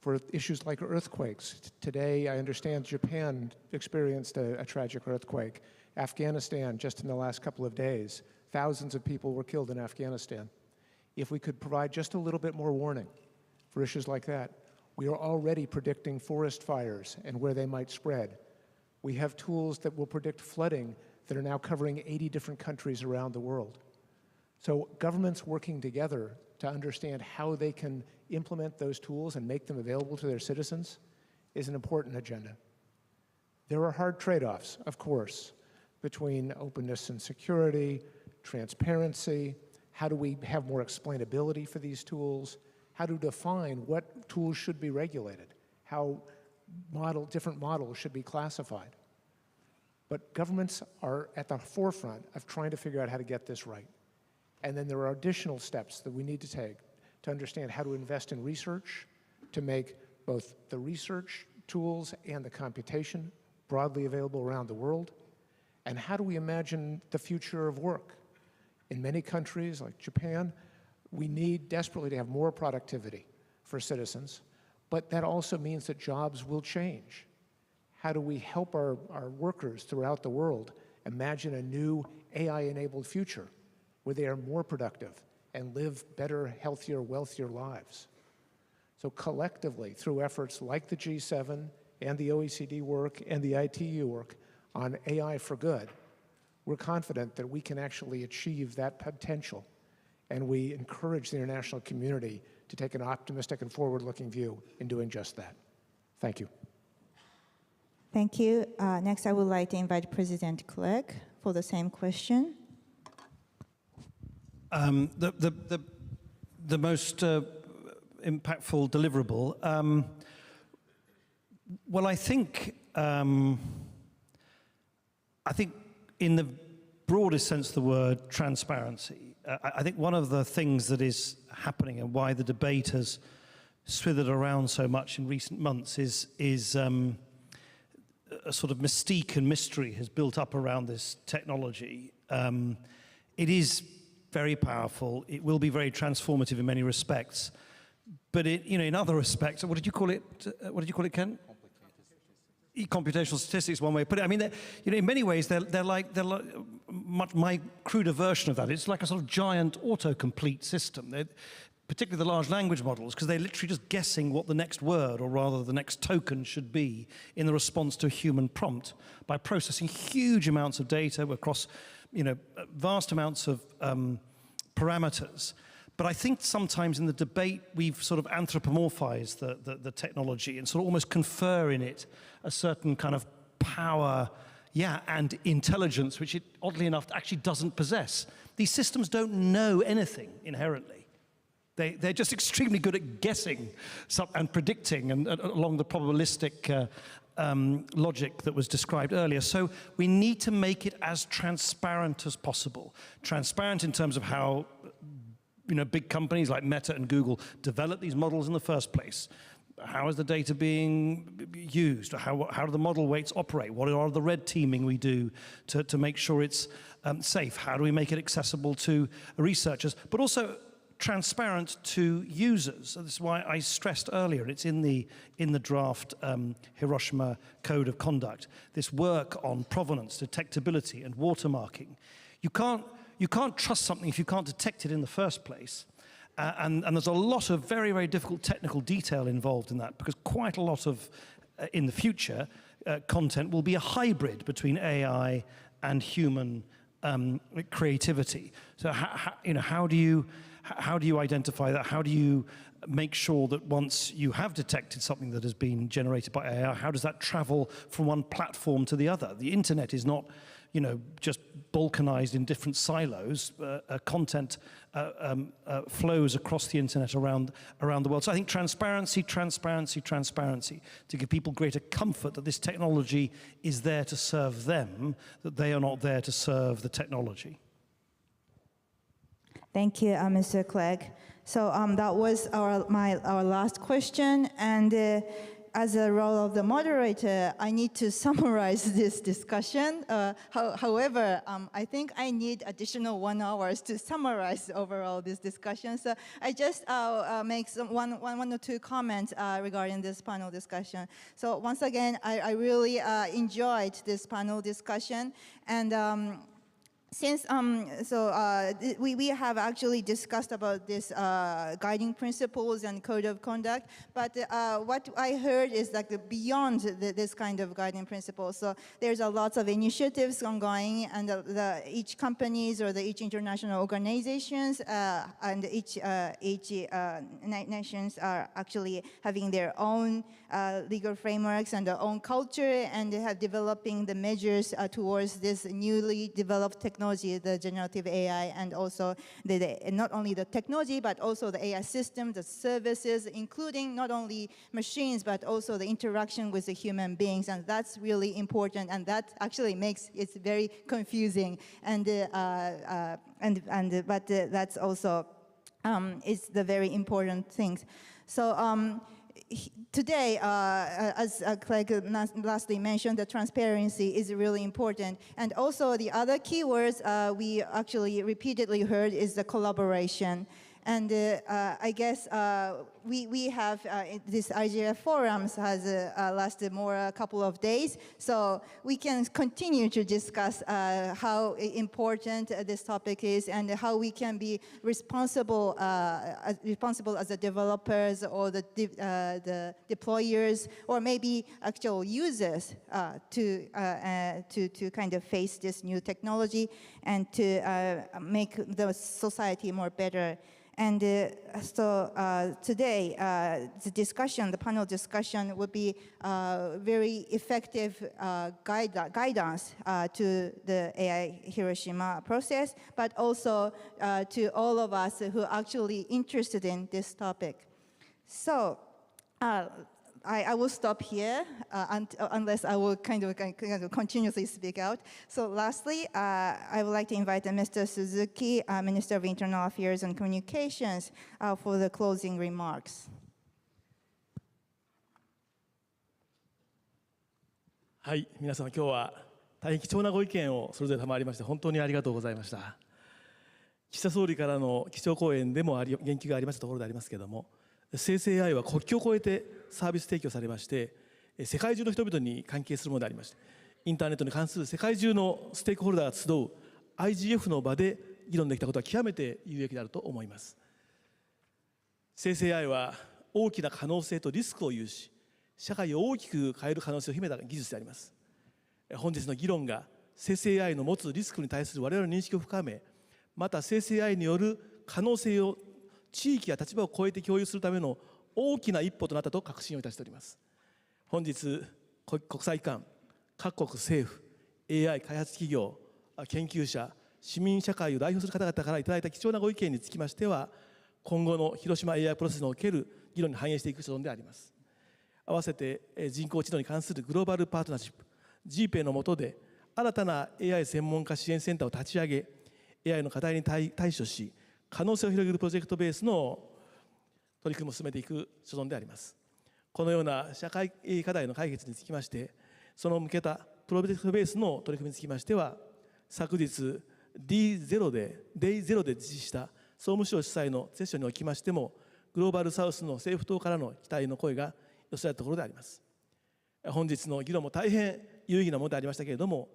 [SPEAKER 21] For issues like earthquakes, today I understand Japan experienced a tragic earthquake. Afghanistan, just in the last couple of days, thousands of people were killed in Afghanistan. if we could provide just a little bit more warning for issues like that. We are already predicting forest fires and where they might spread. We have tools that will predict flooding that are now covering 80 different countries around the world. So governments working together to understand how they can implement those tools and make them available to their citizens is an important agenda. There are hard trade-offs, of course, between openness and security, transparency, how do we have more explainability for these tools, how to define what tools should be regulated, how different models should be classified. But governments are at the forefront of trying to figure out how to get this right. And then there are additional steps that we need to take to understand how to invest in research, to make both the research tools and the computation broadly available around the world. And how do we imagine the future of work? In many countries like Japan, we need desperately to have more productivity for citizens, but that also means that jobs will change. How do we help our workers throughout the world imagine a new AI-enabled future where they are more productive and live better, healthier, wealthier lives? So collectively, through efforts like the G7 and the OECD work and the ITU work on AI for good, we're confident that we can actually achieve that potential. And we encourage the international community to take an optimistic and forward-looking view in doing just that. Thank you.
[SPEAKER 19] Thank you. Next, I would like to invite President Clegg for the same question.
[SPEAKER 2] The most impactful deliverable. Well, I think in the broadest sense of the word, transparency. I think one of the things that is happening and why the debate has swithered around so much in recent months is a sort of mystique and mystery has built up around this technology. It is very powerful. It will be very transformative in many respects. But in other respects, what did you call it? What did you call it, Ken? Computational statistics, one way of putting it. I mean, in many ways, they're like my cruder version of that. It's like a sort of giant autocomplete system. Particularly the large language models, because they're literally just guessing what the next word, or rather the next token, should be in the response to a human prompt by processing huge amounts of data across, vast amounts of parameters. But I think sometimes in the debate, we've sort of anthropomorphized the technology and sort of almost confer in it a certain kind of power, and intelligence, which it, oddly enough, actually doesn't possess. These systems don't know anything inherently. They're just extremely good at guessing and predicting and along the probabilistic logic that was described earlier. So we need to make it as transparent as possible. Transparent in terms of how big companies like Meta and Google develop these models in the first place. How is the data being used? How do the model weights operate? What are the red teaming we do to make sure it's safe? How do we make it accessible to researchers? But also transparent to users. So this is why I stressed earlier, and it's in the draft Hiroshima Code of Conduct, this work on provenance, detectability, and watermarking. You can't trust something if you can't detect it in the first place. And there's a lot of very, very difficult technical detail involved in that, because quite a lot of, in the future, content will be a hybrid between AI and human creativity. So how do you identify that? How do you make sure that once you have detected something that has been generated by AI, how does that travel from one platform to the other? The internet is not just balkanized in different silos. Content flows across the internet around the world. So I think transparency, to give people greater comfort that this technology is there to serve them, that they are not there to serve the technology.
[SPEAKER 19] Thank you, Mr. Clegg. So that was our last question, and as a role of the moderator, I need to summarize this discussion. However, I think I need additional 1 hour to summarize overall this discussion. So I just make one or two comments regarding this panel discussion. So once again, I really enjoyed this panel discussion, and since we have actually discussed about this guiding principles and code of conduct, but what I heard is like beyond this kind of guiding principles. So there's a lot of initiatives ongoing, and each companies or each international organizations and each nations are actually having their own legal frameworks and their own culture, and they have developing the measures towards this newly developed technology, the generative AI, and also not only the technology, but also the AI system, the services, including not only machines, but also the interaction with the human beings. And that's really important, and that actually makes it very confusing. But that's also is the very important things. So today, as Craig lastly mentioned, the transparency is really important. And also the other keywords we actually repeatedly heard is the collaboration. And I guess we have this IGF forums has lasted a couple of days, so we can continue to discuss how important this topic is and how we can be responsible as the developers or the deployers or maybe actual users to kind of face this new technology and to make the society more better. And so today, the panel discussion would be very effective guidance to the AI Hiroshima process, but also to all of us who are actually interested in this topic. So I will stop here unless I will kind of continuously speak out. So lastly, I would like to invite Mr. Suzuki, Minister of Internal Affairs and Communications, for the closing remarks.
[SPEAKER 20] はい、皆様今日は大変貴重なご意見をそれぞれ賜りまして本当にありがとうございました。岸田総理からの基調講演でも言及がありましたところでありますけれども、生成 AI は国境を越えてサービス提供されまして、世界中の人々に関係するものでありまして、インターネットに関する世界中のステークホルダーが集う IGF の場で議論できたことは極めて有益であると思います。生成 AI は大きな可能性とリスクを有し、社会を大きく変える可能性を秘めた技術であります。本日の議論が生成 AI の持つリスクに対する我々の認識を深め、また生成 AI による可能性を地域や立場を超えて共有するための大きな一歩となったと確信をいたしております。本日、国際機関、各国政府、AI 開発企業、研究者、市民社会を代表する方々からいただいた貴重なご意見につきましては、今後の広島 AI プロセスにおける議論に反映していく所存であります。合わせて人工知能に関するグローバルパートナーシップ GPay の下で新たな AI 専門家支援センターを立ち上げ AI の課題に対処し可能性を広げるプロジェクトベースの取り組みを進めていく所存であります。このような社会課題の解決につきましてその向けたプロジェクトベースの取り組みにつきましては昨日 D0 で Day0 で実施した総務省主催のセッションにおきましてもグローバルサウスの政府等からの期待の声が寄せられたところであります。本日の議論も大変有意義なものでありましたけれども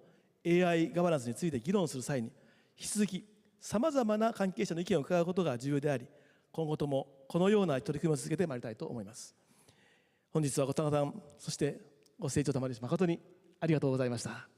[SPEAKER 20] AI ガバナンスについて議論する際に引き続きさまざまな関係者の意見を伺うことが重要であり今後ともこのような取り組みを続けてまいりたいと思います。本日はご参加そしてご清聴賜り誠にありがとうございました。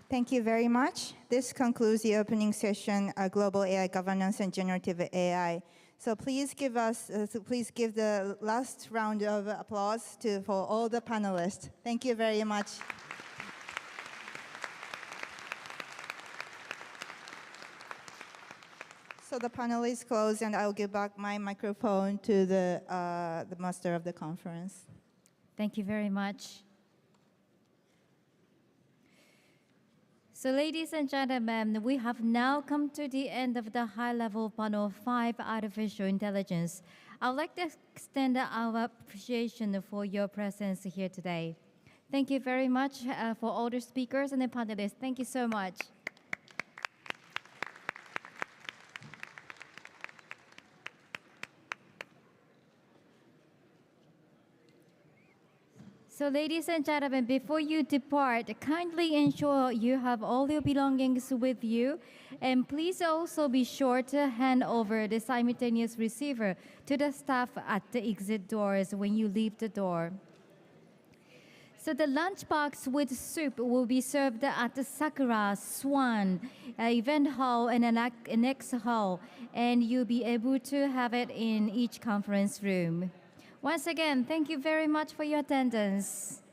[SPEAKER 19] Thank you very much. This concludes the opening session, Global AI Governance and Generative AI. So please give the last round of applause for all the panelists. Thank you very much. So the panel is closed, and I'll give back my microphone to the master of the conference.
[SPEAKER 13] Thank you very much. So ladies and gentlemen, we have now come to the end of the high-level panel 5, Artificial Intelligence. I would like to extend our appreciation for your presence here today. Thank you very much for all the speakers and the panelists. Thank you so much. So ladies and gentlemen, before you depart, kindly ensure you have all your belongings with you. And please also be sure to hand over the simultaneous receiver to the staff at the exit doors when you leave the door. So the lunchbox with soup will be served at the Sakura Swan event hall and an annex hall, and you'll be able to have it in each conference room. Once again, thank you very much for your attendance.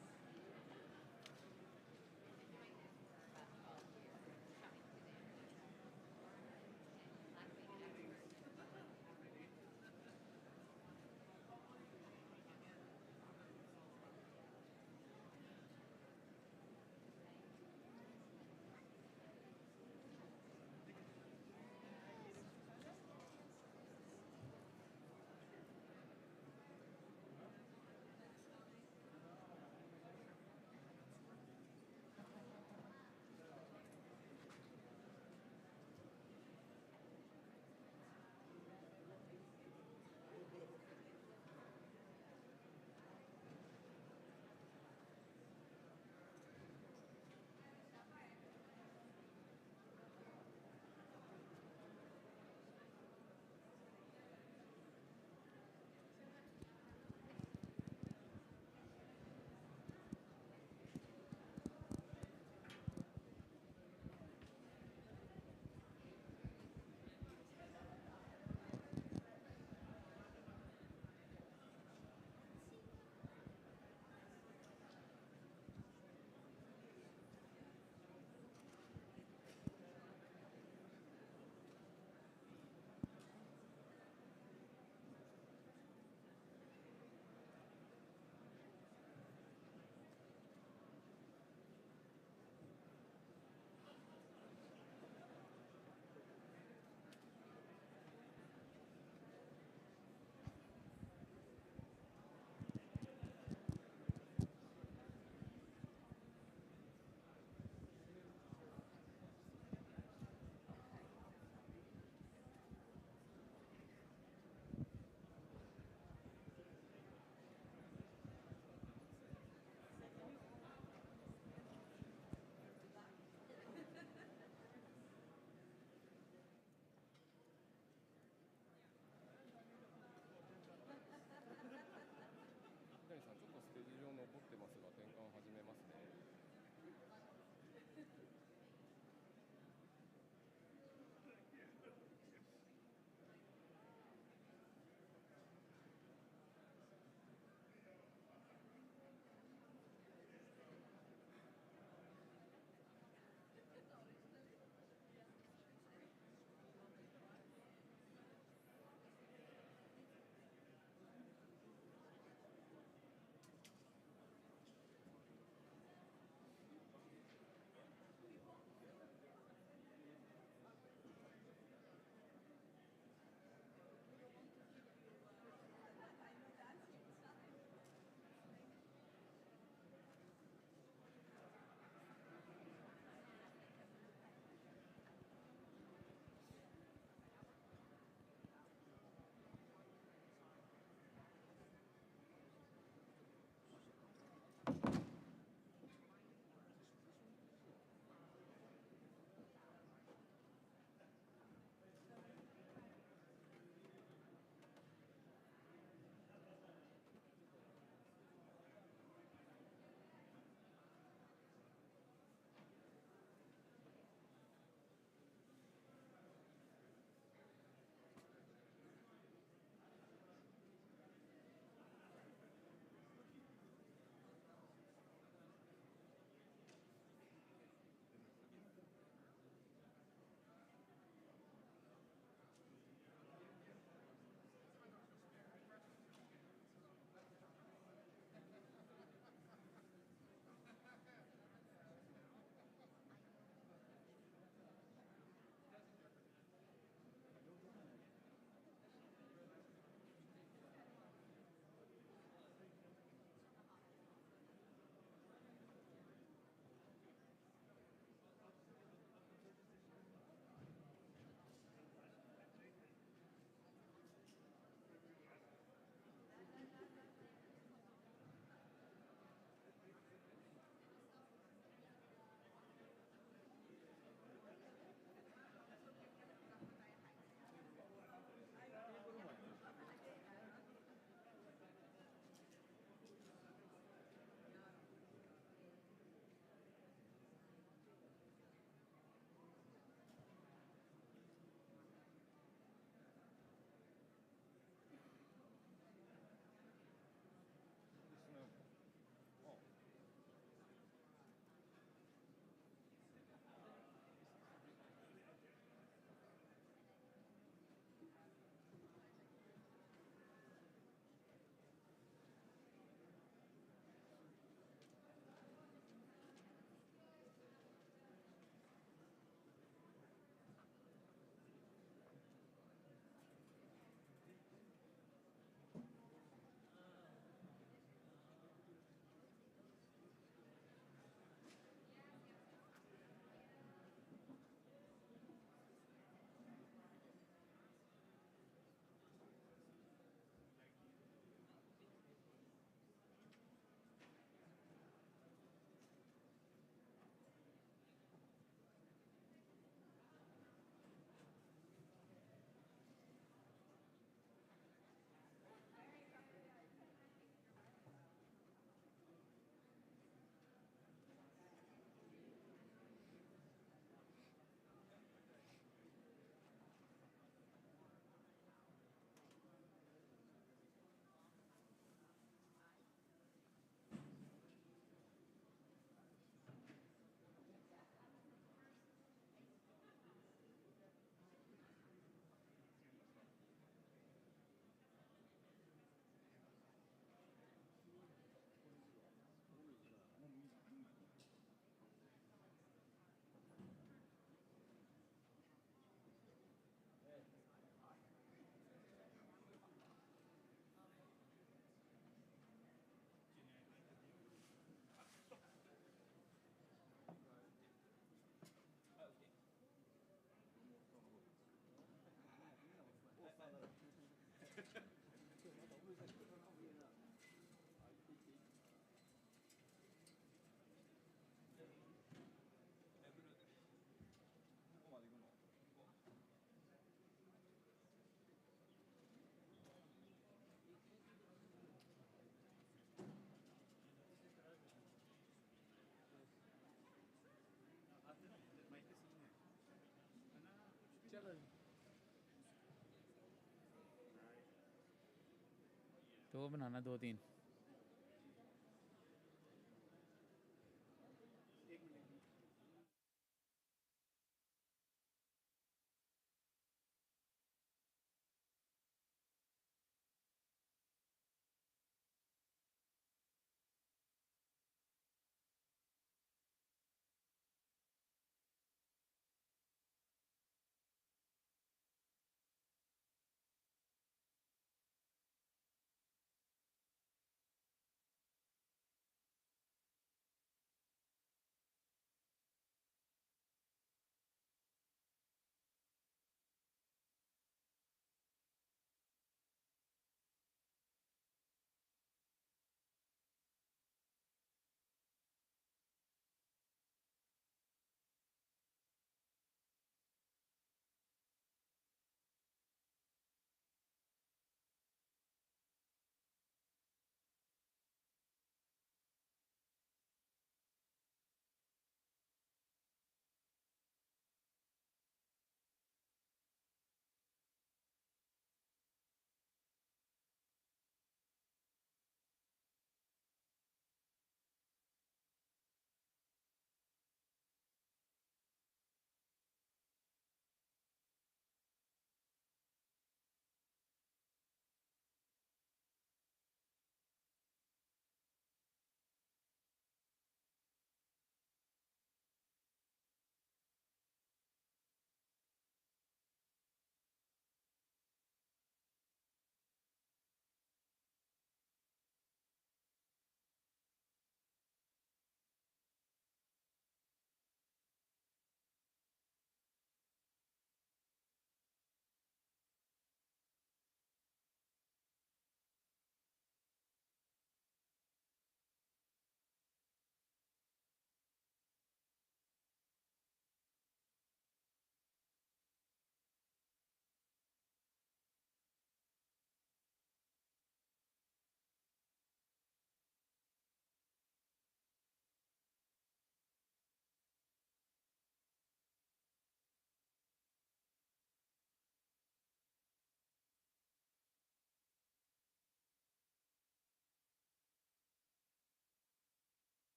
[SPEAKER 11] दो बनाना, 2-3।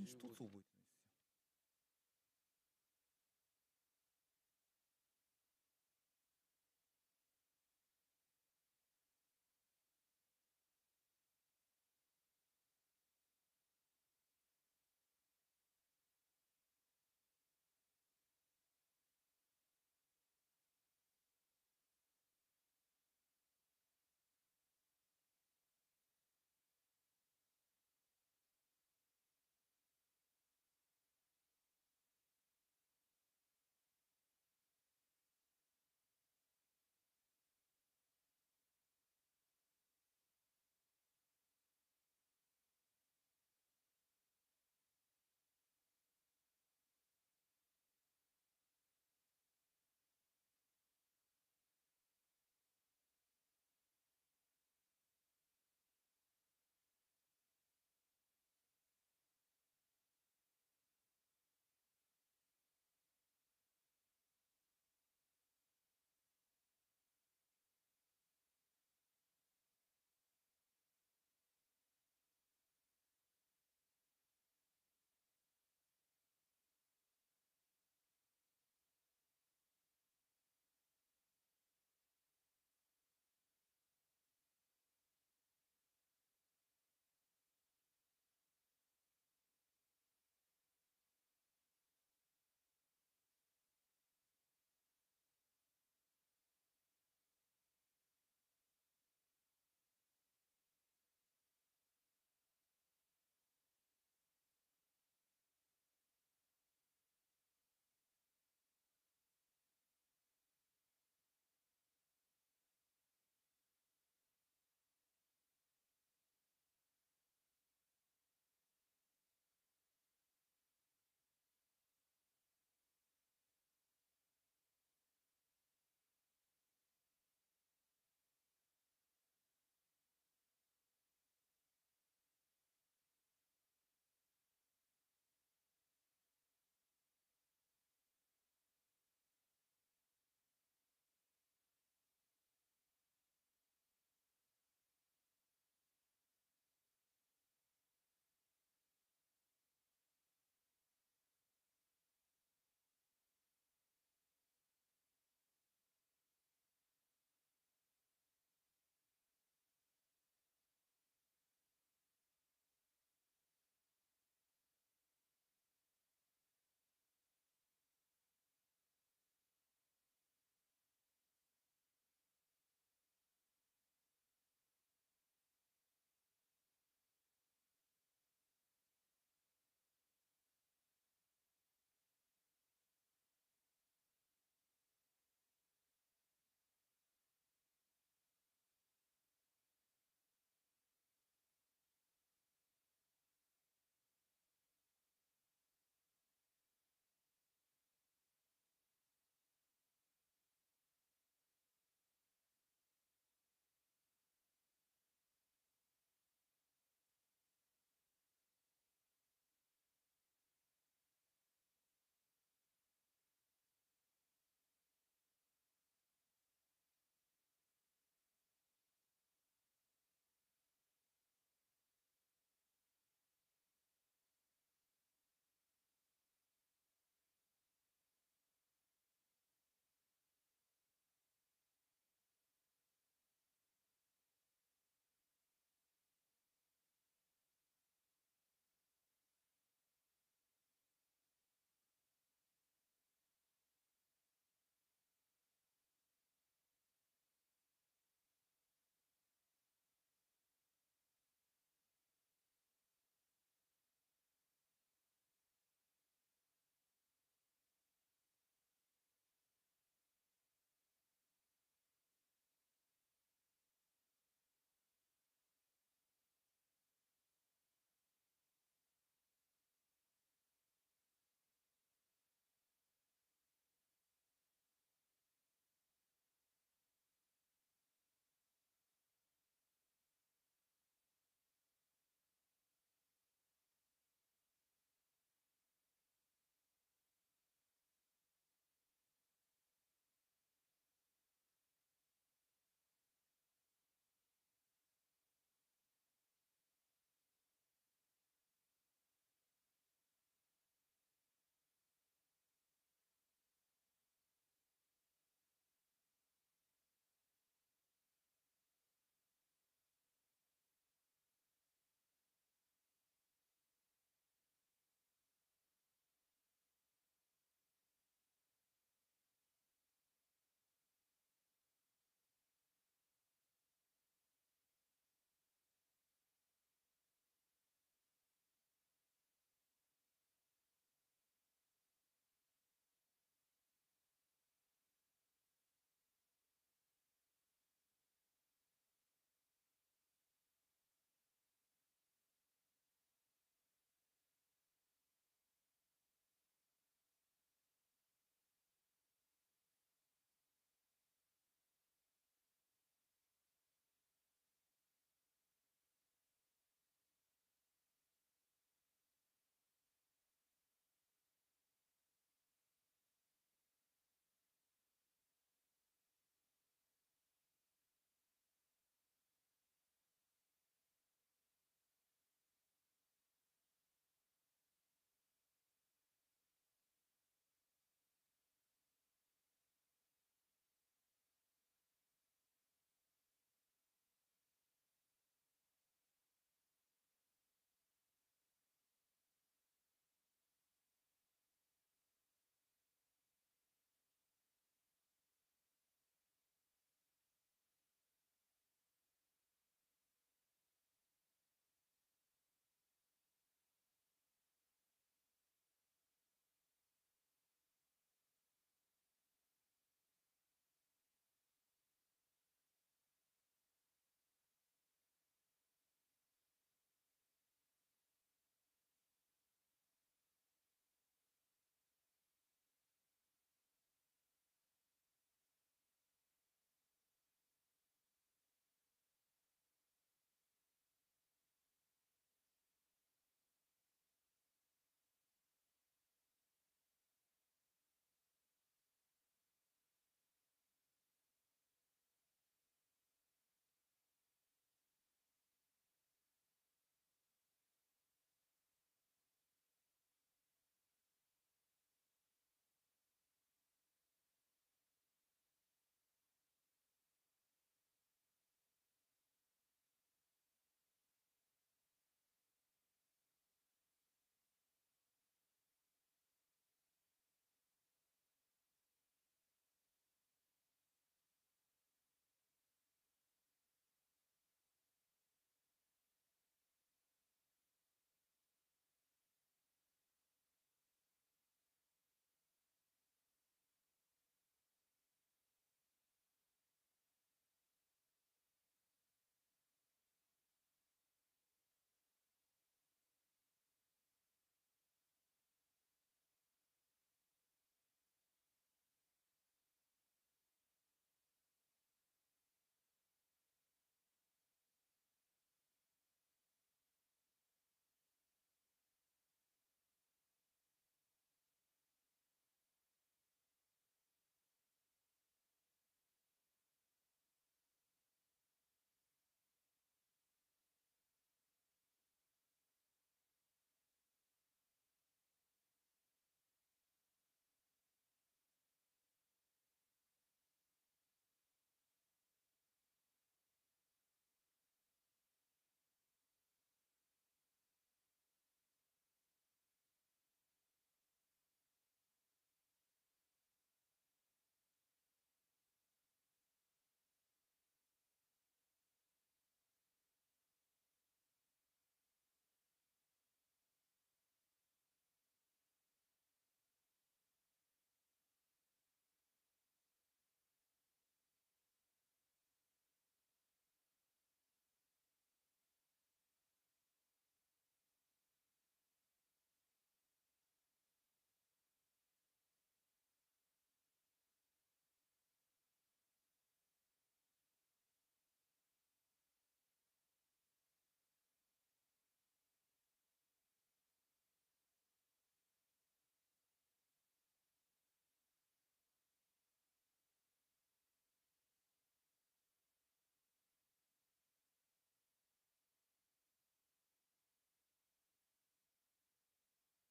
[SPEAKER 11] に一つ覚えてないです。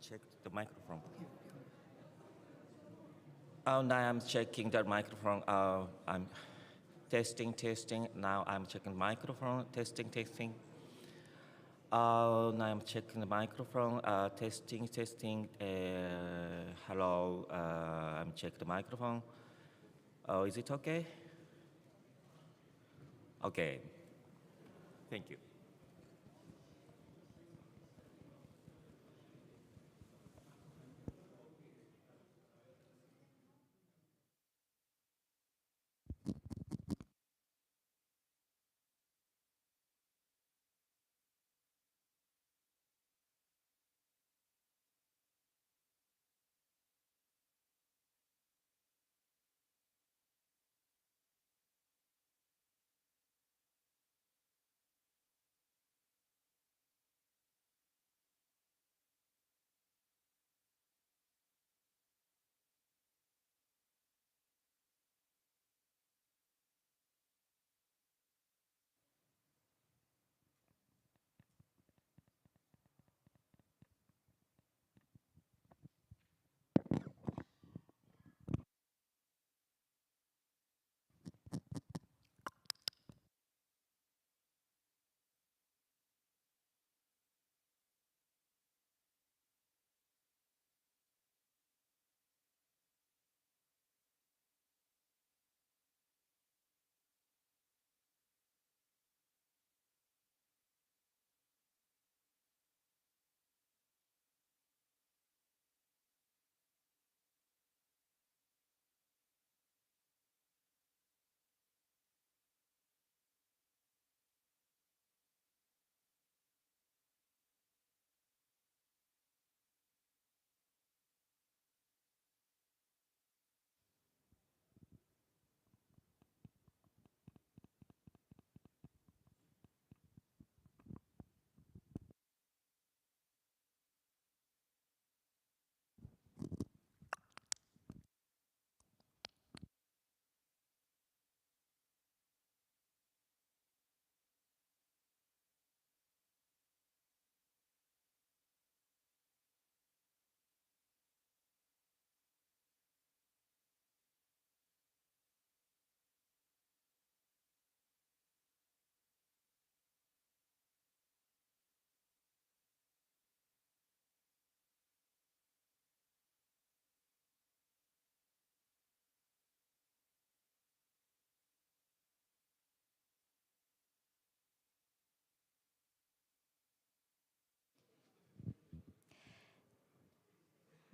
[SPEAKER 11] check the microphone. Oh, now I'm checking the microphone. I'm testing. Now I'm checking microphone. Testing. Now I'm checking the microphone. Testing. Hello. I'm checking the microphone. Oh, is it okay? Okay. Thank you.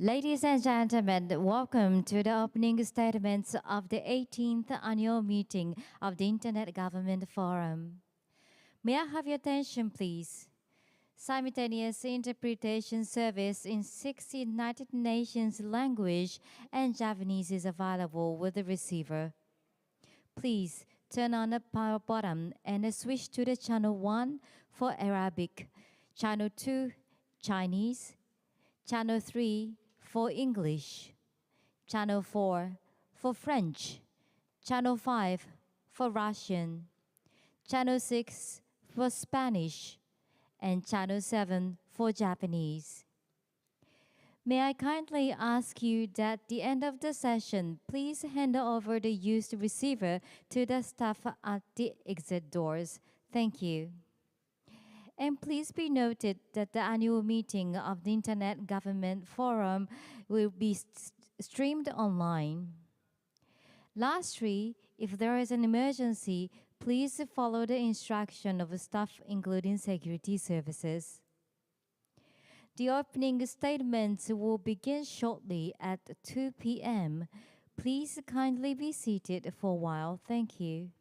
[SPEAKER 13] Ladies and gentlemen, welcome to the opening statements of the 18th annual meeting of the Internet Government Forum. May I have your attention, please? Simultaneous interpretation service in 60 United Nations language and Japanese is available with the receiver. Please turn on the power button and switch to the channel 1 for Arabic, channel 2 Chinese, channel 3 for English, channel 4 for French, channel 5 for Russian, channel 6 for Spanish, and channel 7 for Japanese. May I kindly ask you that at the end of the session, please hand over the used receiver to the staff at the exit doors. Thank you. And please be noted that the annual meeting of the Internet Government Forum will be streamed online. Lastly, if there is an emergency, please follow the instruction of staff, including security services. The opening statements will begin shortly at 2 p.m. Please kindly be seated for a while. Thank you.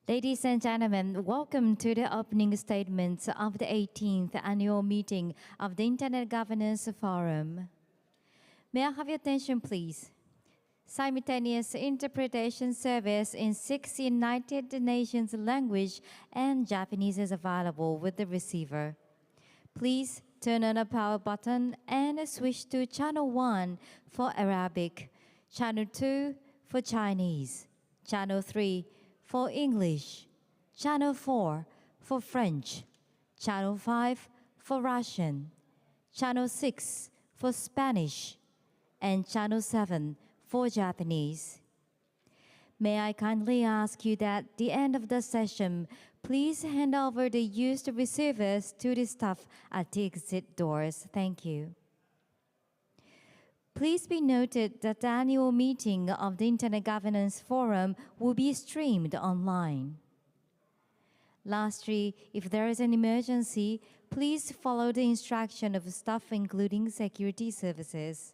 [SPEAKER 13] Ladies and gentlemen, welcome to the opening statements of the 18th annual meeting of the Internet Governance Forum. May I have your attention, please? Simultaneous interpretation service in 6 United Nations language and Japanese is available with the receiver. Please turn on the power button and switch to channel 1 for Arabic, channel 2 for Chinese, channel 3 for English, channel 4 for French, channel 5 for Russian, channel 6 for Spanish, and channel 7 for Japanese. May I kindly ask you that at the end of the session, please hand over the used receivers to the staff at the exit doors. Thank you. Please be noted that the annual meeting of the Internet Governance Forum will be streamed online. Lastly, if there is an emergency, please follow the instruction of staff, including security services.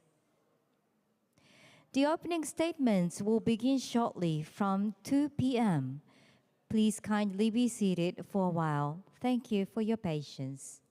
[SPEAKER 13] The opening statements will begin shortly from 2 p.m. Please kindly be seated for a while. Thank you for your patience.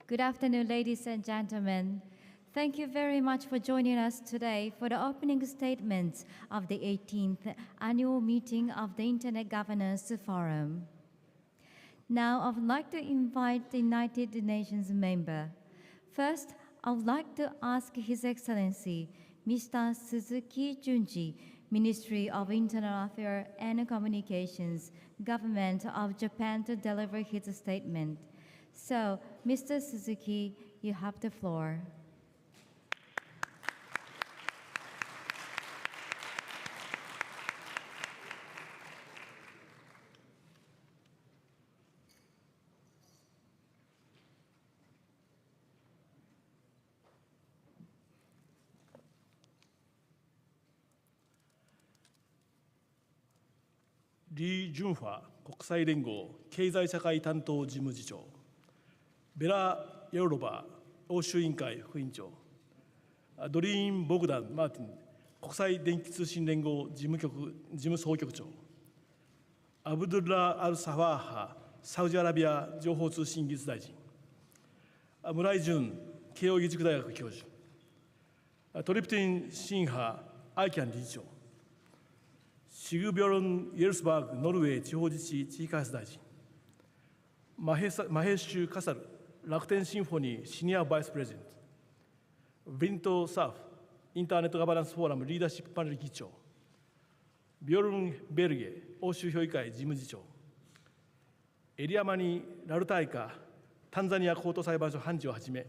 [SPEAKER 13] Good afternoon, ladies and gentlemen. Thank you very much for joining us today for the opening statements of the 18th annual meeting of the Internet Governance Forum. Now, I would like to invite the United Nations member. First, I would like to ask His Excellency, Mr. Suzuki Junji, Ministry of Internal Affairs and Communications, Government of Japan, to deliver his statement. So, Mr. Suzuki, you have the floor.
[SPEAKER 20] リー・ジュンファ国際連合経済社会担当事務次長、ベラ・ヨーロバ欧州委員会副委員長、ドリーン・ボグダン・マーティン国際電気通信連合事務総局長、アブドゥラ・アル・サファーハサウジアラビア情報通信技術大臣、村井淳慶應義塾大学教授、トリプティン・シンハアイキャン理事長、シグビョルン・イエルスバーグノルウェー地方自治地域開発大臣、マヘーシュ・カサル楽天シンフォニーシニアバイスプレゼント、ヴィント・サーフインターネットガバナンスフォーラムリーダーシップパネル議長、ビョルン・ベルゲ欧州評議会事務次長、エリアマニ・ラルタイカタンザニア高等裁判所判事をはじめ、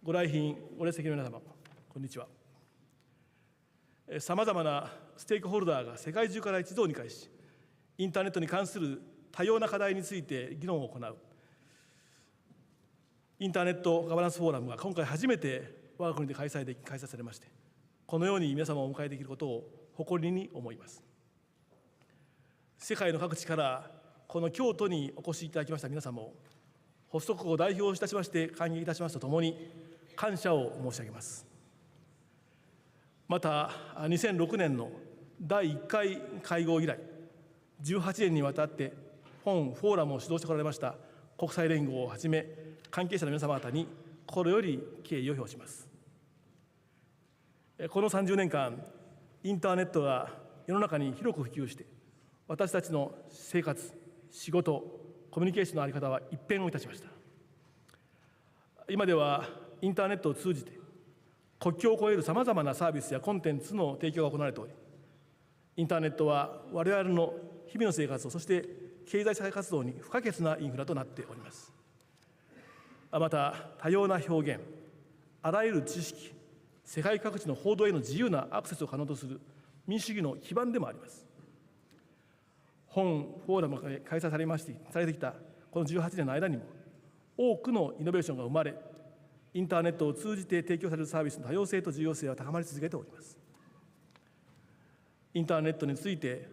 [SPEAKER 20] ご来賓ご列席の皆様、こんにちは。さまざまなステークホルダーが世界中から一堂に会し、インターネットに関する多様な課題について議論を行うインターネットガバナンスフォーラムが今回初めて我が国で開催されまして、このように皆様をお迎えできることを誇りに思います。世界の各地からこの京都にお越しいただきました皆様を発足国を代表いたしまして歓迎いたしますとともに感謝を申し上げます。また2006年の第1回会合以来18年にわたって本フォーラムを主導してこられました国際連合をはじめ関係者の皆様方に心より敬意を表します。この30年間インターネットが世の中に広く普及して私たちの生活、仕事、コミュニケーションの在り方は一変をいたしました。今ではインターネットを通じて国境を越えるさまざまなサービスやコンテンツの提供が行われており、インターネットは我々の日々の生活を、そして経済社会活動に不可欠なインフラとなっております。また、多様な表現、あらゆる知識、世界各地の報道への自由なアクセスを可能とする民主主義の基盤でもあります。本フォーラムが開催されてきたこの18年の間にも、多くのイノベーションが生まれ、インターネットを通じて提供されるサービスの多様性と重要性は高まり続けております。インターネットについて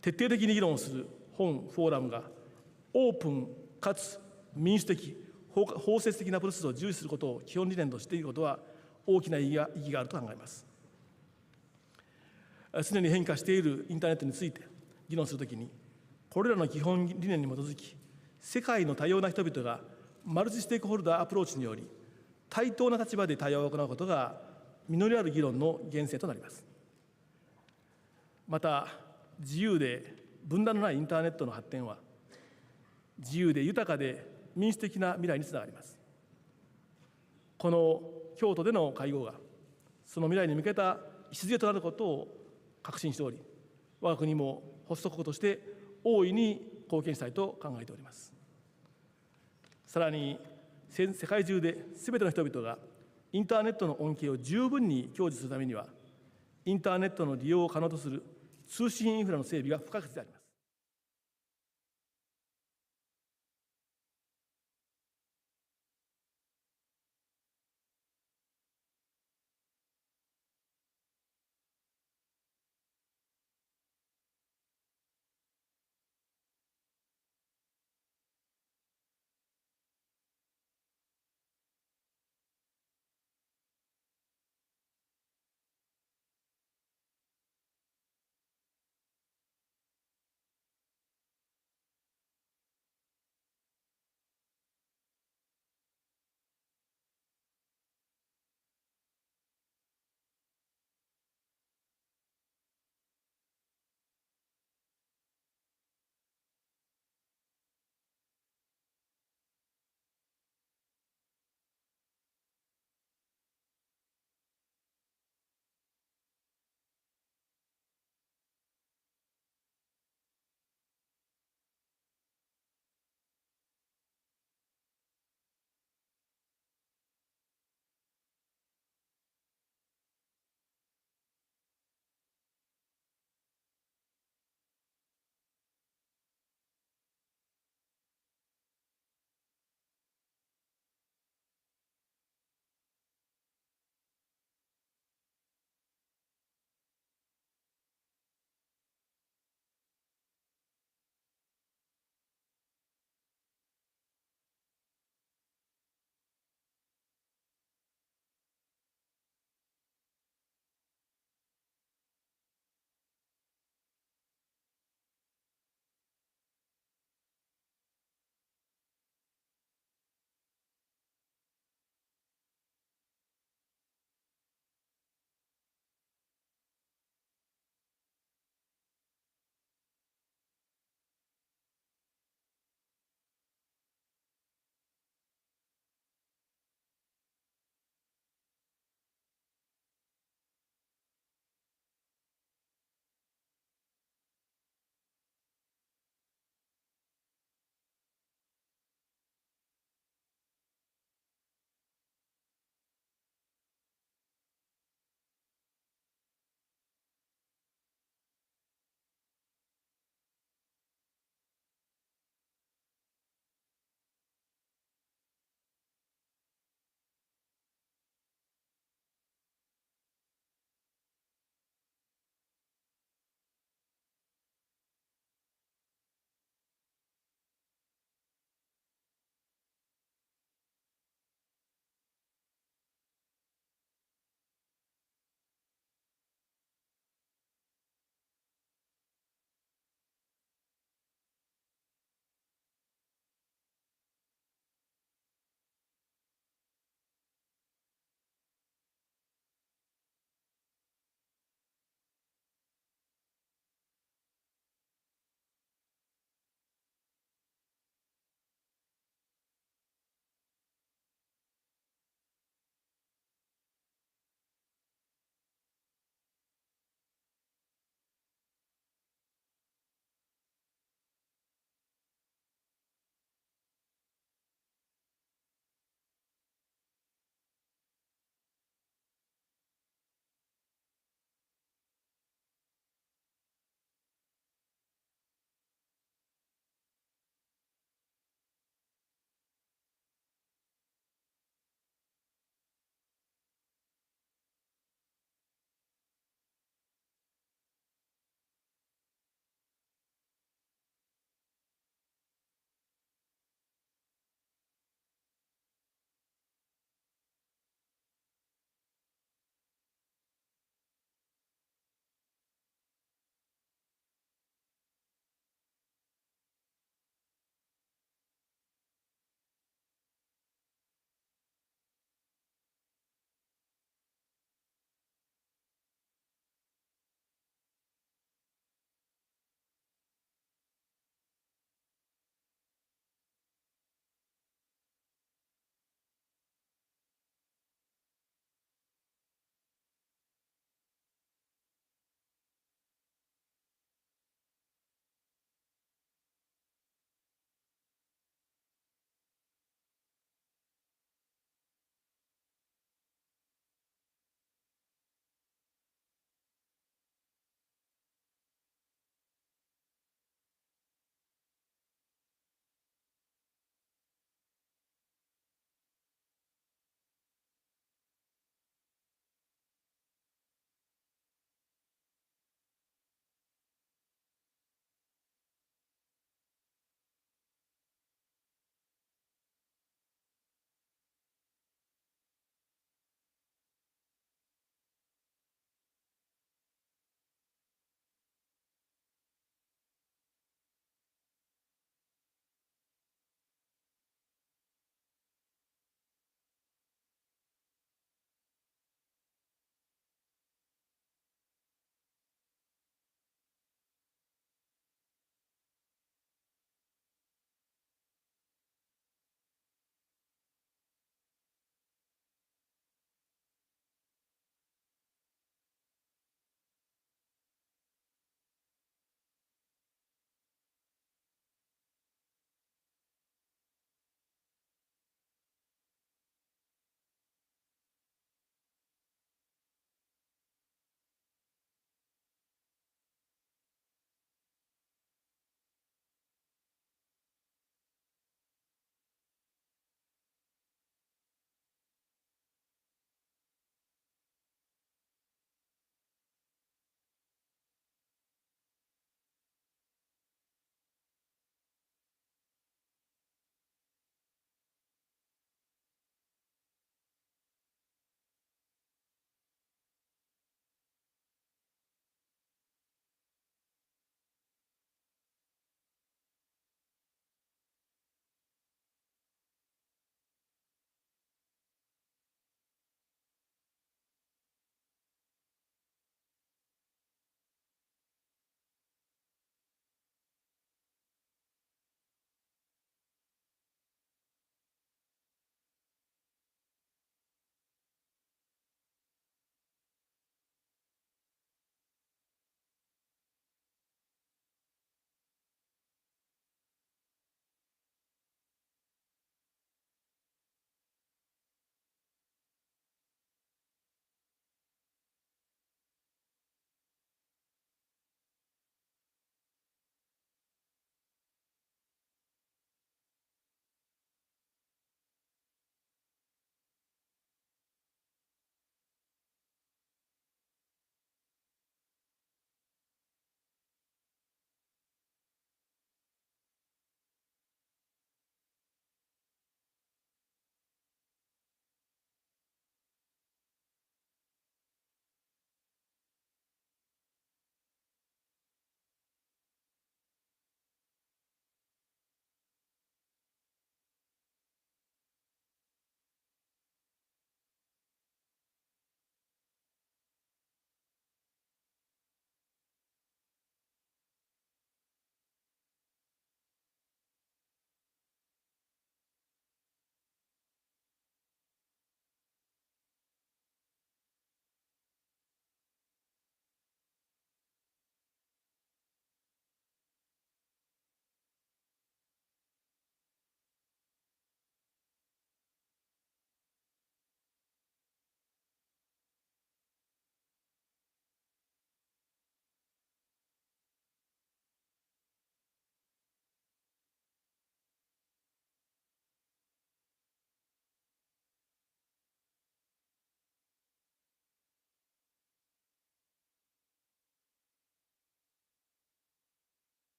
[SPEAKER 20] 徹底的に議論する本フォーラムがオープンかつ民主的、包摂的なプロセスを重視することを基本理念としていることは大きな意義があると考えます。常に変化しているインターネットについて議論するときに、これらの基本理念に基づき、世界の多様な人々がマルチステークホルダーアプローチにより対等な立場で対話を行うことが実りある議論の源泉となります。また、自由で分断のないインターネットの発展は、自由で豊かで民主的な未来につながります。この京都での会合が、その未来に向けた礎となることを確信しており、我が国も発足国として大いに貢献したいと考えております。さらに、世界中で全ての人々がインターネットの恩恵を十分に享受するためには、インターネットの利用を可能とする通信インフラの整備が不可欠であります。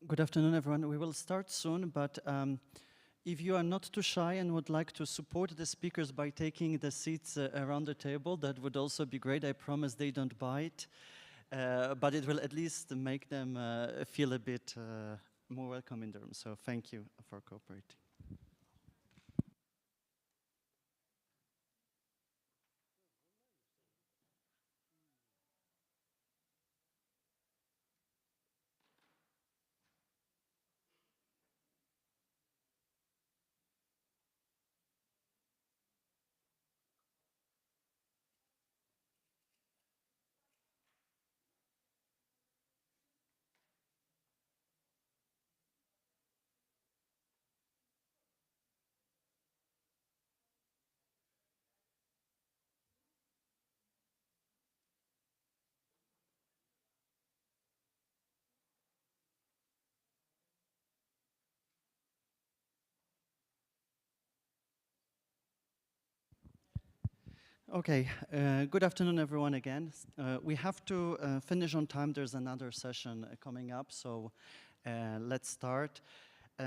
[SPEAKER 6] Good afternoon, everyone. We will start soon, but if you are not too shy and would like to support the speakers by taking the seats around the table, that would also be great. I promise they don't bite, but it will at least make them feel a bit more welcome in the room. So thank you for cooperating. Okay, good afternoon, everyone, again. We have to finish on time. There's another session coming up, so let's start.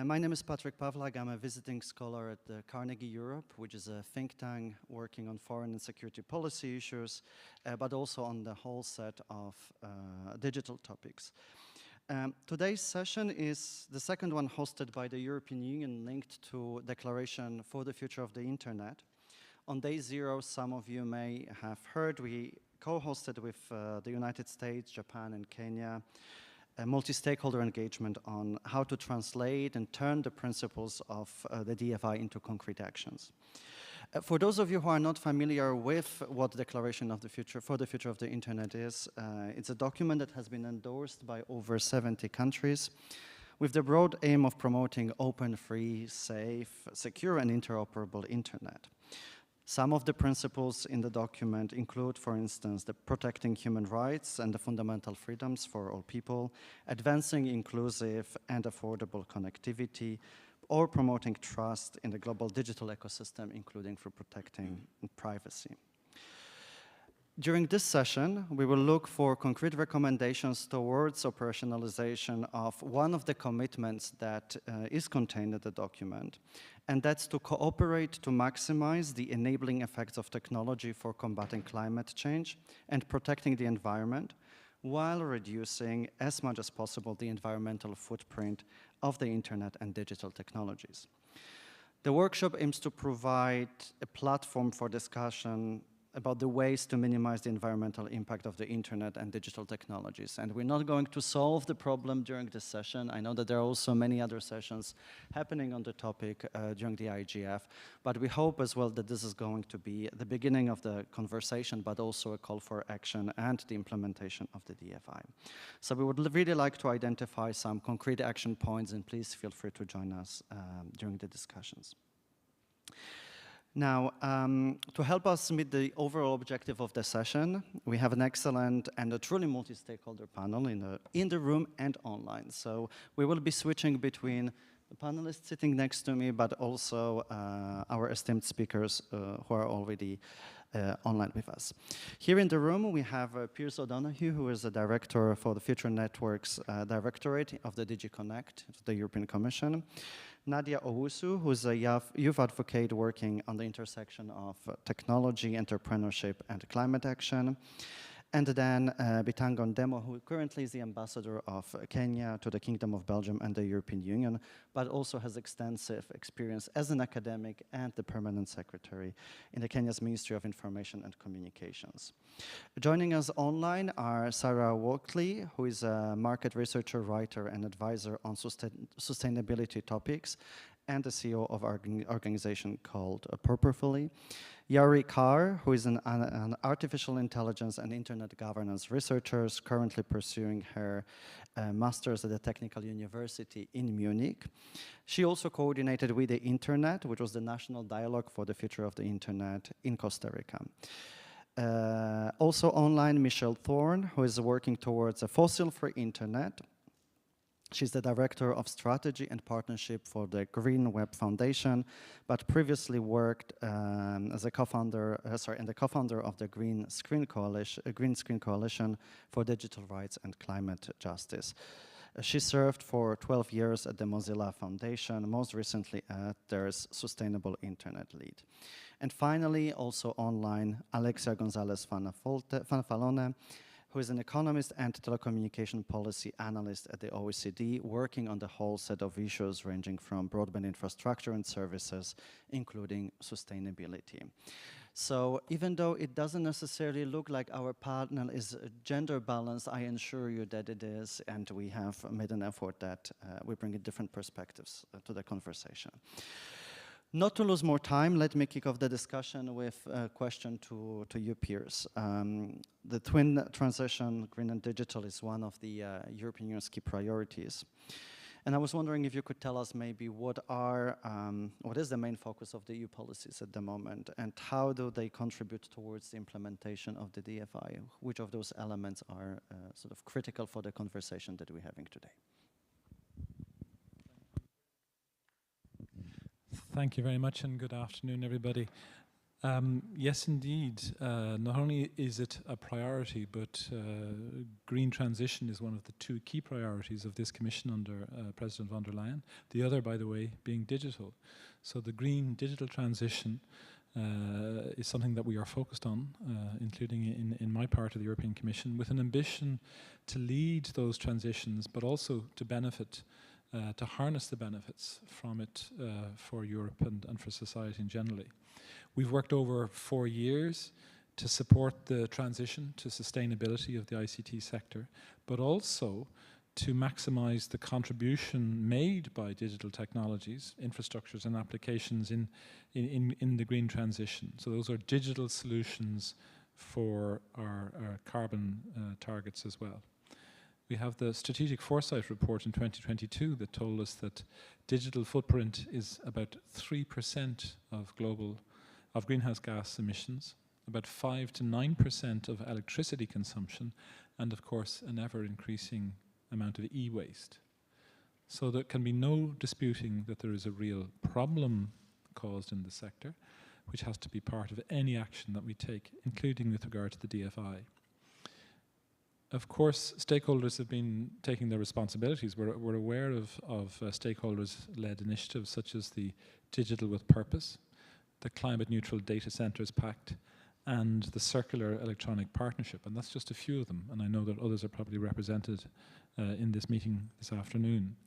[SPEAKER 6] My name is Patrick Pawlak. I'm a visiting scholar at the Carnegie Europe, which is a think tank working on foreign and security policy issues, but also on the whole set of digital topics. Today's session is the second one hosted by the European Union linked to Declaration for the Future of the Internet. On day 0, some of you may have heard, we co-hosted with the United States, Japan, and Kenya a multi-stakeholder engagement on how to translate and turn the principles of the DFI into concrete actions. For those of you who are not familiar with what the Declaration of the Future for the Future of the Internet is, it's a document that has been endorsed by over 70 countries with the broad aim of promoting open, free, safe, secure, and interoperable Internet. Some of the principles in the document include, for instance, the protecting human rights and the fundamental freedoms for all people, advancing inclusive and affordable connectivity, or promoting trust in the global digital ecosystem, including for protecting privacy. During this session, we will look for concrete recommendations towards operationalization of one of the commitments that is contained in the document, and that's to cooperate to maximize the enabling effects of technology for combating climate change and protecting the environment, while reducing as much as possible the environmental footprint of the internet and digital technologies. The workshop aims to provide a platform for discussion about the ways to minimize the environmental impact of the internet and digital technologies. And we're not going to solve the problem during this session. I know that there are also many other sessions happening on the topic during the IGF, but we hope as well that this is going to be the beginning of the conversation, but also a call for action and the implementation of the DFI. So we would really like to identify some concrete action points, and please feel free to join us during the discussions. Now, to help us meet the overall objective of the session, we have an excellent and a truly multi-stakeholder panel in the room and online. So we will be switching between the panelists sitting next to me, but also our esteemed speakers who are already online with us. Here in the room, we have Piers O'Donoghue, who is the director for the Future Networks Directorate of the DG Connect, the European Commission. Nadia Owusu, who's a youth advocate working on the intersection of technology, entrepreneurship, and climate action. And then Bitangon Demo, who currently is the ambassador of Kenya to the Kingdom of Belgium and the European Union, but also has extensive experience as an academic and the permanent secretary in the Kenya's Ministry of Information and Communications. Joining us online are Sarah Walkley, who is a market researcher, writer, and advisor on sustainability topics, and the CEO of our organization called Purposefully. Yari Carr, who is an artificial intelligence and internet governance researcher, currently pursuing her master's at the Technical University in Munich. She also coordinated with the Internet, which was the National Dialogue for the Future of the Internet in Costa Rica. Also online, Michelle Thorne, who is working towards a fossil-free internet. She's the Director of Strategy and Partnership for the Green Web Foundation, but previously worked as a co-founder, and the co-founder of the Green Screen Coalition for Digital Rights and Climate Justice. She served for 12 years at the Mozilla Foundation, most recently at their Sustainable Internet Lead. And finally, also online, Alexia Gonzalez-Fanfalone, who is an economist and telecommunication policy analyst at the OECD, working on the whole set of issues ranging from broadband infrastructure and services, including sustainability. So even though it doesn't necessarily look like our panel is gender balanced, I assure you that it is, and we have made an effort that we bring different perspectives to the conversation. Not to lose more time, let me kick off the discussion with a question to you peers. The twin transition, green and digital, is one of the European Union's key priorities. And I was wondering if you could tell us maybe what is the main focus of the EU policies at the moment, and how do they contribute towards the implementation of the DFI? Which of those elements are sort of critical for the conversation that we're having today?
[SPEAKER 12] Thank you very much, and good afternoon, everybody. Yes, indeed. Not only is it a priority, but green transition is one of the two key priorities of this Commission under President von der Leyen. The other, by the way, being digital. So the green digital transition is something that we are focused on, including in my part of the European Commission, with an ambition to lead those transitions, but also to benefit, to harness the benefits from it for Europe and for society generally. We've worked over 4 years to support the transition to sustainability of the ICT sector, but also to maximize the contribution made by digital technologies, infrastructures and applications in the green transition. So those are digital solutions for our carbon targets as well. We have the Strategic Foresight Report in 2022 that told us that digital footprint is about 3% of greenhouse gas emissions, about 5 to 9% of electricity consumption, and of course an ever-increasing amount of e-waste. So there can be no disputing that there is a real problem caused in the sector, which has to be part of any action that we take, including with regard to the DFI. Of course, stakeholders have been taking their responsibilities. We're aware of stakeholders-led initiatives such as the Digital with Purpose, the Climate Neutral Data Centres Pact, and the Circular Electronic Partnership. And that's just a few of them. And I know that others are probably represented in this meeting this afternoon.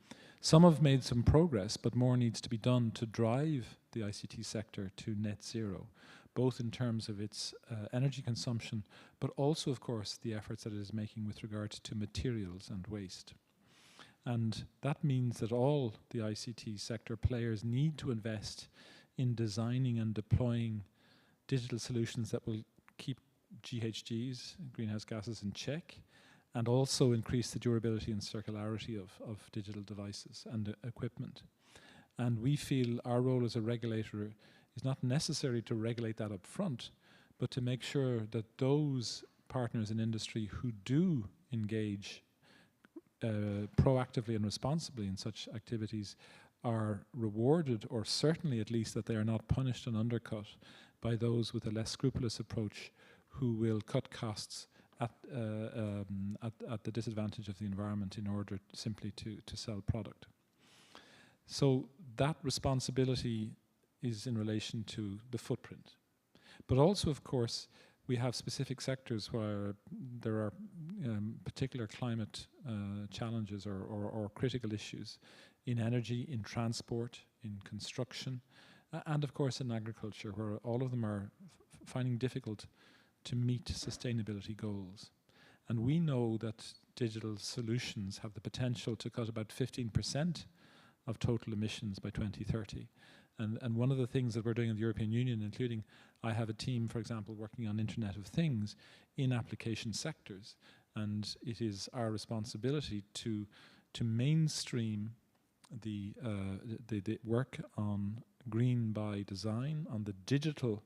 [SPEAKER 12] Some have made some progress, but more needs to be done to drive the ICT sector to net zero, both in terms of its energy consumption, but also, of course, the efforts that it is making with regard to materials and waste. And that means that all the ICT sector players need to invest in designing and deploying digital solutions that will keep GHGs, greenhouse gases, in check, and also increase the durability and circularity of digital devices and equipment. And we feel our role as a regulator is not necessary to regulate that up front, but to make sure that those partners in industry who do engage proactively and responsibly in such activities are rewarded, or certainly at least that they are not punished and undercut by those with a less scrupulous approach who will cut costs at the disadvantage of the environment in order simply to sell product. So that responsibility is in relation to the footprint. But also, of course, we have specific sectors where there are particular climate challenges or critical issues in energy, in transport, in construction, and of course in agriculture, where all of them are finding difficult to meet sustainability goals. And we know that digital solutions have the potential to cut about 15% of total emissions by 2030. And one of the things that we're doing in the European Union, including I have a team, for example, working on Internet of Things in application sectors, and it is our responsibility to mainstream the work on green by design, on the digital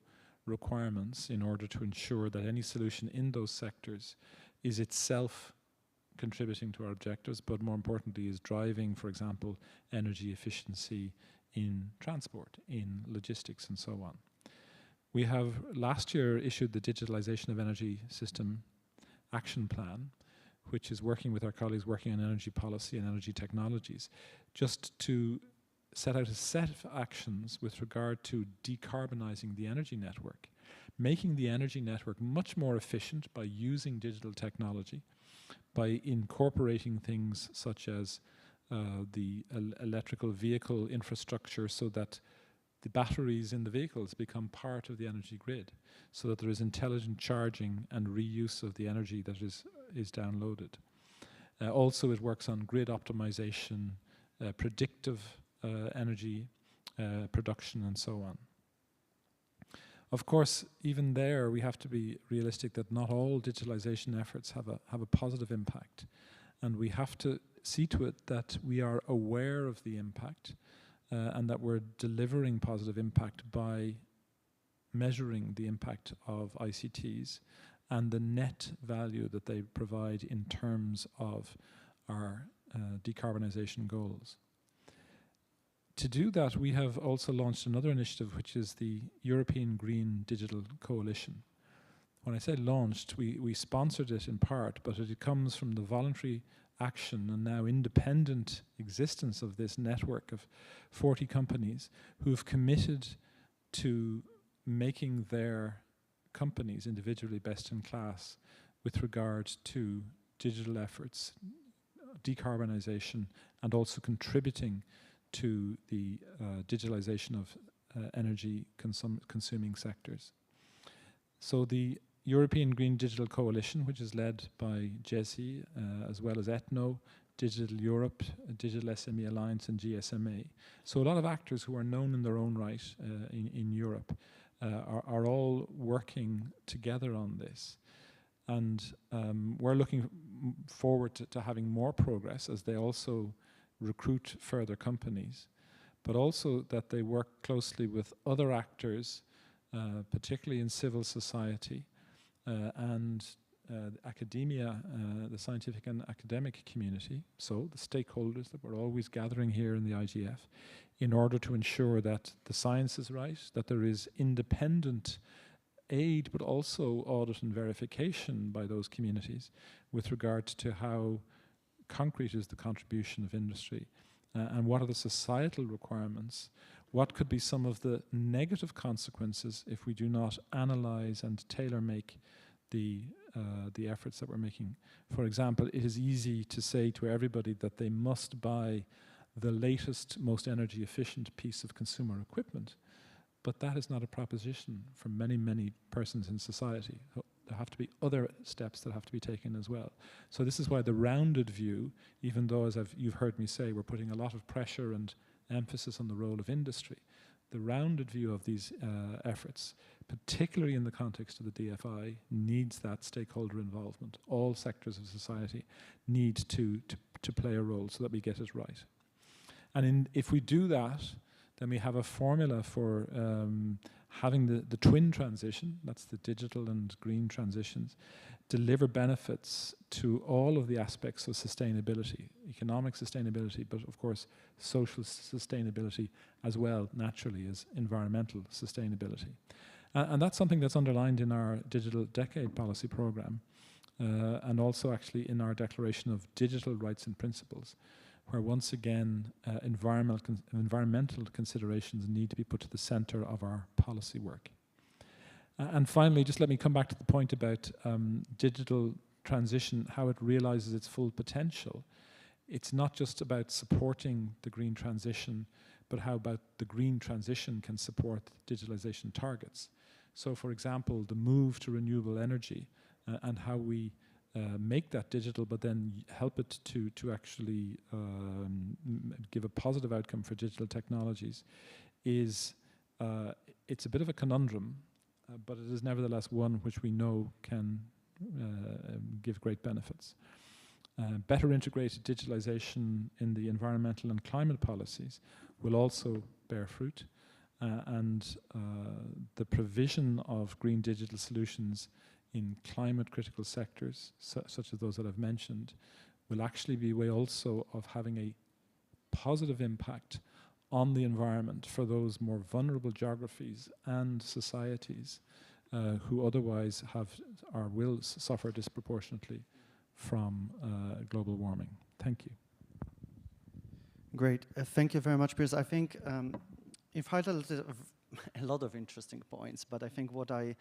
[SPEAKER 12] requirements in order to ensure that any solution in those sectors is itself contributing to our objectives, but more importantly is driving, for example, energy efficiency in transport, in logistics, and so on. We have last year issued the Digitalization of Energy System Action Plan, which is working with our colleagues working on energy policy and energy technologies, just to set out a set of actions with regard to decarbonizing the energy network, making the energy network much more efficient by using digital technology, by incorporating things such as the electrical vehicle infrastructure, so that the batteries in the vehicles become part of the energy grid, so that there is intelligent charging and reuse of the energy that is downloaded. Also, it works on grid optimization, predictive energy production, and so on. Of course, even there, we have to be realistic that not all digitalization efforts have a positive impact, and we have to see to it that we are aware of the impact and that we're delivering positive impact by measuring the impact of ICTs and the net value that they provide in terms of our decarbonization goals. To do that, we have also launched another initiative, which is the European Green Digital Coalition. When I say launched, we sponsored it in part, but it comes from the voluntary action and now independent existence of this network of 40 companies who have committed to making their companies individually best in class with regard to digital efforts, decarbonization, and also contributing to the digitalization of energy consuming sectors. So the European Green Digital Coalition, which is led by JESI, as well as Etno, Digital Europe, Digital SME Alliance, and GSMA. So a lot of actors who are known in their own right in Europe are all working together on this. And we're looking forward to having more progress as they also recruit further companies, but also that they work closely with other actors, particularly in civil society, and academia, the scientific and academic community, so the stakeholders that we're always gathering here in the IGF, in order to ensure that the science is right, that there is independent aid, but also audit and verification by those communities with regard to how concrete is the contribution of industry, and what are the societal requirements. What could be some of the negative consequences if we do not analyze and tailor-make the efforts that we're making? For example, it is easy to say to everybody that they must buy the latest, most energy-efficient piece of consumer equipment, but that is not a proposition for many, many persons in society. There have to be other steps that have to be taken as well. So this is why the rounded view, even though, as you've heard me say, we're putting a lot of pressure and emphasis on the role of industry, the rounded view of these efforts, particularly in the context of the DFI, needs that stakeholder involvement. All sectors of society need to play a role so that we get it right. And if we do that, then we have a formula for having the twin transition, that's the digital and green transitions, deliver benefits to all of the aspects of sustainability, economic sustainability, but of course social sustainability as well, naturally, as environmental sustainability. And that's something that's underlined in our Digital Decade Policy Programme, and also actually in our Declaration of Digital Rights and Principles, where once again environmental considerations need to be put to the center of our policy work. And finally, just let me come back to the point about digital transition, how it realizes its full potential. It's not just about supporting the green transition, but how about the green transition can support digitalization targets. So for example, the move to renewable energy and how we make that digital, but then help it to actually give a positive outcome for digital technologies is, it's a bit of a conundrum, but it is nevertheless one which we know can give great benefits. Better integrated digitalization in the environmental and climate policies will also bear fruit, and the provision of green digital solutions in climate critical sectors, such as those that I've mentioned, will actually be a way also of having a positive impact on the environment for those more vulnerable geographies and societies who otherwise have or will suffer disproportionately from global warming. Thank you.
[SPEAKER 6] Great. Thank you very much, Piers. I think you've highlighted a lot of interesting points, but I think what I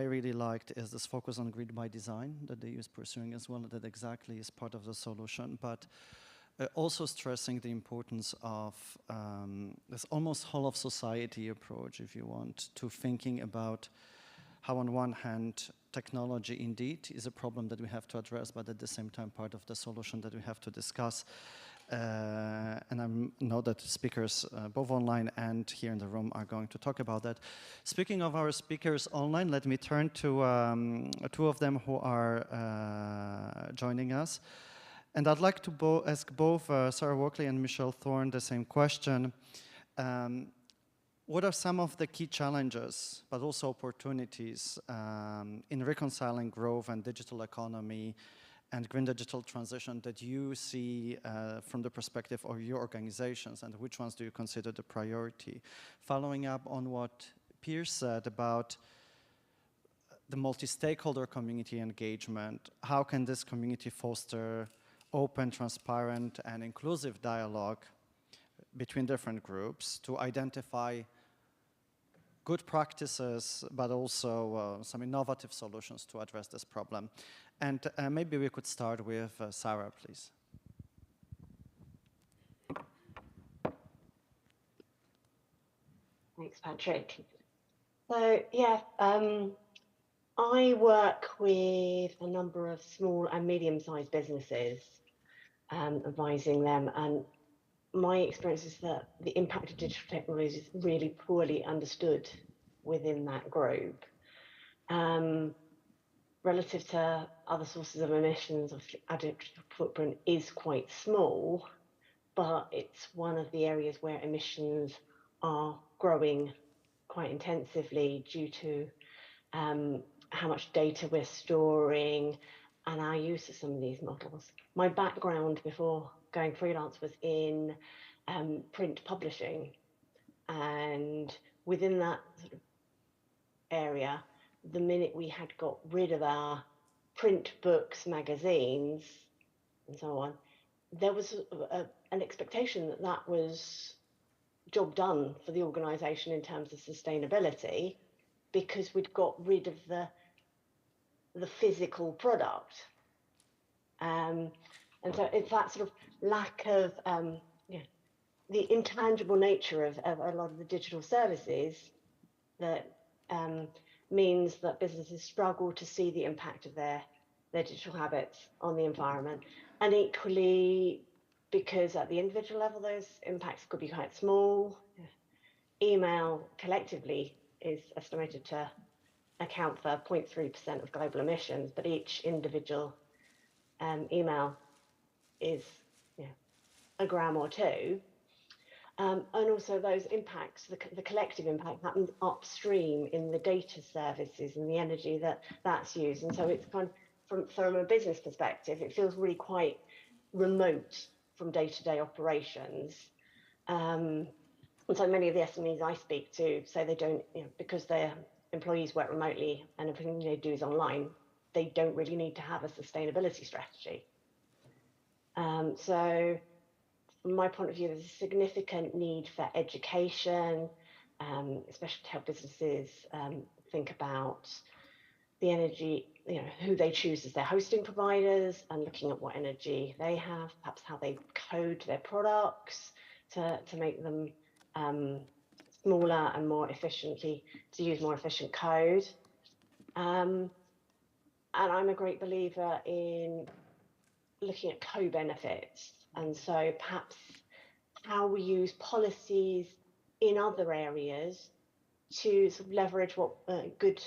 [SPEAKER 6] really liked is this focus on grid by design that the EU is pursuing as well, that exactly is part of the solution, but also stressing the importance of this almost whole of society approach, if you want, to thinking about how on one hand technology indeed is a problem that we have to address, but at the same time part of the solution that we have to discuss. And I know that speakers both online and here in the room are going to talk about that. Speaking of our speakers online, let me turn to two of them who are joining us. And I'd like to ask both Sarah Walkley and Michelle Thorne the same question. What are some of the key challenges, but also opportunities in reconciling growth and digital economy and green digital transition that you see from the perspective of your organizations, and which ones do you consider the priority? Following up on what Piers said about the multi-stakeholder community engagement, how can this community foster open, transparent, and inclusive dialogue between different groups to identify good practices, but also some innovative solutions to address this problem? And maybe we could start with Sarah, please.
[SPEAKER 4] Thanks, Patrick. So, yeah, I work with a number of small and medium-sized businesses, advising them, and my experience is that the impact of digital technology is really poorly understood within that group. Relative to other sources of emissions, our digital footprint is quite small, but it's one of the areas where emissions are growing quite intensively due to how much data we're storing and our use of some of these models. My background before going freelance was in print publishing, and within that sort of area, the minute we had got rid of our print books, magazines, and so on, there was an expectation that that was job done for the organisation in terms of sustainability, because we'd got rid of the physical product. And so it's that sort of lack of the intangible nature of a lot of the digital services that means that businesses struggle to see the impact of their digital habits on the environment. And equally, because at the individual level, those impacts could be quite small. Email collectively is estimated to account for 0.3% of global emissions, but each individual email is a gram or two. And also those impacts, the collective impact happens upstream in the data services and the energy that's used. And so it's kind of, from a business perspective, it feels really quite remote from day-to-day operations. And so many of the SMEs I speak to say they don't, because their employees work remotely and everything they do is online, they don't really need to have a sustainability strategy. So from my point of view, there's a significant need for education, especially to help businesses think about the energy, who they choose as their hosting providers, and looking at what energy they have, perhaps how they code their products to make them smaller and more efficiently, to use more efficient code. And I'm a great believer in looking at co-benefits. And so perhaps how we use policies in other areas to sort of leverage what good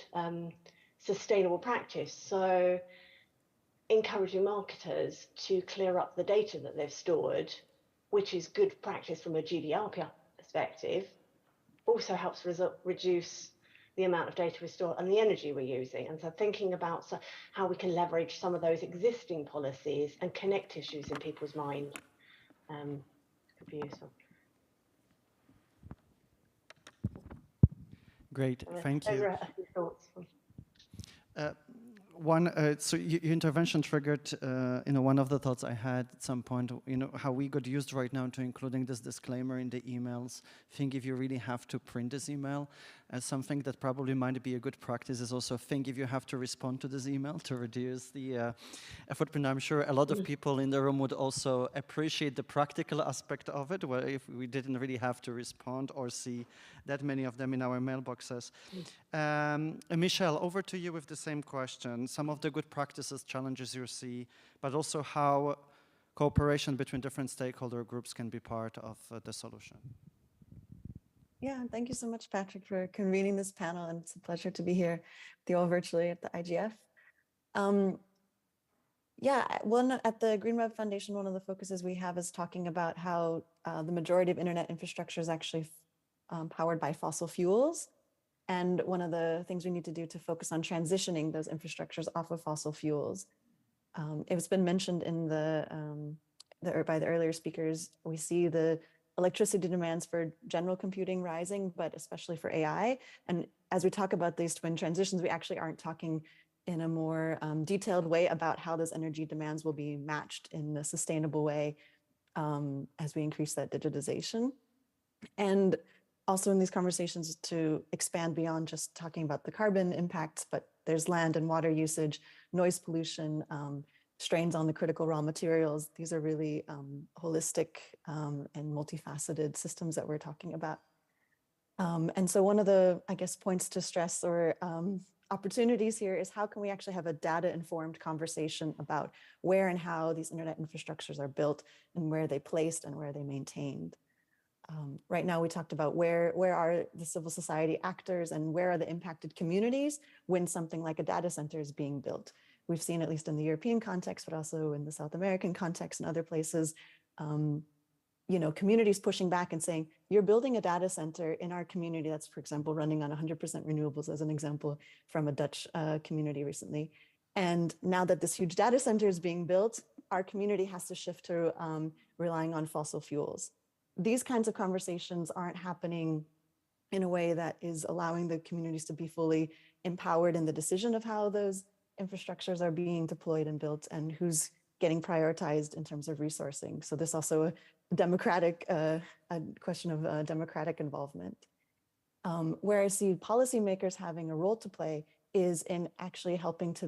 [SPEAKER 4] sustainable practice. So encouraging marketers to clear up the data that they've stored, which is good practice from a GDPR perspective, also helps reduce the amount of data we store and the energy we're using. And so thinking about how we can leverage some of those existing policies and connect issues in people's mind could be useful.
[SPEAKER 6] Great, thank you.
[SPEAKER 4] Those are a few thoughts.
[SPEAKER 6] So your intervention triggered, one of the thoughts I had at some point, how we got used right now to including this disclaimer in the emails. Think if you really have to print this email, something that probably might be a good practice is also think if you have to respond to this email to reduce the footprint. I'm sure a lot of people in the room would also appreciate the practical aspect of it, where if we didn't really have to respond or see that many of them in our mailboxes. Michelle, over to you with the same question. Some of the good practices, challenges you see, but also how cooperation between different stakeholder groups can be part of the solution.
[SPEAKER 1] Yeah, thank you so much, Patrick, for convening this panel, and it's a pleasure to be here with you all virtually at the IGF. At the Green Web Foundation, one of the focuses we have is talking about how the majority of internet infrastructure is actually powered by fossil fuels. And one of the things we need to do to focus on transitioning those infrastructures off of fossil fuels. It's been mentioned in by the earlier speakers, we see the electricity demands for general computing rising, but especially for AI. And as we talk about these twin transitions, we actually aren't talking in a more detailed way about how those energy demands will be matched in a sustainable way as we increase that digitization. And also in these conversations to expand beyond just talking about the carbon impacts, but there's land and water usage, noise pollution, strains on the critical raw materials. These are really holistic and multifaceted systems that we're talking about. And so one of the, points to stress or opportunities here is how can we actually have a data-informed conversation about where and how these internet infrastructures are built and where they're placed and where they're maintained. Right now, we talked about where are the civil society actors and where are the impacted communities when something like a data center is being built. We've seen, at least in the European context, but also in the South American context and other places, communities pushing back and saying, you're building a data center in our community that's, for example, running on 100% renewables, as an example from a Dutch community recently. And now that this huge data center is being built, our community has to shift to relying on fossil fuels. These kinds of conversations aren't happening in a way that is allowing the communities to be fully empowered in the decision of how those infrastructures are being deployed and built and who's getting prioritized in terms of resourcing. So there's also a question of democratic involvement. Where I see policymakers having a role to play is in actually helping to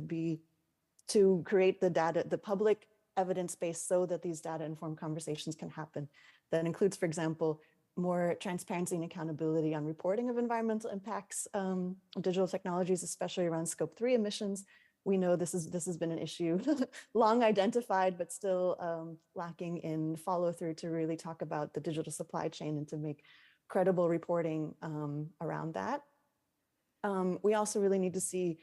[SPEAKER 1] create the public evidence base so that these data-informed conversations can happen. That includes, for example, more transparency and accountability on reporting of environmental impacts of digital technologies, especially around Scope 3 emissions. We know this has been an issue long identified, but still lacking in follow-through to really talk about the digital supply chain and to make credible reporting around that. We also really need to see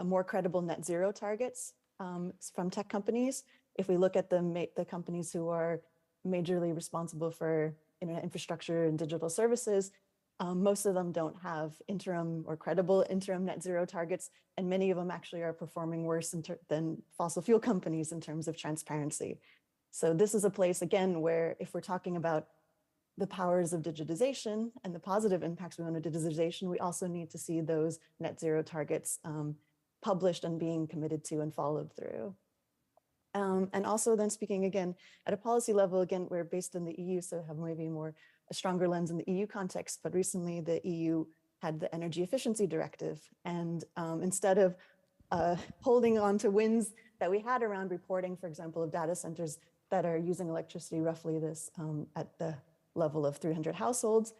[SPEAKER 1] more credible net zero targets from tech companies. If we look at the companies who are majorly responsible for internet infrastructure and digital services, most of them don't have interim or credible interim net zero targets, and many of them actually are performing worse than fossil fuel companies in terms of transparency. So this is a place, again, where if we're talking about the powers of digitization and the positive impacts we want of digitization, we also need to see those net zero targets published and being committed to and followed through. And also then speaking again, at a policy level, again, we're based in the EU, so have maybe a stronger lens in the EU context, but recently the EU had the Energy Efficiency Directive. And instead of holding on to wins that we had around reporting, for example, of data centers that are using electricity roughly this at the level of 300 households,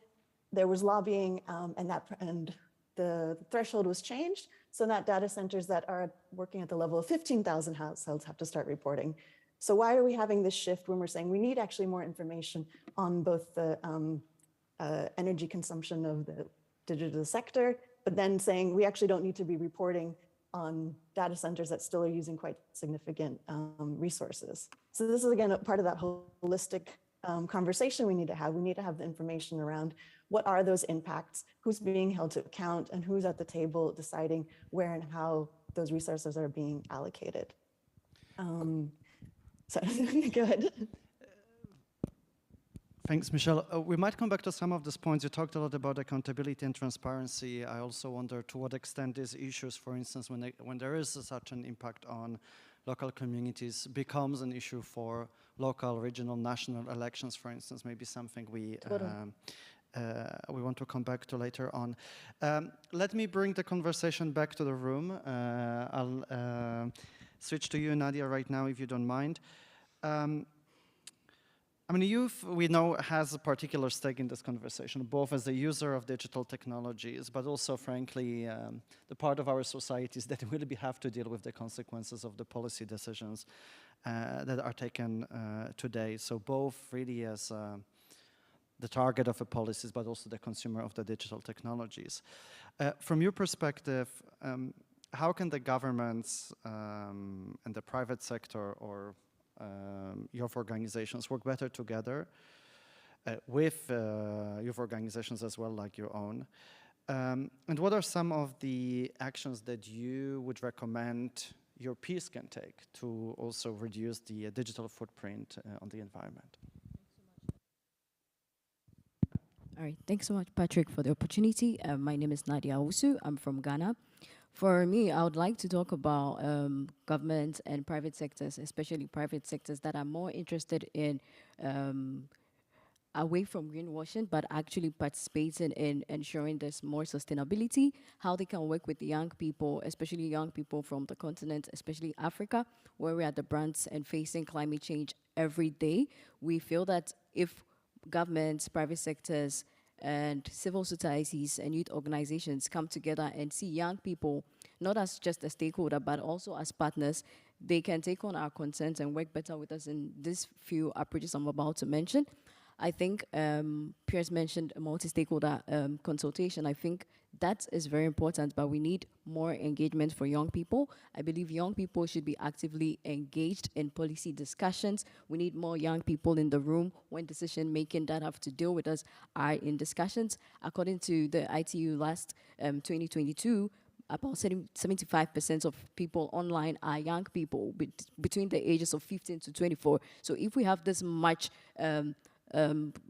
[SPEAKER 1] there was lobbying and the threshold was changed. So that data centers that are working at the level of 15,000 households have to start reporting. So why are we having this shift when we're saying we need actually more information on both the energy consumption of the digital sector, but then saying we actually don't need to be reporting on data centers that still are using quite significant resources. So this is, again, a part of that holistic conversation we need to have. We need to have the information around what are those impacts, who's being held to account, and who's at the table deciding where and how those resources are being allocated. So go ahead.
[SPEAKER 6] Thanks, Michelle. We might come back to some of these points. You talked a lot about accountability and transparency. I also wonder to what extent these issues, for instance, when there is such an impact on local communities, becomes an issue for local, regional, national elections, for instance, maybe something we want to come back to later on. Let me bring the conversation back to the room. I'll switch to you, Nadia, right now, if you don't mind. I mean, youth, we know, has a particular stake in this conversation, both as a user of digital technologies, but also, frankly, the part of our societies that will have to deal with the consequences of the policy decisions that are taken today. So both really as the target of the policies, but also the consumer of the digital technologies. From your perspective, how can the governments and the private sector or youth organizations work better together with youth organizations as well, like your own? And what are some of the actions that you would recommend your peers can take to also reduce the digital footprint on the environment?
[SPEAKER 15] All right, thanks so much, Patrick, for the opportunity. My name is Nadia Owusu. I'm from Ghana. For me, I would like to talk about government and private sectors, especially private sectors that are more interested in away from greenwashing, but actually participating in ensuring there's more sustainability, how they can work with young people, especially young people from the continent, especially Africa, where we are the brands and facing climate change every day. We feel that if governments, private sectors, and civil societies and youth organizations come together and see young people not as just a stakeholder, but also as partners, they can take on our concerns and work better with us in these few approaches I'm about to mention. I think Piers mentioned a multi-stakeholder consultation. I think that is very important, but we need more engagement for young people. I believe young people should be actively engaged in policy discussions. We need more young people in the room when decision-making that have to deal with us are in discussions. According to the ITU last 2022, about 75% of people online are young people between the ages of 15 to 24. So if we have this much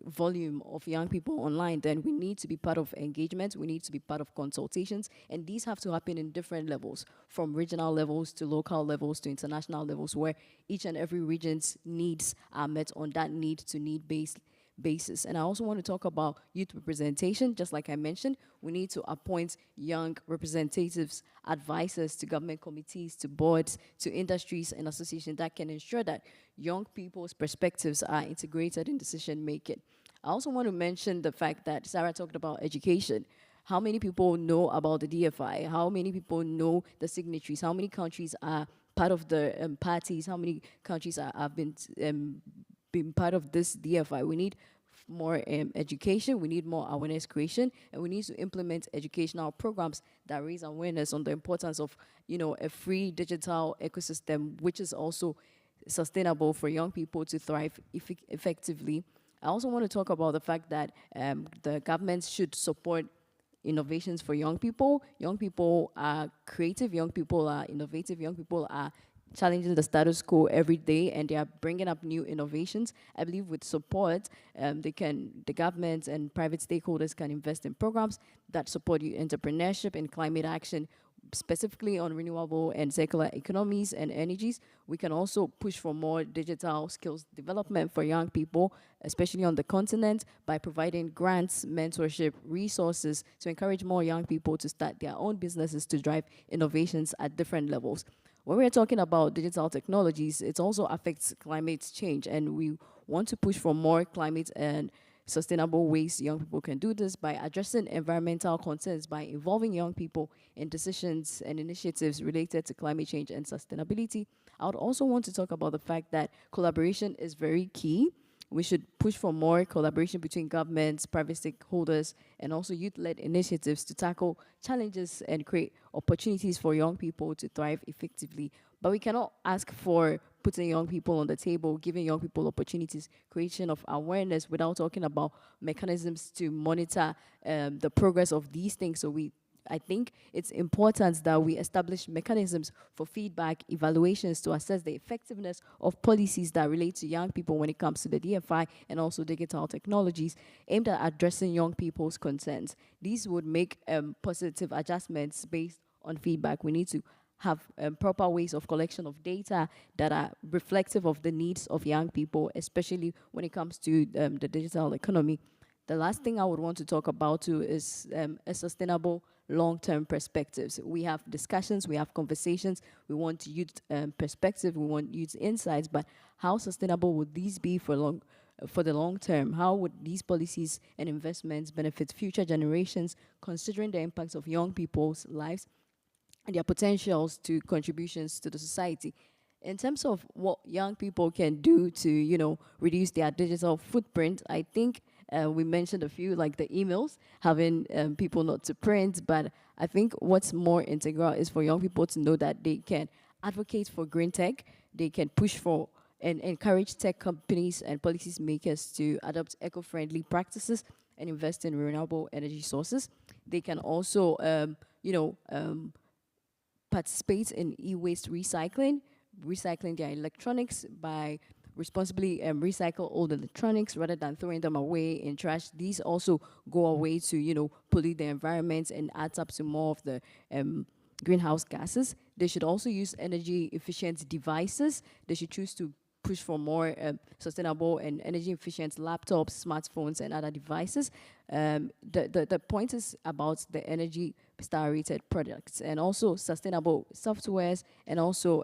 [SPEAKER 15] volume of young people online, then we need to be part of engagement, we need to be part of consultations, and these have to happen in different levels, from regional levels to local levels to international levels, where each and every region's needs are met on that need-to-need basis. And I also want to talk about youth representation. Just like I mentioned, we need to appoint young representatives, advisors to government committees, to boards, to industries and associations that can ensure that young people's perspectives are integrated in decision making. I also want to mention the fact that Sarah talked about education. How many people know about the DFI? How many people know the signatories? How many countries are part of the parties? How many countries have been part of this DFI? We need more education, we need more awareness creation, and we need to implement educational programs that raise awareness on the importance of, a free digital ecosystem, which is also sustainable for young people to thrive effectively. I also want to talk about the fact that the governments should support innovations for young people. Young people are creative, young people are innovative, young people are challenging the status quo every day, and they are bringing up new innovations. I believe with support, the government and private stakeholders can invest in programs that support entrepreneurship and climate action, specifically on renewable and circular economies and energies. We can also push for more digital skills development for young people, especially on the continent, by providing grants, mentorship, resources to encourage more young people to start their own businesses to drive innovations at different levels. When we're talking about digital technologies, it also affects climate change, and we want to push for more climate and sustainable ways young people can do this by addressing environmental concerns, by involving young people in decisions and initiatives related to climate change and sustainability. I would also want to talk about the fact that collaboration is very key. We should push for more collaboration between governments, private stakeholders, and also youth-led initiatives to tackle challenges and create opportunities for young people to thrive effectively. But we cannot ask for putting young people on the table, giving young people opportunities, creation of awareness without talking about mechanisms to monitor the progress of these things. So we I think it's important that we establish mechanisms for feedback evaluations to assess the effectiveness of policies that relate to young people when it comes to the DFI and also digital technologies aimed at addressing young people's concerns. These would make positive adjustments based on feedback. We need to have proper ways of collection of data that are reflective of the needs of young people, especially when it comes to the digital economy. The last thing I would want to talk about too is a sustainable long-term perspectives. We have discussions, we have conversations, we want youth perspective, we want youth insights, but how sustainable would these be for the long term? How would these policies and investments benefit future generations, considering the impacts of young people's lives and their potentials to contributions to the society? In terms of what young people can do to, reduce their digital footprint, I think we mentioned a few, like the emails, having people not to print, but I think what's more integral is for young people to know that they can advocate for green tech, they can push for and encourage tech companies and policy makers to adopt eco-friendly practices and invest in renewable energy sources. They can also, participate in e-waste recycling their electronics by responsibly recycle old electronics rather than throwing them away in trash. These also go away to, pollute the environment and adds up to more of the greenhouse gases. They should also use energy efficient devices. They should choose to push for more sustainable and energy efficient laptops, smartphones, and other devices. The point is about the energy star rated products and also sustainable softwares, and also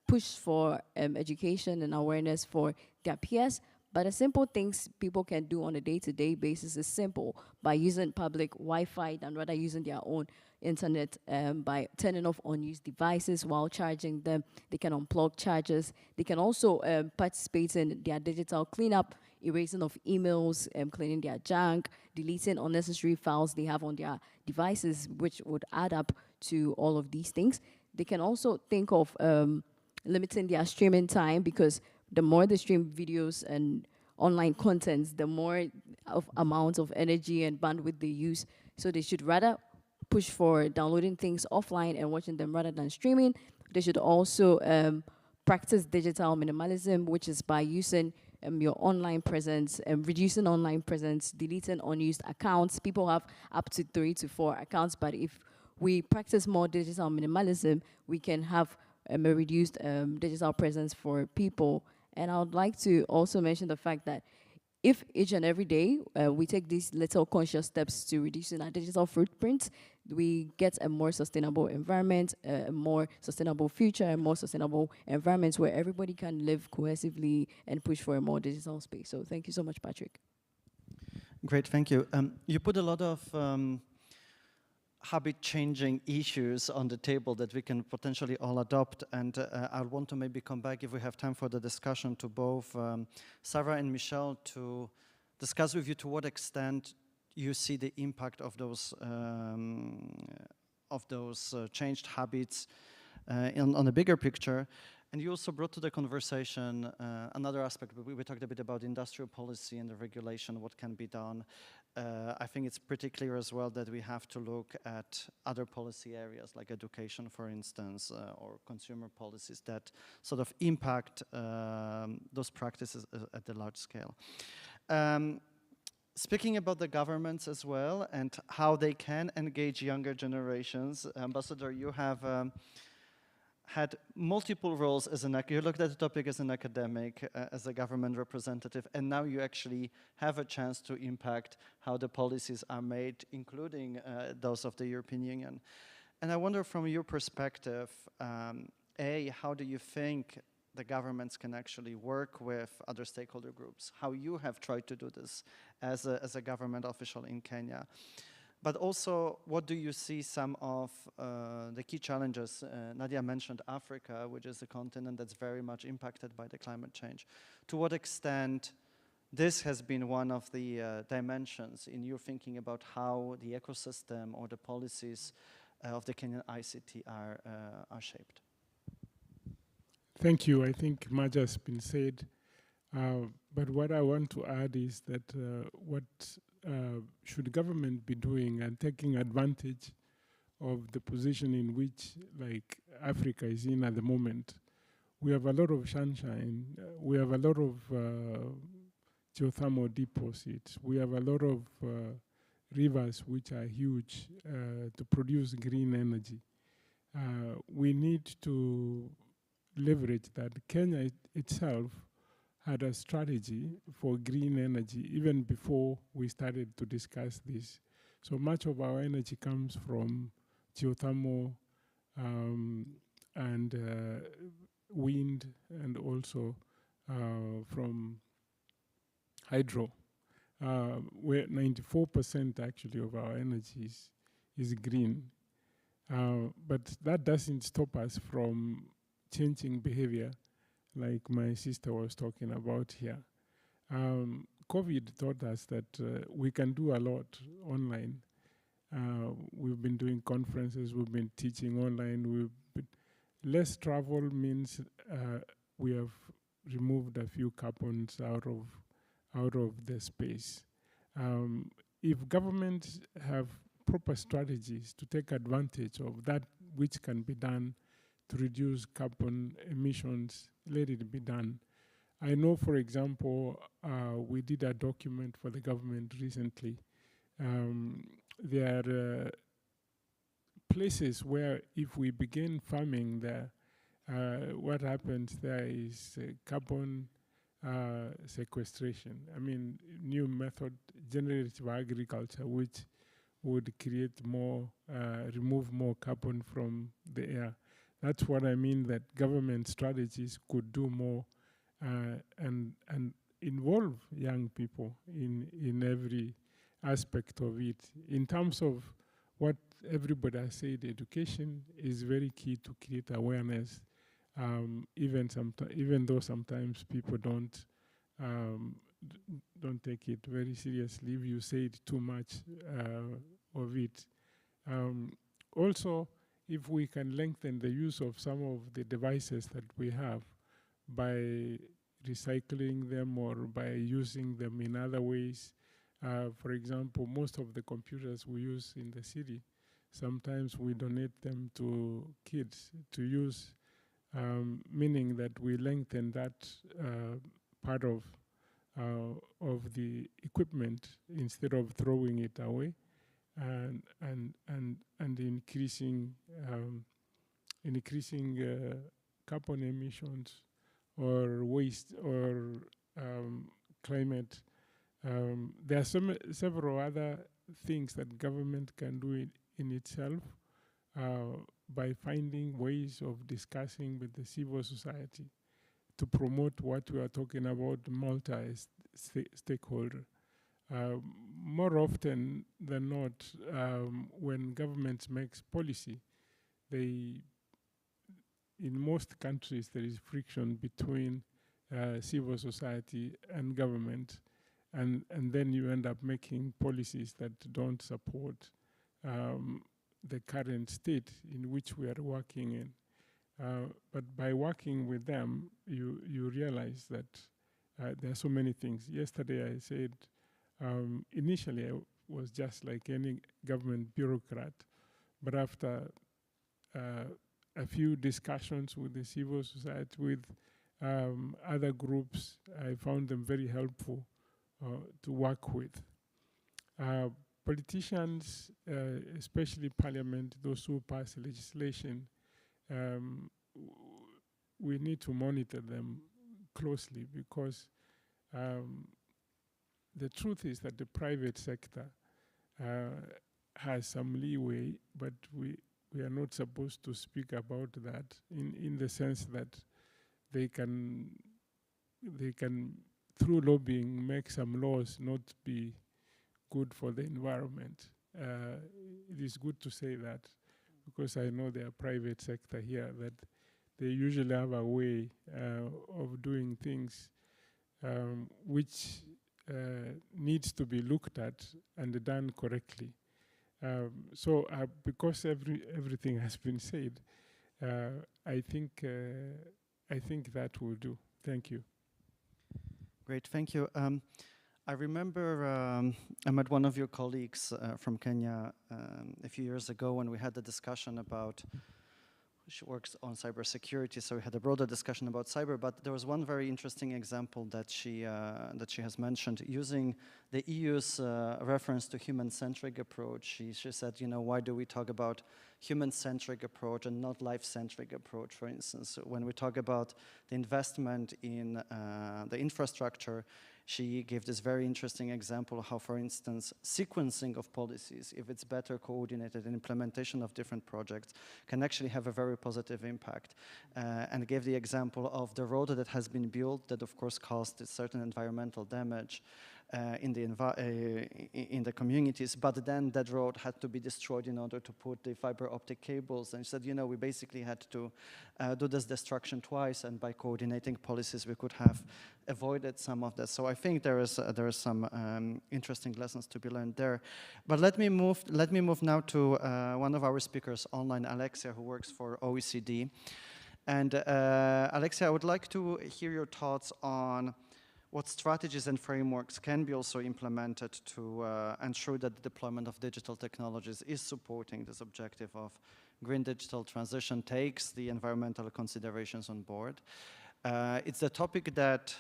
[SPEAKER 15] push for education and awareness for their peers. But the simple things people can do on a day-to-day basis is simple, by using public Wi-Fi than rather using their own internet, by turning off unused devices while charging them. They can unplug chargers. They can also participate in their digital cleanup, erasing of emails, cleaning their junk, deleting unnecessary files they have on their devices, which would add up to all of these things. They can also think of limiting their streaming time, because the more they stream videos and online contents, the more of amount of energy and bandwidth they use. So they should rather push for downloading things offline and watching them rather than streaming. They should also practice digital minimalism, which is by using your online presence and reducing online presence, deleting unused accounts. People have up to 3 to 4 accounts, but if we practice more digital minimalism, we can have a reduced digital presence for people. And I would like to also mention the fact that if each and every day we take these little conscious steps to reducing our digital footprint, we get a more sustainable environment, a more sustainable future, a more sustainable environment where everybody can live cohesively and push for a more digital space. So thank you so much, Patrick.
[SPEAKER 6] Great, thank you. You put a lot of habit-changing issues on the table that we can potentially all adopt, and I want to maybe come back, if we have time for the discussion, to both Sarah and Michelle to discuss with you to what extent you see the impact of those changed habits on the bigger picture. And you also brought to the conversation another aspect. We talked a bit about industrial policy and the regulation, what can be done. I think it's pretty clear as well that we have to look at other policy areas like education, for instance, or consumer policies that sort of impact those practices at the large scale. Speaking about the governments as well and how they can engage younger generations, Ambassador, you have had multiple roles as you looked at the topic as an academic, as a government representative, and now you actually have a chance to impact how the policies are made, including those of the European Union. And I wonder, from your perspective, how do you think the governments can actually work with other stakeholder groups? How you have tried to do this as a government official in Kenya? But also, what do you see some of the key challenges? Nadia mentioned Africa, which is a continent that's very much impacted by the climate change. To what extent this has been one of the dimensions in your thinking about how the ecosystem or the policies of the Kenyan ICT are shaped?
[SPEAKER 14] Thank you. I think much has been said. But what I want to add is that what should government be doing and taking advantage of the position in which, like, Africa is in at the moment. We have a lot of sunshine. We have a lot of geothermal deposits. We have a lot of rivers which are huge to produce green energy. We need to leverage that. Kenya itself had a strategy for green energy even before we started to discuss this. So much of our energy comes from geothermal and wind, and also from hydro, where 94% actually of our energy is green. But that doesn't stop us from changing behavior, like my sister was talking about here. COVID taught us that we can do a lot online. We've been doing conferences, we've been teaching online. Less travel means we have removed a few carbons out of the space. If governments have proper strategies to take advantage of that which can be done to reduce carbon emissions, let it be done. I know, for example, we did a document for the government recently. There are places where if we begin farming there, what happens there is carbon sequestration. I mean, new method, generative agriculture, which would create more, remove more carbon from the air. That's what I mean, that government strategies could do more and involve young people in every aspect of it. In terms of what everybody has said, education is very key to create awareness, even though sometimes people don't take it very seriously if you say it too much of it. Also, if we can lengthen the use of some of the devices that we have by recycling them or by using them in other ways. For example, most of the computers we use in the city, sometimes we donate them to kids to use, meaning that we lengthen that part of the equipment instead of throwing it away, and increasing carbon emissions or waste or climate. There are several other things that government can do in itself by finding ways of discussing with the civil society to promote what we are talking about, multi-stakeholder. More often than not, when governments makes policy, in most countries there is friction between civil society and government, and then you end up making policies that don't support the current state in which we are working in. But by working with them, you realize that there are so many things. Yesterday I said, initially I was just like any government bureaucrat, but after a few discussions with the civil society, with other groups, I found them very helpful to work with. Politicians, especially parliament, those who pass legislation, we need to monitor them closely, because the truth is that the private sector has some leeway, but we are not supposed to speak about that in the sense that they can through lobbying make some laws not be good for the environment. It is good to say that, because I know there are private sector here that they usually have a way of doing things which needs to be looked at and done correctly. So because everything has been said, I think that will do. Thank you.
[SPEAKER 6] Great, thank you. I remember I met one of your colleagues from Kenya a few years ago when we had a discussion about, she works on cybersecurity, so we had a broader discussion about cyber, but there was one very interesting example that she has mentioned using the EU's reference to human-centric approach. She said, you know, why do we talk about human-centric approach and not life-centric approach, for instance? When we talk about the investment in the infrastructure, she gave this very interesting example of how, for instance, sequencing of policies, if it's better coordinated in implementation of different projects, can actually have a very positive impact. And gave the example of the road that has been built that, of course, caused certain environmental damage in the communities, but then that road had to be destroyed in order to put the fiber optic cables. And she said, you know, we basically had to do this destruction twice, and by coordinating policies, we could have avoided some of that. So I think there is some interesting lessons to be learned there. But let me move now to one of our speakers online, Alexia, who works for OECD. And Alexia, I would like to hear your thoughts on what strategies and frameworks can be also implemented to ensure that the deployment of digital technologies is supporting this objective of green digital transition, takes the environmental considerations on board. It's a topic that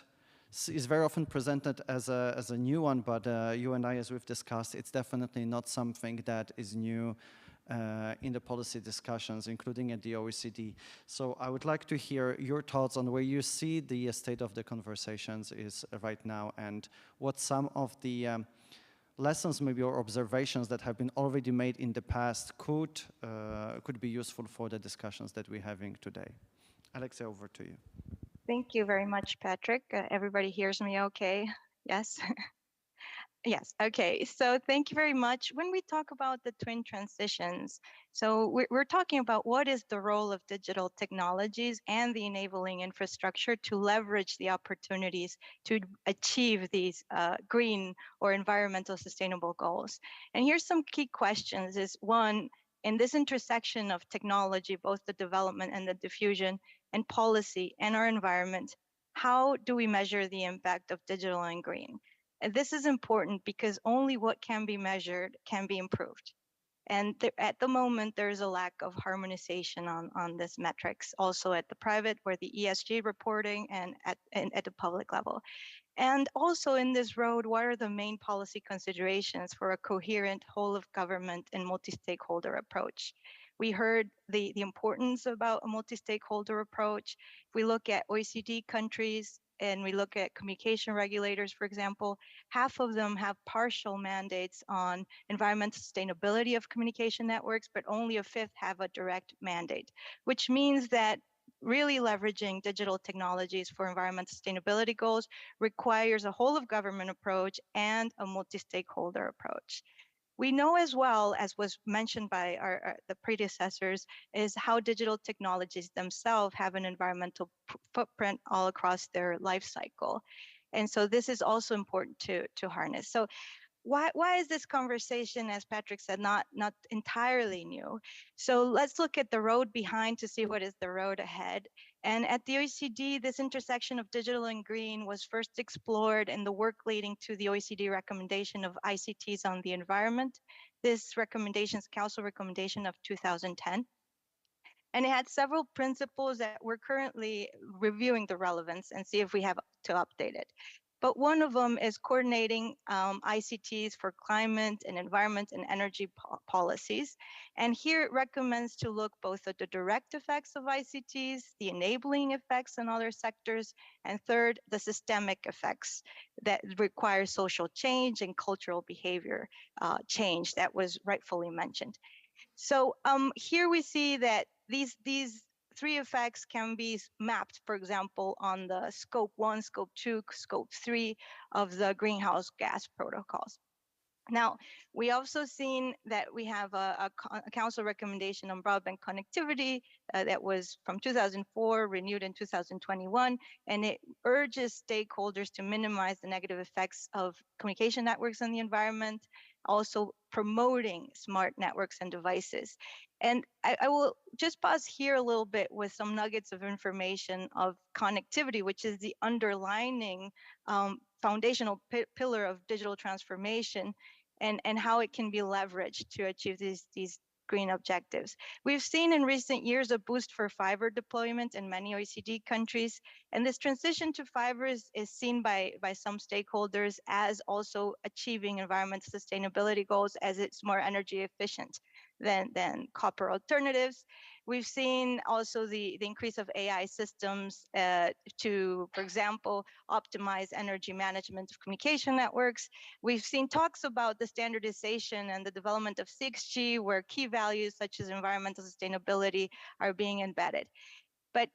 [SPEAKER 6] is very often presented as a new one, but you and I, as we've discussed, it's definitely not something that is new in the policy discussions, including at the OECD. So I would like to hear your thoughts on where you see the state of the conversations is right now, and what some of the lessons maybe or observations that have been already made in the past could be useful for the discussions that we're having today. Alexia, over to you.
[SPEAKER 16] Thank you very much, Patrick. Everybody hears me okay? Yes? Yes, okay. So thank you very much. When we talk about the twin transitions, so we're talking about what is the role of digital technologies and the enabling infrastructure to leverage the opportunities to achieve these green or environmental sustainable goals. And here's some key questions is one, in this intersection of technology, both the development and the diffusion and policy and our environment, how do we measure the impact of digital and green? And this is important because only what can be measured can be improved. And at the moment, there's a lack of harmonization on this metrics, also at the private, where the ESG reporting and at the public level. And also in this road, what are the main policy considerations for a coherent whole of government and multi-stakeholder approach? We heard the importance about a multi-stakeholder approach. If we look at OECD countries and we look at communication regulators, for example, half of them have partial mandates on environmental sustainability of communication networks, but only a fifth have a direct mandate, which means that really leveraging digital technologies for environmental sustainability goals requires a whole of government approach and a multi-stakeholder approach. We know as well, as was mentioned by the predecessors, is how digital technologies themselves have an environmental footprint all across their life cycle. And so this is also important to harness. So why is this conversation, as Patrick said, not entirely new? So let's look at the road behind to see what is the road ahead. And at the OECD, this intersection of digital and green was first explored in the work leading to the OECD recommendation of ICTs on the environment. This recommendations, Council recommendation of 2010. And it had several principles that we're currently reviewing the relevance and see if we have to update it. But one of them is coordinating ICTs for climate and environment and energy policies. And here it recommends to look both at the direct effects of ICTs, the enabling effects in other sectors, and third, the systemic effects that require social change and cultural behavior change that was rightfully mentioned. So here we see that these three effects can be mapped, for example, on the scope 1, scope 2, scope 3 of the greenhouse gas protocols. Now, we also seen that we have a council recommendation on broadband connectivity that was from 2004, renewed in 2021, and it urges stakeholders to minimize the negative effects of communication networks on the environment, also promoting smart networks and devices. And I will just pause here a little bit with some nuggets of information of connectivity, which is the underlining foundational pillar of digital transformation, and how it can be leveraged to achieve these green objectives. We've seen in recent years a boost for fiber deployment in many OECD countries, and this transition to fiber is seen by some stakeholders as also achieving environmental sustainability goals, as it's more energy efficient than copper alternatives. We've seen also the increase of AI systems to, for example, optimize energy management of communication networks. We've seen talks about the standardization and the development of 6G, where key values such as environmental sustainability are being embedded. But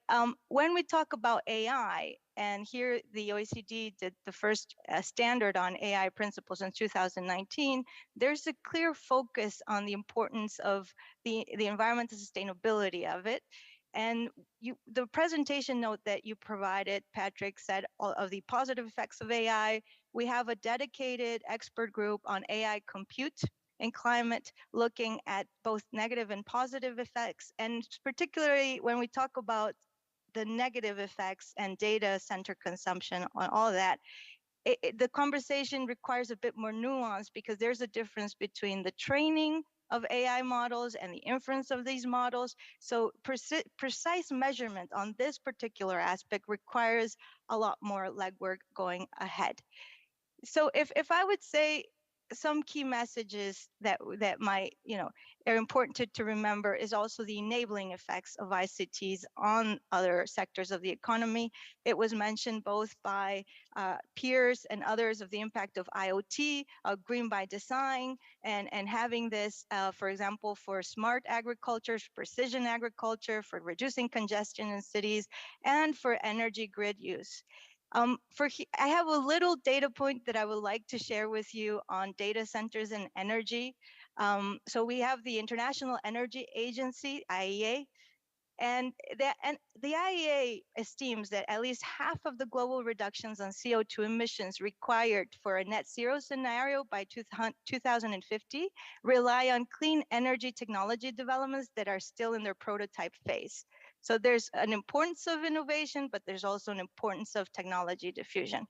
[SPEAKER 16] when we talk about AI, and here the OECD did the first standard on AI principles in 2019, there's a clear focus on the importance of the environmental sustainability of it. And the presentation note that you provided, Patrick, said all of the positive effects of AI. We have a dedicated expert group on AI compute and climate, looking at both negative and positive effects. And particularly when we talk about the negative effects and data center consumption on all of that, the conversation requires a bit more nuance, because there's a difference between the training of AI models and the inference of these models. So precise measurement on this particular aspect requires a lot more legwork going ahead. So if I would say some key messages that might, are important to remember, is also the enabling effects of ICTs on other sectors of the economy. It was mentioned both by peers and others of the impact of IoT, green by design, and having this, for example, for smart agriculture, precision agriculture, for reducing congestion in cities, and for energy grid use. I have a little data point that I would like to share with you on data centers and energy. So we have the International Energy Agency, IEA, and the IEA esteems that at least half of the global reductions on CO2 emissions required for a net zero scenario by 2050 rely on clean energy technology developments that are still in their prototype phase. So there's an importance of innovation, but there's also an importance of technology diffusion.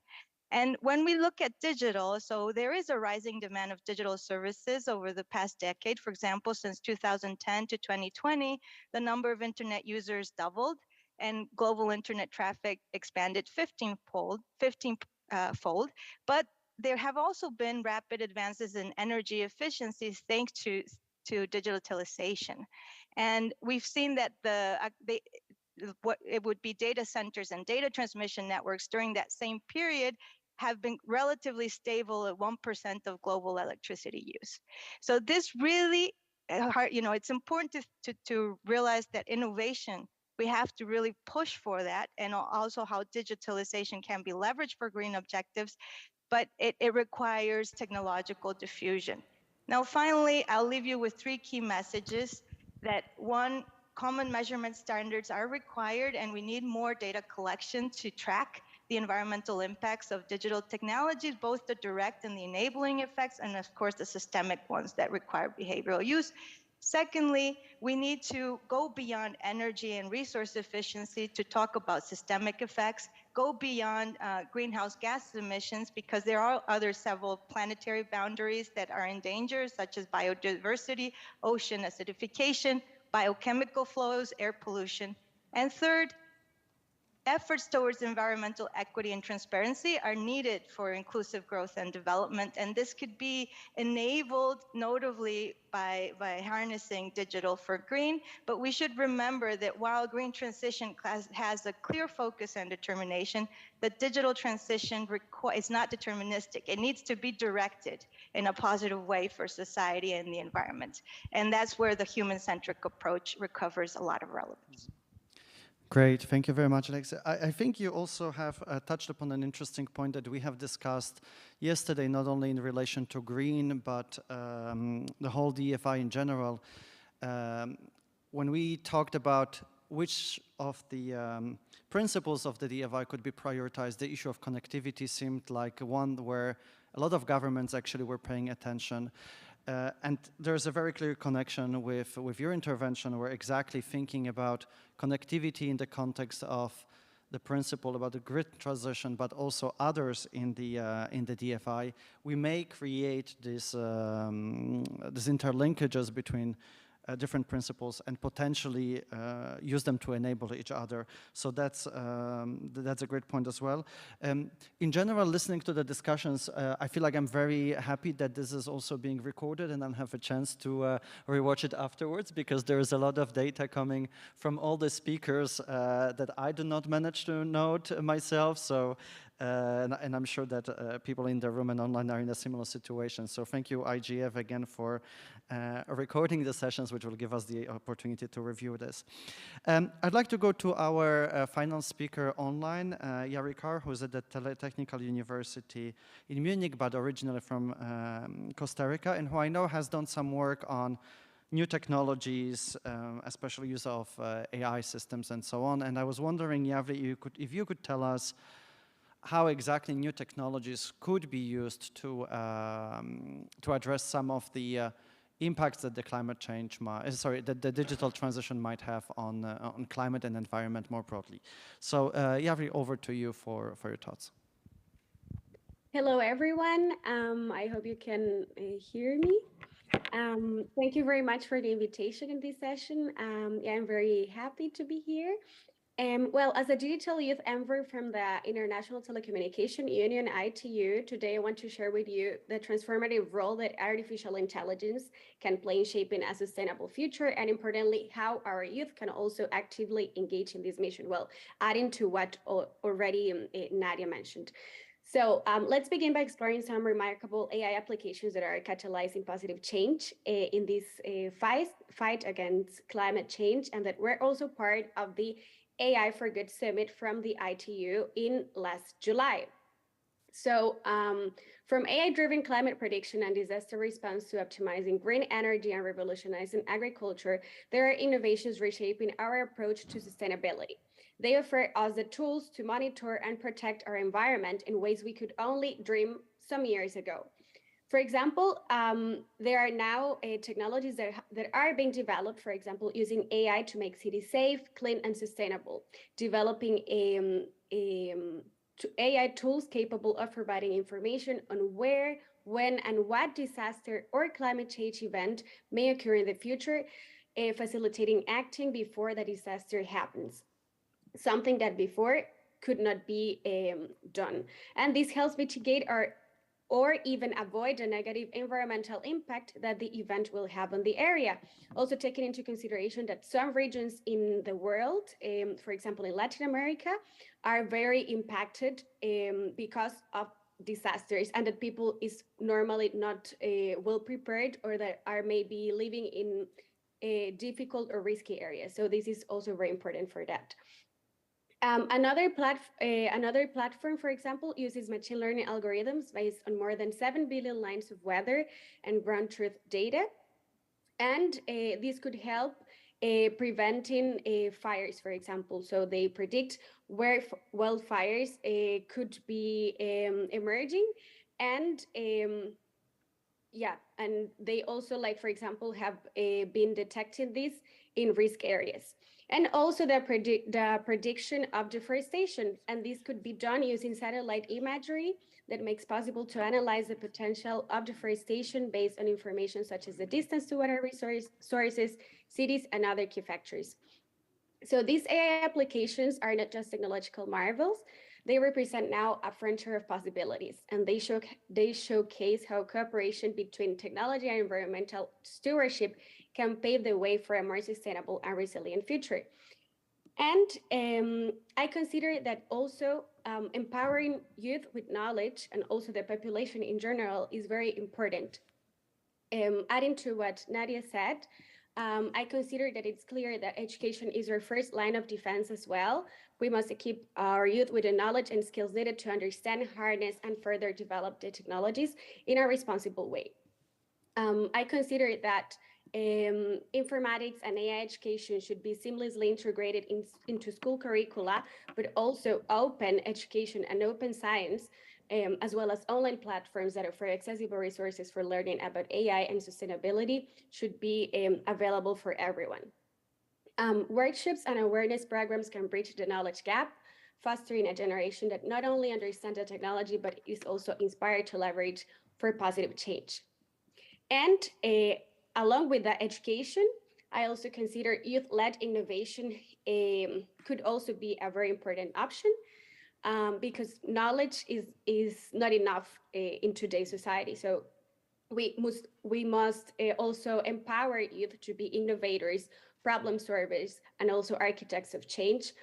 [SPEAKER 16] And when we look at digital, so there is a rising demand of digital services over the past decade. For example, since 2010 to 2020, the number of internet users doubled, and global internet traffic expanded 15-fold. But there have also been rapid advances in energy efficiencies thanks to digitalization. And we've seen that what it would be data centers and data transmission networks during that same period have been relatively stable at 1% of global electricity use. So this really, it's important to realize that innovation, we have to really push for that, and also how digitalization can be leveraged for green objectives, but it requires technological diffusion. Now, finally, I'll leave you with 3 key messages. That one, common measurement standards are required, and we need more data collection to track the environmental impacts of digital technologies, both the direct and the enabling effects, and of course the systemic ones that require behavioral use. Secondly, we need to go beyond energy and resource efficiency to talk about systemic effects, go beyond greenhouse gas emissions, because there are other several planetary boundaries that are in danger, such as biodiversity, ocean acidification, biochemical flows, air pollution. And third, efforts towards environmental equity and transparency are needed for inclusive growth and development, and this could be enabled notably by harnessing digital for green. But we should remember that while green transition has a clear focus and determination, the digital transition is not deterministic. It needs to be directed in a positive way for society and the environment. And that's where the human-centric approach recovers a lot of relevance.
[SPEAKER 6] Great, thank you very much, Alex. I think you also have touched upon an interesting point that we have discussed yesterday, not only in relation to green, but the whole DFI in general. When we talked about which of the principles of the DFI could be prioritized, the issue of connectivity seemed like one where a lot of governments actually were paying attention. And there's a very clear connection with your intervention. We're exactly thinking about connectivity in the context of the principle about the grid transition, but also others in the DFI. We may create these interlinkages between different principles and potentially use them to enable each other. So that's a great point as well. In general, listening to the discussions, I feel like I'm very happy that this is also being recorded and I'll have a chance to rewatch it afterwards, because there is a lot of data coming from all the speakers that I do not manage to note myself. So. And I'm sure that people in the room and online are in a similar situation. So thank you, IGF, again, for recording the sessions, which will give us the opportunity to review this. I'd like to go to our final speaker online, Yari Carr, who's at the Technical University in Munich, but originally from Costa Rica, and who I know has done some work on new technologies, especially use of AI systems and so on. And I was wondering, Yari, if you could tell us how exactly new technologies could be used to address some of the impacts that the climate change that the digital transition might have on climate and environment more broadly. So Yavri, over to you for your thoughts.
[SPEAKER 17] Hello, everyone. I hope you can hear me. Thank you very much for the invitation in this session. Yeah, I'm very happy to be here. Well, as a digital youth envoy from the International Telecommunication Union, ITU, today I want to share with you the transformative role that artificial intelligence can play in shaping a sustainable future, and importantly, how our youth can also actively engage in this mission. Well, adding to what already Nadia mentioned. So let's begin by exploring some remarkable AI applications that are catalyzing positive change in this fight against climate change, and that were also part of the AI for Good Summit from the ITU in last July. So from AI-driven climate prediction and disaster response to optimizing green energy and revolutionizing agriculture, there are innovations reshaping our approach to sustainability. They offer us the tools to monitor and protect our environment in ways we could only dream some years ago. For example, there are now technologies that are being developed, for example, using AI to make cities safe, clean, and sustainable, developing AI tools capable of providing information on where, when, and what disaster or climate change event may occur in the future, facilitating acting before the disaster happens, something that before could not be done. And this helps mitigate or even avoid the negative environmental impact that the event will have on the area. Also taking into consideration that some regions in the world, for example, in Latin America, are very impacted because of disasters, and that people is normally not well prepared, or that are maybe living in difficult or risky areas. So this is also very important for that. Another platform, for example, uses machine learning algorithms based on more than 7 billion lines of weather and ground truth data. And this could help preventing fires, for example. So they predict where wildfires could be emerging. And yeah, and they also, like, for example, have been detecting this in risk areas. And also the prediction of deforestation. And this could be done using satellite imagery that makes possible to analyze the potential of deforestation based on information such as the distance to water sources, cities, and other key factors. So these AI applications are not just technological marvels, they represent now a frontier of possibilities, and they showcase how cooperation between technology and environmental stewardship can pave the way for a more sustainable and resilient future. And I consider that also empowering youth with knowledge, and also the population in general, is very important. Adding to what Nadia said, I consider that it's clear that education is our first line of defense as well. We must equip our youth with the knowledge and skills needed to understand, harness, and further develop the technologies in a responsible way. I consider that informatics and AI education should be seamlessly integrated into school curricula, but also open education and open science as well as online platforms that offer accessible resources for learning about AI and sustainability should be available for everyone. Workshops and awareness programs can bridge the knowledge gap, fostering a generation that not only understands the technology, but is also inspired to leverage for positive change. And along with that education, I also consider youth-led innovation could also be a very important option, because knowledge is not enough in today's society. So we must also empower youth to be innovators, problem solvers, and also architects of change.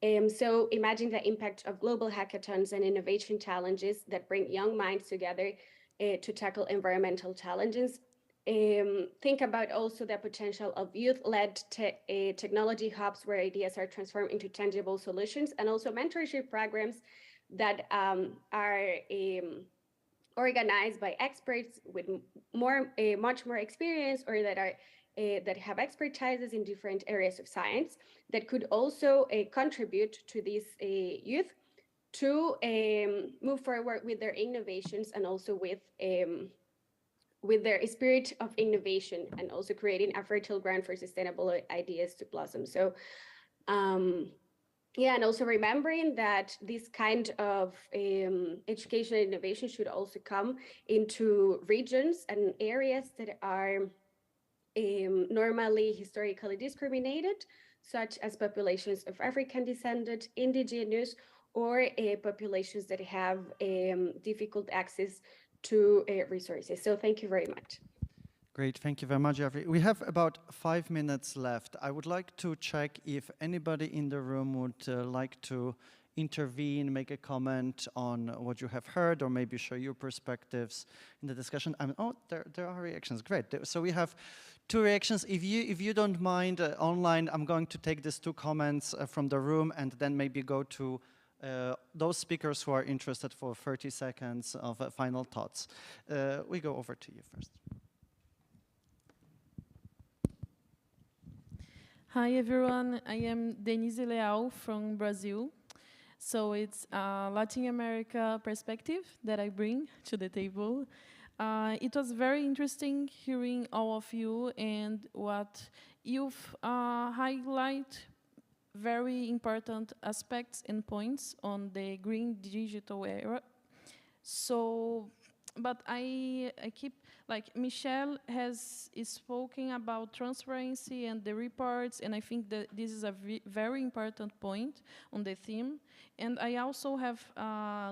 [SPEAKER 17] So imagine the impact of global hackathons and innovation challenges that bring young minds together to tackle environmental challenges. Think about also the potential of youth-led technology hubs where ideas are transformed into tangible solutions, and also mentorship programs that are organized by experts with much more experience, or that are that have expertises in different areas of science, that could also contribute to these youth to move forward with their innovations, and also with their spirit of innovation, and also creating a fertile ground for sustainable ideas to blossom. So yeah, and also remembering that this kind of education and innovation should also come into regions and areas that are normally historically discriminated, such as populations of African descent, indigenous, or populations that have difficult access to resources. So thank you very much.
[SPEAKER 6] Great, thank you very much, Jeffrey. We have about 5 minutes left. I would like to check if anybody in the room would like to intervene, make a comment on what you have heard, or maybe share your perspectives in the discussion. Oh, there are reactions, great. So we have 2 reactions. If you don't mind, online, I'm going to take these 2 comments from the room, and then maybe go to those speakers who are interested for 30 seconds of final thoughts. We go over to you first.
[SPEAKER 18] Hi everyone, I am Denise Leal from Brazil. So it's a Latin America perspective that I bring to the table. It was very interesting hearing all of you and what you've highlight very important aspects and points on the green digital era. So, but I keep, like Michelle is spoken about transparency and the reports, and I think that this is a very important point on the theme. And I also have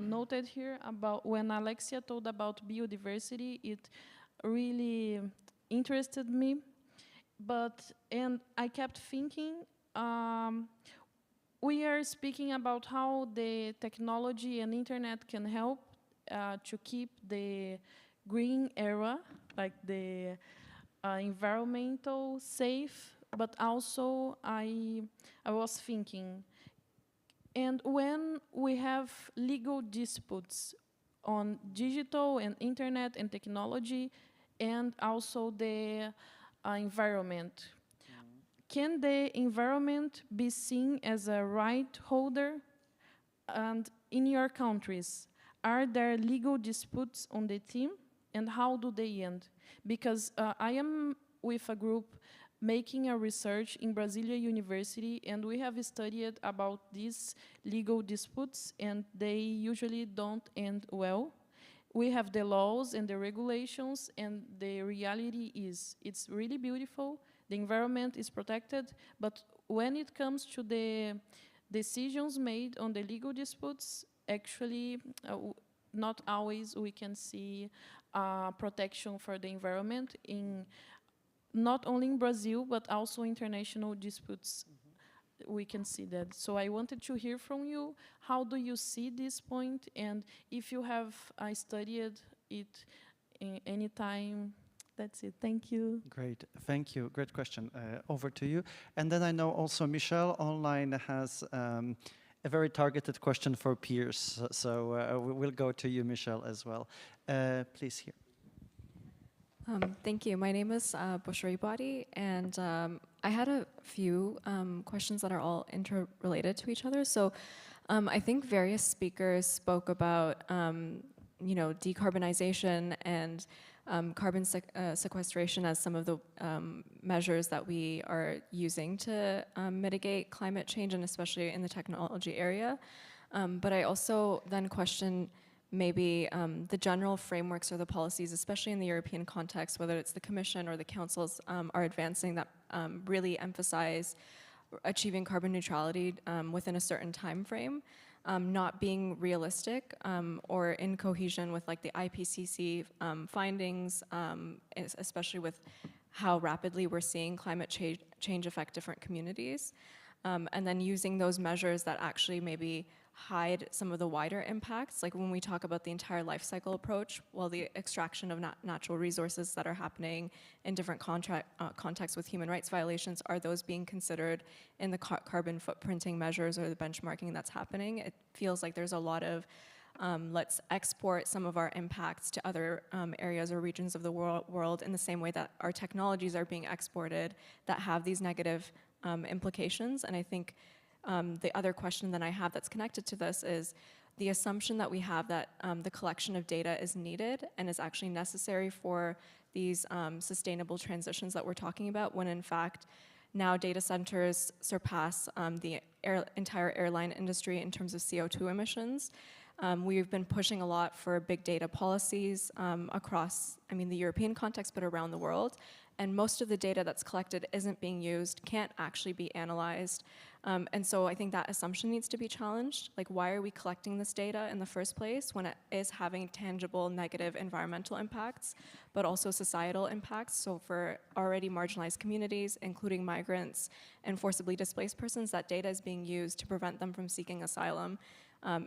[SPEAKER 18] noted here about when Alexia told about biodiversity, it really interested me. And I kept thinking, we are speaking about how the technology and internet can help to keep the green era, like the environmental safe, but also I was thinking, and when we have legal disputes on digital and internet and technology, and also the environment, can the environment be seen as a right holder? And in your countries, are there legal disputes on the theme, and how do they end? Because I am with a group making a research in Brasilia University, and we have studied about these legal disputes, and they usually don't end well. We have the laws and the regulations, and the reality is it's really beautiful. The environment is protected, but when it comes to the decisions made on the legal disputes, actually, not always we can see protection for the environment in not only in Brazil, but also international disputes. We can see that. So I wanted to hear from you, how do you see this point? And if you have studied it in any time, that's it. Thank you.
[SPEAKER 6] Great, thank you. Great question. Over to you. And then I know also Michelle online has a very targeted question for peers. So we'll go to you, Michelle, as well. Please here.
[SPEAKER 22] Thank you. My name is Bushri Body, and I had a few questions that are all interrelated to each other. So I think various speakers spoke about, decarbonization and carbon sequestration as some of the measures that we are using to mitigate climate change, and especially in the technology area. But I also then question maybe the general frameworks or the policies, especially in the European context, whether it's the Commission or the councils are advancing that really emphasize achieving carbon neutrality within a certain time frame, not being realistic or in cohesion with like the IPCC findings, especially with how rapidly we're seeing climate change affect different communities. And then using those measures that actually maybe hide some of the wider impacts, like when we talk about the entire life cycle approach, well, the extraction of natural resources that are happening in different contexts with human rights violations, are those being considered in the carbon footprinting measures or the benchmarking that's happening? It feels like there's a lot of let's export some of our impacts to other areas or regions of the world in the same way that our technologies are being exported that have these negative implications. And I think the other question that I have that's connected to this is the assumption that we have that the collection of data is needed and is actually necessary for these sustainable transitions that we're talking about, when in fact now data centers surpass the entire airline industry in terms of CO2 emissions. We've been pushing a lot for big data policies across, the European context, but around the world. And most of the data that's collected isn't being used, can't actually be analyzed. And so I think that assumption needs to be challenged. Like, why are we collecting this data in the first place when it is having tangible negative environmental impacts, but also societal impacts? So for already marginalized communities, including migrants and forcibly displaced persons, that data is being used to prevent them from seeking asylum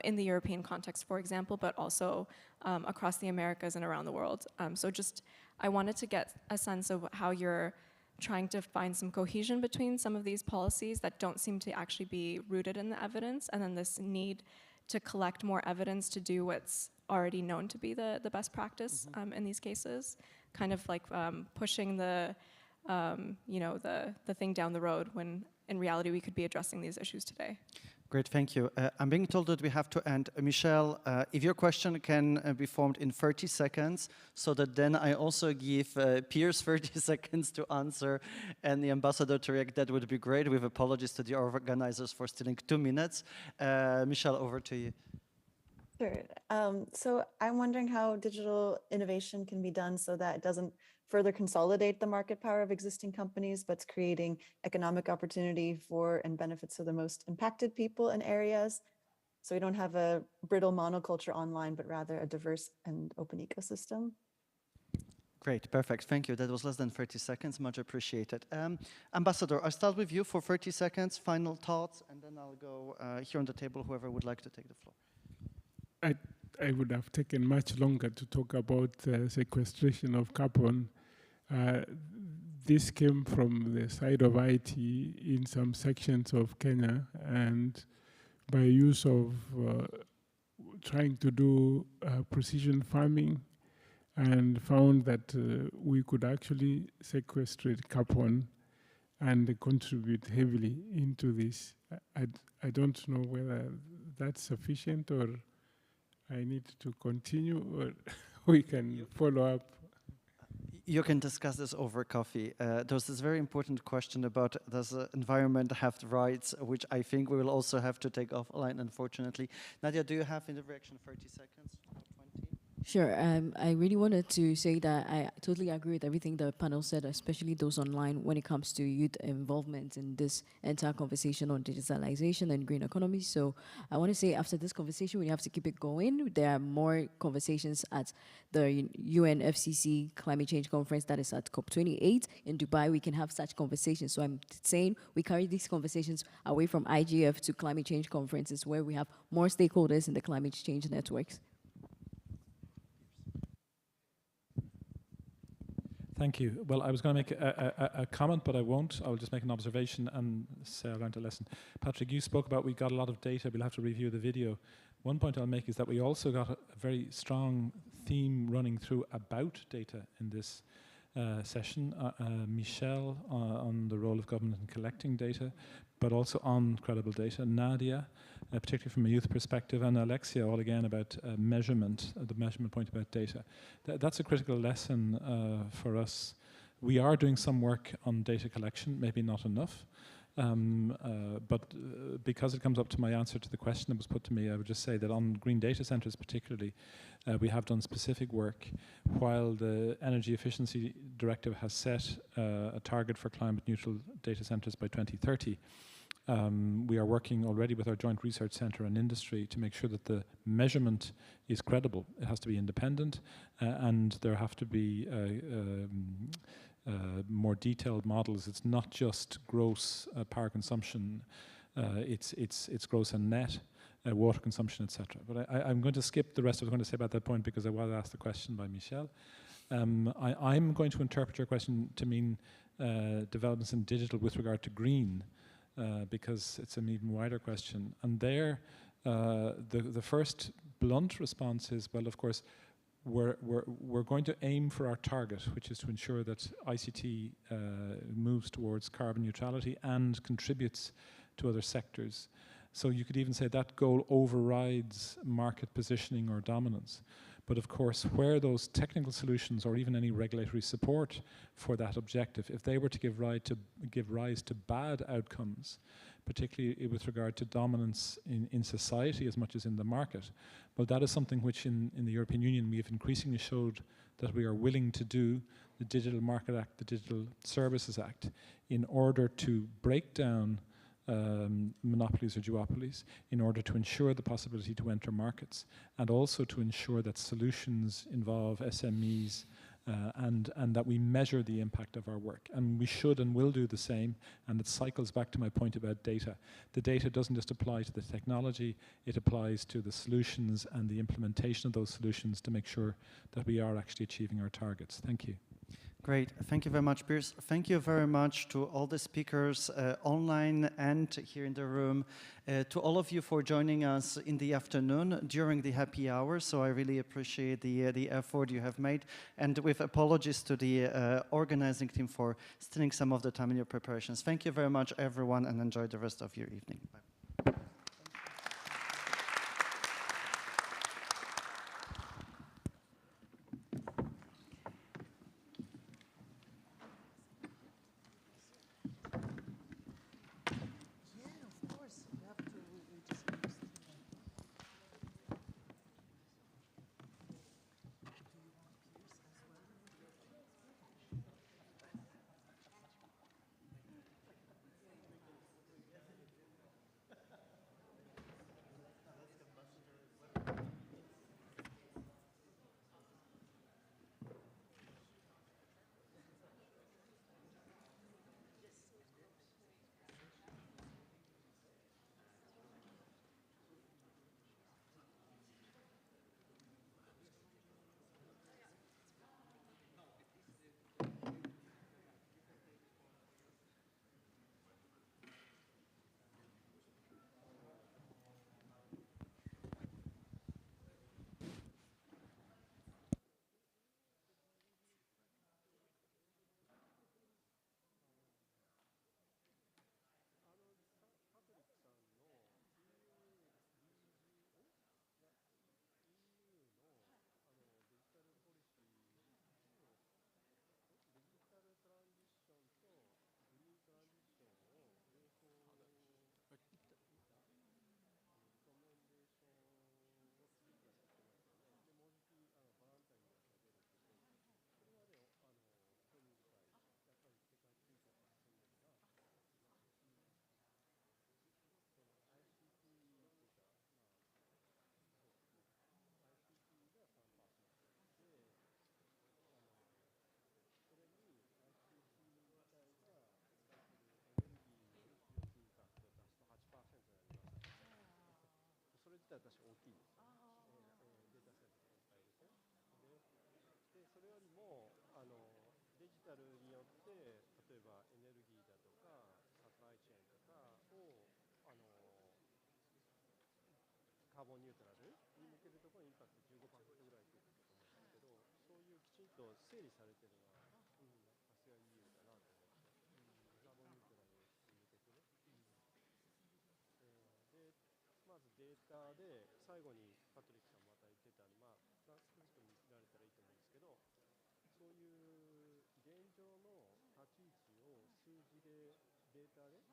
[SPEAKER 22] in the European context, for example, but also across the Americas and around the world. So just, I wanted to get a sense of how you're trying to find some cohesion between some of these policies that don't seem to actually be rooted in the evidence, and then this need to collect more evidence to do what's already known to be the best practice in these cases, kind of like pushing the thing down the road when in reality we could be addressing these issues today.
[SPEAKER 6] Great, thank you. I'm being told that we have to end. Michelle, if your question can be formed in 30 seconds, so that then I also give Piers 30 seconds to answer and the ambassador to react, that would be great. With apologies to the organizers for stealing 2 minutes. Michelle, over to you.
[SPEAKER 1] Sure. So I'm wondering how digital innovation can be done so that it doesn't further consolidate the market power of existing companies, but it's creating economic opportunity for and benefits of the most impacted people and areas. So we don't have a brittle monoculture online, but rather a diverse and open ecosystem.
[SPEAKER 6] Great, perfect, thank you. That was less than 30 seconds, much appreciated. Ambassador, I'll start with you for 30 seconds, final thoughts, and then I'll go here on the table, whoever would like to take the floor.
[SPEAKER 14] I would have taken much longer to talk about sequestration of carbon. This came from the side of IT in some sections of Kenya, and by use of trying to do precision farming, and found that we could actually sequestrate carbon and contribute heavily into this. I don't know whether that's sufficient or I need to continue, or we can follow up.
[SPEAKER 6] You can discuss this over coffee. There's this very important question about, does the environment have rights, which I think we will also have to take offline, unfortunately. Nadia, do you have in the reaction 30 seconds?
[SPEAKER 15] Sure. I really wanted to say that I totally agree with everything the panel said, especially those online, when it comes to youth involvement in this entire conversation on digitalization and green economy. So I want to say after this conversation, we have to keep it going. There are more conversations at the UNFCCC Climate Change Conference that is at COP28 in Dubai. We can have such conversations. So I'm saying we carry these conversations away from IGF to climate change conferences where we have more stakeholders in the climate change networks.
[SPEAKER 12] Thank you. Well, I was going to make a comment, but I won't. I'll just make an observation and say I learned a lesson. Patrick, you spoke about we got a lot of data. We'll have to review the video. One point I'll make is that we also got a very strong theme running through about data in this session. Michelle on the role of government in collecting data. but also on credible data. Nadia, particularly from a youth perspective, and Alexia, all again about measurement, the measurement point about data. That's a critical lesson for us. We are doing some work on data collection, maybe not enough, but because it comes up to my answer to the question that was put to me, I would just say that on green data centers particularly, we have done specific work. While the Energy Efficiency Directive has set a target for climate neutral data centers by 2030, we are working already with our joint research centre and industry to make sure that the measurement is credible. It has to be independent, and there have to be more detailed models. It's not just gross power consumption, it's gross and net water consumption, etc. But I'm going to skip the rest I was going to say about that point because I was asked the question by Michel. I'm going to interpret your question to mean developments in digital with regard to green, because it's an even wider question. And there, the first blunt response is, well, of course, we're going to aim for our target, which is to ensure that ICT moves towards carbon neutrality and contributes to other sectors. So you could even say that goal overrides market positioning or dominance. But of course, where those technical solutions or even any regulatory support for that objective, if they were to give rise to bad outcomes, particularly with regard to dominance in society as much as in the market, well, that is something which in the European Union we have increasingly showed that we are willing to do, the Digital Market Act, the Digital Services Act, in order to break down monopolies or duopolies, in order to ensure the possibility to enter markets, and also to ensure that solutions involve SMEs and that we measure the impact of our work. And we should and will do the same, and it cycles back to my point about data. The data doesn't just apply to the technology, it applies to the solutions and the implementation of those solutions to make sure that we are actually achieving our targets. Thank you.
[SPEAKER 6] Great. Thank you very much, Piers. Thank you very much to all the speakers online and here in the room, to all of you for joining us in the afternoon during the happy hour. So I really appreciate the effort you have made. And with apologies to the organizing team for stealing some of the time in your preparations. Thank you very much, everyone, and enjoy the rest of your evening. Bye.
[SPEAKER 7] タで最後にパトリックさんまた言ってたまあトランスクリプト見られたらいいと思うんですけど、そういう現状の立ち位置を数字でデータで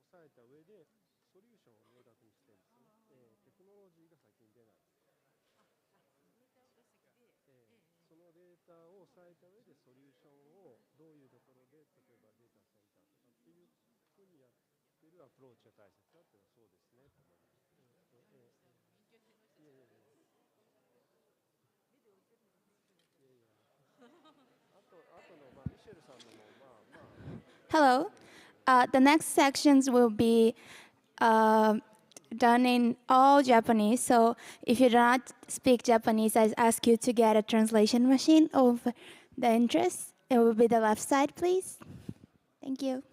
[SPEAKER 7] 抑えた上でソリューションを明確にしてるんですね。テクノロジーが先に出ない。そのデータを抑えた上でソリューションをどういうところで例えばデータセンターとかっていうふうにやってるアプローチが大切だっていうのはそうですねと思います。
[SPEAKER 9] Hello. The next sections will be done in all Japanese. So if you do not speak Japanese, I ask you to get a translation machine of the interest. It will be the left side, please. Thank you.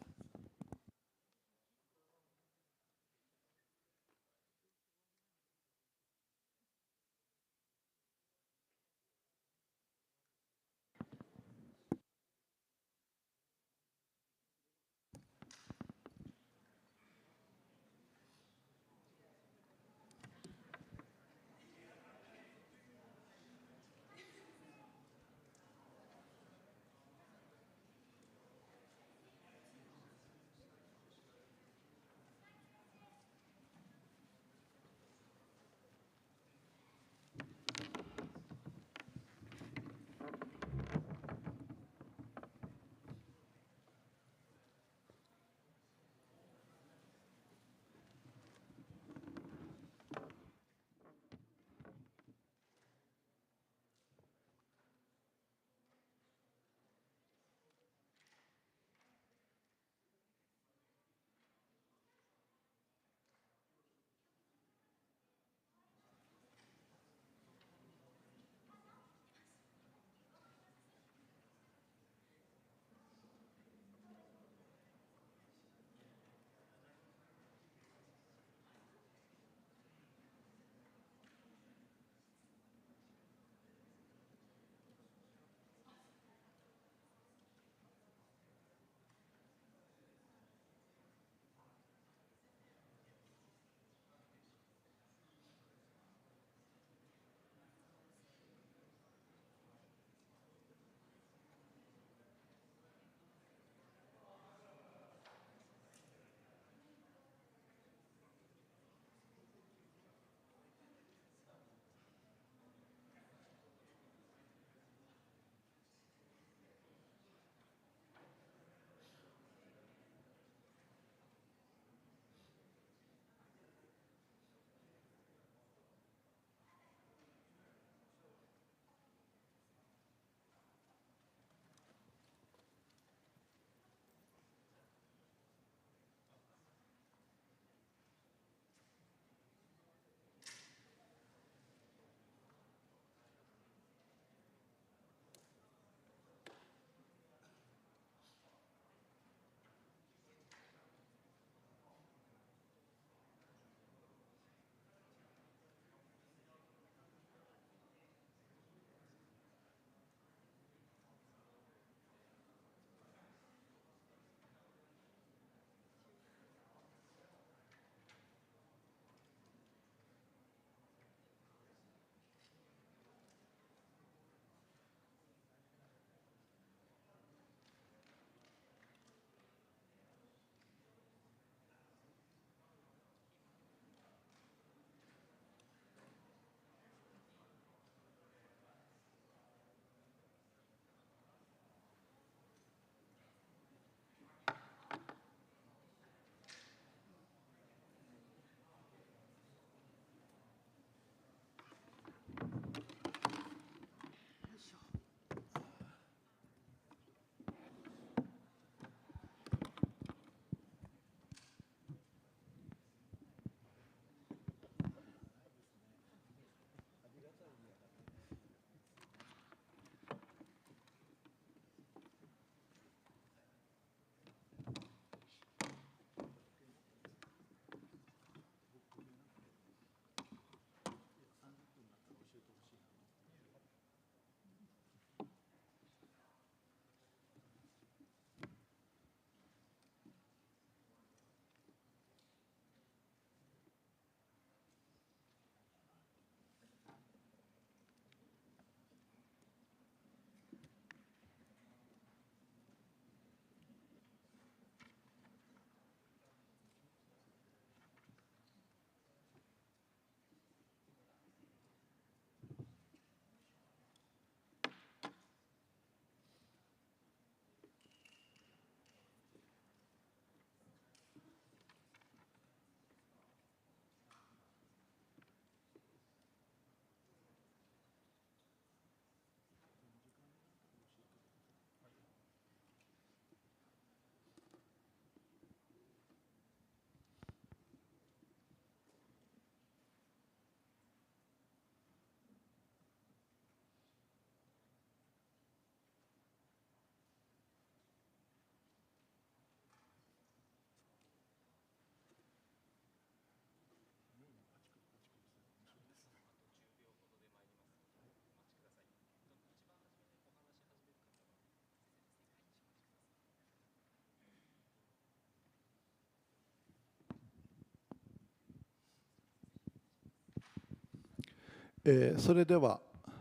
[SPEAKER 3] それでは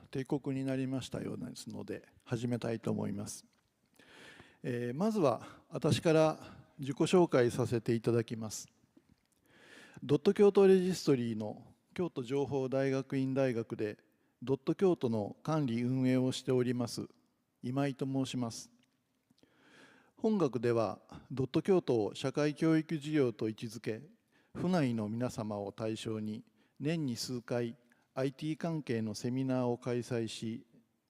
[SPEAKER 3] 定刻になりましたようですので始めたいと思います。まずは私から自己紹介させていただきます。ドット京都レジストリーの京都情報大学院大学でドット京都の管理運営をしております今井と申します。本学ではドット京都を社会教育事業と位置づけ、府内の皆様を対象に年に数回 IT 関係のセミナーを開催し、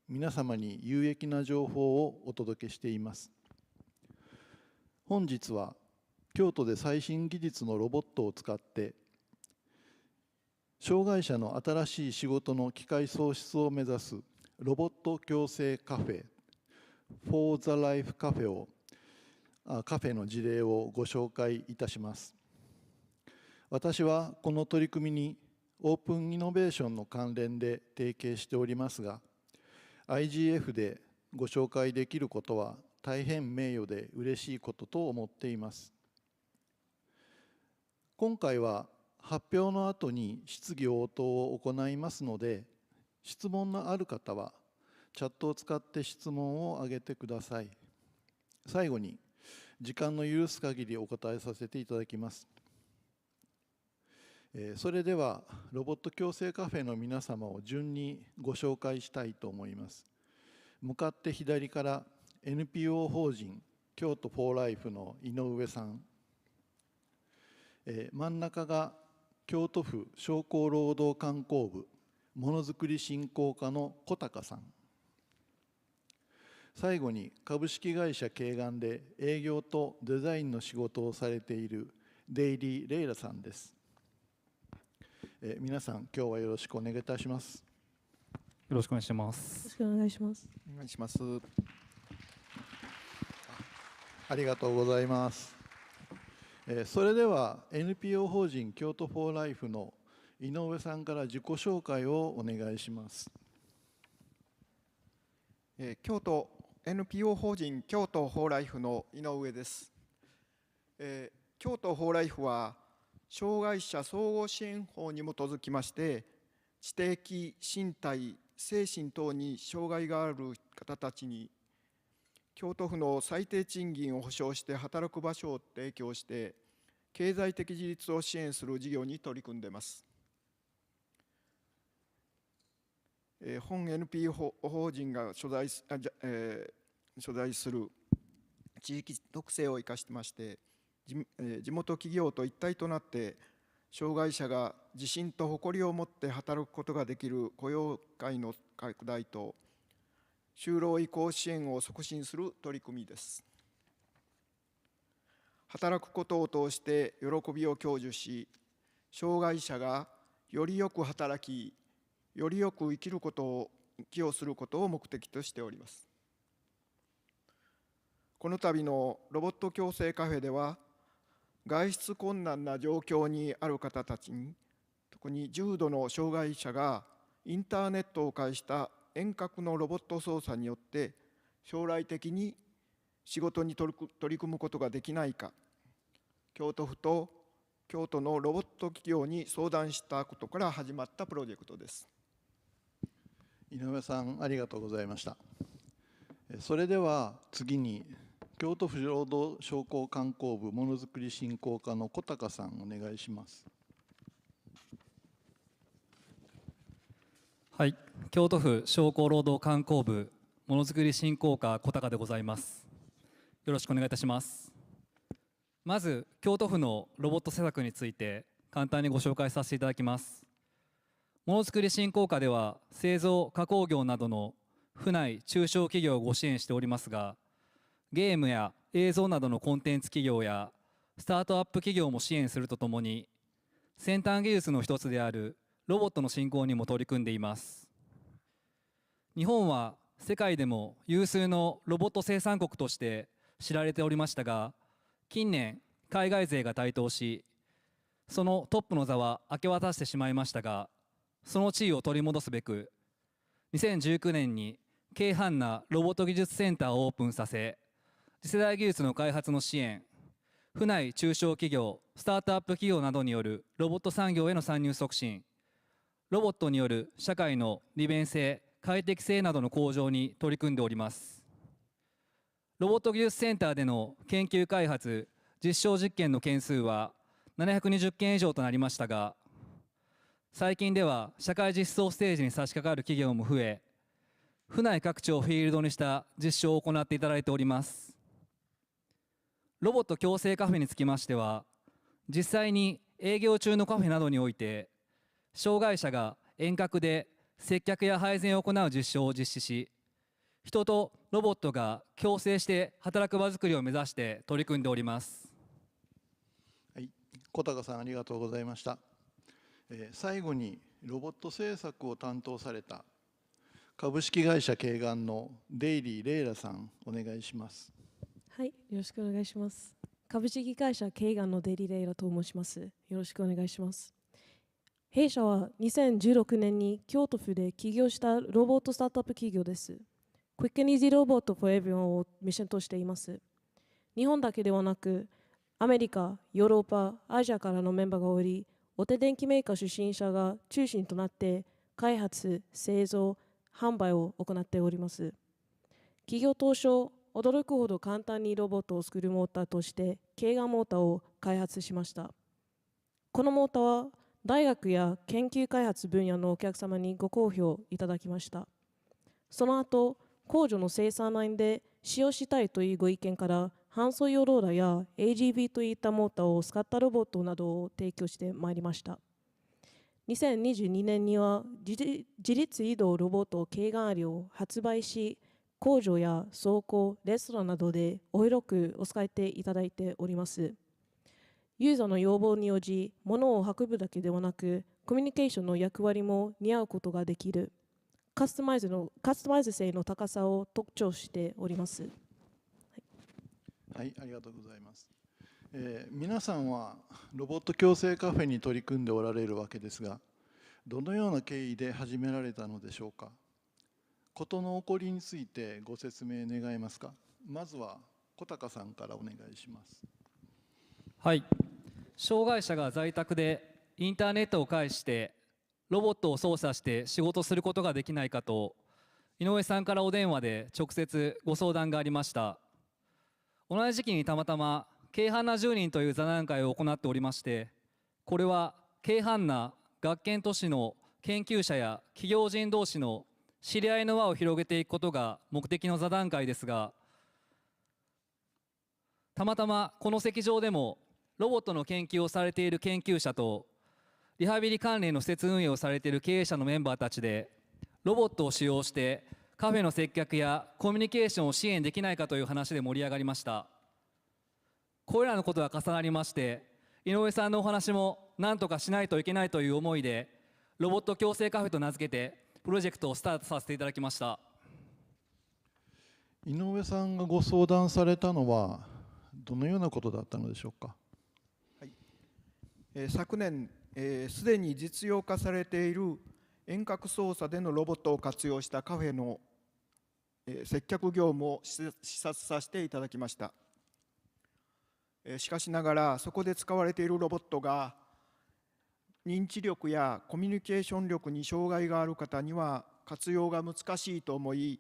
[SPEAKER 3] 皆様に有益な情報をお届けしています。本日は京都で最新技術のロボットを使って障害者の新しい仕事の機会創出を目指すロボット共生カフェ For the Life カフェの事例をご紹介いたします。私はこの取り組みにオープンイノベーションの関連で提携しておりますが、IGF でご紹介できることは大変名誉で嬉しいことと思っています。今回は発表の後に質疑応答を行いますので、質問のある方はチャットを使って質問を挙げてください。最後に時間の許す限りお答えさせていただきます。それではロボット共生カフェの皆様を順にご紹介したいと思います。向かって左から NPO 法人京都フォーライフの井上さん、真ん中が京都府商工労働観光部ものづくり振興課の小高さん、最後に株式会社慶眼で営業とデザインの仕事をされているデイリー・レイラさんです。皆さん今日はよろしくお願いいたします。
[SPEAKER 10] よろしくお願いします。
[SPEAKER 1] よろしくお願いします。
[SPEAKER 3] お願いします。ありがとうございます。それでは NPO 法人京都フォーライフの井上さんから自己紹介をお願いします。
[SPEAKER 23] 京都 NPO 法人京都フォーライフの井上です。京都フォーライフは障害者総合支援法に基づきまして知的、身体、精神等に障害がある方たちに京都府の最低賃金を保障して働く場所を提供して経済的自立を支援する事業に取り組んでいます。本 NPO 法人が所在する地域特性を生かしてまして地元企業と一体となって障害者が自信と誇りを持って働くことができる雇用界の拡大と就労移行支援を促進する取り組みです。働くことを通して喜びを享受し、障害者がよりよく働き、よりよく生きをすることを目的としております。この度のロボット共生カフェでは、外出困難な状況にある方たちに、特に重度の障害者がインターネットを介した遠隔のロボット操作によって将来的に仕事に取り組むことができないか、京都府と京都のロボット企業に相談したことから始まったプロジェクトです。
[SPEAKER 3] 井上さん、ありがとうございました。それでは次に京都府労働商工観光部ものづくり振興課の小高さん、お願いします。
[SPEAKER 10] はい、京都府商工労働観光部ものづくり振興課小高でございます。よろしくお願いいたします。まず京都府のロボット施策について簡単にご紹介させていただきます。ものづくり振興課では製造・加工業などの府内中小企業をご支援しておりますが、ゲームや映像などのコンテンツ企業やスタートアップ企業も支援するとともに、先端技術の一つであるロボットの振興にも取り組んでいます。日本は世界でも有数のロボット生産国として知られておりましたが、近年海外勢が台頭し、そのトップの座は明け渡してしまいましたが、その地位を取り戻すべく2019年に京阪なロボット技術センターをオープンさせ、次世代技術の開発の支援、府内中小企業、スタートアップ企業などによるロボット産業への参入促進、ロボットによる社会の利便性、快適性などの向上に取り組んでおります。ロボット技術センターでの研究開発、実証実験の件数は720件以上となりましたが、最近では社会実装ステージに差し掛かる企業も増え、府内各地をフィールドにした実証を行っていただいております。ロボット共生カフェにつきましては、実際に営業中のカフェなどにおいて、障害者が遠隔で接客や配膳を行う実証を実施し、人とロボットが共生して働く場づくりを目指して取り組んでおります。
[SPEAKER 3] はい、小高さんありがとうございました。最後にロボット制作を担当された株式会社ケイガンのデイリー・レイラさん、お願いします。
[SPEAKER 5] はい、よろしくお願いします。株式会社ケイガンのデイリー・レイラと申します。よろしくお願いします。弊社は2016年に京都府で起業したロボットスタートアップ企業です。Quick and Easy Robot for Everyone をミッションとしています。日本だけではなく、アメリカ、ヨーロッパ、アジアからのメンバーがおり、大手電機メーカー出身者が中心となって開発、製造、販売を行っております。企業当初、驚くほど簡単にロボットを作るモーターとしてケイガンモーターを開発しました。このモーターは大学や研究開発分野のお客様にご好評いただきました。その後、工場の生産ラインで使用したいというご意見から搬送用ローラーや AGV といったモーターを使ったロボットなどを提供してまいりました。2022年には自立移動ロボットケイガンアリを発売し、工場や倉庫、レストランなどでお広くお使いいただいております。ユーザーの要望に応じ、物を運ぶだけではなく、コミュニケーションの役割も担うことができる、カスタマイズ性の高さを特徴しております。
[SPEAKER 3] はい、ありがとうございます。皆さんはロボット共生カフェに取り組んでおられるわけですが、どのような経緯で始められたのでしょうか。事の起こりについてご説明願えますか。まずは小高さんからお願いします。
[SPEAKER 10] はい、障害者が在宅でインターネットを介してロボットを操作して仕事することができないかと井上さんからお電話で直接ご相談がありました。同じ時期にたまたま軽犯な10人という座談会を行っておりまして、これは軽犯な学研都市の研究者や企業人同士の知り合いの輪を広げていくことが目的の座談会ですが、たまたまこの席上でもロボットの研究をされている研究者とリハビリ関連の施設運営をされている経営者のメンバーたちでロボットを使用してカフェの接客やコミュニケーションを支援できないかという話で盛り上がりました。これらのことが重なりまして、井上さんのお話も何とかしないといけないという思いでロボット共生カフェと名付けてプロジェクトをスタートさせていただきました。
[SPEAKER 3] 井上さんがご相談されたのはどのようなことだったのでしょうか。
[SPEAKER 23] はい、昨年、すでに実用化されている遠隔操作でのロボットを活用したカフェの、接客業務を視察させていただきました。しかしながらそこで使われているロボットが認知力やコミュニケーション力に障害がある方には活用が難しいと思い、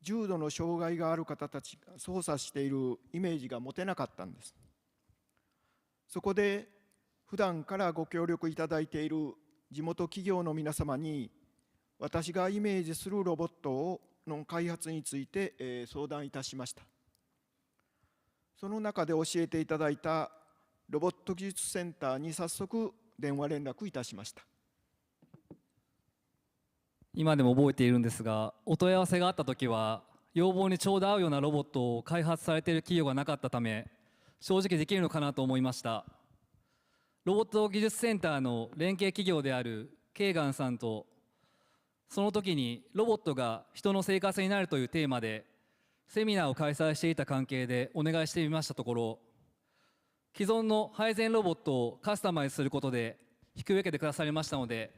[SPEAKER 23] 重度の障害がある方たちが操作しているイメージが持てなかったんです。そこで普段からご協力いただいている地元企業の皆様に、私がイメージするロボットの開発について相談いたしました。その中で教えていただいたロボット技術センターに早速電話連絡いたしました。
[SPEAKER 10] 今でも覚えているんですが、お問い合わせがあった時は要望にちょうど合うようなロボットを開発されている企業がなかったため、正直できるのかなと思いました。ロボット技術センターの連携企業であるケイガンさんと、その時にロボットが人の生活になるというテーマでセミナーを開催していた関係でお願いしてみましたところ、既存の配膳ロボットをカスタマイズすることで引き受けてくださりましたので、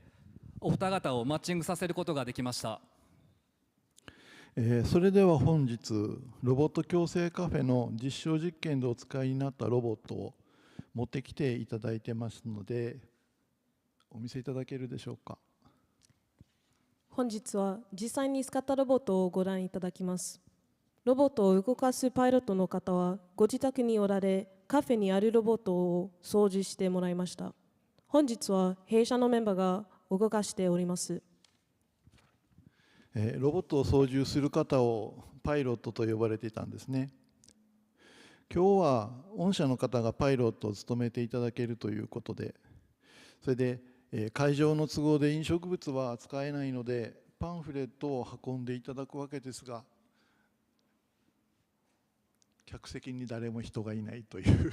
[SPEAKER 10] お二方をマッチングさせることができました。
[SPEAKER 3] それでは本日ロボット共生カフェの実証実験でお使いになったロボットを持ってきていただいてますので、お見せいただけるでしょうか。
[SPEAKER 5] 本日は実際に使ったロボットをご覧いただきます。ロボットを動かすパイロットの方はご自宅におられ、カフェにあるロボットを操縦してもらいました。本日は弊社のメンバーが動かしております。
[SPEAKER 3] ロボットを操縦する方をパイロットと呼ばれていたんですね。今日は御社の方がパイロットを務めていただけるということで、それで会場の都合で飲食物は扱えないのでパンフレットを運んでいただくわけですが、客席に誰も人がいないという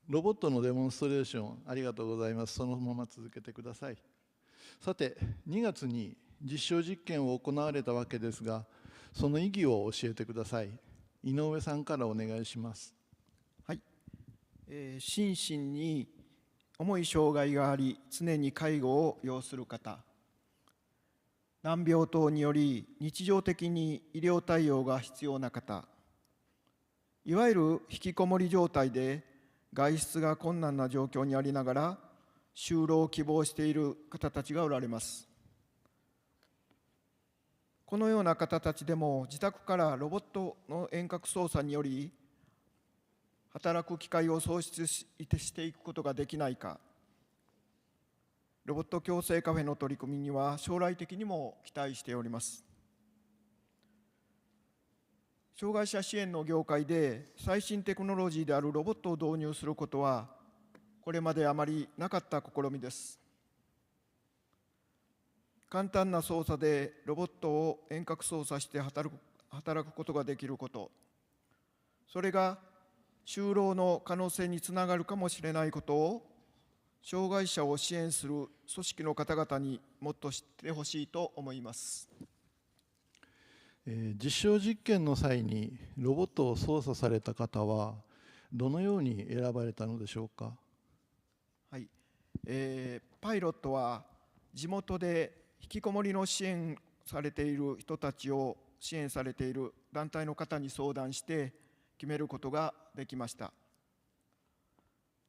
[SPEAKER 3] ロボットのデモンストレーションありがとうございます。そのまま続けてください。さて、2月に実証実験を行われたわけですが、その意義を教えてください。井上さんからお願いします。
[SPEAKER 23] はい、心身に重い障害があり、常に介護を要する方、難病等により日常的に医療対応が必要な方、いわゆる引きこもり状態で外出が困難な状況にありながら就労を希望している方たちがおられます。このような方たちでも自宅からロボットの遠隔操作により働く機会を創出していくことができないか、ロボット共生カフェの取り組みには将来的にも期待しております。障害者支援の業界で最新テクノロジーであるロボットを導入することはこれまであまりなかった試みです。簡単な操作でロボットを遠隔操作して働くことができること、それが就労の可能性につながるかもしれないことを障害者を支援する組織の方々にもっと知ってほしいと思います。
[SPEAKER 3] 実証実験の際にロボットを操作された方はどのように選ばれたのでしょうか。
[SPEAKER 23] はい、パイロットは地元で引きこもりの支援されている人たちを支援されている団体の方に相談して決めることができました。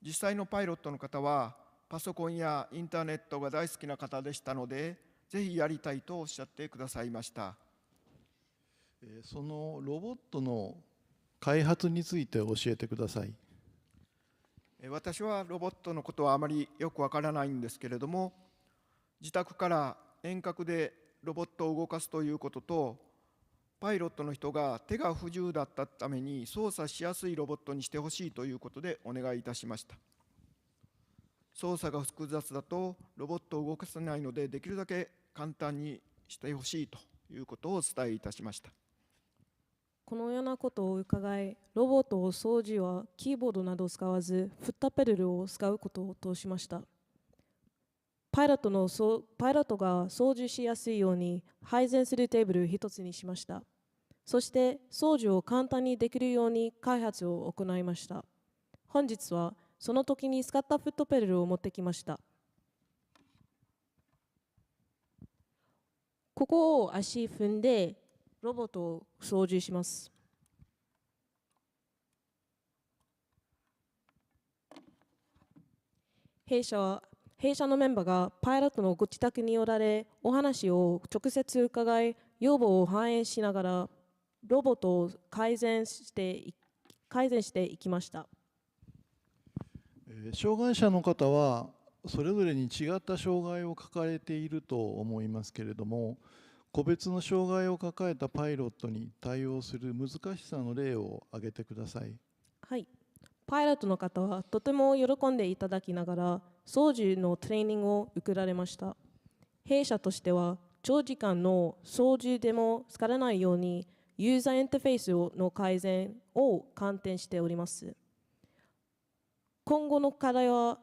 [SPEAKER 23] 実際のパイロットの方はパソコンやインターネットが大好きな方でしたので、ぜひやりたいとおっしゃってくださいました。
[SPEAKER 3] そのロボットの開発について教えてください。
[SPEAKER 23] 私はロボットのことはあまりよくわからないんですけれども、自宅から遠隔でロボットを動かすということと、パイロットの人が手が不自由だったために操作しやすいロボットにしてほしいということでお願いいたしました。操作が複雑だとロボットを動かせないので、できるだけ簡単にしてほしいということをお伝えいたしました。
[SPEAKER 5] このようなことを伺い、ロボットを操縦はキーボードなどを使わず、フットペダルを使うことを通しました。パイロットが操縦しやすいように配膳するテーブルを一つにしました。そして操縦を簡単にできるように開発を行いました。本日はその時に使ったフットペダルを持ってきました。ここを足踏んでロボットを操縦します。弊社のメンバーがパイロットのご自宅におられ、お話を直接伺い、要望を反映しながらロボットを改善していきました。
[SPEAKER 3] 障害者の方はそれぞれに違った障害を抱えていると思いますけれども、個別の障害を抱えたパイロットに対応する難しさの例を挙げてください。
[SPEAKER 5] はい、パイロットの方はとても喜んでいただきながら操縦のトレーニングを受けられました。弊社としては長時間の操縦でも疲れないようにユーザーインターフェースの改善を観点しております。今後の課題は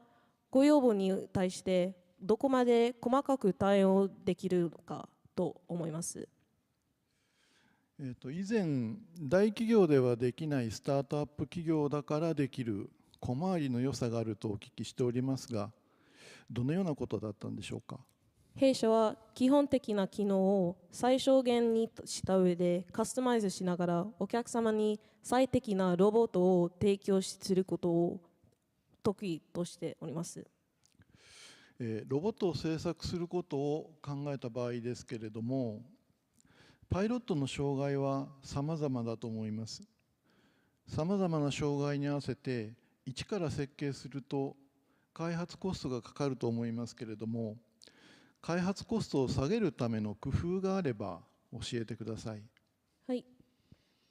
[SPEAKER 5] ご要望に対してどこまで細かく対応できるのかと思います。
[SPEAKER 3] 以前、大企業ではできないスタートアップ企業だからできる小回りの良さがあるとお聞きしておりますが、どのようなことだったんでしょうか。
[SPEAKER 5] 弊社は基本的な機能を最小限にした上でカスタマイズしながらお客様に最適なロボットを提供することを得意としております。
[SPEAKER 3] ロボットを製作することを考えた場合ですけれども、パイロットの障害は様々だと思います。様々な障害に合わせて一から設計すると開発コストがかかると思いますけれども、開発コストを下げるための工夫があれば教えてください。
[SPEAKER 5] はい。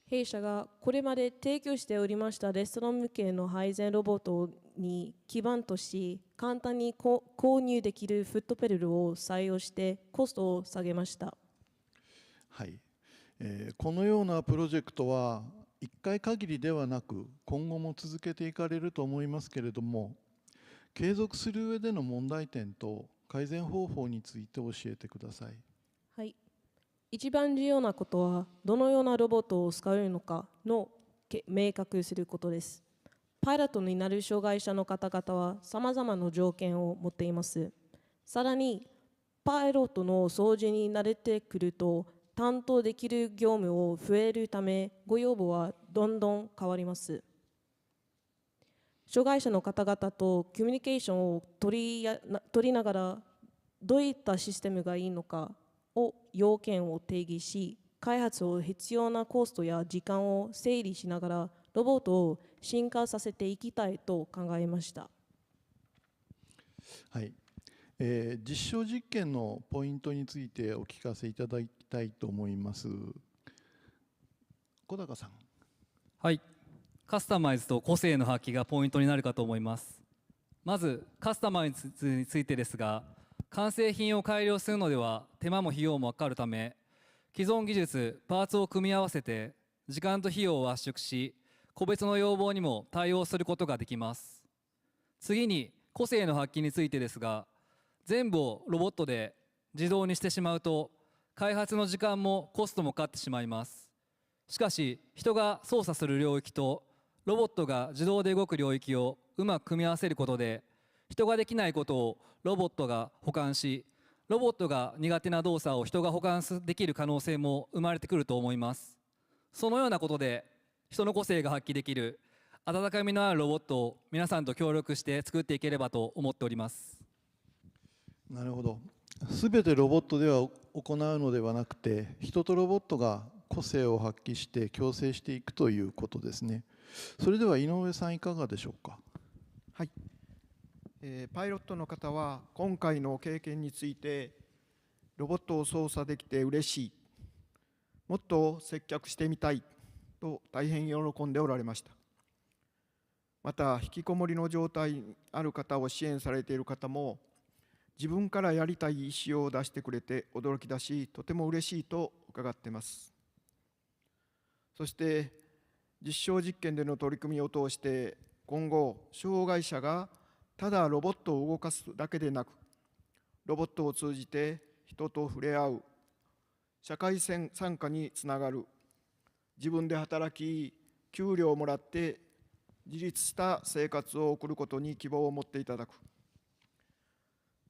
[SPEAKER 5] 弊社がこれまで提供しておりましたレストラン向けの配膳ロボットに基盤とし、簡単に購入できるフットペダルを採用してコストを下げました。
[SPEAKER 3] はい。このようなプロジェクトは1回限りではなく今後も続けていかれると思いますけれども、継続する上での問題点と改善方法について教えてください。
[SPEAKER 5] はい。一番重要なことはどのようなロボットを使うのかの明確することです。パイロットになる障害者の方々はさまざまな条件を持っています。さらにパイロットの操縦に慣れてくると担当できる業務を増えるため、ご要望はどんどん変わります。障害者の方々とコミュニケーションを取りながら、どういったシステムがいいのかを要件を定義し、開発を必要なコストや時間を整理しながら、ロボットを進化させていきたいと考えました。
[SPEAKER 3] はい。実証実験のポイントについてお聞かせいただきたいと思います。小高さん。
[SPEAKER 10] はい。カスタマイズと個性の発揮がポイントになるかと思います。まずカスタマイズについてですが、完成品を改良するのでは手間も費用もかかるため、既存技術パーツを組み合わせて時間と費用を圧縮し、個別の要望にも対応することができます。次に個性の発揮についてですが、全部をロボットで自動にしてしまうと開発の時間もコストもかかってしまいます。しかし人が操作する領域とロボットが自動で動く領域をうまく組み合わせることで、人ができないことをロボットが補完し、ロボットが苦手な動作を人が補完できる可能性も生まれてくると思います。そのようなことで人の個性が発揮できる温かみのあるロボットを皆さんと協力して作っていければと思っております。
[SPEAKER 3] なるほど。すべてロボットでは行うのではなくて、人とロボットが個性を発揮して共生していくということですね。それでは井上さんいかがでしょうか。
[SPEAKER 23] はい。パイロットの方は今回の経験について、ロボットを操作できて嬉しい、もっと接客してみたいと大変喜んでおられました。また引きこもりの状態にある方を支援されている方も、自分からやりたい意思を出してくれて驚きだし、とても嬉しいと伺っています。そして実証実験での取り組みを通して、今後障害者がただロボットを動かすだけでなく、ロボットを通じて人と触れ合う、社会参加につながる、自分で働き給料をもらって自立した生活を送ることに希望を持っていただく、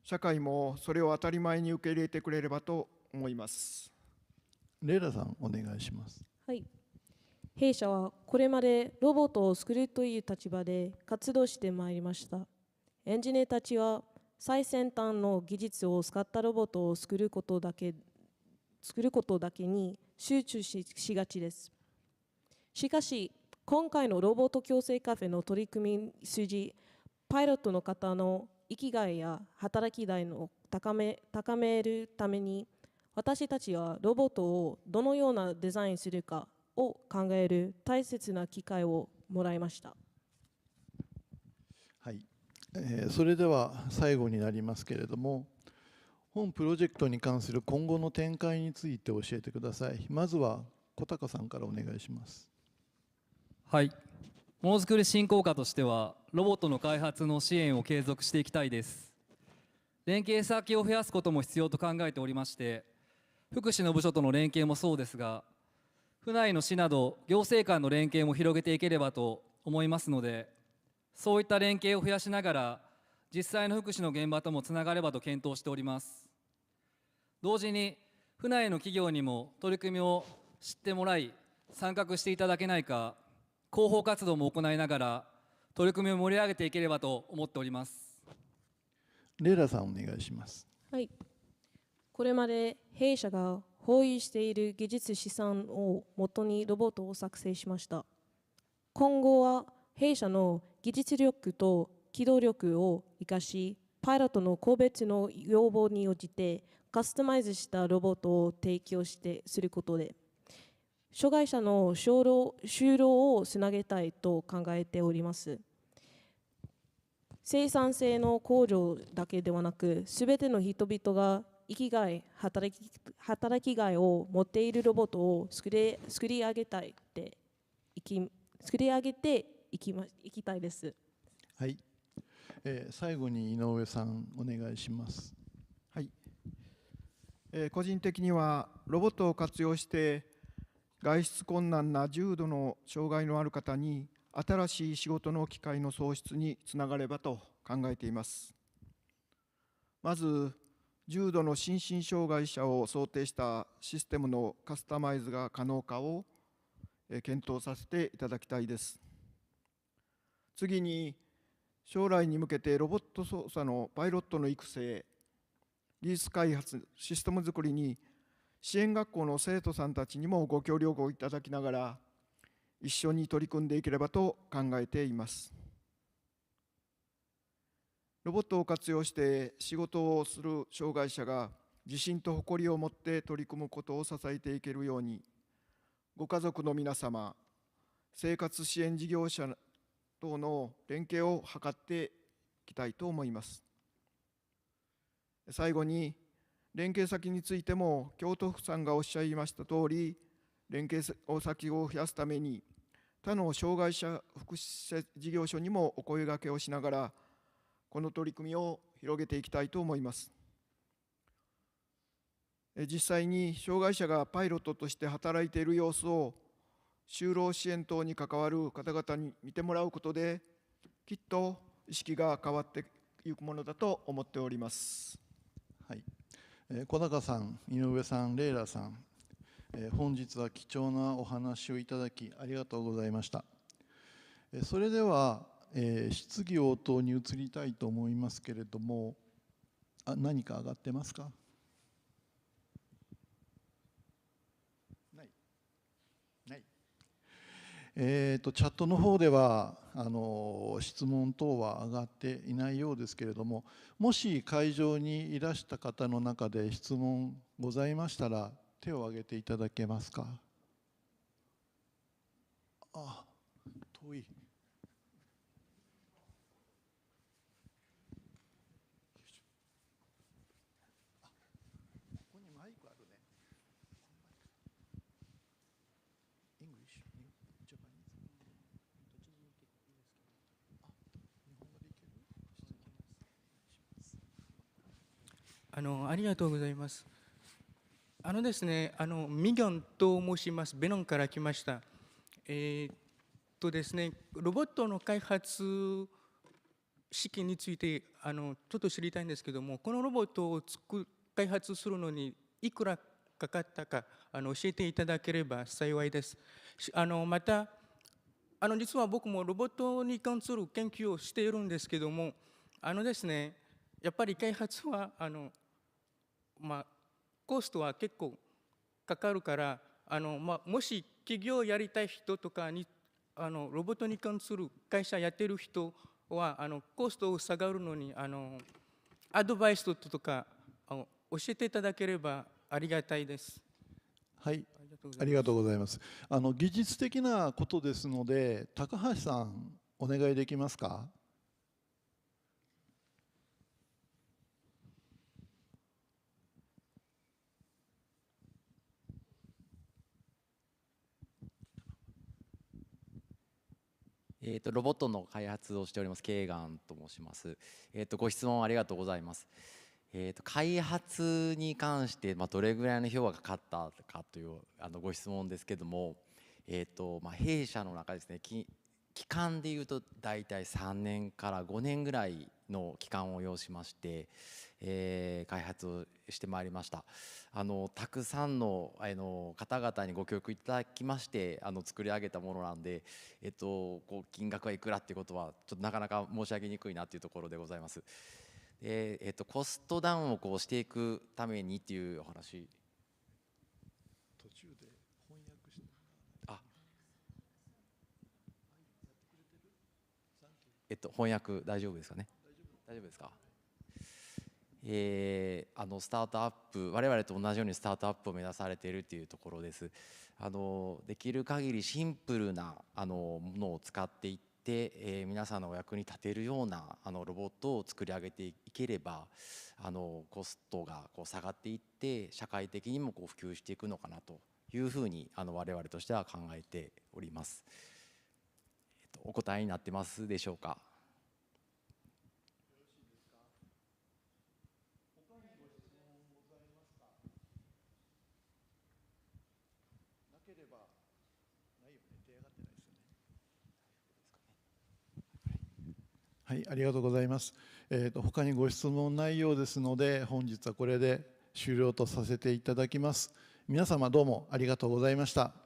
[SPEAKER 23] 社会もそれを当たり前に受け入れてくれればと思います。
[SPEAKER 3] レイラさんお願いします。
[SPEAKER 5] はい。弊社はこれまでロボットを作るという立場で活動してまいりました。エンジニアたちは最先端の技術を使ったロボットを作ることだけに集中しがちです。しかし今回のロボット共生カフェの取り組み筋、パイロットの方の生きがいや働きがいを高めるために、私たちはロボットをどのようなデザインするかを考える大切な機会をもらいました。
[SPEAKER 3] はい。それでは最後になりますけれども、本プロジェクトに関する今後の展開について教えてください。まずは小高さんからお願いします。
[SPEAKER 10] はい。ものづくり振興課としてはロボットの開発の支援を継続していきたいです。連携先を増やすことも必要と考えておりまして、福祉の部署との連携もそうですが、府内の市など行政間の連携も広げていければと思いますので、そういった連携を増やしながら実際の福祉の現場ともつながればと検討しております。同時に府内の企業にも取り組みを知ってもらい参画していただけないか、広報活動も行いながら取り組みを盛り上げていければと思っております。
[SPEAKER 3] レイラさんお願いします。
[SPEAKER 5] はい。これまで弊社が保有している技術資産をもとにロボットを作成しました。今後は弊社の技術力と機動力を生かし、パイロットの個別の要望に応じてカスタマイズしたロボットを提供することで、障害者の就労をつなげたいと考えております。生産性の向上だけではなく、すべての人々が生きがい、働きがいを持っているロボットを作り上げていきたいです。
[SPEAKER 3] はい。最後に井上さんお願いします。
[SPEAKER 23] はい。個人的にはロボットを活用して外出困難な重度の障害のある方に新しい仕事の機会の創出につながればと考えています。まず重度の心身障害者を想定したシステムのカスタマイズが可能かを検討させていただきたいです。次に将来に向けてロボット操作のパイロットの育成、技術開発、システム作りに支援学校の生徒さんたちにもご協力をいただきながら一緒に取り組んでいければと考えています。ロボットを活用して仕事をする障害者が自信と誇りを持って取り組むことを支えていけるように、ご家族の皆様、生活支援事業者等の連携を図っていきたいと思います。最後に、連携先についても、京都府さんがおっしゃいましたとおり、連携先を増やすために、他の障害者福祉事業所にもお声掛けをしながら、この取り組みを広げていきたいと思います。実際に障害者がパイロットとして働いている様子を就労支援等に関わる方々に見てもらうことで、きっと意識が変わっていくものだと思っております。
[SPEAKER 3] はい。小高さん、井上さん、レイラさん、本日は貴重なお話をいただきありがとうございました。それでは、質疑応答に移りたいと思いますけれども、何か上がってますか？ない。チャットの方では質問等は上がっていないようですけれども、もし会場にいらした方の中で質問ございましたら手を挙げていただけますか？あ、遠い。ここにマイクあるね。English? Japanese?
[SPEAKER 2] ありがとうございます。ですね、ミギョンと申します。ベノンから来ました。ですね、ロボットの開発資金についてちょっと知りたいんですけども、このロボットを開発するのにいくらかかったか教えていただければ幸いです。また実は僕もロボットに関する研究をしているんですけども、ですね、やっぱり開発はコストは結構かかるから、もし企業をやりたい人とかにロボットに関する会社やってる人はコストを下がるのにアドバイスとか教えていただければありがたいです。
[SPEAKER 3] はい、ありがとうございます。技術的なことですので、高橋さんお願いできますか？
[SPEAKER 8] ロボットの開発をしておりますケイガンと申します。ご質問ありがとうございます。開発に関してどれぐらいの費用がかかったかというご質問ですけども、弊社の中ですね、期間でいうと大体3年から5年ぐらいの期間を要しまして、開発をしてまいりました。たくさんの方々にご協力いただきまして作り上げたものなんで、金額はいくらっていうことはちょっとなかなか申し上げにくいなというところでございます。で、コストダウンをこうしていくためにっていうお話。
[SPEAKER 3] 途中で翻訳して。
[SPEAKER 8] 翻訳大丈夫ですかね。大丈夫ですか。スタートアップ、我々と同じようにスタートアップを目指されているというところです。できる限りシンプルなものを使っていって、皆さんのお役に立てるようなロボットを作り上げていければ、コストがこう下がっていって社会的にもこう普及していくのかなというふうに我々としては考えております。お答えになってますでしょうか。
[SPEAKER 3] はい、ありがとうございます。他にご質問ないようですので、本日はこれで終了とさせていただきます。皆様どうもありがとうございました。